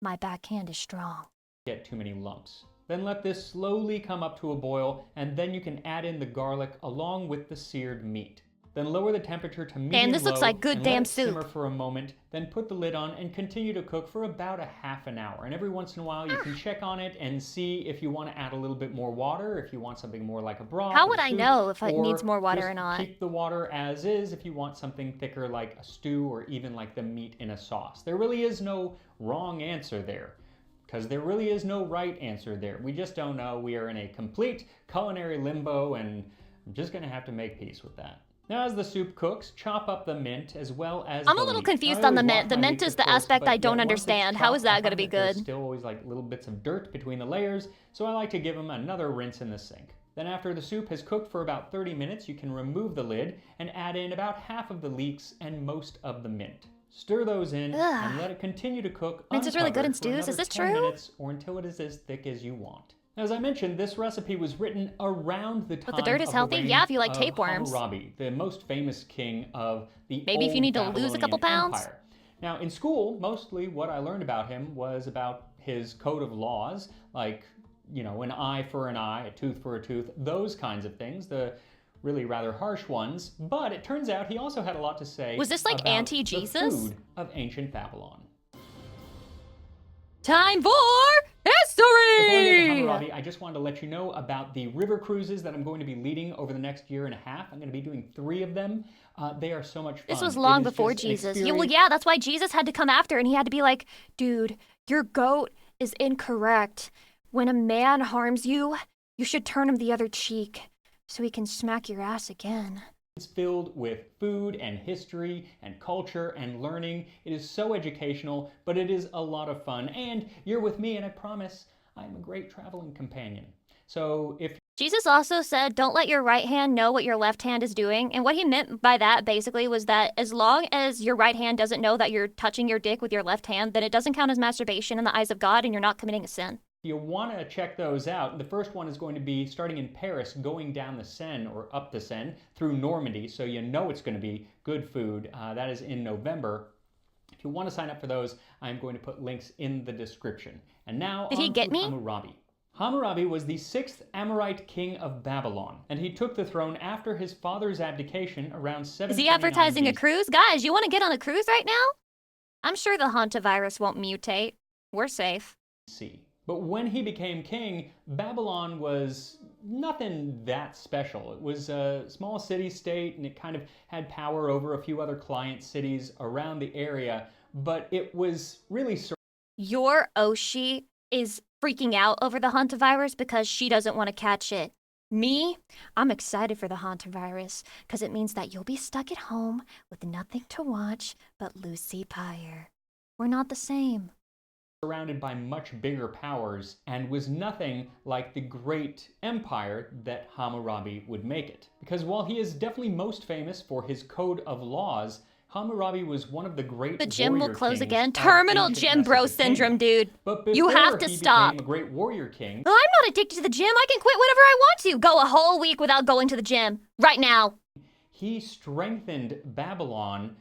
My backhand is strong. get too many lumps. Then let this slowly come up to a boil, and then you can add in the garlic along with the seared meat. Then lower the temperature to medium Damn, this looks low like good and damn let it soup. simmer for a moment, then put the lid on and continue to cook for about a half an hour. And every once in a while you can check on it and see if you want to add a little bit more water, if you want something more like a broth. How or would I soup, know if it or needs more water just or not? Keep the water as is if you want something thicker like a stew or even like the meat in a sauce. There really is no wrong answer there, because there really is no right answer there. We just don't know. We are in a complete culinary limbo, and I'm just going to have to make peace with that. Now, as the soup cooks, chop up the mint as well as I'm the a little leek. confused I on the always mint. wash The my mint leeks, is of the course, aspect but I yet don't once it's understand. How is chopped, I that gonna find be there's good? still always like little bits of dirt between the layers, so I like to give them another rinse in the sink. Then after the soup has cooked for about 30 minutes, you can remove the lid and add in about half of the leeks and most of the mint. Stir those in and let it continue to cook Mint is really good in uncovered for stews. Is another this 10 true? minutes or until it is as thick as you want. As I mentioned, this recipe was written around the time But the dirt is of healthy? reign Yeah, if you like of tapeworms. Hammurabi, the most famous king of the Maybe if you old need to lose a couple Babylonian pounds? Empire. Now, in school, mostly what I learned about him was about his code of laws, like, you know, an eye for an eye, a tooth for a tooth, those kinds of things, the really rather harsh ones. But it turns out he also had a lot to say Was this like about anti-Jesus? the food of ancient Babylon. Time for Before I get to history! Hammurabi, I just wanted to let you know about the river cruises that I'm going to be leading over the next year and a half. I'm going to be doing 3 of them. They are so much fun. This was It long is before just an Jesus. Yeah, well, experience. yeah, that's why Jesus had to come after, and he had to be like, dude, your goat is incorrect. When a man harms you, you should turn him the other cheek so he can smack your ass again. It's filled with food and history and culture and learning. It is so educational, but it is a lot of fun. And you're with me, and I promise I'm a great traveling companion. So if Jesus also said, don't let your right hand know what your left hand is doing. And what he meant by that basically was that as long as your right hand doesn't know that you're touching your dick with your left hand, then it doesn't count as masturbation in the eyes of God and you're not committing a sin. you want to check those out, the first one is going to be starting in Paris, going down the Seine or up the Seine through Normandy, so you know it's going to be good food. That is in November. If you want to sign up for those, I'm going to put links in the description. And now Did he on get to me? Hammurabi. Hammurabi was the 6th Amorite king of Babylon, and he took the throne after his father's abdication around 729 Is he advertising a BC. cruise? Guys, you want to get on a cruise right now? I'm sure the hantavirus won't mutate. We're safe. But when he became king, Babylon was nothing that special. It was a small city-state, and it kind of had power over a few other client cities around the area, but it was really Your Oshi is freaking out over the hantavirus because she doesn't want to catch it. Me, I'm excited for the hantavirus because it means that you'll be stuck at home with nothing to watch but Lucy Pyre. We're not the same. surrounded by much bigger powers and was nothing like the great empire that Hammurabi would make it. Because while he is definitely most famous for his code of laws, Hammurabi was one of the great The gym will warrior close kings again. of Terminal ancient gym bro Mesopotamia. syndrome, dude. But You before have to he stop. became a great warrior king, Well, I'm not addicted to the gym. I can quit whenever I want to. Go a whole week without going to the gym. Right now. he strengthened Babylon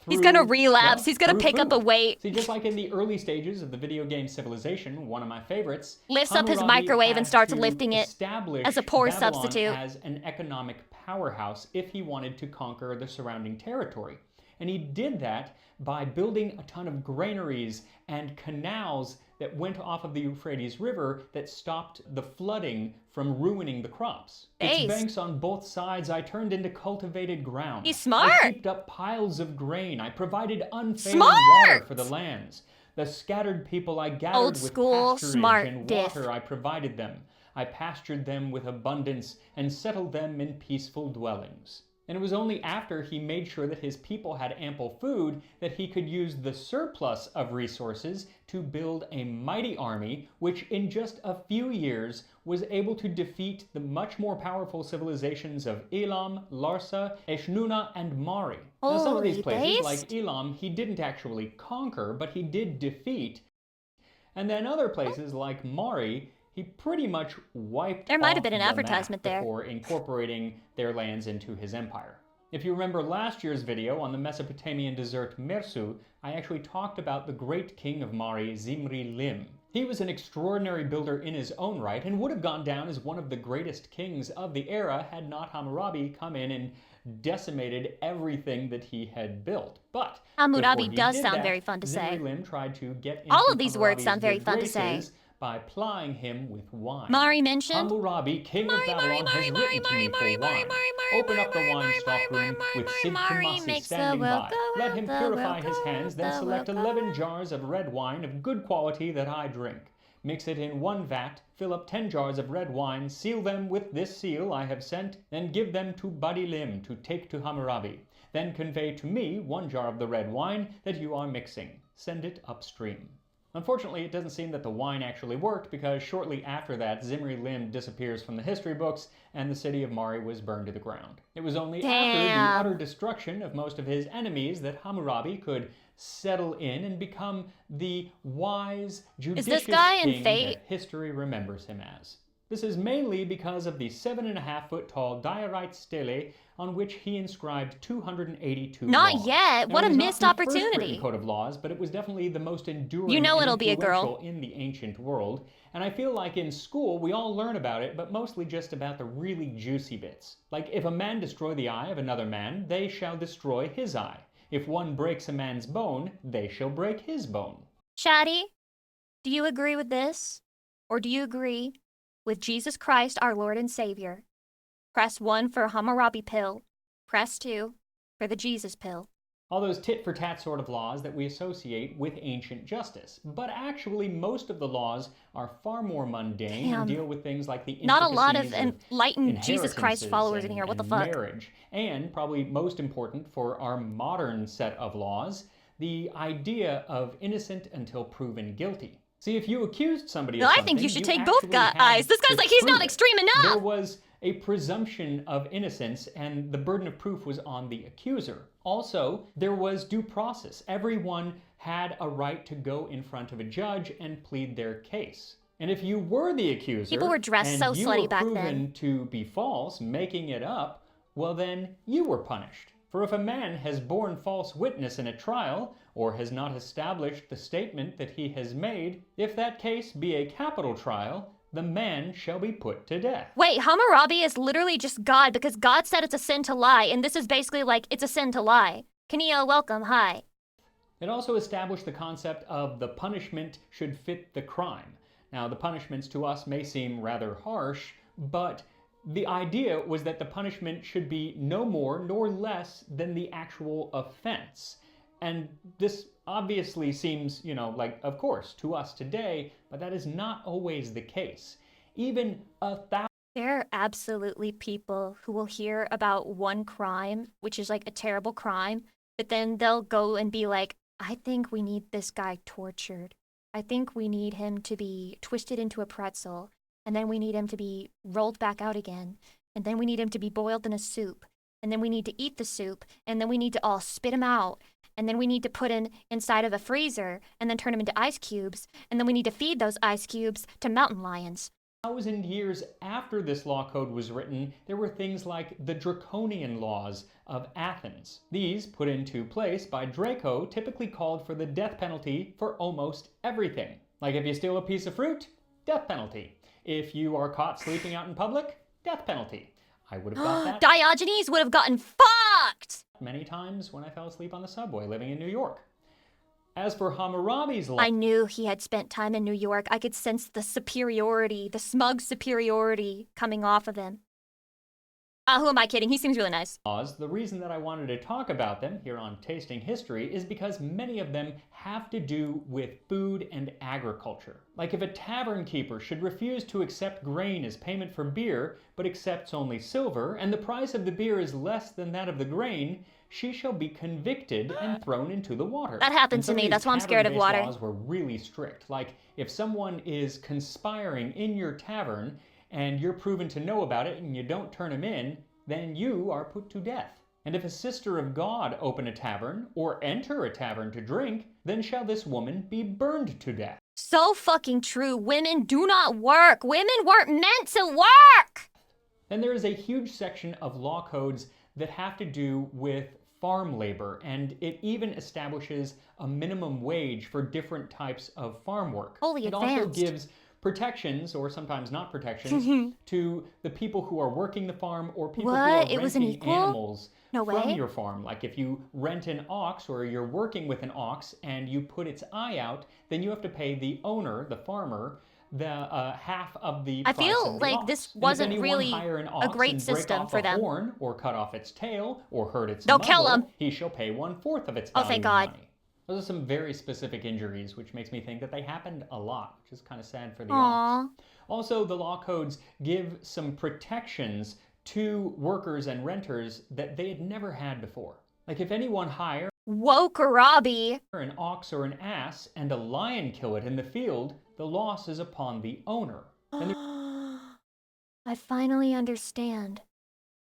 He's gonna through- relapse. well, He's gonna through pick up food. a weight. See, just like in the early stages of the video game Civilization, one of my favorites, Lifts up his Hammurabi microwave and had starts to lifting it establish as a poor Babylon substitute. as an economic powerhouse if he wanted to conquer the surrounding territory. And he did that by building a ton of granaries and canals that went off of the Euphrates River that stopped the flooding from ruining the crops. Its banks on both sides I turned into cultivated ground. He's smart. I heaped up piles of grain. I provided unfailing water for the lands. The scattered people I gathered Old with school, pasturage smart and diff. water I provided them. I pastured them with abundance and settled them in peaceful dwellings. And it was only after he made sure that his people had ample food that he could use the surplus of resources to build a mighty army, which in just a few years was able to defeat the much more powerful civilizations of Elam, Larsa, Eshnuna, and Mari. Now, some of these places, like Elam, he didn't actually conquer, but he did defeat. And then other places, like Mari, he pretty much wiped There might have off been an the advertisement map there. before incorporating their lands into his empire. If you remember last year's video on the Mesopotamian dessert Mersu, I actually talked about the great king of Mari, Zimri Lim. He was an extraordinary builder in his own right and would have gone down as one of the greatest kings of the era had not Hammurabi come in and decimated everything that he had built. But Hammurabi before he does did sound that, very fun to say. Zimri Lim tried to get into All of these words Hammurabi's sound very good fun to say. graces by plying him with wine. Mari mentioned. Hammurabi, king of Babylon, has written to me for wine. Open up the wine stockroom with Sid Kamasi standing by. Let him purify his hands, then select 11 jars of red wine of good quality that I drink. Mix it in one vat, fill up 10 jars of red wine, seal them with this seal I have sent, then give them to Badilim to take to Hammurabi. Then convey to me 1 jar of the red wine that you are mixing. Send it upstream. Unfortunately, it doesn't seem that the wine actually worked because shortly after that, Zimri Lim disappears from the history books and the city of Mari was burned to the ground. It was only after the utter destruction of most of his enemies that Hammurabi could settle in and become the wise, judicious king that history remembers him as. This is mainly because of the 7.5-foot tall diorite stele on which he inscribed 282 Not laws. yet. Now, What it a was not missed the first opportunity. written code of laws, but it was definitely the most enduring You know and it'll be a girl. influential in the ancient world. And I feel like in school we all learn about it, but mostly just about the really juicy bits. Like, if a man destroy the eye of another man, they shall destroy his eye. If one breaks a man's bone, they shall break his bone. Chatty, do you agree with this? Or do you agree with Jesus Christ, our Lord and Savior? Press 1 for Hammurabi pill. Press 2 for the Jesus pill. All those tit-for-tat sort of laws that we associate with ancient justice. But actually, most of the laws are far more mundane and deal with things like the Not a lot of intricacies enlightened Jesus Christ inheritances followers in here. What the and fuck? marriage. And probably most important for our modern set of laws, the idea of innocent until proven guilty. See, if you accused somebody of No, I something, think you should take both actually had eyes. This guy's to like, he's prove not it. extreme enough. There was a presumption of innocence, and the burden of proof was on the accuser. Also, there was due process. Everyone had a right to go in front of a judge and plead their case. And if you were the accuser, People were dressed and so you slutty were back then. proven to be false, making it up, well then you were punished. For if a man has borne false witness in a trial, or has not established the statement that he has made, if that case be a capital trial, the man shall be put to death. Wait, Hammurabi is literally just God because God said it's a sin to lie, and this is basically like, it's a sin to lie. Kaneo, welcome, hi. It also established the concept of the punishment should fit the crime. Now, the punishments to us may seem rather harsh, but the idea was that the punishment should be no more nor less than the actual offense. And this obviously seems, like, of course, to us today, but that is not always the case. Even 1,000... There are absolutely people who will hear about one crime, which is like a terrible crime, but then they'll go and be like, I think we need this guy tortured. I think we need him to be twisted into a pretzel, and then we need him to be rolled back out again, and then we need him to be boiled in a soup, and then we need to eat the soup, and then we need to all spit him out, and then we need to put him inside of a freezer, and then turn him into ice cubes, and then we need to feed those ice cubes to mountain lions. 1,000 years after this law code was written, there were things like the draconian laws of Athens. These, put into place by Draco, typically called for the death penalty for almost everything. Like if you steal a piece of fruit, death penalty. If you are caught sleeping out in public, death penalty. I would have got that. Diogenes would have gotten fucked! fucked. Many times when I fell asleep on the subway living in New York. As for Hammurabi's I knew he had spent time in New York. I could sense the superiority, the smug superiority coming off of him. Who am I kidding? He seems really nice. laws, the reason that I wanted to talk about them here on Tasting History is because many of them have to do with food and agriculture. Like if a tavern keeper should refuse to accept grain as payment for beer, but accepts only silver, and the price of the beer is less than that of the grain, she shall be convicted and thrown into the water. That happened And to some me. these That's why I'm scared of tavern-based water. laws were really strict. Like if someone is conspiring in your tavern and you're proven to know about it and you don't turn him in, then you are put to death. And if a sister of God open a tavern or enter a tavern to drink, then shall this woman be burned to death. So fucking true. Women do not work. Women weren't meant to work. Then there is a huge section of law codes that have to do with farm labor, and it even establishes a minimum wage for different types of farm work. Holy it also advanced. gives protections, or sometimes not protections, to the people who are working the farm or people who are What? It was an renting equal? animals No from way. your farm. Like if you rent an ox or you're working with an ox and you put its eye out, then you have to pay the owner, the farmer, the half of the I price feel of the like ox. this And if wasn't anyone really hire an a ox great and break system off for a them. horn or cut off its tail or hurt its They'll kill muzzle, him. he shall pay 1/4 of its Oh, value thank in God. money. Those are some very specific injuries, which makes me think that they happened a lot, which is kind of sad for the Aw. ox. Also, the law codes give some protections to workers and renters that they had never had before. Like if anyone hire Woke Robbie. an ox or an ass and a lion kill it in the field, the loss is upon the owner. And I finally understand.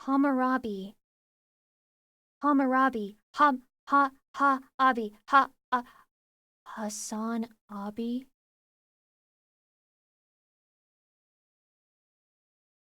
Hammurabi. Hammurabi. Abi. Hassan Abi.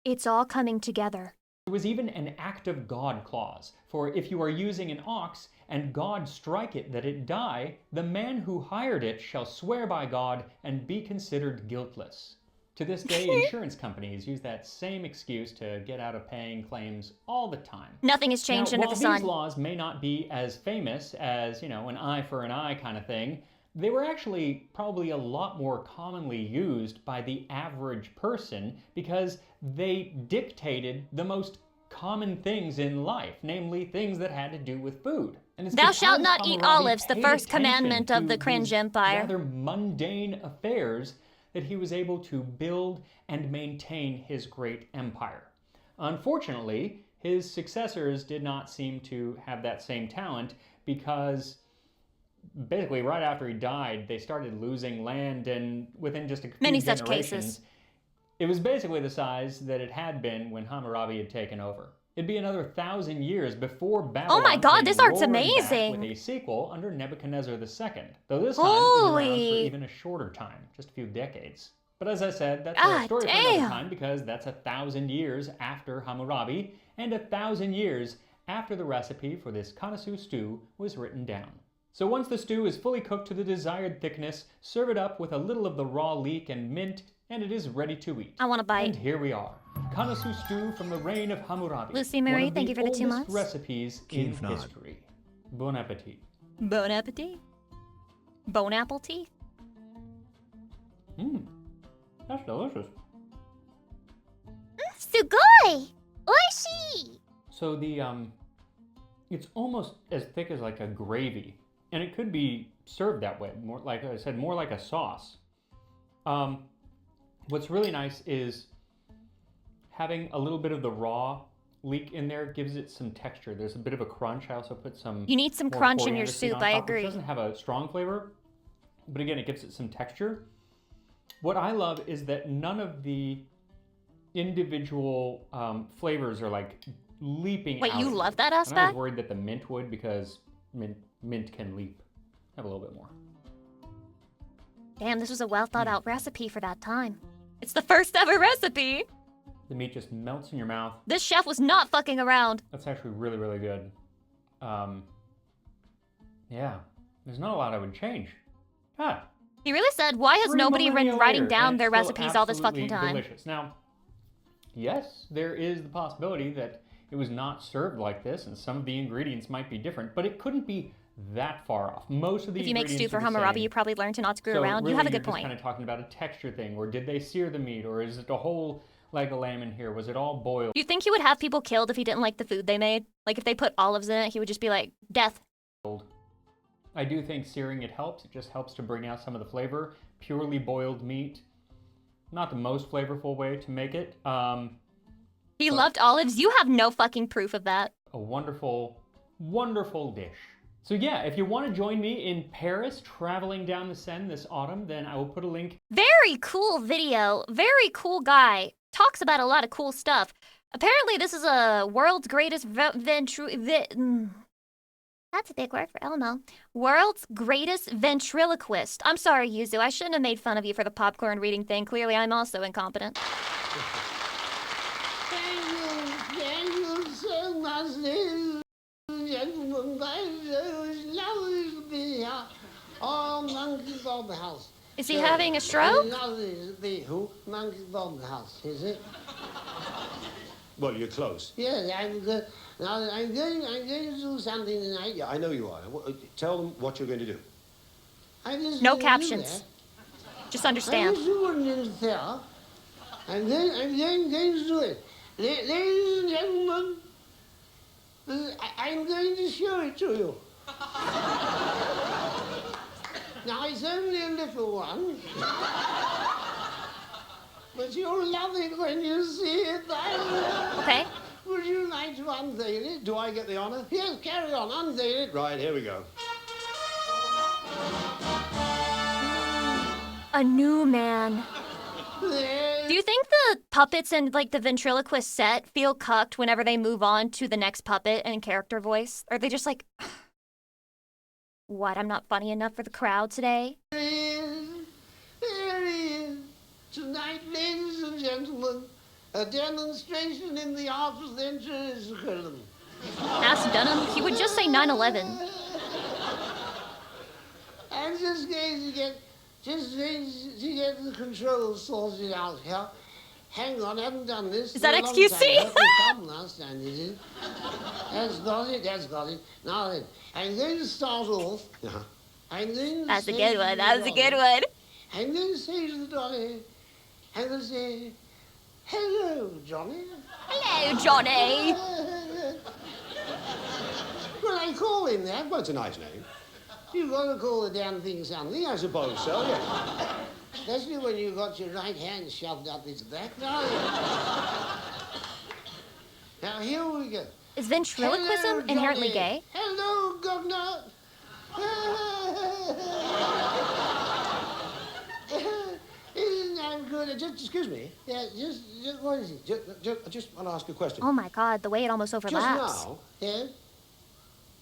It's all coming together. there was even an act of God clause, for if you are using an ox and God strike it that it die, the man who hired it shall swear by God and be considered guiltless. To this day, insurance companies use that same excuse to get out of paying claims all the time. Nothing has changed Now, under while the sun. these laws may not be as famous as, an eye for an eye kind of thing, they were actually probably a lot more commonly used by the average person because they dictated the most common things in life, namely things that had to do with food. And it's Thou shalt because not eat Hammurabi olives, the paid first attention commandment of to the Cringe these Empire. rather mundane affairs that he was able to build and maintain his great empire. Unfortunately, his successors did not seem to have that same talent because basically right after he died, they started losing land, and within just a few Many such generations, cases. it was basically the size that it had been when Hammurabi had taken over. It'd be another 1,000 years before Babylon Oh my God, came this art's roaring back amazing. with a sequel under Nebuchadnezzar II, though this time it was around for Holy. even a shorter time, just a few decades. But as I said, that's God a story for another damn. time because that's 1,000 years after Hammurabi and 1,000 years after the recipe for this kanasu stew was written down. So once the stew is fully cooked to the desired thickness, serve it up with a little of the raw leek and mint, and it is ready to eat. I want a bite. And here we are. Kanasu stew from the reign of Hammurabi. Lucy Marie, one of thank you for the 2 oldest months. recipes Keen in nod. history. Bon appetit. Bon appetit. Bone apple teeth. Mmm, that's delicious. Sugoi! Oishi! So it's almost as thick as like a gravy, and it could be served that way. More like I said, more like a sauce. What's really nice is having a little bit of the raw leek in there gives it some texture. There's a bit of a crunch. I also put some. You need some more crunch in coriander your seed soup, on I top, which agree. doesn't have a strong flavor, but again, it gives it some texture. What I love is that none of the individual flavors are like leaping Wait, out you at love that And I was aspect? worried that the mint would because mint can leap. Have a little bit more. Damn, this was a well thought out recipe for that time. It's the first ever recipe! The meat just melts in your mouth. This chef was not fucking around. That's actually really, really good. Yeah, there's not a lot I would change. Ah, He really said, why has 3 nobody been millennia writing later, down and their it's still recipes all this fucking absolutely time? Delicious. Now, yes, there is the possibility that it was not served like this, and some of the ingredients might be different, but it couldn't be that far off. Most of the If you make ingredients stew for are the Hammurabi, same. you probably learn to not screw So around. really, You have a you're good just point. kind of talking about a texture thing, or did they sear the meat, or is it a whole leg of lamb in here? Was it all boiled? Do you think he would have people killed if he didn't like the food they made? Like if they put olives in it, he would just be like, death. I do think searing it helps. It just helps to bring out some of the flavor. Purely boiled meat, not the most flavorful way to make it. He loved olives. You have no fucking proof of that. A wonderful, wonderful dish. So yeah, if you want to join me in Paris, traveling down the Seine this autumn, then I will put a link. Very cool video. Very cool guy. Talks about a lot of cool stuff. Apparently this is a world's greatest that's a big word for Elmo. World's greatest ventriloquist. I'm sorry, Yuzu. I shouldn't have made fun of you for the popcorn reading thing. Clearly, I'm also incompetent. Thank you so much, ladies and gentlemen. It's lovely to be here. Oh, Monkey Bob House. Is he having a stroke? It's lovely to be who? Monkey Bob House, is it? Well, you're close. Yes, I'm good. Now, I'm going to do something tonight. Yeah, I know you are. Tell them what you're going to do. No captions. Just understand. I'm just doing it there. I'm going to do it. Ladies and gentlemen, I'm going to show it to you. Now, it's only a little one. But you'll love it when you see it. Okay. Would you like to unveil it? Do I get the honor? Yes, carry on, unveil it. Right, here we go. A new man. Do you think the puppets and like the ventriloquist set feel cucked whenever they move on to the next puppet and character voice? Are they just like, what, I'm not funny enough for the crowd today? There he is. Tonight, ladies and gentlemen, a demonstration in the art of ventriloquism. Ask Dunham, he would just say 9/11. I'm just going to get the controls sorted out here. Hang on, I haven't done this. Is that for a long XQC? time. Come now, stand it. That's got it. Now then, I'm going to start off. I'm going to That's a say good to one. the That was a dolly- good one. I'm going to say to the dolly, I'm going to say, hello, Johnny. Hello, Johnny. Well, I call him that. Well, it's a nice name. You've got to call the damn thing something. I suppose so, yes. Especially when you've got your right hand shoved up its back. Now here we go. Is ventriloquism Hello, inherently Johnny. gay? Hello, Governor. Isn't that good? Just excuse me. Yeah, just what is it? I just want to ask a question. Oh my god, the way it almost overlaps. Just now, Yeah?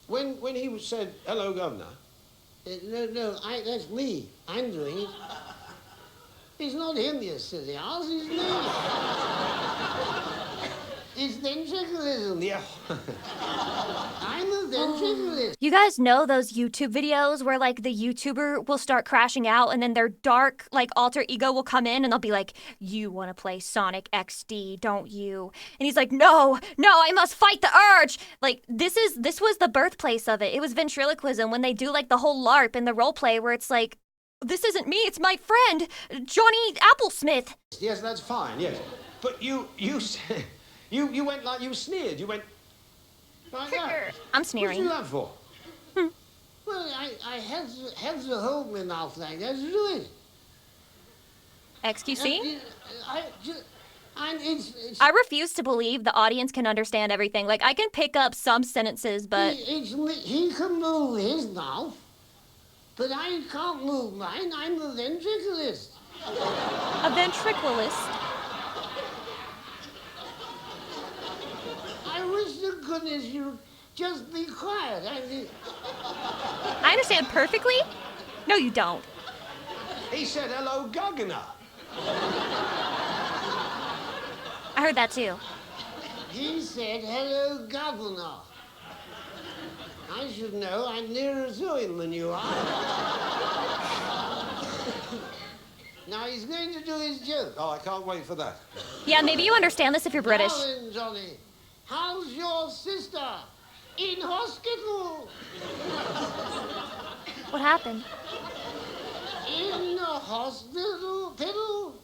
when he said, hello, Governor, No, that's me. I'm doing it. It's not him, you silly ass. It's me. It's ventriloquism. Yeah. I'm a ventriloquist. You guys know those YouTube videos where like the YouTuber will start crashing out and then their dark like alter ego will come in and they'll be like, you want to play Sonic XD, don't you? And he's like, no, I must fight the urge. Like this was the birthplace of it. It was ventriloquism when they do like the whole LARP and the role play where it's like, this isn't me, it's my friend, Johnny Applesmith. Yes, that's fine, yes. But you went like you sneered. You went like that. I'm sneering. What's you that for? Well, I had to hold my mouth like that to do it. XQC? It's I refuse to believe the audience can understand everything. Like, I can pick up some sentences, but... He can move his mouth, but I can't move mine. I'm a ventriloquist. A ventriloquist? I wish to goodness you'd just be quiet. I understand perfectly. No, you don't. He said, hello, Governor. I heard that too. He said, hello, Governor. I should know. I'm nearer to him than you are. Now he's going to do his joke. Oh, I can't wait for that. Yeah, maybe you understand this if you're British. Now then, Johnny, How's your sister? In hospital. What happened? In the hospital. Piddle.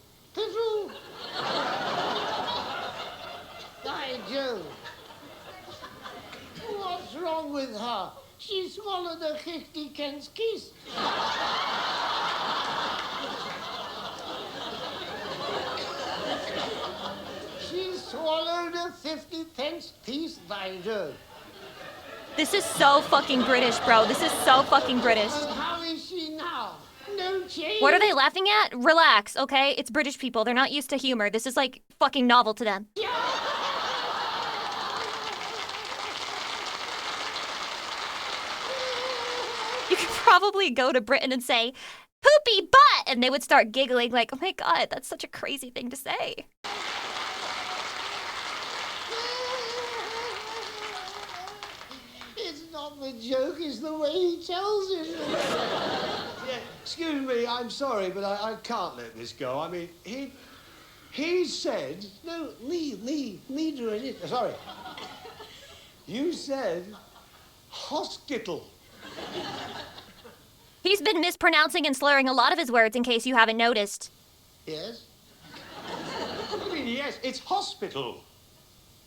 By Jove. What's wrong with her? She swallowed a 50 pence kiss. She swallowed a 50 pence piece, by Jove. This is so fucking British, bro. This is so fucking British. And how is she now? No change. What are they laughing at? Relax, okay? It's British people. They're not used to humor. This is like fucking novel to them. You could probably go to Britain and say, poopy butt, and they would start giggling like, oh my god, that's such a crazy thing to say. It's not the joke, it's the way he tells it. Yeah, excuse me, I'm sorry, but I can't let this go. I mean, he said... No, me doing it. Sorry. You said hospital. He's been mispronouncing and slurring a lot of his words in case you haven't noticed. Yes? I mean, yes, it's hospital.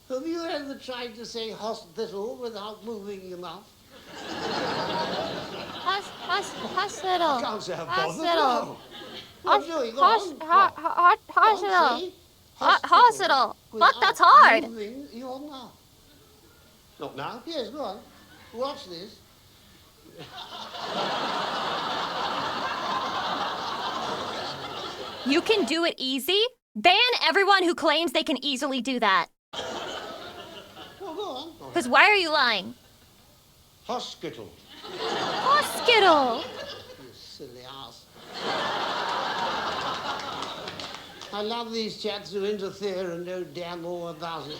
Have you ever tried to say hospital without moving your mouth? Hospital. I can't say I'm bothered. Hospital. Hospital. Hospital. Fuck, that's hard. Moving your mouth. Not now. Yes, go on. Watch this. You can do it easy? Ban everyone who claims they can easily do that. Well, go on. Because why are you lying? Hospital. Hospital. You silly ass. I love these chats who interfere and know damn all about it.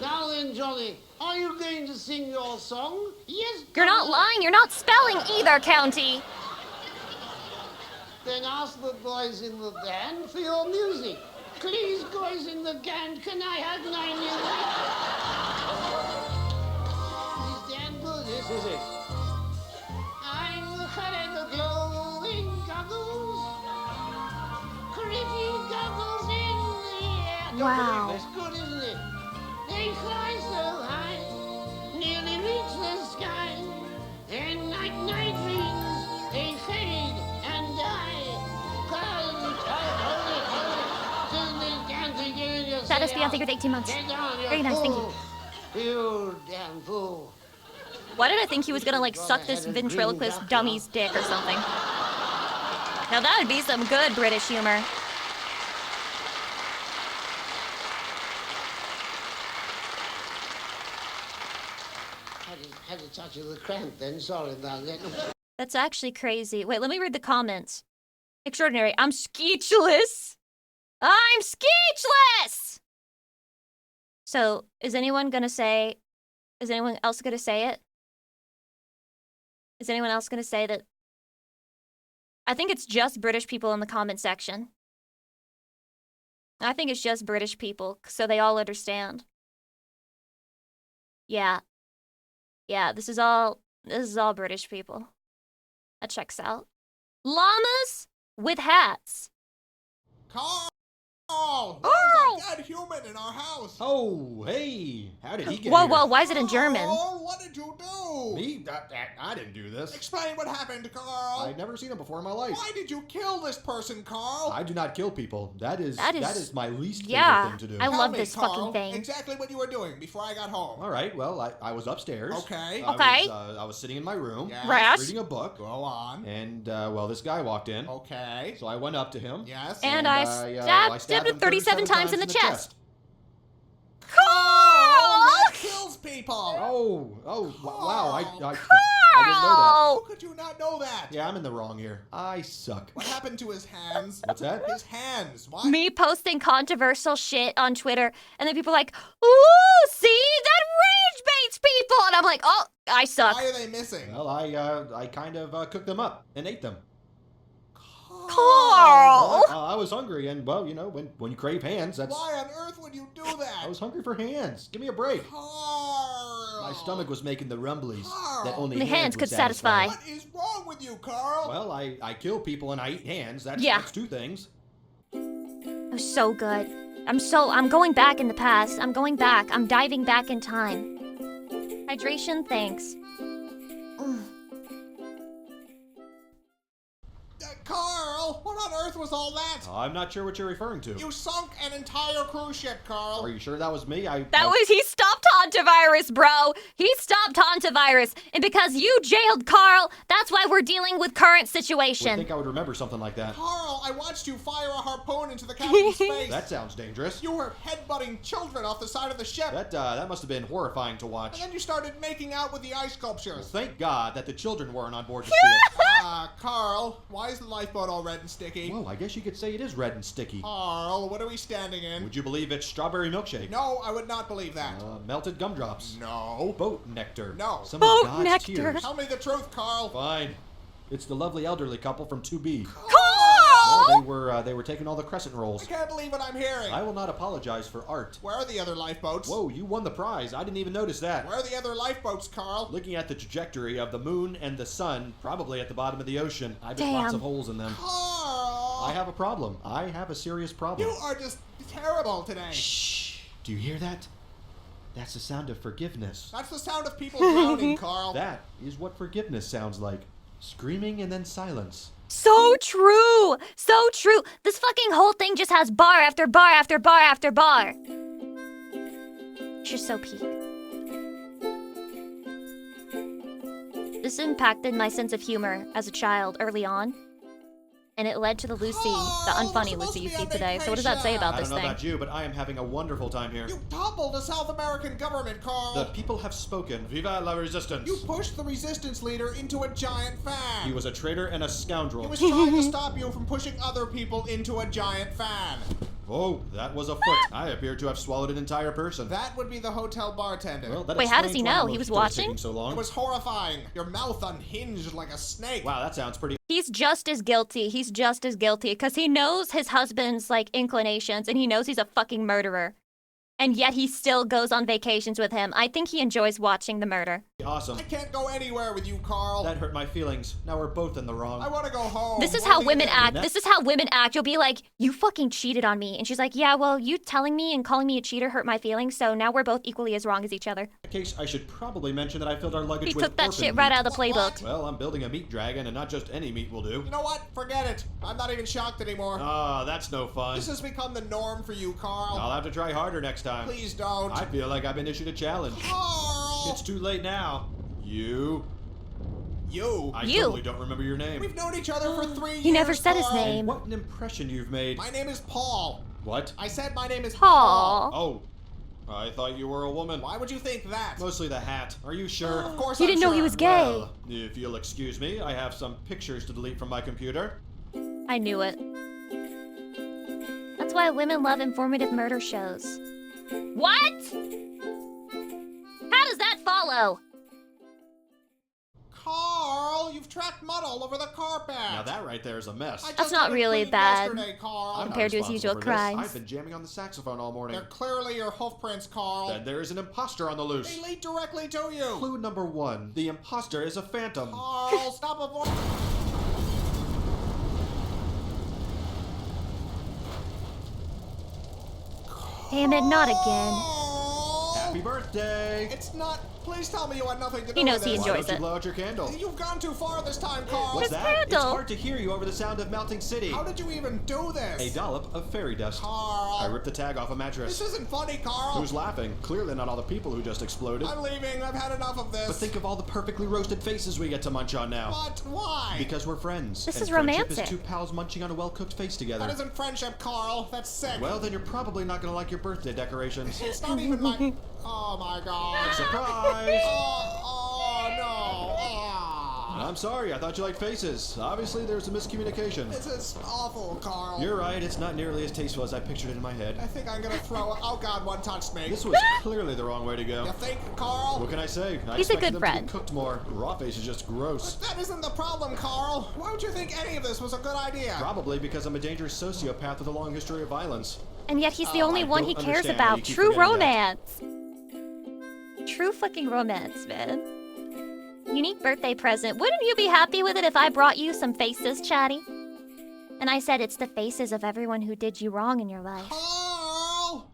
Now then, Johnny, are you going to sing your song? Yes. You're not lying. You're not spelling either, County. Then ask the boys in the band for your music. Please, boys in the band, can I have my music? This damn good, this is it. I'm cutting the glowing goggles. Pretty goggles in the air. Wow. That's good, isn't it? They fly so high, nearly reach the sky. And like night dreams, they fade and die. Status Beyonce with 18 months. Very nice, thank you. You damn fool. Why did I think he was gonna like suck this ventriloquist dummy's dick or something? Now that would be some good British humor. Had a touch of the cramp then, sorry about that. That's actually crazy. Wait, let me read the comments. Extraordinary. I'm speechless. I'm speechless! So, is anyone else gonna say it? Is anyone else gonna say that? I think it's just British people in the comment section. I think it's just British people, so they all understand. Yeah. Yeah, this is all British people. That checks out. Llamas with hats. Carl! Oh! There's a dead human in our house! Oh, hey! How did he get Whoa, here? whoa, why is it in German? Carl, what did you do? Me? I didn't do this. Explain what happened, Carl. I've never seen him before in my life. Why did you kill this person, Carl? I do not kill people. That is my least yeah, favorite thing to do. I Tell love me, this Carl, fucking thing. Exactly what you were doing before I got home. All right, well, I was upstairs. Okay. I was sitting in my room. Yes. Right. Reading a book. Go on. And, well, this guy walked in. Okay. So I went up to him. Yes. And I stabbed him 37 times in the chest. Carl! That kills people! Oh, wow, I didn't know that. How could you not know that? Yeah, I'm in the wrong here. I suck. What happened to his hands? What's that? His hands. What? Me posting controversial shit on Twitter, and then people are like, ooh, see? That rage baits people! And I'm like, oh, I suck. Why are they missing? Well, I kind of cooked them up and ate them. Carl! Well, I was hungry, and, well, you know, when you crave hands, that's... Why on earth would would you do that? I was hungry for hands. Give me a break. Carl! My stomach was making the rumblies that only The hands would could satisfy. What is wrong with you, Carl? Well, I kill people and I eat hands. That's two things. It was so good. I'm going back in the past. I'm going back. I'm diving back in time. Hydration, thanks. Carl, what on earth was all that? I'm not sure what you're referring to. You sunk an entire cruise ship, Carl. Are you sure that was me? He stopped hantavirus, bro. He stopped hantavirus. And because you jailed Carl, that's why we're dealing with current I situation. think I would remember something like that. Carl, I watched you fire a harpoon into the captain's face. That sounds dangerous. You were headbutting children off the side of the ship. That must have been horrifying to watch. And then you started making out with the ice sculptures. Thank God that the children weren't on board to see it. Carl, why is the lifeboat all red and sticky? Well, I guess you could say it is red and sticky. Carl, what are we standing in? Would you believe it's strawberry milkshake? No, I would not believe that. Melted gumdrops. No. Boat nectar. No. Some Boat of God's nectar. tears. Tell me the truth, Carl. Fine. It's the lovely elderly couple from 2B. Carl! Well, they were taking all the crescent rolls. I can't believe what I'm hearing. I will not apologize for art. Where are the other lifeboats? Whoa, you won the prize. I didn't even notice that. Where are the other lifeboats, Carl? Looking at the trajectory of the moon and the sun, probably at the bottom of the ocean. I bet Damn. lots of holes in them. Carl! I have a problem. I have a serious problem. You are just terrible today. Shh. Do you hear that? That's the sound of forgiveness. That's the sound of people drowning, Carl. That is what forgiveness sounds like. Screaming and then silence. So true! So true! This fucking whole thing just has bar after bar after bar after bar. It's just so peak. This impacted my sense of humor as a child early on. And it led to the Lucy, the unfunny Lucy you see today. So what does that say about this I don't know thing? about you, but I am having a wonderful time here. You toppled the South American government, Carl. The people have spoken. Viva la resistance. You pushed the resistance leader into a giant fan. He was a traitor and a scoundrel. He was trying to stop you from pushing other people into a giant fan. Oh, that was a foot. I appear to have swallowed an entire person. That would be the hotel bartender. Well, that Wait, how does explains he why know? most He was of it is watching? taking So long. It was horrifying. Your mouth unhinged like a snake. Wow, that sounds pretty. He's just as guilty. He's just as guilty because he knows his husband's like inclinations and he knows he's a fucking murderer. And yet he still goes on vacations with him. I think he enjoys watching the murder. Awesome. I can't go anywhere with you, Carl. That hurt my feelings. Now we're both in the wrong. I want to go home. This is What how do you women think? act. This is how women act. You'll be like, you fucking cheated on me. And she's like, yeah, well, you telling me and calling me a cheater hurt my feelings, so now we're both equally as wrong as each other. In that case, I should probably mention that I filled our luggage He with took that orphan shit right meat. out of the playbook. Well, I'm building a meat dragon, and not just any meat will do. You know what? Forget it. I'm not even shocked anymore. Ah, that's no fun. This has become the norm for you, Carl. I'll have to try harder next time. Please don't. I feel like I've been issued a challenge. Carl! It's too late now. You. I You. totally don't remember your name. We've known each other for 3 years, He never said his Carl. name. What an impression you've made. My name is Paul. What? I said my name is Paul. Oh. I thought you were a woman. Why would you think that? Mostly the hat. Are you sure? Of course He I'm didn't know sure. he was gay. Well, if you'll excuse me, I have some pictures to delete from my computer. I knew it. That's why women love informative murder shows. What? How does that follow? Carl, you've tracked mud all over the carpet. Now that right there is a mess. I just That's not had it really cleaned bad yesterday, Carl. I'm not compared to his responsible usual for this. crimes. I've been jamming on the saxophone all morning. They're clearly your hoof prints, Carl. Then there is an imposter on the loose. They lead directly to you. Clue number 1. The imposter is a phantom. Carl, stop avoiding. Damn it, not again. Happy birthday! It's not. Please tell me you had nothing to do He knows with he this. Why enjoys don't you it. blow out your candle? You've gone too far this time, Carl. What's His that? It's candle. hard to hear you over the sound of melting city. How did you even do this? A dollop of fairy dust. Carl. I ripped the tag off a mattress. This isn't funny, Carl. Who's laughing? Clearly not all the people who just exploded. I'm leaving. I've had enough of this. But think of all the perfectly roasted faces we get to munch on now. But why? Because we're friends. This and is friendship romantic. is two pals munching on a well-cooked face together. That isn't friendship, Carl. That's sick. Well, then you're probably not gonna like your birthday decorations. It's not even my. Oh my God. Surprise! Oh no. I'm sorry, I thought you liked faces. Obviously, there's a miscommunication. This is awful, Carl. You're right, it's not nearly as tasteful as I pictured it in my head. I think I'm gonna throw. Oh God, one touched me. This was clearly the wrong way to go. You think, Carl? What can I say? I He's a expected good them friend. to be cooked more. Raw face is just gross. That isn't the problem, Carl. Why would you think any of this was a good idea? Probably because I'm a dangerous sociopath with a long history of violence. And yet he's the only I one don't he cares understand how you about. keep True forgetting that. romance. True fucking romance, man. Unique birthday present. Wouldn't you be happy with it if I brought you some faces, Chatty? And I said it's the faces of everyone who did you wrong in your life. Carl!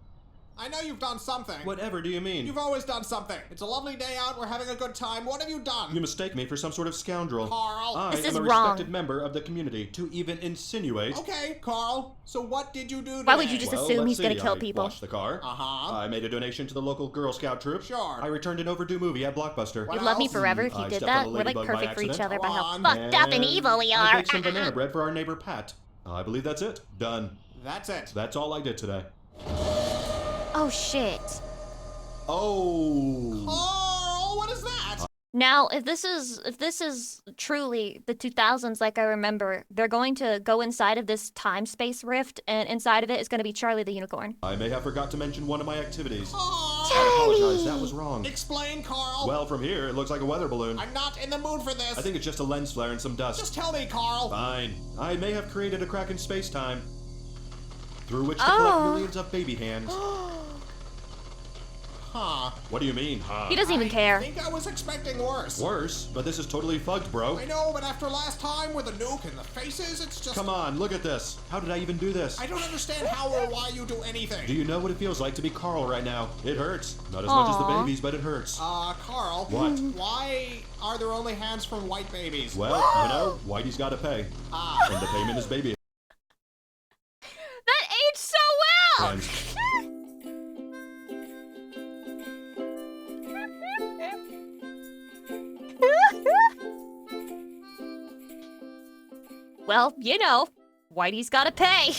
I know you've done something. Whatever do you mean? You've always done something. It's a lovely day out. We're having a good time. What have you done? You mistake me for some sort of scoundrel. Carl. I This am is a wrong. respected member of the community. To even insinuate. Okay, Carl. So what did you do today? Why would you just Well, assume let's he's gonna see. kill I people? washed the car. Uh-huh. I made a donation to the local Girl Scout troop. Sure. I returned an overdue movie at Blockbuster. What You'd love me else? forever if you I did stepped on that. a We're like ladybug by perfect for each accident. other by how Come fucked up and And evil we I are. baked some banana bread for our neighbor Pat. I believe that's it. Done. That's it. That's all I did today. Oh shit. Oh. Carl, what is that? Now, if this is truly the 2000s like I remember, they're going to go inside of this time-space rift, and inside of it is going to be Charlie the Unicorn. I may have forgot to mention one of my activities. Carl! I apologize, that was wrong. Explain, Carl. Well, from here, it looks like a weather balloon. I'm not in the mood for this. I think it's just a lens flare and some dust. Just tell me, Carl. Fine. I may have created a crack in space-time through which to Oh. collect millions of baby hands. Huh. What do you mean, huh? He doesn't even I care. think I was expecting worse. Worse, but this is totally fucked, bro. I know, but after last time with the nuke and the faces, it's just... Come on, look at this. How did I even do this? I don't understand how or why you do anything. Do you know what it feels like to be Carl right now? It hurts. Not as much as the Aw. babies, but it hurts. Carl. What? Why are there only hands from white babies? Well, you know, Whitey's gotta pay. Ah. And the payment is baby That aged so well! hands. Well, you know, Whitey's gotta pay.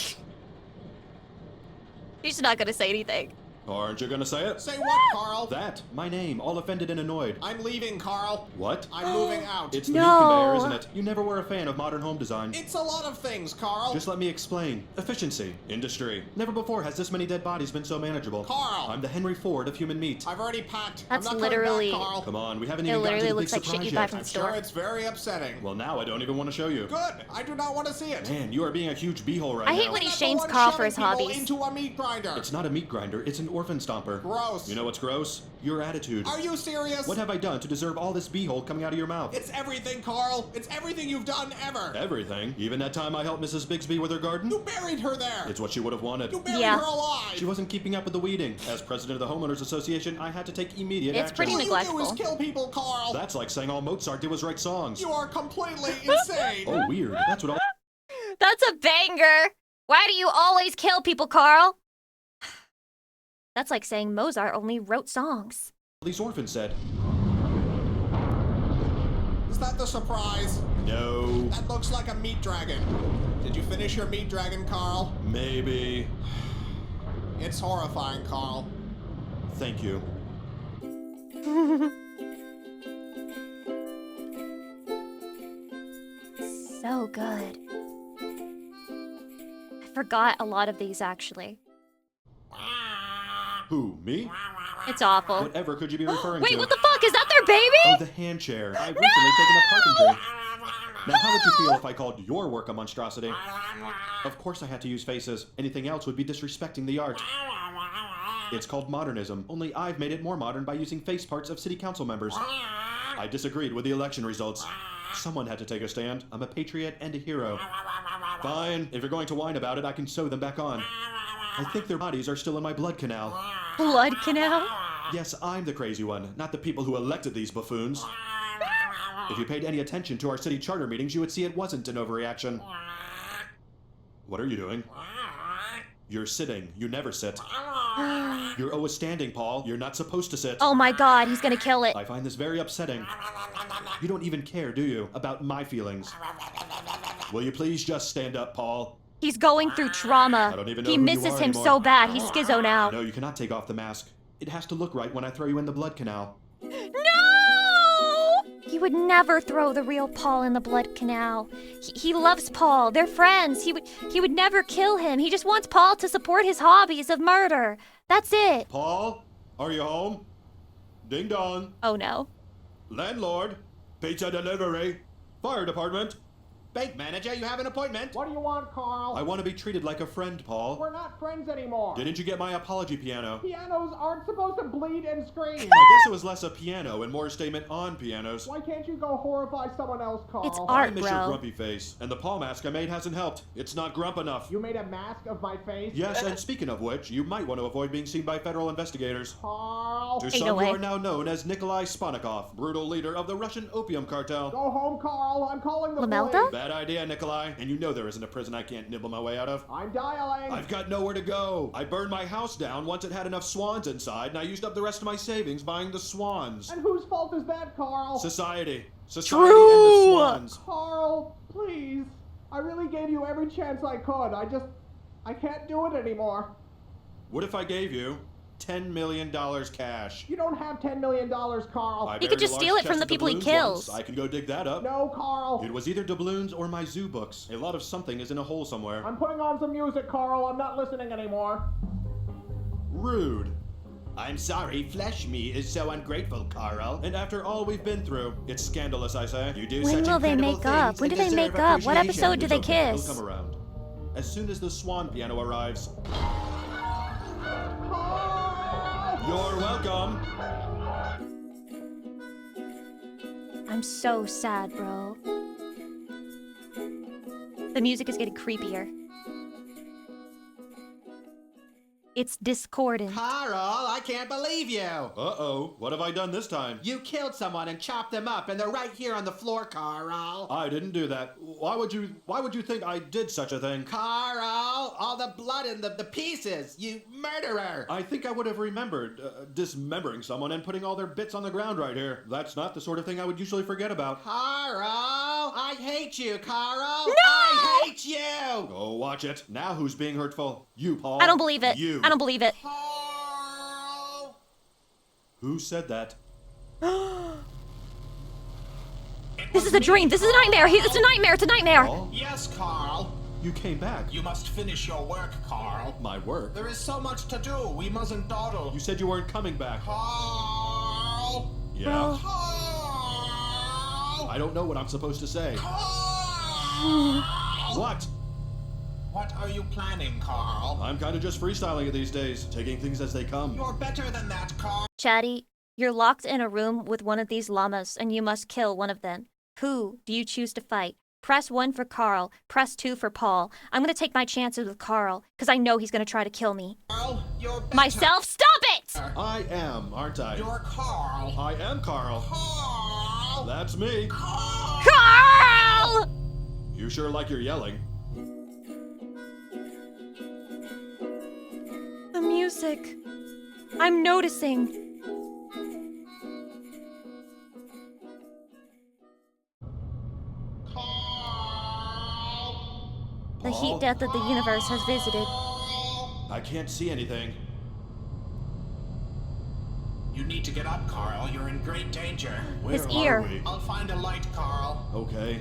He's not gonna say anything. Aren't you gonna say it? Say what, Carl? That, my name, all offended and annoyed. I'm leaving, Carl. What? I'm moving out. It's the No. meat conveyor, isn't it? You never were a fan of modern home design. It's a lot of things, Carl. Just let me explain. Efficiency, industry. Never before has this many dead bodies been so manageable. Carl. I'm the Henry Ford of human meat. I've already packed. That's I'm not literally- coming back, Carl. Come on, we haven't It even gotten to literally the looks big like shit surprise you buy yet. from the I'm store. sure it's very upsetting. Well, now I don't even want to show you. Good. I do not want to see it. Man, you are being a huge beehole right I now. hate when he I'm not the shames one Carl for shoving his people hobbies. into a meat grinder. It's not a meat grinder, it's an orphan stomper. Gross. You know what's gross? Your attitude. Are you serious? What have I done to deserve all this beehole coming out of your mouth? It's everything, Carl. It's everything you've done ever. Everything. Even that time I helped Mrs. Bigsby with her garden? You buried her there. It's what she would have wanted. You buried Yeah. her alive. She wasn't keeping up with the weeding. As president of the Homeowners Association, I had to take immediate It's action. pretty All you do neglectful. is kill people, Carl. That's like saying all Mozart did was write songs. You are completely insane. Oh, weird. That's what all That's a banger! Why do you always kill people, Carl? That's like saying Mozart only wrote songs. these orphans said. Is that the surprise? No. That looks like a meat dragon. Did you finish your meat dragon, Carl? Maybe. It's horrifying, Carl. Thank you. So good. I forgot a lot of these, actually. Who, me? It's awful. Whatever could you be referring Wait, to? what the fuck? Is that their baby? Oh, the hand chair. I've recently taken up carpentry. Now, how would you feel if I called your work a monstrosity? Of course I had to use faces. Anything else would be disrespecting the art. It's called modernism, only I've made it more modern by using face parts of city council members. I disagreed with the election results. Someone had to take a stand. I'm a patriot and a hero. Fine, if you're going to whine about it, I can sew them back on. I think their bodies are still in my blood canal. Blood canal? Yes, I'm the crazy one, not the people who elected these buffoons. If you paid any attention to our city charter meetings, you would see it wasn't an overreaction. What are you doing? You're sitting. You never sit. You're always standing, Paul. You're not supposed to sit. Oh my god, he's gonna kill it. I find this very upsetting. You don't even care, do you, about my feelings? Will you please just stand up, Paul? He's going through trauma. I don't even know He who you misses are him anymore. so bad, he's schizo now. No, you cannot take off the mask. It has to look right when I throw you in the blood canal. No! He would never throw the real Paul in the blood canal. He loves Paul. They're friends. He would never kill him. He just wants Paul to support his hobbies of murder. That's it. Paul, are you home? Ding dong. Oh no. Landlord, pizza delivery, fire department. Bank manager, you have an appointment? What do you want, Carl? I want to be treated like a friend, Paul. We're not friends anymore. Didn't you get my apology piano? Pianos aren't supposed to bleed and scream. I guess it was less a piano and more a statement on pianos. Why can't you go horrify someone else, Carl? It's I art, miss your bro. grumpy face, and the paw mask I made hasn't helped. It's not grump enough. You made a mask of my face? Yes, and speaking of which, you might want to avoid being seen by federal investigators. Carl. To Ain't some, no you way. are now known as Nikolai Sponikov, brutal leader of the Russian opium cartel. Go home, Carl. I'm calling the Lamelda? police. Bad idea, Nikolai. And you know there isn't a prison I can't nibble my way out of. I'm dialing. I've got nowhere to go. I burned my house down once it had enough swans inside, and I used up the rest of my savings buying the swans. And whose fault is that, Carl? Society. Society True. and the swans. Carl, please. I really gave you every chance I could. I can't do it anymore. What if I gave you $10 million cash? You don't have $10 million, Carl. I He could buried a just large steal it chest from the of people he doubloons kills. once. I can go dig that up. No, Carl. It was either doubloons or my zoo books. A lot of something is in a hole somewhere. I'm putting on some music, Carl. I'm not listening anymore. Rude. I'm sorry, flesh me is so ungrateful, Carl. And after all we've been through, it's scandalous, I say. You do When such will they incredible make up? things When do and they make deserve up? What appreciation. episode do they It's okay, kiss? He'll come around. As soon as the swan piano arrives. You're welcome. I'm so sad, bro. The music is getting creepier. It's discordant. Carl, I can't believe you. Uh-oh, what have I done this time? You killed someone and chopped them up, and they're right here on the floor, Carl. I didn't do that. Why would you think I did such a thing? Carl, all the blood and the pieces, you murderer. I think I would have remembered dismembering someone and putting all their bits on the ground right here. That's not the sort of thing I would usually forget about. Carl, I hate you, Carl. No! I hate you. Go watch it. Now who's being hurtful? You, Paul. I don't believe it. You. I don't believe it. Who said that? This is a dream. This is a nightmare. It's a nightmare. It's a nightmare. Paul? Yes, Carl. You came back. You must finish your work, Carl. My work? There is so much to do. We mustn't dawdle. You said you weren't coming back. Carl. Yeah? Bro. I don't know what I'm supposed to say. What? What are you planning, Carl? I'm kind of just freestyling it these days, taking things as they come. You're better than that, Carl. Chatty, you're locked in a room with one of these llamas and you must kill one of them. Who do you choose to fight? Press 1 for Carl, press 2 for Paul. I'm gonna take my chances with Carl, because I know he's gonna try to kill me. Carl, you're better. Myself, stop it! I am, aren't I? You're Carl. I am Carl. Carl. That's me. Carl! You sure like your yelling. The music. I'm noticing. The heat death of the universe has visited. I can't see anything. You need to get up, Carl. You're in great danger. Where His are ear. we? I'll find a light, Carl. Okay.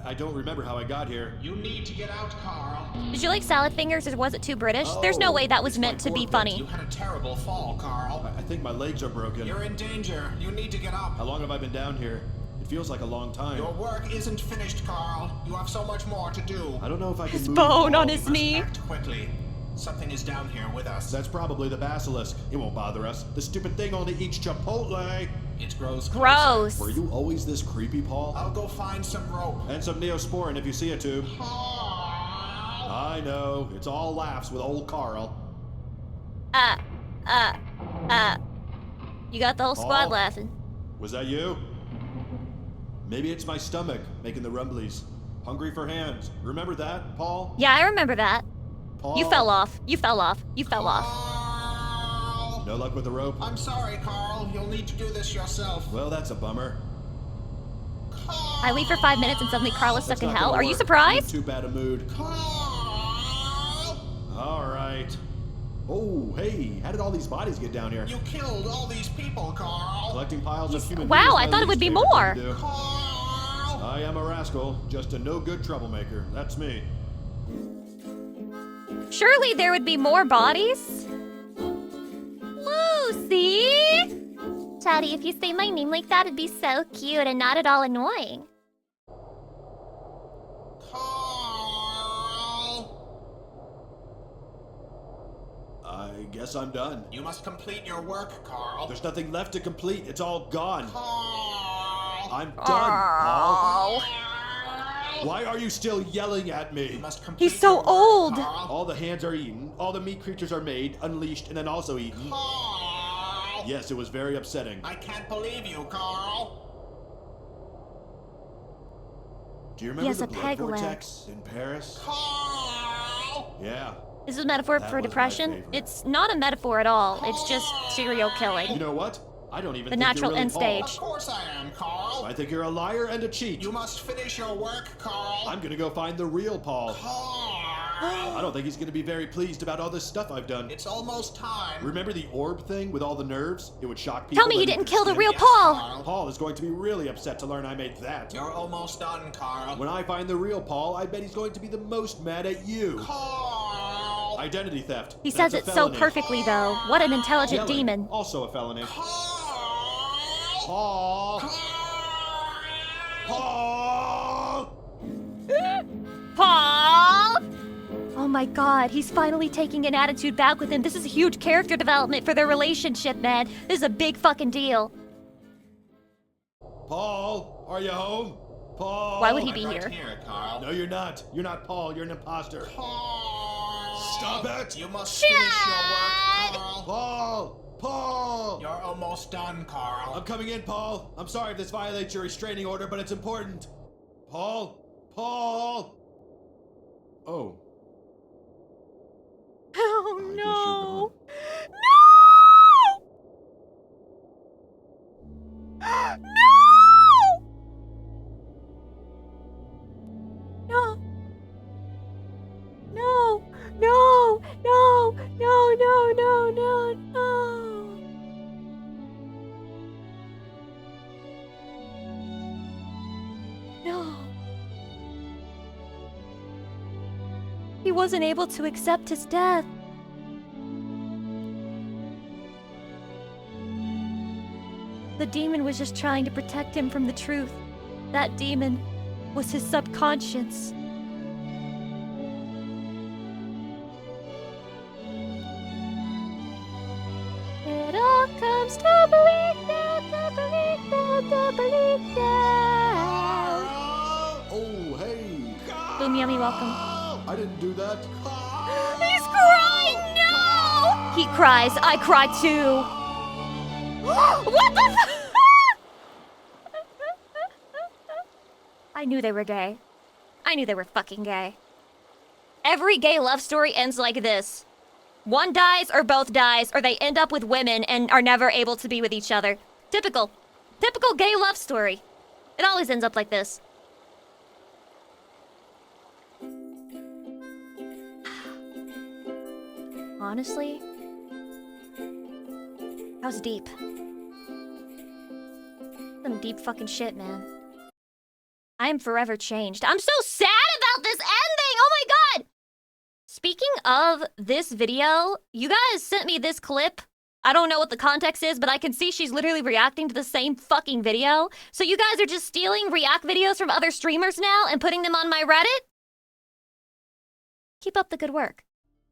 I don't remember how I got here. You need to get out, Carl. Did you like salad fingers or was it too British? There's no way that was meant to be You funny. had a terrible fall, Carl. I think my legs are broken. You're in danger. You need to get up. How long have I been down here? It feels like a long time. Your work isn't finished, Carl. You have so much more to do. I don't know if I can His move. bone on his You must knee. act quickly. Something is down here with us. That's probably the basilisk. It won't bother us. The stupid thing only eats Chipotle. It grows closer. Gross. Were you always this creepy, Paul? I'll go find some rope. And some Neosporin if you see a tube. I know. It's all laughs with old Carl. You got the whole squad Paul? laughing. Was that you? Maybe it's my stomach making the rumblies. Hungry for hands. Remember that, Paul? Yeah, I remember that. Paul? You fell off. You fell off. You fell off. Carl! No luck with the rope? I'm sorry, Carl. You'll need to do this yourself. Well, that's a bummer. I leave for 5 minutes and suddenly Carl is That's stuck in not hell. gonna Are you work. surprised? I'm in too bad a mood. Carl! All right. Oh, hey, how did all these bodies get down here? You killed all these people, Carl. Collecting piles of human Wow, beings, I my thought it would least be favorite more. thing to do. Carl! I am a rascal, just a no-good troublemaker. That's me. Surely there would be more bodies? Lucy! Chatty, if you say my name like that, it'd be so cute and not at all annoying. I guess I'm done. You must complete your work, Carl. There's nothing left to complete. It's all gone. Carl! I'm done, Paul. Why are you still yelling at me? He's so old. All the hands are eaten. All the meat creatures are made, unleashed, and then also eaten. Carl! Yes, it was very upsetting. I can't believe you, Carl. Do you remember has the a blood peg leg. vortex in Paris? Carl! Yeah. Is this a metaphor That for was my depression? favorite. It's not a metaphor at all. It's just serial killing. You know what? I don't even The think natural you're really end Paul. stage. Of course I am, Carl. I think you're a liar and a cheat. You must finish your work, Carl. I'm gonna go find the real Paul. Carl! I don't think he's gonna be very pleased about all this stuff I've done. It's almost time. Remember the orb thing with all the nerves? It would shock people. Tell me that you he didn't could kill the see real him. Paul. Paul is going to be really upset to learn I made that. You're almost done, Carl. When I find the real Paul, I bet he's going to be the most mad at you. Carl! Identity theft. He That's says a it so felony. perfectly, though. What an intelligent Yelling, demon. Also a felony. Carl! Paul! Paul! Paul! Oh my god, he's finally taking an attitude back with him. This is a huge character development for their relationship, man. This is a big fucking deal. Paul, are you home? Paul! Why would he I'm be right here? here, Carl. No, you're not. You're not Paul. You're an imposter. Carl! Stop it! You must finish your work, Carl. Paul! Paul! You're almost done, Carl. I'm coming in, Paul. I'm sorry if this violates your restraining order, but it's important. Paul? Paul? Oh. Oh I guess no! No! No! No! No! No! No! No! No! No! No! No! He wasn't able to accept his death. The demon was just trying to protect him from the truth. That demon was his subconscious. It all comes tumbling down, tumbling down, tumbling down. Oh, hey. Boom Yummy, welcome. I didn't do that. He's crying! No! He cries. I cry too. What the f- I knew they were gay. I knew they were fucking gay. Every gay love story ends like this. One dies or both dies, or they end up with women and are never able to be with each other. Typical. Typical gay love story. It always ends up like this. Honestly, that was deep. Some deep fucking shit, man. I am forever changed. I'm so sad about this ending! Oh my god! Speaking of this video, you guys sent me this clip. I don't know what the context is, but I can see she's literally reacting to the same fucking video. So you guys are just stealing react videos from other streamers now and putting them on my Reddit? Keep up the good work.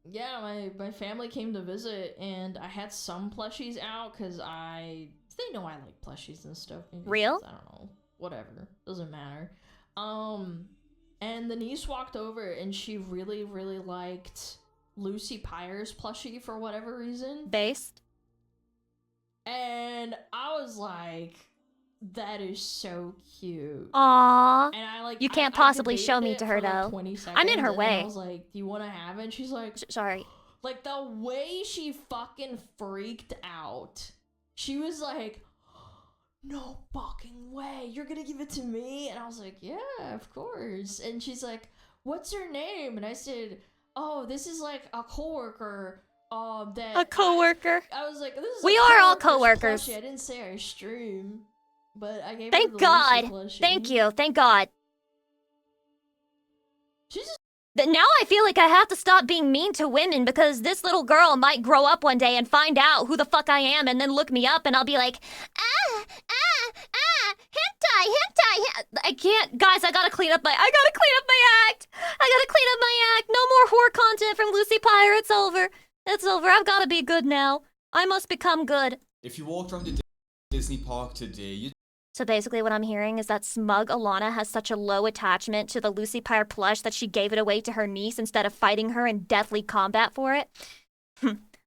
Yeah, my family came to visit, and I had some plushies out, because they know I like plushies and stuff. Maybe Real? I don't know. Whatever. Doesn't matter. And the niece walked over, and she really, really liked Lucy Pyre's plushie for whatever reason. Based? And I was like, that is so cute. Aww. And I like You can't I possibly debated show me it to for her, like though. 20 seconds, I'm in her and way. I was like, do you want to have it? And she's like, sorry. Like, the way she fucking freaked out. She was like, no fucking way, you're gonna give it to me? And I was like, yeah, of course. And she's like, what's your name? And I said, oh, this is like a coworker. That A coworker. I was like, this is We a are all coworker's coworkers. plushie. I didn't say I stream, but I gave her Thank the God. Lucy plushie. Thank you. Thank God. She's just Now I feel like I have to stop being mean to women because this little girl might grow up one day and find out who the fuck I am and then look me up and I'll be like, hentai. I can't, guys, I gotta clean up my act. No more whore content from Lucy Pyre, it's over. It's over. I've got to be good now. I must become good. If you walked around the Disney park today, you'd So basically what I'm hearing is that smug Alana has such a low attachment to the Lucy Pyre plush that she gave it away to her niece instead of fighting her in deathly combat for it.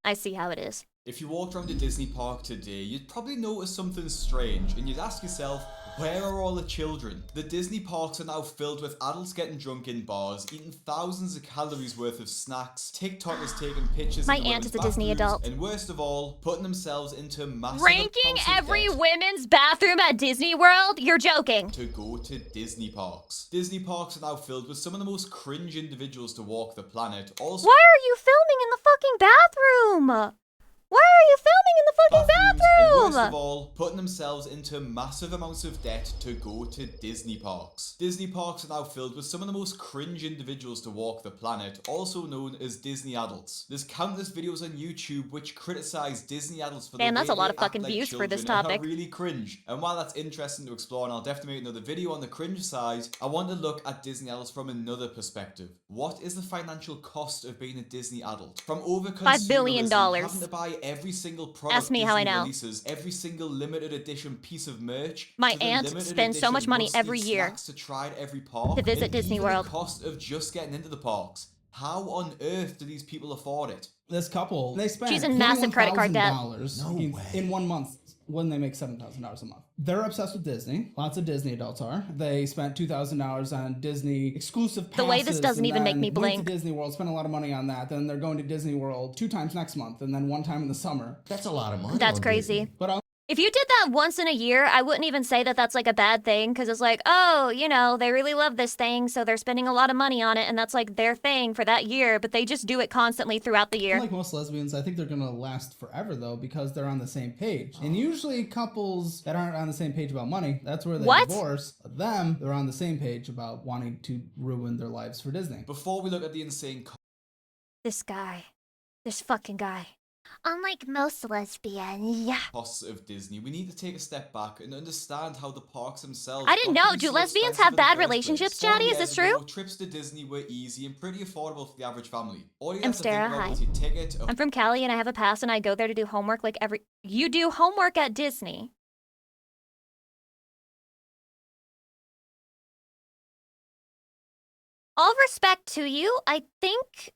I see how it is. If you walked around the Disney park today, you'd probably notice something strange, and you'd ask yourself, where are all the children? The Disney parks are now filled with adults getting drunk in bars, eating thousands of calories worth of snacks, TikTokers taking pictures My in the aunt women's is a Disney bathrooms, adult. and worst of all, putting themselves into massive Ranking amounts of every debt women's bathroom at Disney World? You're joking. to go to Disney parks. Disney parks are now filled with some of the most cringe individuals to walk the planet. Also, Why are you filming in the fucking bathroom? Why are you filming in the fucking and worst bathroom? of all, putting themselves into massive amounts of debt to go to Disney parks. Disney parks are now filled with some of the most cringe individuals to walk the planet, also known as Disney adults. There's countless videos on YouTube which criticize Disney adults for Damn, the way that's a lot they of fucking act like views for this children and topic. are really cringe. And while that's interesting to explore, and I'll definitely make another video on the cringe side, I want to look at Disney adults from another perspective. What is the financial cost of being a Disney adult? From $5 billion. having to buy every single product Ask me how I Disney know. releases, every single limited edition piece of merch. My to the aunt limited spends so much edition money must-eat every year snacks to try at every park, to visit and Disney even World. the cost of just getting into the parks. How on earth do these people afford it? This couple, they spent She's in massive credit card debt. $41,000 in 1 month when they make $7,000 a month. They're obsessed with Disney. Lots of Disney adults are. They spent $2,000 on Disney exclusive passes. The way this doesn't and even make then me went blink. to Disney World, spent a lot of money on that. Then they're going to Disney World 2 times next month, and then 1 time in the summer. That's a lot of money. That's crazy. But If you did that once in a year, I wouldn't even say that that's like a bad thing, because it's like, oh, you know, they really love this thing, so they're spending a lot of money on it, and that's like their thing for that year, but they just do it constantly throughout the year. Like most lesbians, I think they're gonna last forever though, because they're on the same page. And usually couples that aren't on the same page about money, that's where they divorce. Them, they're on the same page about wanting to ruin their lives for Disney. Before we look at the insane This guy. This fucking guy. Unlike most lesbians, yeah. costs of Disney, we need to take a step back and understand how the parks themselves. I didn't got to know. be Do so lesbians expensive have in the bad first place. relationships, 40 Chatty? Is years this true? ago, trips to Disney were easy and pretty affordable for the average family. All you I'm have to think Stara, about hi. was your ticket. I'm from Cali and I have a pass and I go there to do homework like every... You do homework at Disney? All respect to you, I think...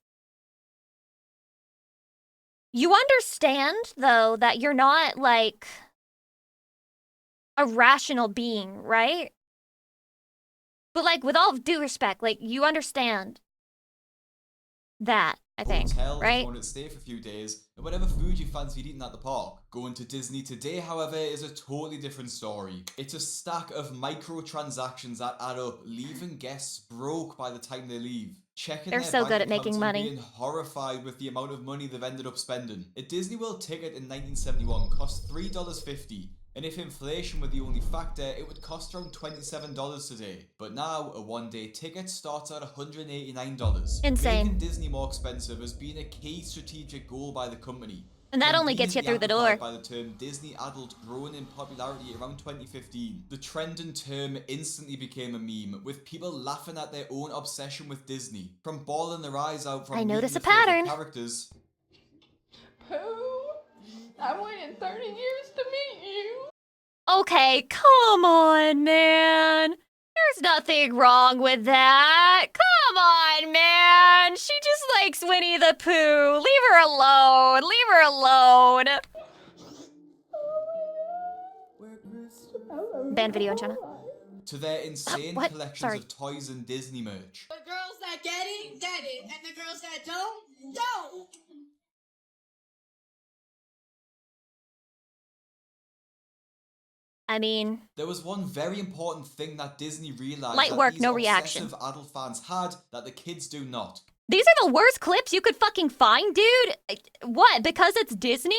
You understand, though, that you're not, like, a rational being, right? But, like, with all due respect, like, you understand that, I think, Hotel, right? going to stay for a few days, and whatever food you fancied eating at the park. Going to Disney today, however, is a totally different story. It's a stack of microtransactions that add up, leaving guests broke by the time they leave. Checking They're their so bank good at accounts making and money. being horrified with the amount of money they've ended up spending. A Disney World ticket in 1971 cost $3.50. And if inflation were the only factor, it would cost around $27 today. But now, a one-day ticket starts at $189. Insane. Making Disney more expensive has been a key strategic goal by the company. And that only gets you through the Conveniently door. amplified by the term Disney adult growing in popularity around 2015. The trend and term instantly became a meme, with people laughing at their own obsession with Disney. From bawling their eyes out from I meeting notice the a favorite pattern. characters, Pooh, I waited 30 years to meet you. Okay, come on, man. There's nothing wrong with that. Come on, man. She just likes Winnie the Pooh. Leave her alone. Leave her alone. Ban video in China. to their insane what? collections Sorry. of toys and Disney merch. The girls that get it, and the girls that don't. I mean, There was one very important thing that Disney realized Light that work, these no reaction. obsessive adult fans had that the kids do not. these are the worst clips you could fucking find, dude. What? Because it's Disney?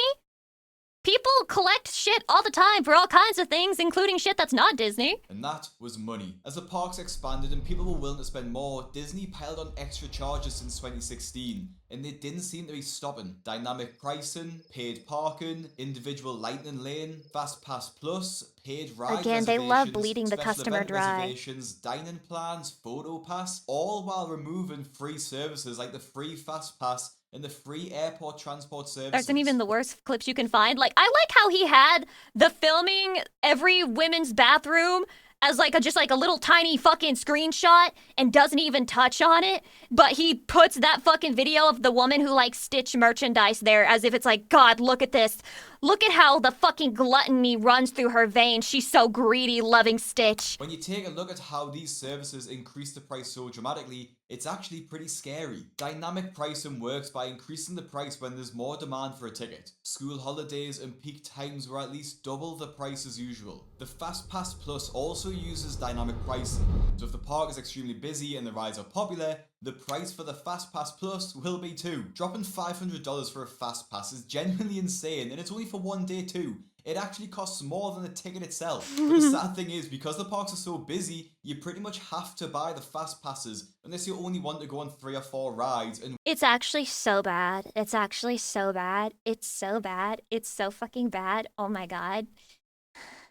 People collect shit all the time for all kinds of things, including shit that's not Disney. And that was money. As the parks expanded and people were willing to spend more, Disney piled on extra charges since 2016, and they didn't seem to be stopping. Dynamic pricing, paid parking, individual lightning lane, Fast Pass Plus, paid ride Again, they love reservations, bleeding the special customer event dry. reservations, dining plans, photo pass, all while removing free services like the free Fast Pass and the free airport transport services. That's even the worst clips you can find. Like, I like how he had the filming every women's bathroom as like just like a little tiny fucking screenshot and doesn't even touch on it. But he puts that fucking video of the woman who like stitched merchandise there as if it's like, God, look at this. Look at how the fucking gluttony runs through her veins. She's so greedy, loving Stitch. When you take a look at how these services increase the price so dramatically, it's actually pretty scary. Dynamic pricing works by increasing the price when there's more demand for a ticket. School holidays and peak times were at least double the price as usual. The Fast Pass Plus also uses dynamic pricing, so if the park is extremely busy and the rides are popular, the price for the Fast Pass Plus will be too. Dropping $500 for a Fast Pass is genuinely insane, and it's only for one day too. It actually costs more than the ticket itself. But the sad thing is, because the parks are so busy, you pretty much have to buy the Fast Passes unless you only want to go on 3 or 4 rides. And it's actually so bad. It's actually so bad. It's so bad. It's so fucking bad. Oh my God.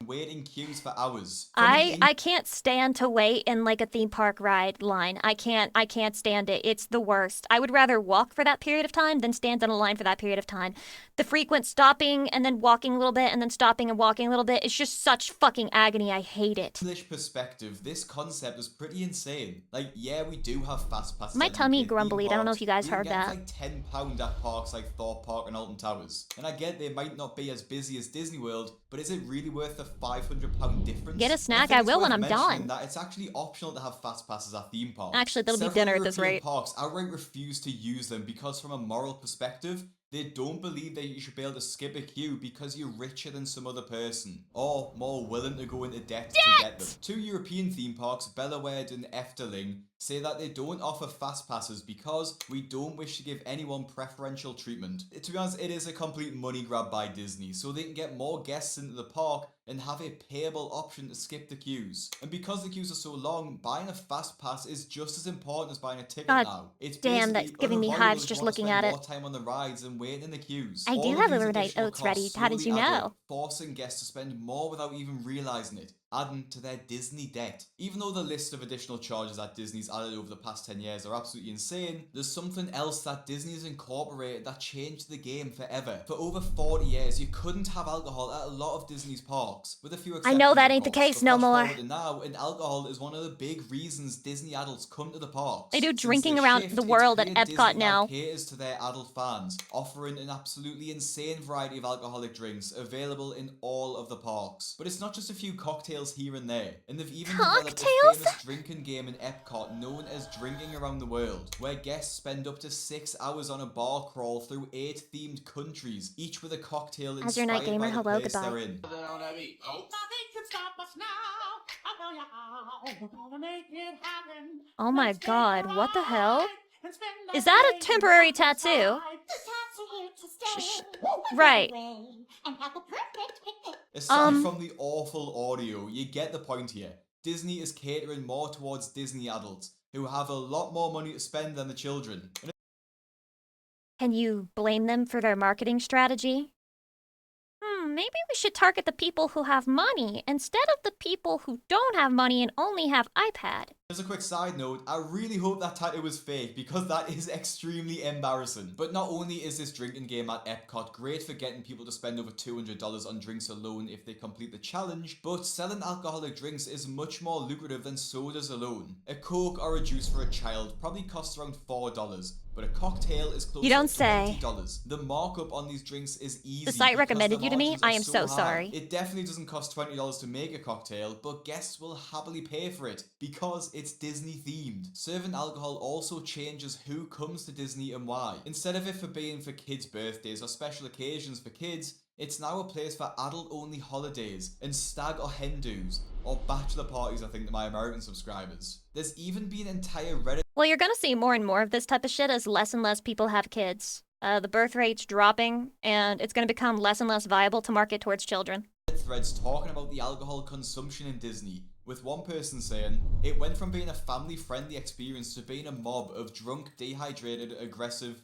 Wait in queues for hours. I can't stand to wait in like a theme park ride line. I can't stand it. It's the worst. I would rather walk for that period of time than stand in a line for that period of time. The frequent stopping and then walking a little bit and then stopping and walking a little bit, it's just such fucking agony. I hate it. English perspective, this concept is pretty insane. Like, yeah, we do have Fast Passes. My tummy grumbly. I don't know if you guys heard that. Like £10 at parks like Thorpe Park and Alton Towers. And I get they might not be as busy as Disney World, but is it really worth the £500 difference? Get a snack. I will when I'm done. That it's actually optional to have Fast Passes at theme parks. Actually, that'll be dinner at this rate. Parks outright refuse to use them because, from a moral perspective, they don't believe that you should be able to skip a queue because you're richer than some other person, or more willing to go into debt to get them. 2 European theme parks, Bellewaerde and Efteling, say that they don't offer Fast Passes because we don't wish to give anyone preferential treatment. To be honest, it is a complete money grab by Disney, so they can get more guests into the park and have a payable option to skip the queues. And because the queues are so long, buying a Fast Pass is just as important as buying a ticket now. It's damn, that's giving me hives just looking at it. More time on the rides and waiting in the queues. I do have overnight oats ready. How did you know? Forcing guests to spend more without even realizing it, adding to their Disney debt. Even though the list of additional charges that Disney's added over the past 10 years are absolutely insane, there's something else that Disney has incorporated that changed the game forever. For over 40 years, you couldn't have alcohol at a lot of Disney's parks, with a few exceptions. I know that ain't the case no more. Now, and alcohol is one of the big reasons Disney adults come to the parks. They do drinking around the world at Epcot now. Caters to their adult fans, offering an absolutely insane variety of alcoholic drinks available in all of the parks. But it's not just a few cocktails here and there, and they've even developed a famous drinking game in Epcot known as Drinking Around the World, where guests spend up to 6 hours on a bar crawl through 8 themed countries, each with a cocktail inspired As your night gamer, by the hello, place goodbye. they're in. Oh my God, what the hell? Is that a temporary tattoo? Right. Aside from the awful audio, you get the point here. Disney is catering more towards Disney adults, who have a lot more money to spend than the children. Can you blame them for their marketing strategy? Maybe we should target the people who have money instead of the people who don't have money and only have iPad. As a quick side note, I really hope that tattoo was fake because that is extremely embarrassing. But not only is this drinking game at Epcot great for getting people to spend over $200 on drinks alone if they complete the challenge, but selling alcoholic drinks is much more lucrative than sodas alone. A Coke or a juice for a child probably costs around $4, but a cocktail is close to $20. The markup on these drinks is easy. The site recommended you to me? I am so sorry. It definitely doesn't cost $20 to make a cocktail, but guests will happily pay for it because it's Disney themed. Serving alcohol also changes who comes to Disney and why. Instead of it for being for kids' birthdays or special occasions for kids, it's now a place for adult-only holidays and stag or hen do's, or bachelor parties, I think, to my American subscribers. There's even been entire Reddit. Well, you're gonna see more and more of this type of shit as less and less people have kids. The birth rate's dropping, and it's gonna become less and less viable to market towards children. Threads talking about the alcohol consumption in Disney, with one person saying, it went from being a family-friendly experience to being a mob of drunk, dehydrated, aggressive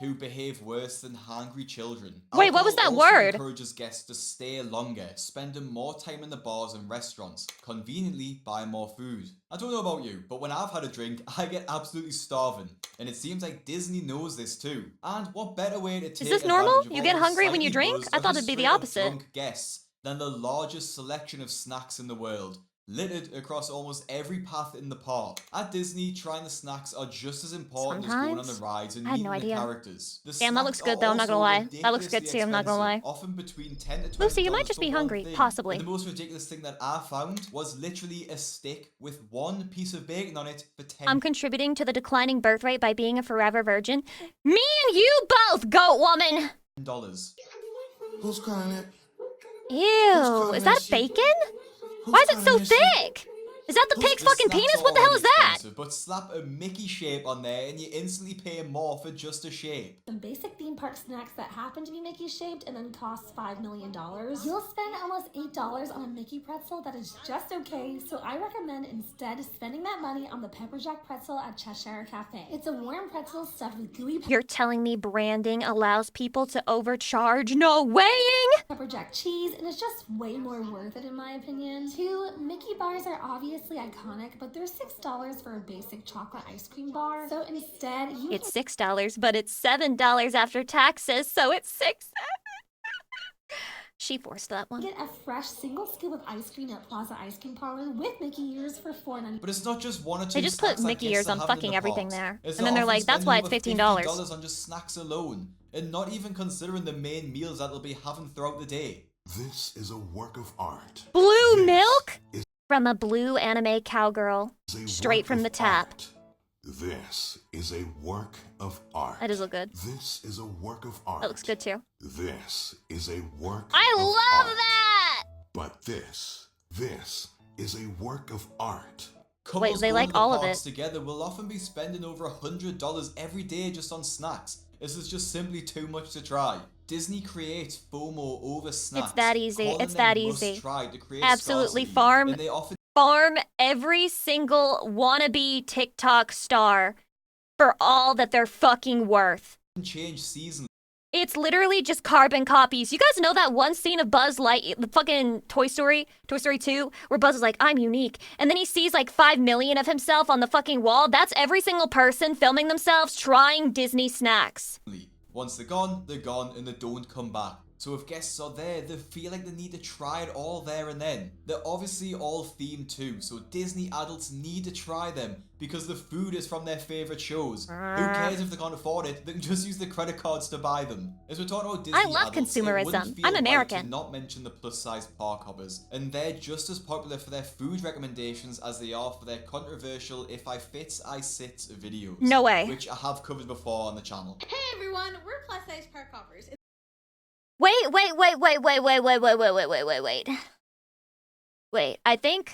who behave worse than hungry children. Wait, what was that Alcohol also word? encourages guests to stay longer, spending more time in the bars and restaurants, conveniently buy more food. I don't know about you, but when I've had a drink, I get absolutely starving. And it seems like Disney knows this too. And what better way to take Is this normal? advantage of You all get the hungry when you slightly drink? buzzed I or thought just it'd be the straight up opposite. drunk guests than the largest selection of snacks in the world, littered across almost every path in the park. At Disney, trying the snacks are just as important as going on the Sometimes? rides and I had meeting no the idea. characters. The Damn, that looks snacks good though, are I'm not gonna also lie. That looks good ridiculously too, I'm not gonna lie. expensive, often between $10 to $20 Lucy, you might just for be one hungry, thing. possibly. And the most ridiculous thing that I found was literally a stick with one piece of bacon on it for $10. I'm contributing to the declining birth rate by being a forever virgin. Me and you both, goat woman! Who's crying it? Ew, is that bacon? Why is it so thick? Is that the pig's fucking penis? What the hell is that? But slap a Mickey shape on there and you instantly pay more for just a shape. Some basic theme park snacks that happen to be Mickey shaped and then cost $5 million. You'll spend almost $8 on a Mickey pretzel that is just okay, so I recommend instead spending that money on the Pepper Jack pretzel at Cheshire Cafe. It's a warm pretzel stuffed with gooey You're telling me branding allows people to overcharge? No weighing! Pepper Jack cheese, and it's just way more worth it in my opinion. 2, Mickey bars are obviously iconic, but they're $6 for a basic chocolate ice cream bar. So instead, you It's $6, but it's $7 after taxes, so it's $6. She forced that one. get a fresh single scoop of ice cream at Plaza Ice Cream Parlor with Mickey ears for $4.99. But it's not just one or two They just put snacks that Mickey guests ears are on having in fucking the everything parks. there. It's And then they're often like, that's spending why it's over $15. $50 on just snacks alone, and not even considering the main meals that they'll be having throughout the day. This is a work of art. Blue milk? From a blue anime cowgirl. Straight from the tap. This is a work of art. That does look good. This is a work of art. That looks good too. This is a work I of love art. that! But this is a work of art. Couples they going like to the all of parks it. together will often be spending over $100 every day just on snacks. This is just simply too much to try. Disney creates FOMO over snacks. It's that easy. calling It's them that must easy. try to create Absolutely scarcity, and they often farm every single wannabe TikTok star for all that they're fucking worth. change seasons. It's literally just carbon copies. You guys know that one scene of Buzz Light, the fucking Toy Story 2, where Buzz is like, I'm unique. And then he sees like 5 million of himself on the fucking wall. That's every single person filming themselves trying Disney snacks. Once they're gone, and they don't come back. So if guests are there, they feel like they need to try it all there and then. They're obviously all themed too, so Disney adults need to try them because the food is from their favorite shows. Who cares if they can't afford it? They can just use the credit cards to buy them. As we're talking about Disney I love adults, it wouldn't consumerism. feel I'm right American. to not mention the plus-size park hoppers, and they're just as popular for their food recommendations as they are for their controversial "If I fit, I sit" videos. No way. Which I have covered before on the channel. Hey everyone, we're plus size park hoppers. Wait. Wait, I think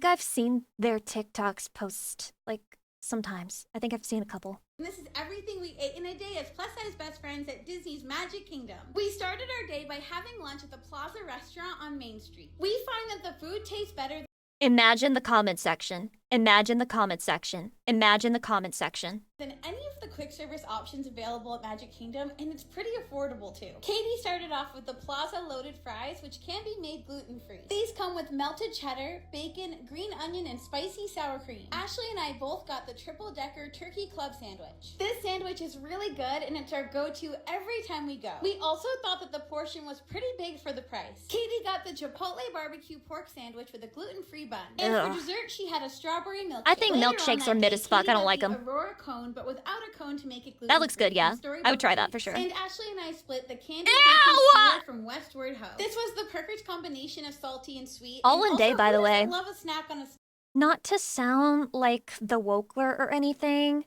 I've seen their TikToks post, like, sometimes. I think I've seen a couple. And this is everything we ate in a day as plus size best friends at Disney's Magic Kingdom. We started our day by having lunch at the Plaza restaurant on Main Street. We find that the food tastes better Imagine the comment section. Imagine the comment section. Imagine the comment section. than any of the quick service options available at Magic Kingdom, and it's pretty affordable too. Katie started off with the Plaza loaded fries, which can be made gluten-free. These come with melted cheddar, bacon, green onion, and spicy sour cream. Ashley and I both got the triple-decker turkey club sandwich. This sandwich is really good, and it's our go-to every time we go. We also thought that the portion was pretty big for the price. Katie got the Chipotle barbecue pork sandwich with a gluten-free bun. And Ugh. for dessert, she had a strawberry milkshake. I think Later on milkshakes that are mid day, as fuck. Katie I don't got like the 'em. Aurora cone, but without a cone to make it gluten-free. That looks good, yeah. from Storybook I would try that Treats. for sure. And Ashley and I split the candy Ew! bacon from Westward Ho. This was the perfect combination of salty and sweet. All and in day, also, by the who doesn't way. love a snack on a Not to sound like the Wokler or anything,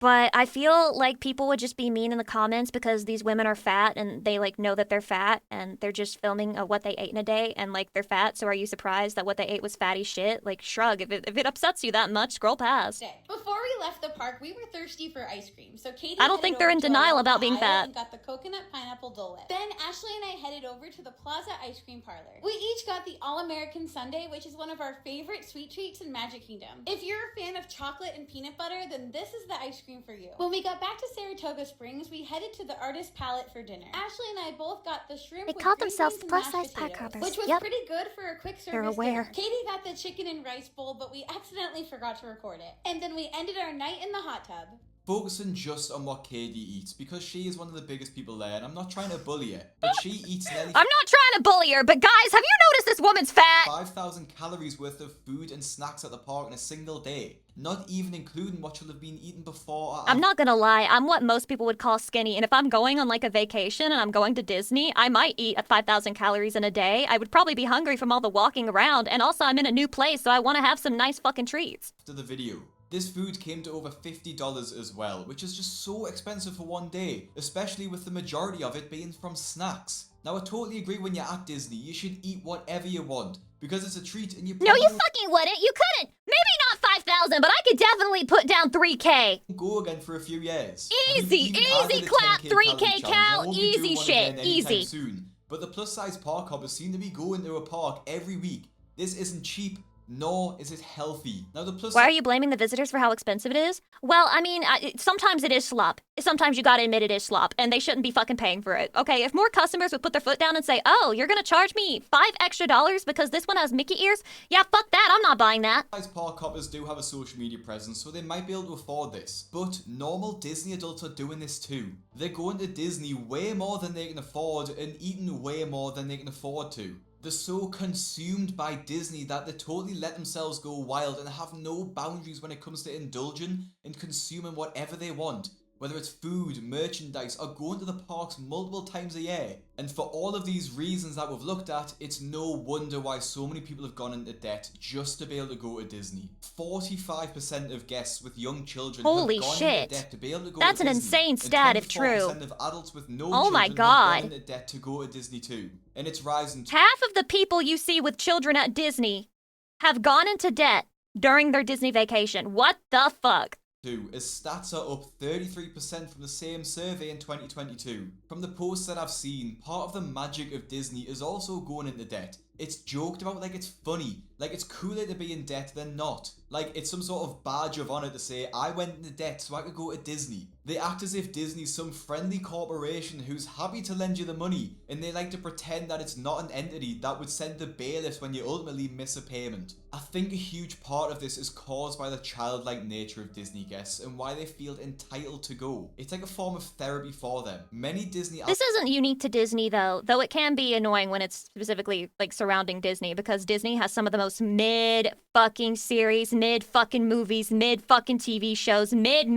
but I feel like people would just be mean in the comments because these women are fat and they like know that they're fat and they're just filming what they ate in a day and like they're fat. So are you surprised that what they ate was fatty shit? Like shrug. If it upsets you that much, scroll past. day. Before we left the park, we were thirsty for ice cream, so Katie I don't headed think they're over in to a denial local about being aisle fat. and got the coconut pineapple Dole Whip. Then Ashley and I headed over to the Plaza Ice Cream Parlor. We each got the All-American Sundae, which is one of our favorite sweet treats in Magic Kingdom. If you're a fan of chocolate and peanut butter, then this is the ice cream for you. When we got back to Saratoga Springs, we headed to the Artist Palette for dinner. Ashley and I both got the shrimp They with called green themselves beans and plus-size mashed pie potatoes, carvers. which was Yep. pretty good for a quick service They're aware. dinner. Katie got the chicken and rice bowl, but we accidentally forgot to record it. And then we ended our night in the hot tub. Focusing just on what Katie eats because she is one of the biggest people there, and I'm not trying to bully her, but she eats nearly I'm not trying to bully her, but guys, have you noticed this woman's fat? 5,000 calories worth of food and snacks at the park in a single day, not even including what she'll have been eating before. I'm not gonna lie, I'm what most people would call skinny, and if I'm going on like a vacation and I'm going to Disney, I might eat at 5,000 calories in a day. I would probably be hungry from all the walking around, and also I'm in a new place, so I want to have some nice fucking treats. After the video. This food came to over $50 as well, which is just so expensive for one day, especially with the majority of it being from snacks. Now I totally agree when you're at Disney, you should eat whatever you want, because it's a treat and you No, you fucking wouldn't. You couldn't. Maybe not 5,000, but I could definitely put down 3K. go again for a few years. Easy, easy clap, 3K cow, easy shit, easy. Soon. But the plus size park hoppers seem to be going to a park every week. This isn't cheap, nor is it healthy. Now the plus. Why are you blaming the visitors for how expensive it is? Well, I mean, sometimes it is slop. Sometimes you gotta admit it is slop, and they shouldn't be fucking paying for it. Okay, if more customers would put their foot down and say, oh, you're gonna charge me $5 extra because this one has Mickey ears? Yeah, fuck that, I'm not buying that. Park hoppers do have a social media presence, so they might be able to afford this. But normal Disney adults are doing this too. They're going to Disney way more than they can afford and eating way more than they can afford to. They're so consumed by Disney that they totally let themselves go wild and have no boundaries when it comes to indulging and consuming whatever they want. Whether it's food, merchandise, or going to the parks multiple times a year. And for all of these reasons that we've looked at, it's no wonder why so many people have gone into debt just to be able to go to Disney. 45% of guests with young children Holy have gone shit. into debt to be able to go That's to an Disney. insane stat if true. And 24% of adults with no Oh children my have God. gone into debt to go to Disney too. And it's rising. Half of the people you see with children at Disney have gone into debt during their Disney vacation. What the fuck? As stats are up 33% from the same survey in 2022. From the posts that I've seen, part of the magic of Disney is also going into debt. It's joked about like it's funny, like it's cooler to be in debt than not. Like it's some sort of badge of honor to say, I went into debt so I could go to Disney. They act as if Disney's some friendly corporation who's happy to lend you the money, and they like to pretend that it's not an entity that would send the bailiffs when you ultimately miss a payment. I think a huge part of this is caused by the childlike nature of Disney guests and why they feel entitled to go. It's like a form of therapy for them. Many Disney... This isn't unique to Disney though it can be annoying when it's specifically like surrounding Disney, because Disney has some of the most mid fucking series, mid fucking movies, mid fucking TV shows, mid.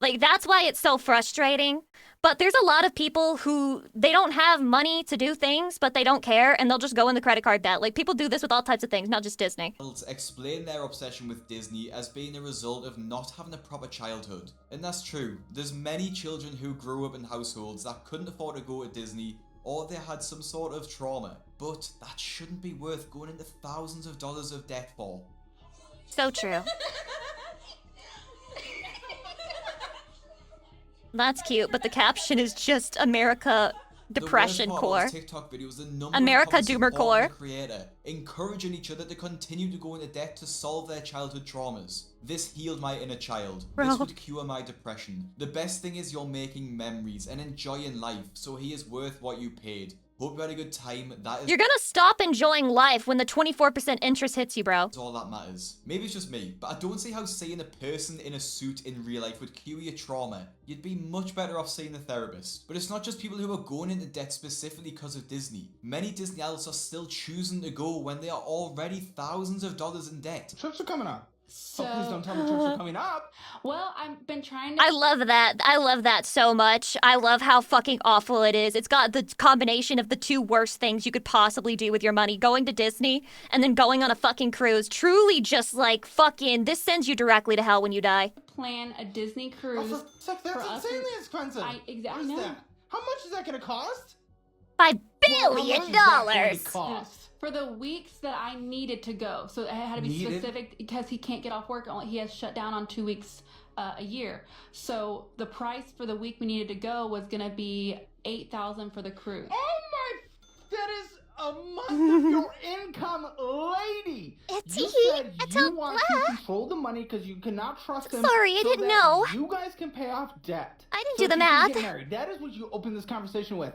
Like that's why it's so frustrating. But there's a lot of people who they don't have money to do things, but they don't care, and they'll just go in the credit card debt. Like people do this with all types of things, not just Disney. Explain their obsession with Disney as being a result of not having a proper childhood. And that's true. There's many children who grew up in households that couldn't afford to go to Disney, or they had some sort of trauma. But that shouldn't be worth going into thousands of dollars of debt for. So true. That's cute, but the caption is just America depression core. TikTok videos, the number America of doomer core. Creator, encouraging each other to continue to go into debt to solve their childhood traumas. This healed my inner child. Bro. This would cure my depression. The best thing is you're making memories and enjoying life, so he is worth what you paid. Hope you had a good time. That is You're gonna stop enjoying life when the 24% interest hits you, bro. all that matters. Maybe it's just me, but I don't see how seeing a person in a suit in real life would cure your trauma. You'd be much better off seeing a therapist. But it's not just people who are going into debt specifically because of Disney. Many Disney adults are still choosing to go when they are already thousands of dollars in debt. Trips are coming up. So, please don't tell me trips are coming up. Well, I've been trying to... I love that. I love that so much. I love how fucking awful it is. It's got the combination of the two worst things you could possibly do with your money. Going to Disney and then going on a fucking cruise. Truly just like fucking, this sends you directly to hell when you die. Plan a Disney cruise. That's insanely expensive. I What is that? How much is that going to cost? $5 billion. For the weeks that I needed to go. So it had to be Needed? specific because he can't get off work. He has shut down on 2 weeks a year. So the price for the week we needed to go was going to be $8,000 for the cruise. Oh my, that is a month of your income, lady. You said you want to control the money because you cannot trust them. Sorry, I so didn't that know. You guys can pay off debt. I didn't so do the that you can math. get married. That is what you opened this conversation with.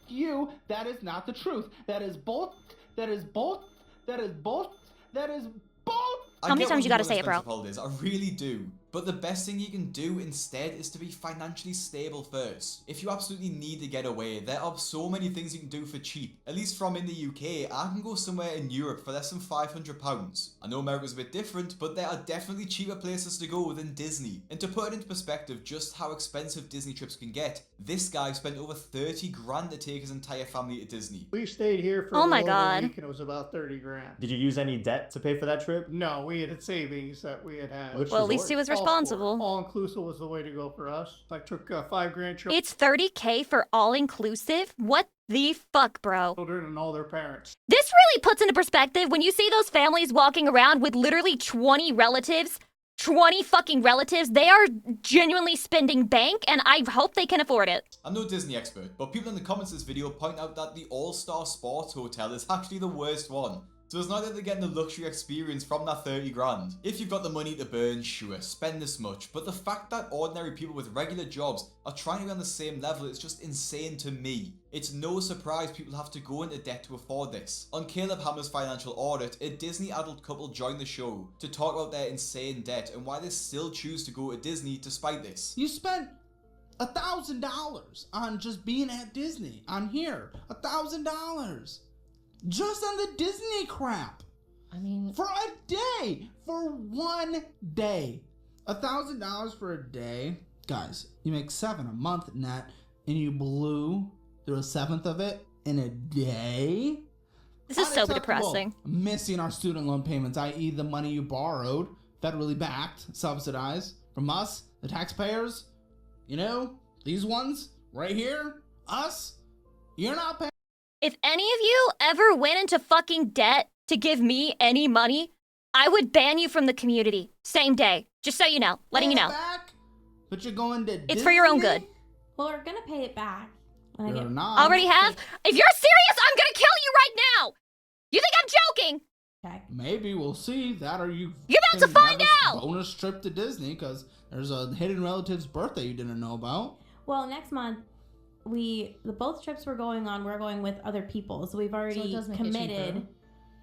You, that is not the truth. That is both. That is both. That is both. That is both. How many times you gotta say it, bro? Holidays, I really do. But the best thing you can do instead is to be financially stable first. If you absolutely need to get away, there are so many things you can do for cheap. At least from in the UK, I can go somewhere in Europe for less than £500. I know America's a bit different, but there are definitely cheaper places to go than Disney. And to put it into perspective just how expensive Disney trips can get, this guy spent over 30 grand to take his entire family to Disney. We stayed here for Oh a my little over God. a week and it was about 30 grand. Did you use any debt to pay for that trip? No, we had savings that we had. Well, at least he was responsible. All inclusive was the way to go for us. I took a $5 grand trip. It's 30K for all inclusive? What the fuck, bro? Children and all their parents. This really puts into perspective when you see those families walking around with literally 20 relatives. 20 fucking relatives. They are genuinely spending bank, and I hope they can afford it. I'm no Disney expert, but people in the comments of this video point out that the All-Star Sports Hotel is actually the worst one. So it's not that they're getting the luxury experience from that 30 grand. If you've got the money to burn, sure, spend this much. But the fact that ordinary people with regular jobs are trying to be on the same level is just insane to me. It's no surprise people have to go into debt to afford this. On Caleb Hammer's financial audit, a Disney adult couple joined the show to talk about their insane debt and why they still choose to go to Disney despite this. You spent $1,000 on just being at Disney. On here, $1,000. Just on the Disney crap. I mean, for a day, for 1 day, $1,000 for a day, guys. You make $7 a month net, and you blew through a seventh of it in a day. This is so depressing. Missing our student loan payments, i.e., the money you borrowed, federally backed, subsidized from us, the taxpayers. You know, these ones right here, us. You're not paying. If any of you ever went into fucking debt to give me any money, I would ban you from the community. Same day. Just so you know. Letting you know. But you're going to It's for your own good. Well, we're gonna pay it back. When You're I get not. Already have? If you're serious, I'm gonna kill you right now! You think I'm joking? Okay. Maybe we'll see that, or you. You're about to find out! Bonus trip to Disney because there's a hidden relative's birthday you didn't know about. Well, next month, both trips we're going on, we're going with other people, so we've already committed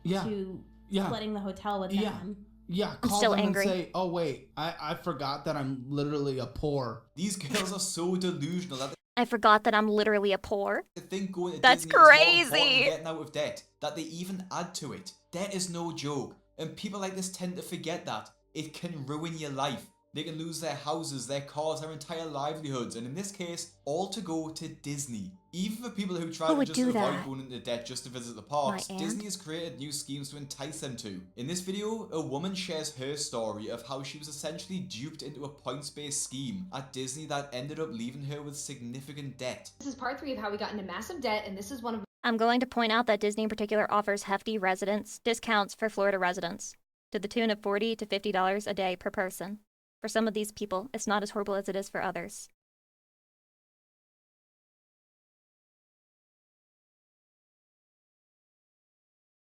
to splitting the hotel with them. Yeah, I'm call still them angry. and say, oh wait, I forgot that I'm literally a poor. These girls are so delusional that I forgot that I'm literally a poor. they think going to That's Disney is more important than crazy. getting out of debt, that they even add to it. Debt is no joke, and people like this tend to forget that. It can ruin your life. They can lose their houses, their cars, their entire livelihoods, and in this case, all to go to Disney. Even for people who try Who to would just do avoid that? going into debt just to visit the parks, My aunt? Disney has created new schemes to entice them to. In this video, a woman shares her story of how she was essentially duped into a points-based scheme at Disney that ended up leaving her with significant debt. This is part 3 of how we got into massive debt, and this is one of I'm going to point out that Disney in particular offers hefty residence discounts for Florida residents to the tune of $40 to $50 a day per person. For some of these people, it's not as horrible as it is for others.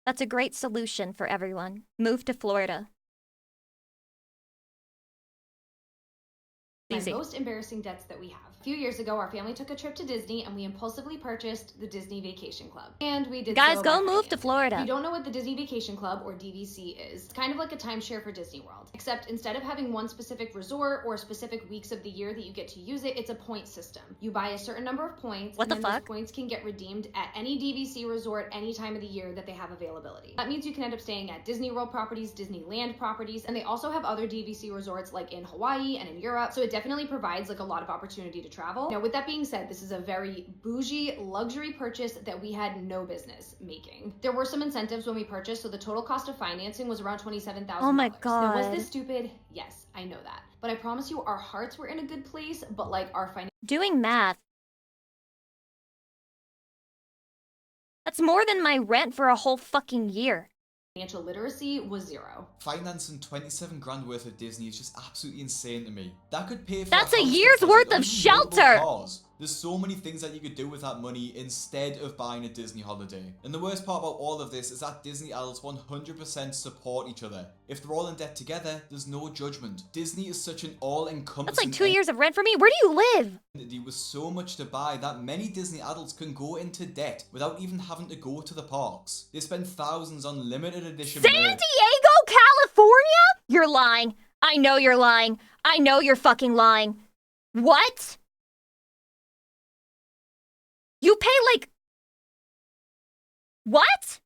That's a great solution for everyone. Move to Florida. my Easy. most embarrassing debts that we have. A few years ago, our family took a trip to Disney and we impulsively purchased the Disney Vacation Club. And we did Guys, so go by move to financing. Florida. If you don't know what the Disney Vacation Club, or DVC, is, it's kind of like a timeshare for Disney World. Except instead of having one specific resort or specific weeks of the year that you get to use it, it's a point system. You buy a certain number of points, What and the then fuck? those points can get redeemed at any DVC resort any time of the year that they have availability. That means you can end up staying at Disney World properties, Disneyland properties, and they also have other DVC resorts like in Hawaii and in Europe, so it definitely provides like a lot of opportunity to travel. Now, with that being said, this is a very bougie luxury purchase that we had no business making. There were some incentives when we purchased, so the total cost of financing was around $27,000. Oh my Now, was God. this stupid? Yes, I know that. But I promise you, our hearts were in a good place, but like our Doing math. That's more than my rent for a whole fucking year. financial literacy was zero. Financing 27 grand worth of Disney is just absolutely insane to me. That could pay for That's a house year's deposit worth or of even multiple shelter. cars. There's so many things that you could do with that money instead of buying a Disney holiday. And the worst part about all of this is that Disney adults 100% support each other. If they're all in debt together, there's no judgment. Disney is such an all-encompassing... That's like 2 years of rent for me. Where do you live? ...with so much to buy that many Disney adults can go into debt without even having to go to the parks. They spend thousands on limited edition San Diego, California? You're lying. I know you're lying. I know you're fucking lying. What? You pay like... What?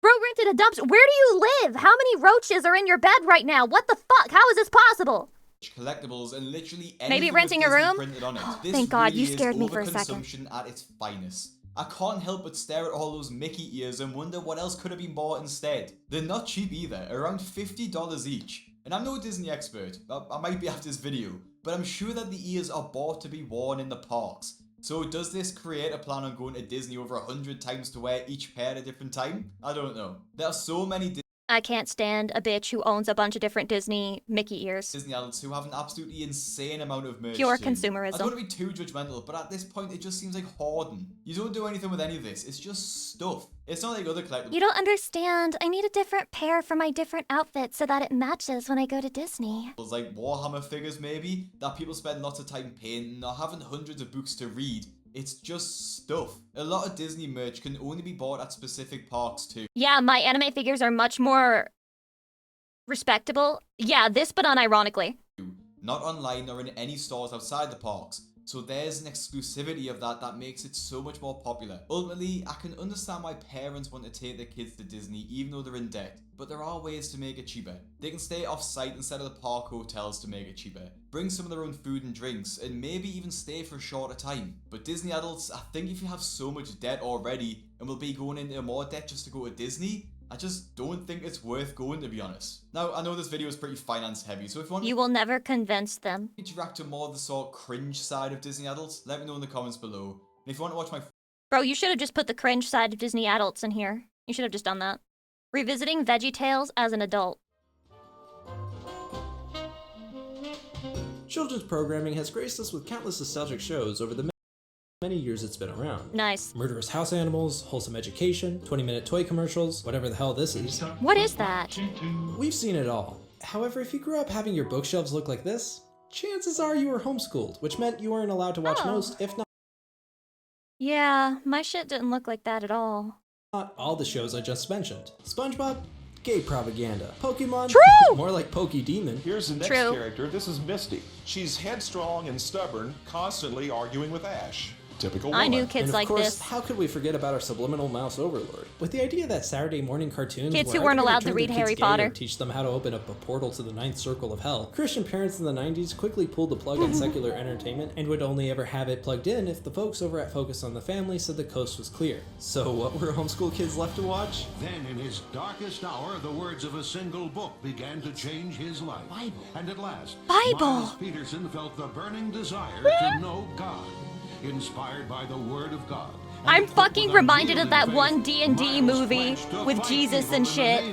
Bro rented a dumpster. Where do you live? How many roaches are in your bed right now? What the fuck? How is this possible? Collectibles and literally Maybe renting a room? This Thank God, really you scared is me for a second. overconsumption at its finest. I can't help but stare at all those Mickey ears and wonder what else could have been bought instead. They're not cheap either, around $50 each. And I'm no Disney expert, I might be after this video, but I'm sure that the ears are bought to be worn in the parks. So does this creator plan on going to Disney over 100 times to wear each pair at a different time? I don't know. There are so many I can't stand a bitch who owns a bunch of different Disney Mickey ears. Disney adults who have an absolutely insane amount of merch. Pure too. consumerism. I don't want to be too judgmental, but at this point it just seems like hoarding. You don't do anything with any of this, it's just stuff. It's not like other collectibles. You don't understand. I need a different pair for my different outfits so that it matches when I go to Disney. Like Warhammer figures maybe, that people spend lots of time painting or having hundreds of books to read. It's just stuff. A lot of Disney merch can only be bought at specific parks too. Yeah, my anime figures are much more respectable. Yeah, this but unironically. Not online or in any stores outside the parks. So there's an exclusivity of that makes it so much more popular. Ultimately, I can understand why parents want to take their kids to Disney even though they're in debt. But there are ways to make it cheaper. They can stay off-site instead of the park hotels to make it cheaper. Bring some of their own food and drinks, and maybe even stay for a shorter time. But Disney adults, I think if you have so much debt already, and will be going into more debt just to go to Disney, I just don't think it's worth going, to be honest. Now, I know this video is pretty finance heavy, so if you want You will never convince them. to react to more of the sort of cringe side of Disney adults, let me know in the comments below. And if you want to watch my... Bro, you should have just put the cringe side of Disney adults in here. You should have just done that. Revisiting VeggieTales as an adult. Children's programming has graced us with countless nostalgic shows over the many years it's been around. Nice. Murderous house animals, wholesome education, 20-minute toy commercials, whatever the hell this is. What is that? We've seen it all. However, if you grew up having your bookshelves look like this, chances are you were homeschooled, which meant you weren't allowed to watch most, if Yeah, my shit didn't look like that at all. not all the shows I just mentioned. SpongeBob? Gay propaganda. Pokemon? True! More like Pokemon. Here's the next True. character. This is Misty. She's headstrong and stubborn, constantly arguing with Ash. Typical woman. I knew kids and of like course, this. how could we forget about our subliminal mouse overlord? With the idea that Saturday morning cartoons Kids were who weren't either allowed to turn read their Harry kids gay or Potter. teach them how to open up a portal to the ninth circle of hell, Christian parents in the 90s quickly pulled the plug on secular entertainment and would only ever have it plugged in if the folks over at Focus on the Family said the coast was clear. So what were homeschool kids left to watch? Then, in his darkest hour, the words of a single book began to change his life. Bible. And at last, Bible. Miles Peterson felt the burning desire to know God, inspired by the Word of God. I'm fucking reminded of that one D&D movie with Jesus and shit.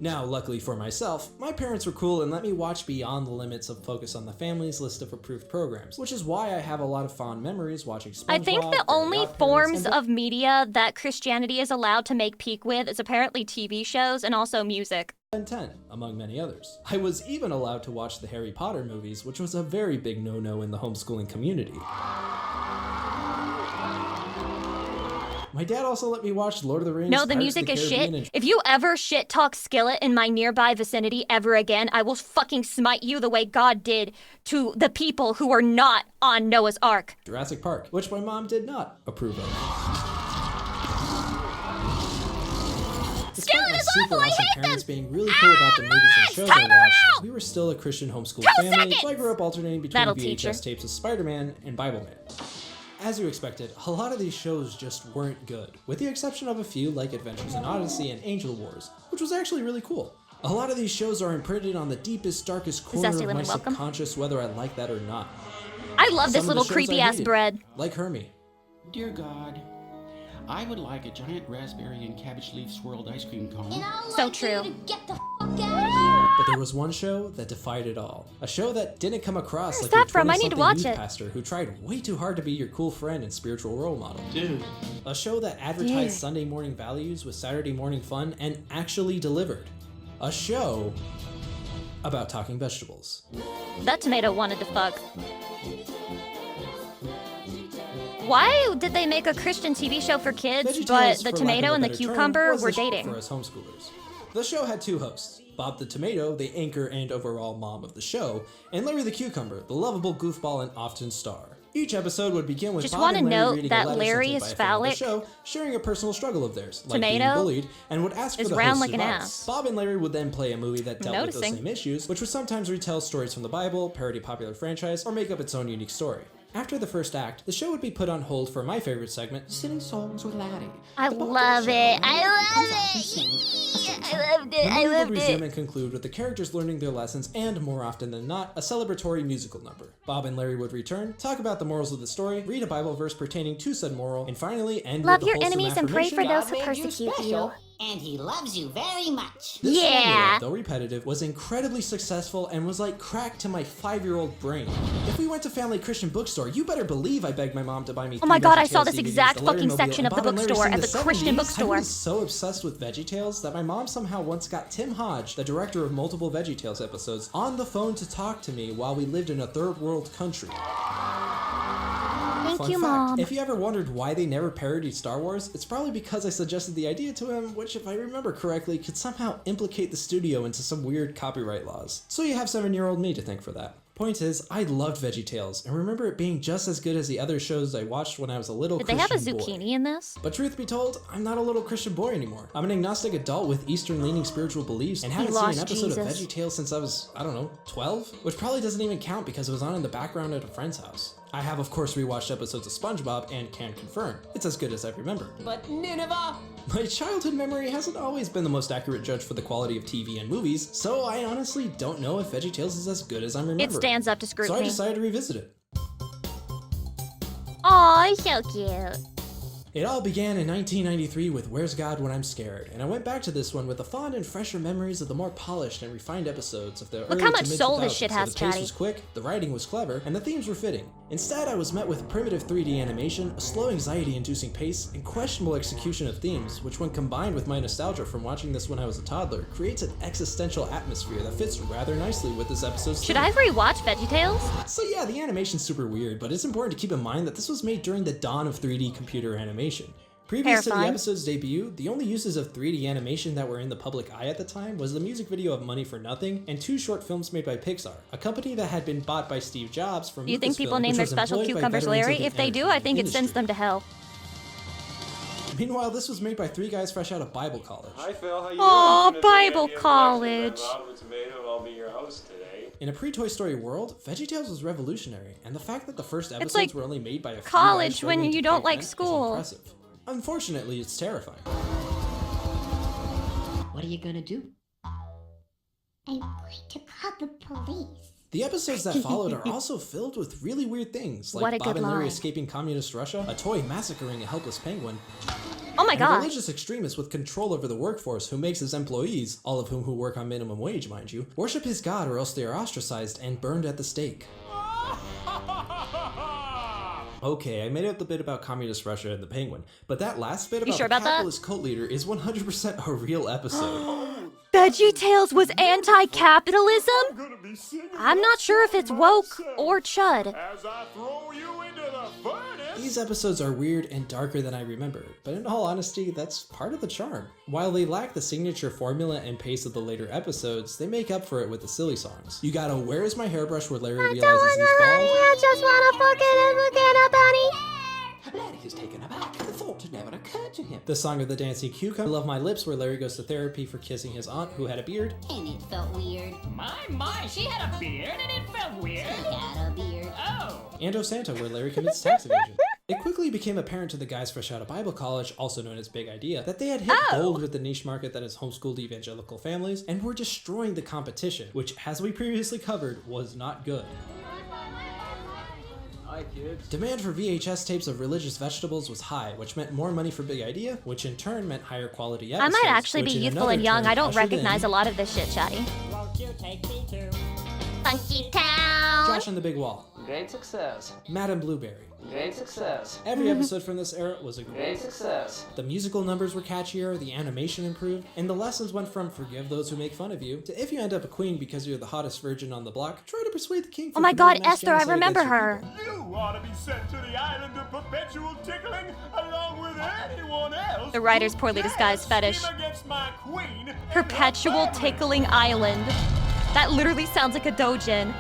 Now, luckily for myself, my parents were cool and let me watch beyond the limits of Focus on the Family's list of approved programs, which is why I have a lot of fond memories watching SpongeBob. I think the Fairy only Godparents, forms and of media that Christianity is allowed to make peak with is apparently TV shows and also music. Ben 10, among many others. I was even allowed to watch the Harry Potter movies, which was a very big no-no in the homeschooling community. My dad also let me watch Lord of the Rings. No, the Pirates of music is Caribbean, shit. and If you ever shit talk Skillet in my nearby vicinity ever again, I will fucking smite you the way God did to the people who were not on Noah's Ark. Jurassic Park, which my mom did not approve of. Skillet is Super awful, I awesome hate parents them! being really cool about the movies and shows I watched, we were still a Christian homeschool 2 family, so I seconds! grew up alternating between That'll VHS teach her. tapes of Spider-Man and Bible Man. As you expected, a lot of these shows just weren't good, with the exception of a few like Adventures in Odyssey and Angel Wars, which was actually really cool. A lot of these shows are imprinted on the deepest, darkest corner Zesty of my lemon welcome. subconscious, whether I like that or not. I love this Some of the little shows I creepy ass hated, bread. like Hermie. Dear God, I would like a giant raspberry and cabbage leaf swirled ice cream cone. So true. Get the fuck out of here! But there was one show that defied it all. A show that didn't come across Where's like that your from? I need to 20-something watch youth it. pastor who tried way too hard to be your cool friend and spiritual role model. Dude. A show that advertised Dude. Sunday morning values with Saturday morning fun and actually delivered. A show about talking vegetables. That tomato wanted to fuck. Why did they make a Christian TV show for kids, VeggieTales, but for the lack of tomato a and the better term, cucumber was were the show dating? for us homeschoolers. The show had two hosts, Bob the Tomato, the anchor and overall mom of the show, and Larry the Cucumber, the lovable goofball and often star. Each episode would begin with Just Bob wanna and Larry note reading that a letter Larry sent in is by a fan of phallic. the show, sharing a personal struggle of theirs, like being Tomato bullied, and would ask for is the round host's like an advice. ass. Bob and Larry would then play a movie that dealt with those Noticing. same issues, which would sometimes retell stories from the Bible, parody a popular franchise, or make up its own unique story. After the first act, the show would be put on hold for my favorite segment, Singing Songs with Laddie. I love it. I love it. I loved it. I The movie loved would resume it. and conclude with the characters learning their lessons and, more often than not, a celebratory musical number. Bob and Larry would return, talk about the morals of the story, read a Bible verse pertaining to said moral, and finally end Love with the your wholesome enemies and pray for affirmation, those who persecute you. And he loves you very much. This Yeah. formula, though repetitive, was incredibly successful and was like crack to my 5-year-old brain. If we went to Family Christian Bookstore, you better believe I begged my mom to buy me Oh my 3 God, I saw VeggieTales this DVDs, exact the Larry fucking Mobile, section and of the Bob and Larry bookstore sing at the Christian 70s. bookstore. I was so obsessed with VeggieTales that my mom somehow once got Tim Hodge, the director of multiple VeggieTales episodes, on the phone to talk to me while we lived in a third world country. Thank Fun you, fact, Mom. if you ever wondered why they never parodied Star Wars, it's probably because I suggested the idea to him, which if I remember correctly, could somehow implicate the studio into some weird copyright laws. So you have 7-year-old me to thank for that. Point is, I loved VeggieTales, and remember it being just as good as the other shows I watched when I was a little Did they Christian have a boy. zucchini in this? But truth be told, I'm not a little Christian boy anymore. I'm an agnostic adult with Eastern-leaning spiritual beliefs and He haven't seen an lost episode of Jesus. VeggieTales since I was, I don't know, 12? Which probably doesn't even count because it was on in the background at a friend's house. I have, of course, rewatched episodes of SpongeBob and can confirm, it's as good as I remember. But Nineveh! My childhood memory hasn't always been the most accurate judge for the quality of TV and movies, so I honestly don't know if VeggieTales is as good as I'm remembering. It stands up to So I scrutiny. decided to revisit it. Aw, so cute. It all began in 1993 with Where's God When I'm Scared, and I went back to this one with the fond and fresher memories of the more polished and refined episodes of the Look early how to much soul this mid-2000s, shit so has, the pace Chatty. was quick, the writing was clever, and the themes were fitting. Instead, I was met with primitive 3D animation, a slow anxiety-inducing pace, and questionable execution of themes, which when combined with my nostalgia from watching this when I was a toddler, creates an existential atmosphere that fits rather nicely with this episode's Should theme. I rewatch VeggieTales? So yeah, the animation's super weird, but it's important to keep in mind that this was made during the dawn of 3D computer animation. Previous to the Terrifying. episode's debut, the only uses of 3D animation that were in the public eye at the time was the music video of Money for Nothing and 2 short films made by Pixar, a company that had been bought by Steve Jobs from Do you think people Lucasfilm, name which their was special employed by cucumbers veterans of Larry? the If they do, I entertainment think it industry. sends them to hell. Meanwhile, this was made by 3 guys fresh out of Bible college. Hi Phil, how you Aw, doing? Bible I'm college. Robert Tomato, I'll be your host today. In a pre-Toy Story world, VeggieTales was revolutionary, and the fact that the first episodes like were only made by a few guys college when struggling you to don't pay like rent is school. impressive. Unfortunately, it's terrifying. What are you gonna do? I'm going to call the police. The episodes that followed are also filled with really weird things, like What a Bob good and Larry line. escaping communist Russia, a toy massacring a helpless penguin, Oh my and a god. religious extremist with control over the workforce who makes his employees, all of whom who work on minimum wage, mind you, worship his god or else they are ostracized and burned at the stake. Okay, I made up the bit about communist Russia and the penguin, but that last bit You about sure the about that? capitalist cult leader is 100% a real episode. VeggieTales was anti-capitalism? I'm not sure if it's woke or chud. As I throw you into the furnace. These episodes are weird and darker than I remember, but in all honesty, that's part of the charm. While they lack the signature formula and pace of the later episodes, they make up for it with the silly songs. You got a Where's My Hairbrush where Larry realizes he's bald, I just wanna fucking a bunny. Larry is taken aback. The thought never occurred to him. the song of the dancing cucumber, Love My Lips where Larry goes to therapy for kissing his aunt who had a beard, And it felt weird. My, she had a beard and it felt weird. She had a beard. Oh. and Oh Santa where Larry commits tax evasion. It quickly became apparent to the guys fresh out of Bible college, also known as Big Idea, that they had hit gold with the niche market that is homeschooled evangelical families and were destroying the competition, which, as we previously covered, was not good. Hi, kids. Demand for VHS tapes of religious vegetables was high, which meant more money for Big Idea, which in turn meant higher quality I episodes. might actually be which in youthful another and young. turn I don't ushered recognize in a lot of this shit, Chatty. Won't you take me to Funky Town. Josh and the Big Wall, Great success. Madame Blueberry. Great success. Every episode from this era was a Great success. The musical numbers were catchier, the animation improved, and the lessons went from forgive those who make fun of you to if you end up a queen because you're the hottest virgin on the block, try to persuade the king. Oh my god, Esther, I remember her. You ought to be sent to the island of perpetual tickling along with anyone else. The writer's poorly disguised fetish. Against my queen. Perpetual tickling island. That literally sounds like a dojin.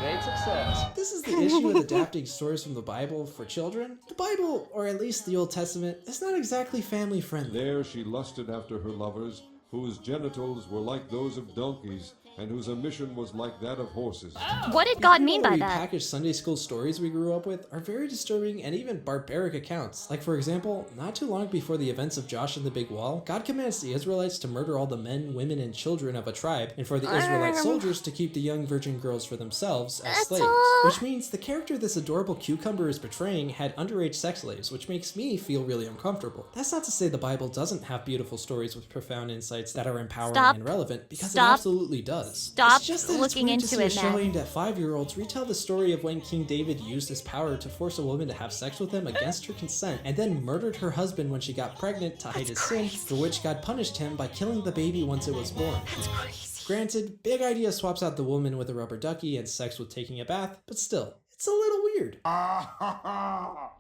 Great success. This is the issue with adapting stories from the Bible for children. The Bible, or at least the Old Testament, is not exactly family friendly. There she lusted after her lovers, whose genitals were like those of donkeys, and whose emission was like that of horses. What did God mean by that? Repackaged Sunday school stories we grew up with are very disturbing and even barbaric accounts. Like, for example, not too long before the events of Josh and the Big Wall, God commands the Israelites to murder all the men, women, and children of a tribe, and for the Israelite soldiers to keep the young virgin girls for themselves as slaves. Which means the character this adorable cucumber is portraying had underage sex slaves, which makes me feel really uncomfortable. That's not to say the Bible doesn't have beautiful stories with profound insights that are empowering and relevant, because it absolutely does. Stop it's just that looking it's into weird it to see a now. show aimed at 5-year-olds retell the story of when King David used his power to force a woman to have sex with him against her consent, and then murdered her husband when she got pregnant to hide his sin, for which God punished him by killing the baby once it was born. That's crazy. Granted, Big Idea swaps out the woman with a rubber ducky and sex with taking a bath, but still, it's a little weird. Oh,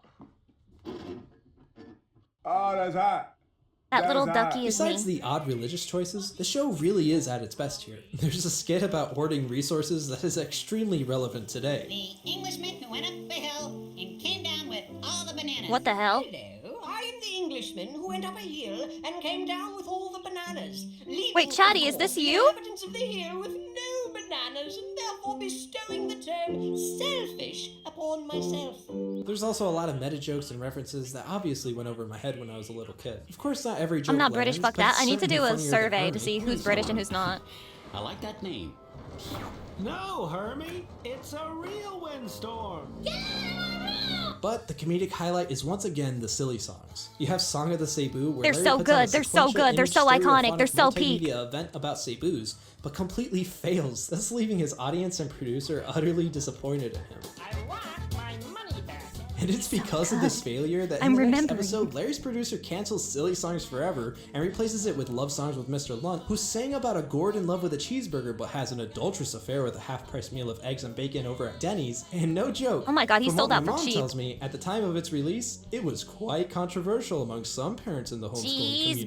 that's hot. That little ducky is Besides me. the odd religious choices, the show really is at its best here. There's a skit about hoarding resources that is extremely relevant today. The Englishman who went up the hill and came down with all the bananas. What the hell? Hello, I am the Englishman who went up a hill and came down with all the bananas. Wait, Chatty, is this you? The inhabitants of the hill with no bananas, and therefore bestowing the term selfish upon myself. There's also a lot of meta jokes and references that obviously went over my head when I was a little kid. Of course, not every joke I'm not British, lands, fuck but that. it's I need to do certainly a funnier than survey to Hermie. see who's British and who's not. I like that name. No, Hermie, it's a real windstorm. But the comedic highlight is once again the silly songs. You have Song of the Cebu, where They're Larry so puts on a good, they're so sequential good, they're image so iconic, stereophonic they're so peak. multimedia event about Cebus, but completely fails, thus leaving his audience and producer utterly disappointed in him. I want my money back. And it's because of this failure that in the next episode, Larry's producer cancels Silly Songs forever and replaces it with Love Songs with Mr. Lunt, who sang about a gourd in love with a cheeseburger but has an adulterous affair with a half-price meal of eggs and bacon over at Denny's. And no joke. Oh my god, he from sold what out my for mom cheap. tells me, at the time of its release, it was quite controversial among some parents in the homeschooling community.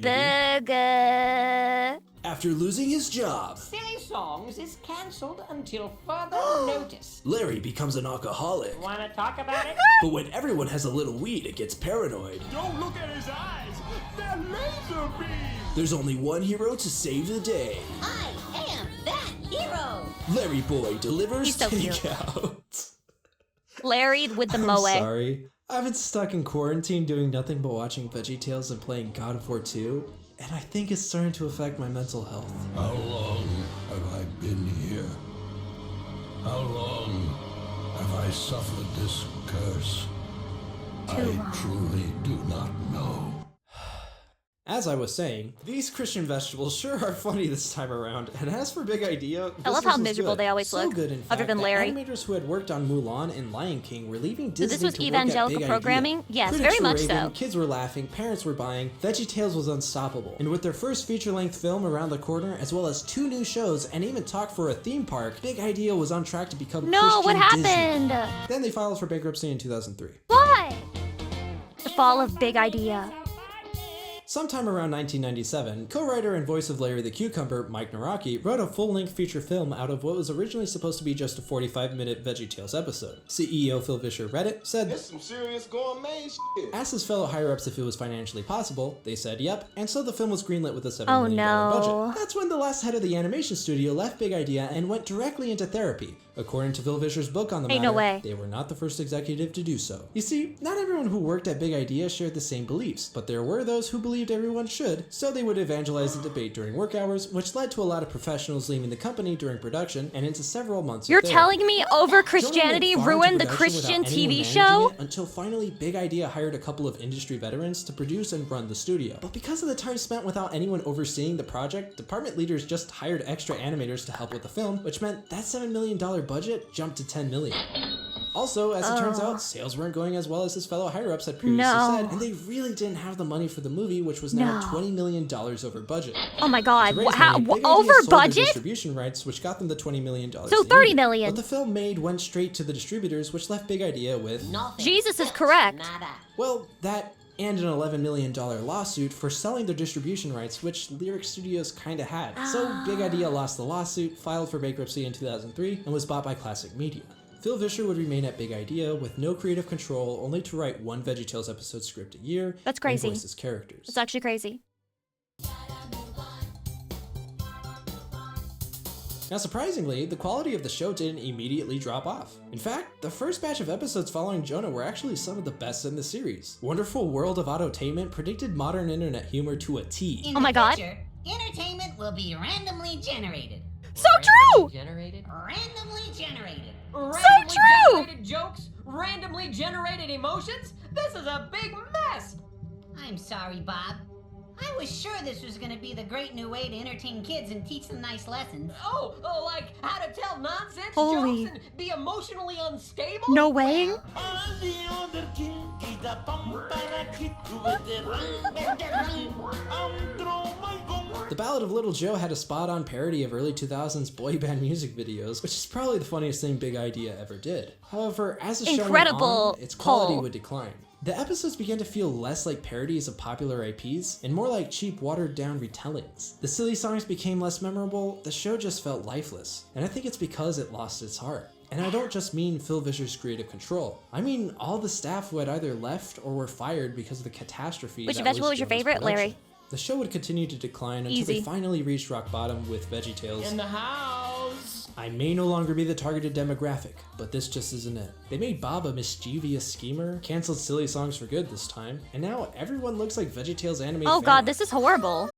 Cheeseburger. After losing his job, Silly Songs is cancelled until further notice. Larry becomes an alcoholic. Wanna talk about it? But when everyone has a little weed, it gets paranoid. Don't look at his eyes. They're laser beams. There's only one hero to save the day. I am that hero. Larry Boy delivers He's so cute. takeout. Larry with the I'm moe. sorry. I've been stuck in quarantine doing nothing but watching VeggieTales and playing God of War 2, and I think it's starting to affect my mental health. How long have I been here? How long have I suffered this curse? I truly do not know. As I was saying, these Christian vegetables sure are funny this time around, and as for Big Idea, I love this how was miserable good. they always So look, good, in other fact, than that Larry. Animators who had worked on Mulan and Lion King were leaving Disney this was to evangelical work at Big programming? Idea. Yes, Critics very were much raving, so. Kids were laughing, parents were buying. VeggieTales was unstoppable, and with their first feature-length film around the corner, as well as 2 new shows, and even talk for a theme park, Big Idea was on track to become No, Christian what Disney. happened? Then they filed for bankruptcy in 2003. Why? The fall of Big Idea. Sometime around 1997, co-writer and voice of Larry the Cucumber, Mike Naraki, wrote a full-length feature film out of what was originally supposed to be just a 45-minute VeggieTales episode. CEO Phil Vischer read it, said, That's some serious gourmet shit. asked his fellow higher-ups if it was financially possible. They said yep, and so the film was greenlit with a $7 Oh, million no. budget. That's when the last head of the animation studio left Big Idea and went directly into therapy, According to Phil Vischer's book on the matter, Ain't no way. they were not the first executive to do so. You see, not everyone who worked at Big Idea shared the same beliefs, but there were those who believed everyone should, so they would evangelize and debate during work hours, which led to a lot of professionals leaving the company during production and into several months You're of failure. telling me over Christianity Jonah went far ruined into the production Christian without anyone TV managing show? it until finally Big Idea hired a couple of industry veterans to produce and run the studio. But because of the time spent without anyone overseeing the project, department leaders just hired extra animators to help with the film, which meant that $7 million budget jumped to $10 million. Also, as it turns out, sales weren't going as well as his fellow higher-ups had previously said, and they really didn't have the money for the movie, which was now $20 million over budget. Oh my god, To raise how, money, Big Idea over sold their budget? distribution rights, which got them the $20 million. So $30 million. But the film made went straight to the distributors, which left Big Idea with Jesus is correct. well, that and an $11 million lawsuit for selling their distribution rights, which Lyric Studios kinda had. So Big Idea lost the lawsuit, filed for bankruptcy in 2003, and was bought by Classic Media. Phil Vischer would remain at Big Idea with no creative control, only to write one VeggieTales episode script a year. That's crazy. And voice his characters. It's actually crazy. Now surprisingly, the quality of the show didn't immediately drop off. In fact, the first batch of episodes following Jonah were actually some of the best in the series. Wonderful World of Autotainment predicted modern internet humor to a T. Oh my god. Entertainment will be randomly generated. So true! Randomly generated. Randomly true! generated jokes, randomly generated emotions. This is a big mess. I'm sorry, Bob. I was sure this was going to be the great new way to entertain kids and teach them nice lessons. Oh, like how to tell nonsense Holy. jokes and be emotionally unstable? No way. The Ballad of Little Joe had a spot-on parody of early 2000s boy band music videos, which is probably the funniest thing Big Idea ever did. However, as the show went Incredible on, its quality pull. would decline. The episodes began to feel less like parodies of popular IPs and more like cheap, watered-down retellings. The silly songs became less memorable, the show just felt lifeless, and I think it's because it lost its heart. And I don't just mean Phil Vischer's creative control. I mean all the staff who had either left or were fired because of the catastrophe Which that vegetable was your Jonah's favorite, production. Larry? The show would continue to decline until Easy. they finally reached rock bottom with VeggieTales. In the house. I may no longer be the targeted demographic, but this just isn't it. They made Bob a mischievous schemer, canceled silly songs for good this time, and now everyone looks like VeggieTales anime Oh fan god, art. this is horrible.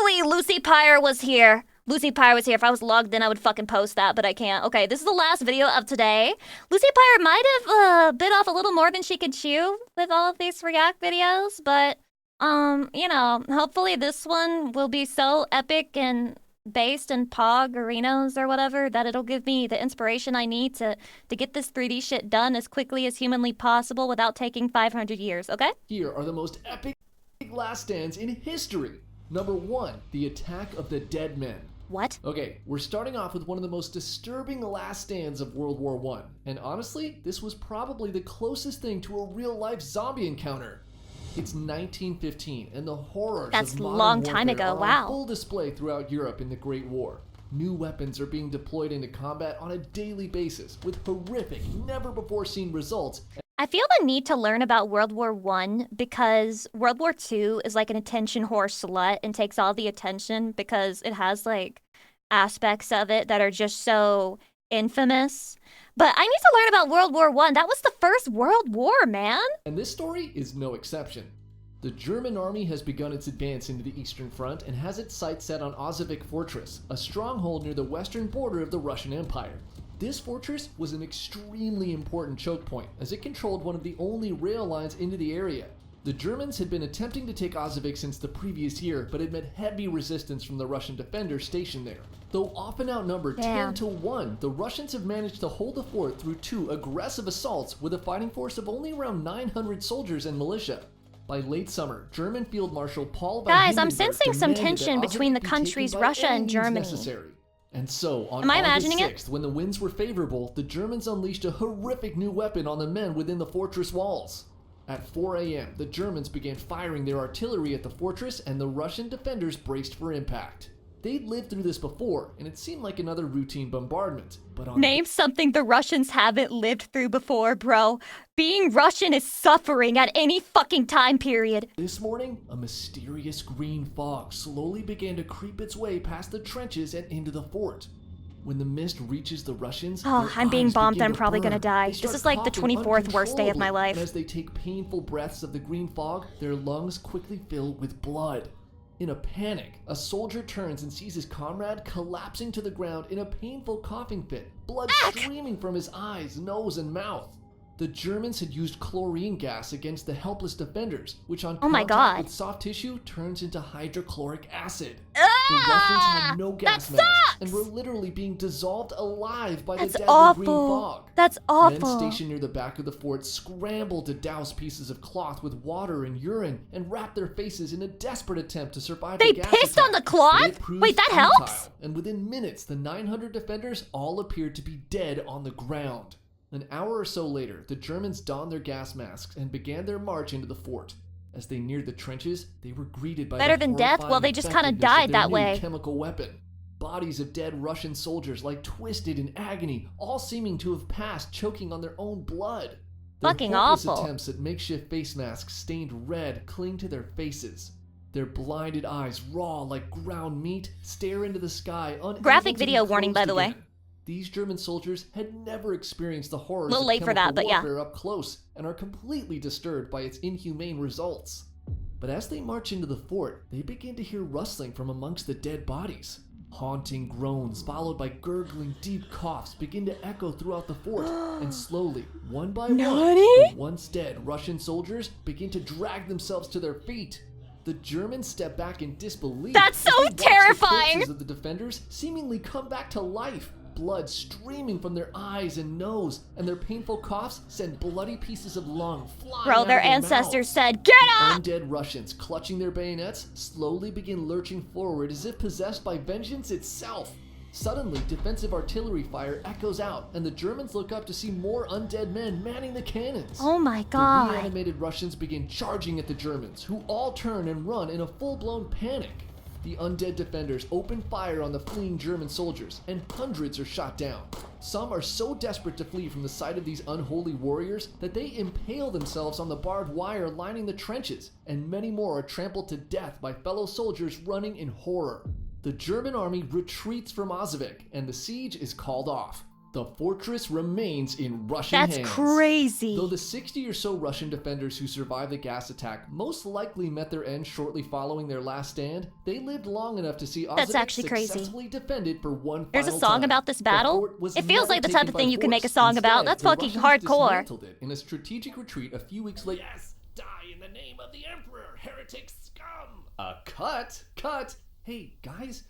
finally, Lucy Pyre was here. Lucy Pyre was here. If I was logged in, I would fucking post that, but I can't. Okay, this is the last video of today. Lucy Pyre might have bit off a little more than she could chew with all of these react videos, but, you know, hopefully this one will be so epic and based in Pog arenas or whatever that it'll give me the inspiration I need to get this 3D shit done as quickly as humanly possible without taking 500 years, okay? Here are the most epic last stands in history. Number 1, the attack of the dead men. What? Okay, we're starting off with one of the most disturbing last stands of World War I. And honestly, this was probably the closest thing to a real-life zombie encounter. It's 1915, and the horrors That's of a modern long time warfare ago, are wow. on full display throughout Europe in the Great War. New weapons are being deployed into combat on a daily basis, with horrific, never-before-seen results. I feel the need to learn about World War I because World War II is like an attention whore slut and takes all the attention because it has like aspects of it that are just so infamous. But I need to learn about World War I. That was the first World War, man. And this story is no exception. The German army has begun its advance into the Eastern Front and has its sights set on Ozovik Fortress, a stronghold near the western border of the Russian Empire. This fortress was an extremely important choke point, as it controlled one of the only rail lines into the area. The Germans had been attempting to take Ozovik since the previous year, but had met heavy resistance from the Russian defenders stationed there. Though often outnumbered 10 to 1, the Russians have managed to hold the fort through 2 aggressive assaults with a fighting force of only around 900 soldiers and militia. By late summer, German Field Marshal Paul von Guys, I'm Hindenburg sensing some demanded that tension between the Ozovik be taken countries by Russia any and means Germany. necessary. And so, on Am I August imagining 6th, when the winds were favorable, the Germans unleashed a horrific new weapon on the men within the fortress walls. At 4 a.m., the Germans began firing their artillery at the fortress, and the Russian defenders braced for impact. They'd lived through this before, and it seemed like another routine bombardment. But on Name something the Russians haven't lived through before, bro. Being Russian is suffering at any fucking time period. This morning, a mysterious green fog slowly began to creep its way past the trenches and into the fort. When the mist reaches the Russians, Oh, their I'm being eyes bombed. begin I'm to probably burn. gonna die. They This is start like the coughing 24th worst day of my uncontrollably, life. And as they take painful breaths of the green fog, their lungs quickly fill with blood. In a panic, a soldier turns and sees his comrade collapsing to the ground in a painful coughing fit, blood streaming from his eyes, nose, and mouth. The Germans had used chlorine gas against the helpless defenders, which on Oh my contact God. with soft tissue turns into hydrochloric acid. Ah, The Russians had no gas that masks sucks! and were literally being dissolved alive by That's the deadly awful. green fog. That's awful. Men stationed near the back of the fort scrambled to douse pieces of cloth with water and urine and wrap their faces in a desperate attempt to survive They the gas pissed on attack. the cloth? But it proved Wait, that futile, helps? And within minutes, the 900 defenders all appeared to be dead on the ground. An hour or so later, the Germans donned their gas masks and began their march into the fort. As they neared the trenches, they were greeted by Better the than death? Well, horrifying they just kinda effectiveness of died their that new way. chemical weapon. Bodies of dead Russian soldiers lie twisted in agony, all seeming to have passed choking on their own blood. Their Fucking hopeless awful. attempts at makeshift face masks stained red cling to their faces. Their blinded eyes, raw like ground meat, stare into the sky, unable Graphic to be video warning, by closed the way. again. These German soldiers had never experienced the horrors Little of late for chemical that, but yeah. warfare up close and are completely disturbed by its inhumane results. But as they march into the fort, they begin to hear rustling from amongst the dead bodies. Haunting groans followed by gurgling deep coughs begin to echo throughout the fort, and slowly, one by one, the once dead Russian soldiers begin to drag themselves to their feet. The Germans step back in disbelief. That's as so they watch the terrifying! corpses of the defenders seemingly come back to life. Blood streaming from their eyes and nose, and their painful coughs send bloody pieces of lung flying Bro, out their of their ancestors mouths. said, "Get up!" Undead Russians, clutching their bayonets, slowly begin lurching forward as if possessed by vengeance itself. Suddenly, defensive artillery fire echoes out, and the Germans look up to see more undead men manning the cannons. Oh my The God. reanimated Russians begin charging at the Germans, who all turn and run in a full-blown panic. The undead defenders open fire on the fleeing German soldiers, and hundreds are shot down. Some are so desperate to flee from the sight of these unholy warriors that they impale themselves on the barbed wire lining the trenches, and many more are trampled to death by fellow soldiers running in horror. The German army retreats from Ozovik, and the siege is called off. The the fortress remains in Russian hands. That's crazy. Though the 60 or so Russian defenders who survived the gas attack most likely met their end shortly following their last stand, they lived long enough to see Ozovich successfully defended for one final time. There's a song about this battle? It feels like the type of thing you can make a song about. That's fucking hardcore. It in a strategic retreat a few weeks later. Yes, die in the name of the Emperor, heretic scum. Cut. Hey, guys.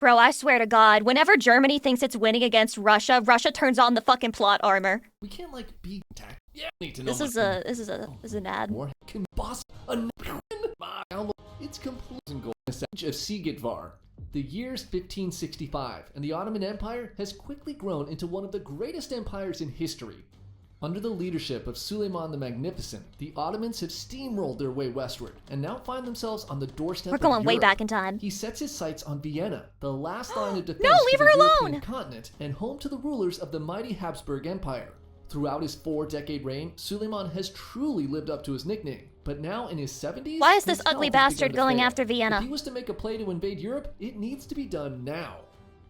Bro, I swear to God, whenever Germany thinks it's winning against Russia, Russia turns on the fucking plot armor. We can't be attacked. Yeah, need to know. This is an ad. Can boss it's complete goal of Sigitvar. The year's 1565, and the Ottoman Empire has quickly grown into one of the greatest empires in history. Under the leadership of Suleiman the Magnificent, the Ottomans have steamrolled their way westward and now find themselves on the doorstep of Europe. We're going way back in time. He sets his sights on Vienna, the last line of defense no, leave to her the alone! European continent and home to the rulers of the mighty Habsburg Empire. Throughout his 4-decade reign, Suleiman has truly lived up to his nickname. But now in his 70s, why is this ugly bastard going after Vienna? If he was to make a play to invade Europe, it needs to be done now.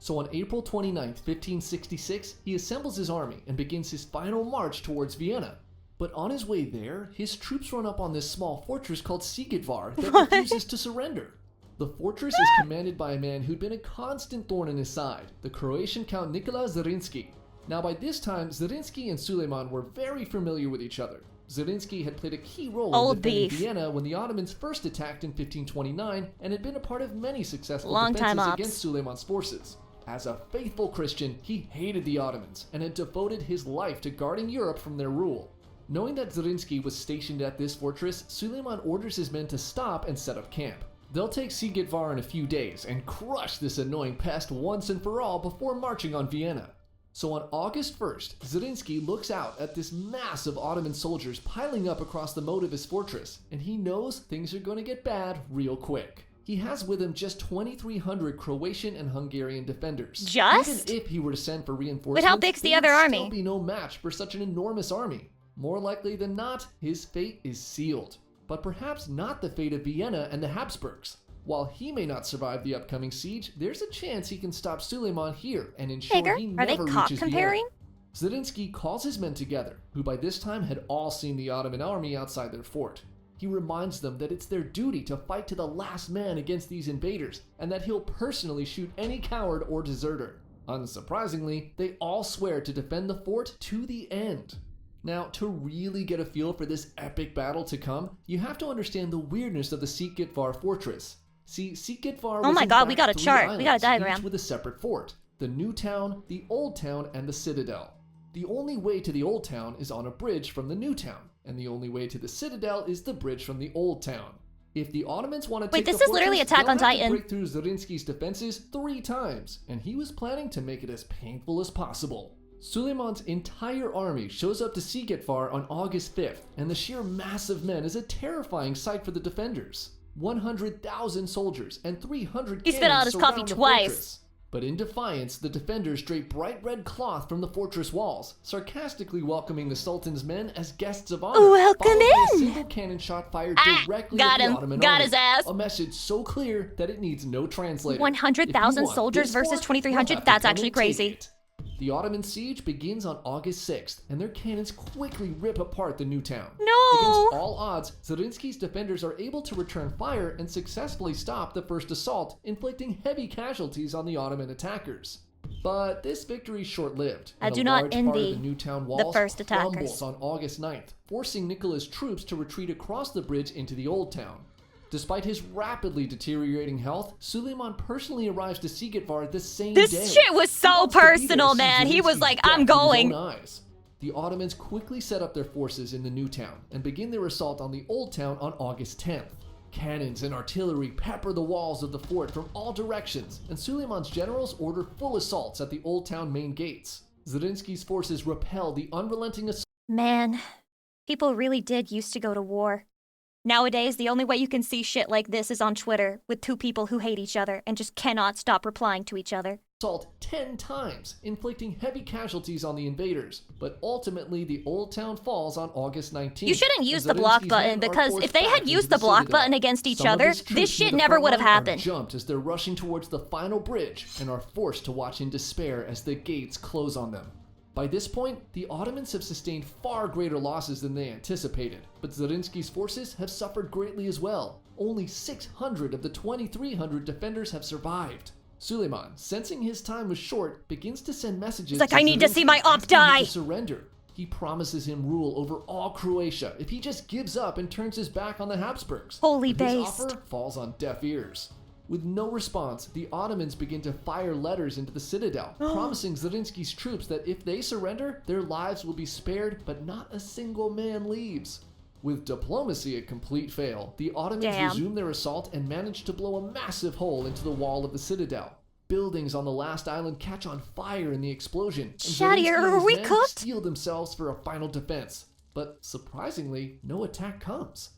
So on April 29th, 1566, he assembles his army and begins his final march towards Vienna. But on his way there, his troops run up on this small fortress called Sigitvar that refuses to surrender. The fortress is commanded by a man who'd been a constant thorn in his side, the Croatian Count Nikola Zrinski. Now by this time, Zrinski and Suleiman were very familiar with each other. Zrinski had played a key role in defending Vienna when the Ottomans first attacked in 1529 and had been a part of many successful defenses against Suleiman's forces. As a faithful Christian, he hated the Ottomans and had devoted his life to guarding Europe from their rule. Knowing that Zrinski was stationed at this fortress, Suleiman orders his men to stop and set up camp. They'll take Sigitvar in a few days and crush this annoying pest once and for all before marching on Vienna. So on August 1st, Zrinski looks out at this mass of Ottoman soldiers piling up across the moat of his fortress, and he knows things are going to get bad real quick. He has with him just 2,300 Croatian and Hungarian defenders. Just? Even if he were to send for reinforcements, but how big's the other army? There would still be no match for such an enormous army. More likely than not, his fate is sealed. But perhaps not the fate of Vienna and the Habsburgs. While he may not survive the upcoming siege, there's a chance he can stop Suleiman here and ensure he never reaches Vienna. Zrinski calls his men together, who by this time had all seen the Ottoman army outside their fort. He reminds them that it's their duty to fight to the last man against these invaders, and that he'll personally shoot any coward or deserter. Unsurprisingly, they all swear to defend the fort to the end. Now, to really get a feel for this epic battle to come, you have to understand the weirdness of the Sigitvar fortress. See, Sigitvar was my God, we got a 3 chart. We got a islands, diagram. each with a separate fort. The new town, the old town, and the citadel. The only way to the old town is on a bridge from the new town, and the only way to the citadel is the bridge from the old town. If the Ottomans want to take the fortress, this is literally Attack on Titan. they'll have to break through Zrinski's defenses 3 times, and he was planning to make it as painful as possible. Suleiman's entire army shows up to Sigitvar on August 5th, and the sheer mass of men is a terrifying sight for the defenders. 100,000 soldiers and 300 He spit out his coffee twice. Fortress. But in defiance, the defenders drape bright red cloth from the fortress walls, sarcastically welcoming the Sultan's men as guests of honor. Welcome in! A single cannon shot fired directly at the Ottoman got army. his ass. A message so clear that it needs no translator. 100,000 soldiers versus 2,300. That's actually crazy. The Ottoman siege begins on August 6th, and their cannons quickly rip apart the new town. No! Against all odds, Zrinski's defenders are able to return fire and successfully stop the first assault, inflicting heavy casualties on the Ottoman attackers. But this victory is short-lived. I do not envy the new town walls the first attackers. crumbles on August 9th, forcing Nicola's troops to retreat across the bridge into the old town. Despite his rapidly deteriorating health, Suleiman personally arrives to Sigitvar the same day. This shit was so personal, man. He was like, I'm going. The Ottomans quickly set up their forces in the new town and begin their assault on the old town on August 10th. Cannons and artillery pepper the walls of the fort from all directions, and Suleiman's generals order full assaults at the old town main gates. Zrinski's forces repel the unrelenting assault. Man, people really did used to go to war. Nowadays, the only way you can see shit like this is on Twitter, with 2 people who hate each other and just cannot stop replying to each other. Assault 10 times, inflicting heavy casualties on the invaders, but ultimately the old town falls on August 19th. You shouldn't use the block button, because if they had used the block button against each other, this shit never would have happened. Jumped as they're rushing towards the final bridge and are forced to watch in despair as the gates close on them. By this point, the Ottomans have sustained far greater losses than they anticipated, but Zarinsky's forces have suffered greatly as well. Only 600 of the 2,300 defenders have survived. Suleiman, sensing his time was short, begins to send messages. He's like, I need to see my op asking him die. to surrender. He promises him rule over all Croatia if he just gives up and turns his back on the Habsburgs. Holy But his based. offer falls on deaf ears. With no response, the Ottomans begin to fire letters into the citadel, promising Zarinsky's troops that if they surrender, their lives will be spared, but not a single man leaves. With diplomacy a complete fail, the Ottomans resume their assault and manage to blow a massive hole into the wall of the citadel. Buildings on the last island catch on fire in the explosion, and Shady, Zarinsky and are his we men cooked? steel themselves for a final defense. But surprisingly, no attack comes.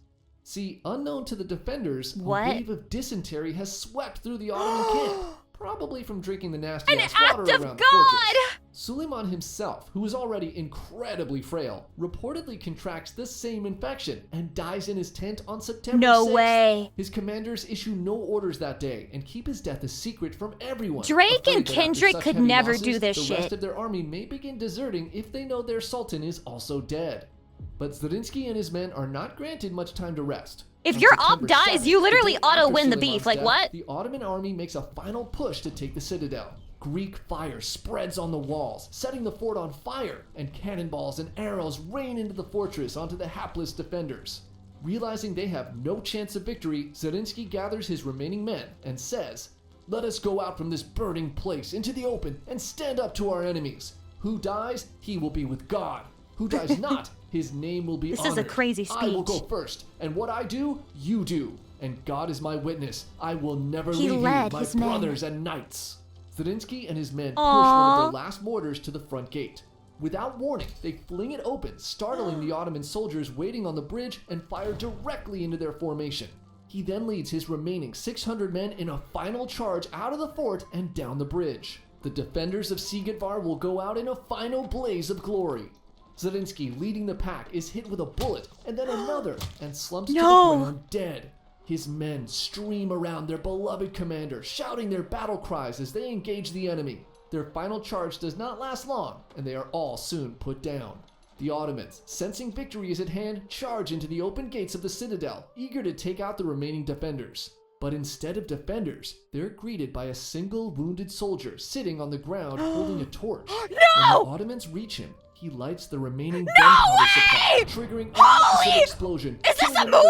See, unknown to the defenders, a wave of dysentery has swept through the Ottoman camp, probably from drinking the nasty ass water around the fortress. Suleiman himself, who is already incredibly frail, reportedly contracts the same infection and dies in his tent on September 6th. No way. His commanders issue no orders that day and keep his death a secret from everyone. Drake and afraid that after Kendrick such could heavy never losses, do this the shit. rest of their army may begin deserting if they know their sultan is also dead. But Zarinsky and his men are not granted much time to rest. If On your op September dies, 7th, you the literally day auto after win the Suleiman's beef. Like, death, what? The Ottoman army makes a final push to take the citadel. Greek fire spreads on the walls, setting the fort on fire, and cannonballs and arrows rain into the fortress onto the hapless defenders. Realizing they have no chance of victory, Zarinsky gathers his remaining men and says, "Let us go out from this burning place into the open and stand up to our enemies. Who dies, he will be with God. Who dies not, his name will be This honored. is a crazy I will speech. go first, and what I do, you do. And God is my witness. I will never He leave led you, my his men. brothers and knights." Zarinsky and his men push Aww. one of their last mortars to the front gate. Without warning, they fling it open, startling the Ottoman soldiers waiting on the bridge and fire directly into their formation. He then leads his remaining 600 men in a final charge out of the fort and down the bridge. The defenders of Sigetvar will go out in a final blaze of glory. Zarinsky, leading the pack, is hit with a bullet and then another and slumps to the ground dead. His men stream around their beloved commander, shouting their battle cries as they engage the enemy. Their final charge does not last long, and they are all soon put down. The Ottomans, sensing victory is at hand, charge into the open gates of the citadel, eager to take out the remaining defenders. But instead of defenders, they're greeted by a single wounded soldier sitting on the ground holding a torch. When the Ottomans reach him, he lights the remaining gunpowder supply, triggering a massive explosion, killing another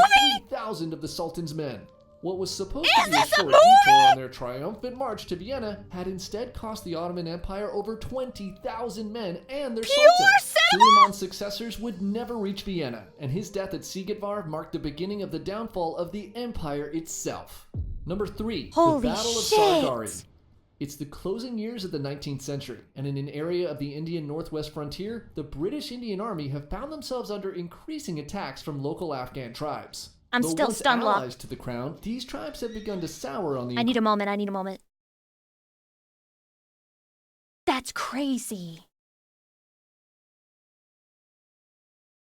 3,000 of the Sultan's men. What was supposed to be a short detour on their triumphant march to Vienna had instead cost the Ottoman Empire over 20,000 men and their Sultan. Suleiman's successors would never reach Vienna, and his death at Sigetvar marked the beginning of the downfall of the empire itself. Number 3, Holy the Battle of shit. Sargari. It's the closing years of the 19th century, and in an area of the Indian northwest frontier, the British Indian Army have found themselves under increasing attacks from local Afghan tribes. I'm Though still once stun locked. allies to the crown, these tribes have begun to sour on the I need a moment. That's crazy.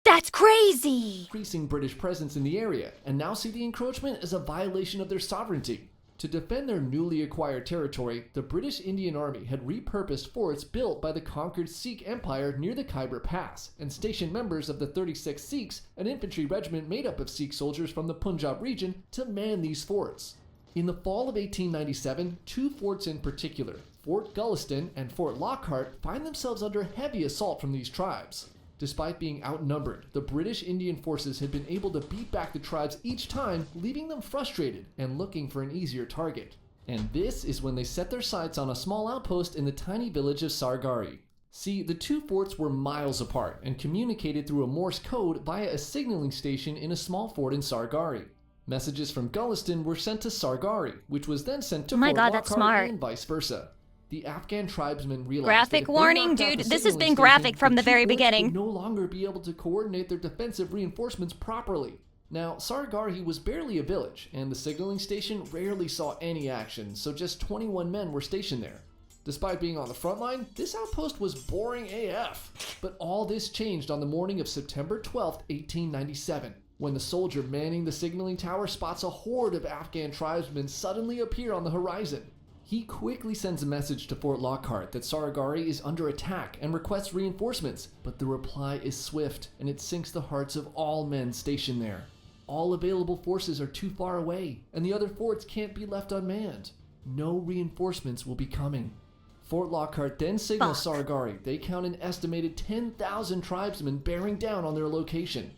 That's crazy. increasing British presence in the area, and now see the encroachment as a violation of their sovereignty. To defend their newly acquired territory, the British Indian Army had repurposed forts built by the conquered Sikh Empire near the Khyber Pass, and stationed members of the 36th Sikhs, an infantry regiment made up of Sikh soldiers from the Punjab region, to man these forts. In the fall of 1897, two forts in particular, Fort Gulliston and Fort Lockhart, find themselves under heavy assault from these tribes. Despite being outnumbered, the British Indian forces had been able to beat back the tribes each time, leaving them frustrated and looking for an easier target. And this is when they set their sights on a small outpost in the tiny village of Sargari. See, the two forts were miles apart and communicated through a Morse code via a signaling station in a small fort in Sargari. Messages from Gulliston were sent to Sargari, which was then sent to Fort that's Lockhart smart. and vice versa. The Afghan tribesmen realized Graphic that if they warning, knocked out dude. the This has signaling been station, graphic from the two very forts beginning. would no longer be able to coordinate their defensive reinforcements properly. Now, Sargari was barely a village, and the signaling station rarely saw any action, so just 21 men were stationed there. Despite being on the front line, this outpost was boring AF. But all this changed on the morning of September 12, 1897, when the soldier manning the signaling tower spots a horde of Afghan tribesmen suddenly appear on the horizon. He quickly sends a message to Fort Lockhart that Saragari is under attack and requests reinforcements, but the reply is swift and it sinks the hearts of all men stationed there. All available forces are too far away, and the other forts can't be left unmanned. No reinforcements will be coming. Fort Lockhart then signals Saragari they count an estimated 10,000 tribesmen bearing down on their location.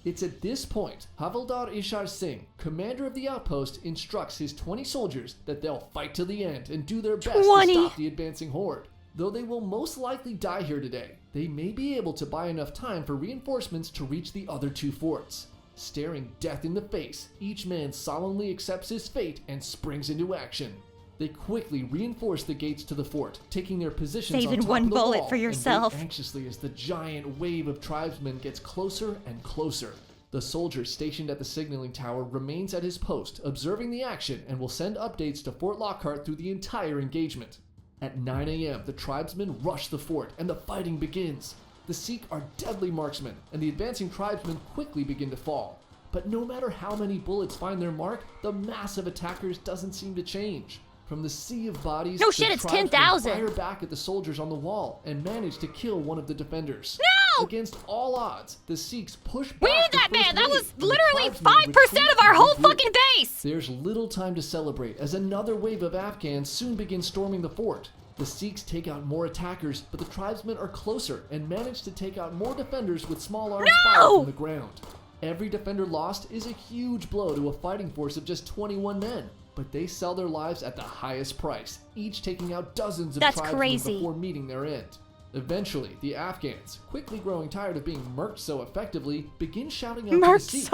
It's at this point, Havildar Ishar Singh, commander of the outpost, instructs his 20 soldiers that they'll fight to the end and do their best to stop the advancing horde. Though they will most likely die here today, they may be able to buy enough time for reinforcements to reach the other 2 forts. Staring death in the face, each man solemnly accepts his fate and springs into action. They quickly reinforce the gates to the fort, taking their positions on top one of the bullet wall, for yourself. and wait anxiously as the giant wave of tribesmen gets closer and closer. The soldier stationed at the signaling tower remains at his post, observing the action, and will send updates to Fort Lockhart through the entire engagement. At 9 a.m., the tribesmen rush the fort, and the fighting begins. The Sikh are deadly marksmen, and the advancing tribesmen quickly begin to fall. But no matter how many bullets find their mark, the mass of attackers doesn't seem to change. From the sea of bodies, no shit, it's 10,000. Fire back at the soldiers on the wall and manage to kill one of the defenders. No! Against all odds, the Sikhs push back. We need that man! That was literally 5% of our whole fucking base! There's little time to celebrate as another wave of Afghans soon begins storming the fort. The Sikhs take out more attackers, but the tribesmen are closer and manage to take out more defenders with small arms fire from the ground. Every defender lost is a huge blow to a fighting force of just 21 men. But they sell their lives at the highest price, each taking out dozens of tribesmen before meeting their end. Eventually, the Afghans, quickly growing tired of being murked so effectively, begin shouting out to the Sikhs,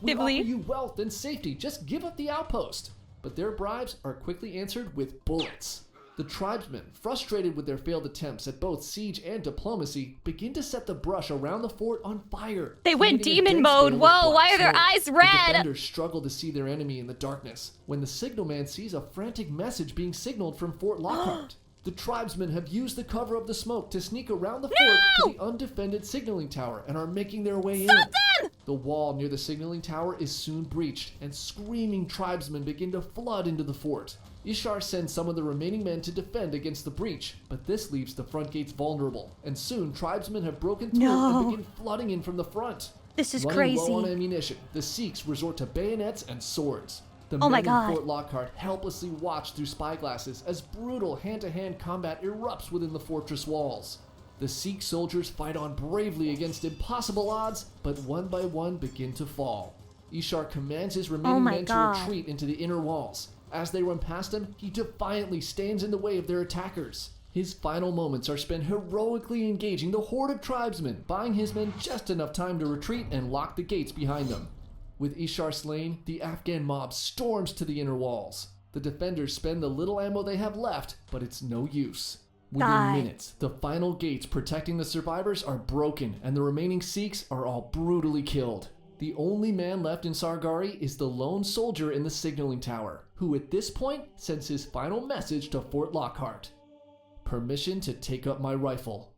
"We offer you wealth and safety, just give up the outpost." But their bribes are quickly answered with bullets. The tribesmen, frustrated with their failed attempts at both siege and diplomacy, begin to set the brush around the fort on fire. They went demon mode. Whoa, why are their eyes The red? defenders struggle to see their enemy in the darkness when the signalman sees a frantic message being signaled from Fort Lockhart. The tribesmen have used the cover of the smoke to sneak around the fort to the undefended signaling tower and are making their way in. The wall near the signaling tower is soon breached, and screaming tribesmen begin to flood into the fort. Ishar sends some of the remaining men to defend against the breach, but this leaves the front gates vulnerable, and soon tribesmen have broken through and begin flooding in from the front. This is Running crazy. low on ammunition, the Sikhs resort to bayonets and swords. The Oh my men God. in Fort Lockhart helplessly watch through spyglasses as brutal hand-to-hand combat erupts within the fortress walls. The Sikh soldiers fight on bravely against impossible odds, but one by one begin to fall. Ishar commands his remaining men to retreat into the inner walls. As they run past him, he defiantly stands in the way of their attackers. His final moments are spent heroically engaging the horde of tribesmen, buying his men just enough time to retreat and lock the gates behind them. With Ishar slain, the Afghan mob storms to the inner walls. The defenders spend the little ammo they have left, but it's no use. Within minutes, the final gates protecting the survivors are broken, and the remaining Sikhs are all brutally killed. The only man left in Sargari is the lone soldier in the signaling tower, who at this point sends his final message to Fort Lockhart. Permission to take up my rifle.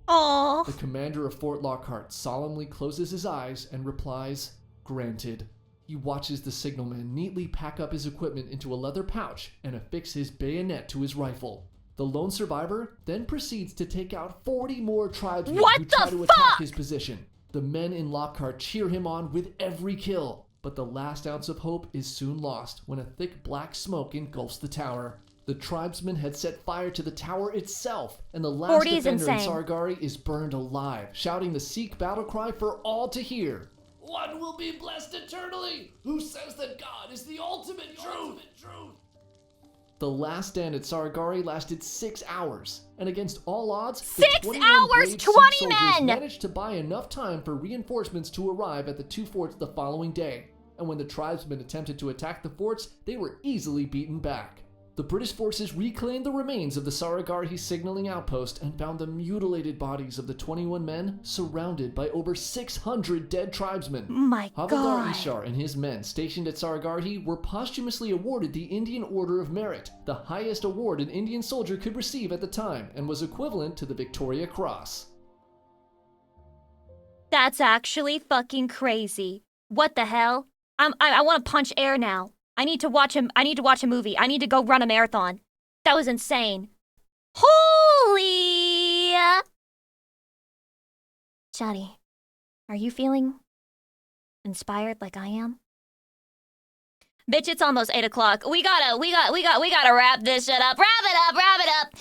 Aww. The commander of Fort Lockhart solemnly closes his eyes and replies, "Granted." He watches the signalman neatly pack up his equipment into a leather pouch and affix his bayonet to his rifle. The lone survivor then proceeds to take out 40 more tribesmen who try to attack his position. The men in Lockhart cheer him on with every kill, but the last ounce of hope is soon lost when a thick black smoke engulfs the tower. The tribesmen had set fire to the tower itself, and the last defender in Sargari is burned alive, shouting the Sikh battle cry for all to hear. "One will be blessed eternally, who says that God is the ultimate truth." The last stand at Sargari lasted 6 hours, and against all odds, 6 hours, 20 men! Managed to buy enough time for reinforcements to arrive at the 2 forts the following day, and when the tribesmen attempted to attack the forts, they were easily beaten back. The British forces reclaimed the remains of the Saragari signaling outpost and found the mutilated bodies of the 21 men surrounded by over 600 dead tribesmen. My Havildar God. Ishar and his men stationed at Sargarhi were posthumously awarded the Indian Order of Merit, the highest award an Indian soldier could receive at the time, and was equivalent to the Victoria Cross. That's actually fucking crazy. What the hell? I want to punch air now. I need to watch him. I need to watch a movie. I need to go run a marathon. That was insane. Holy! Chatty, are you feeling inspired like I am? Bitch, it's almost 8 o'clock. We gotta wrap this shit up. Wrap it up.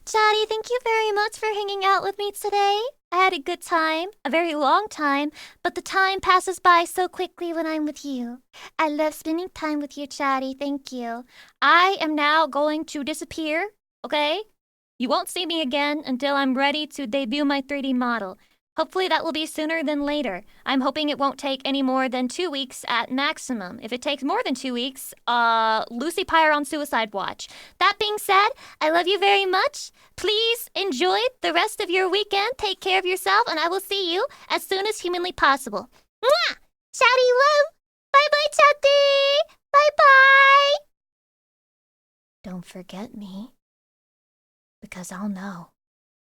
Chatty, thank you very much for hanging out with me today. I had a good time, a very long time, but the time passes by so quickly when I'm with you. I love spending time with you, Chatty. Thank you. I am now going to disappear, okay? You won't see me again until I'm ready to debut my 3D model. Hopefully that will be sooner than later. I'm hoping it won't take any more than 2 weeks at maximum. If it takes more than 2 weeks, Lucy Pyre on suicide watch. That being said, I love you very much. Please enjoy the rest of your weekend. Take care of yourself, and I will see you as soon as humanly possible. Mwah! Chatty love! Bye-bye, Chatty! Bye-bye! Don't forget me, because I'll know.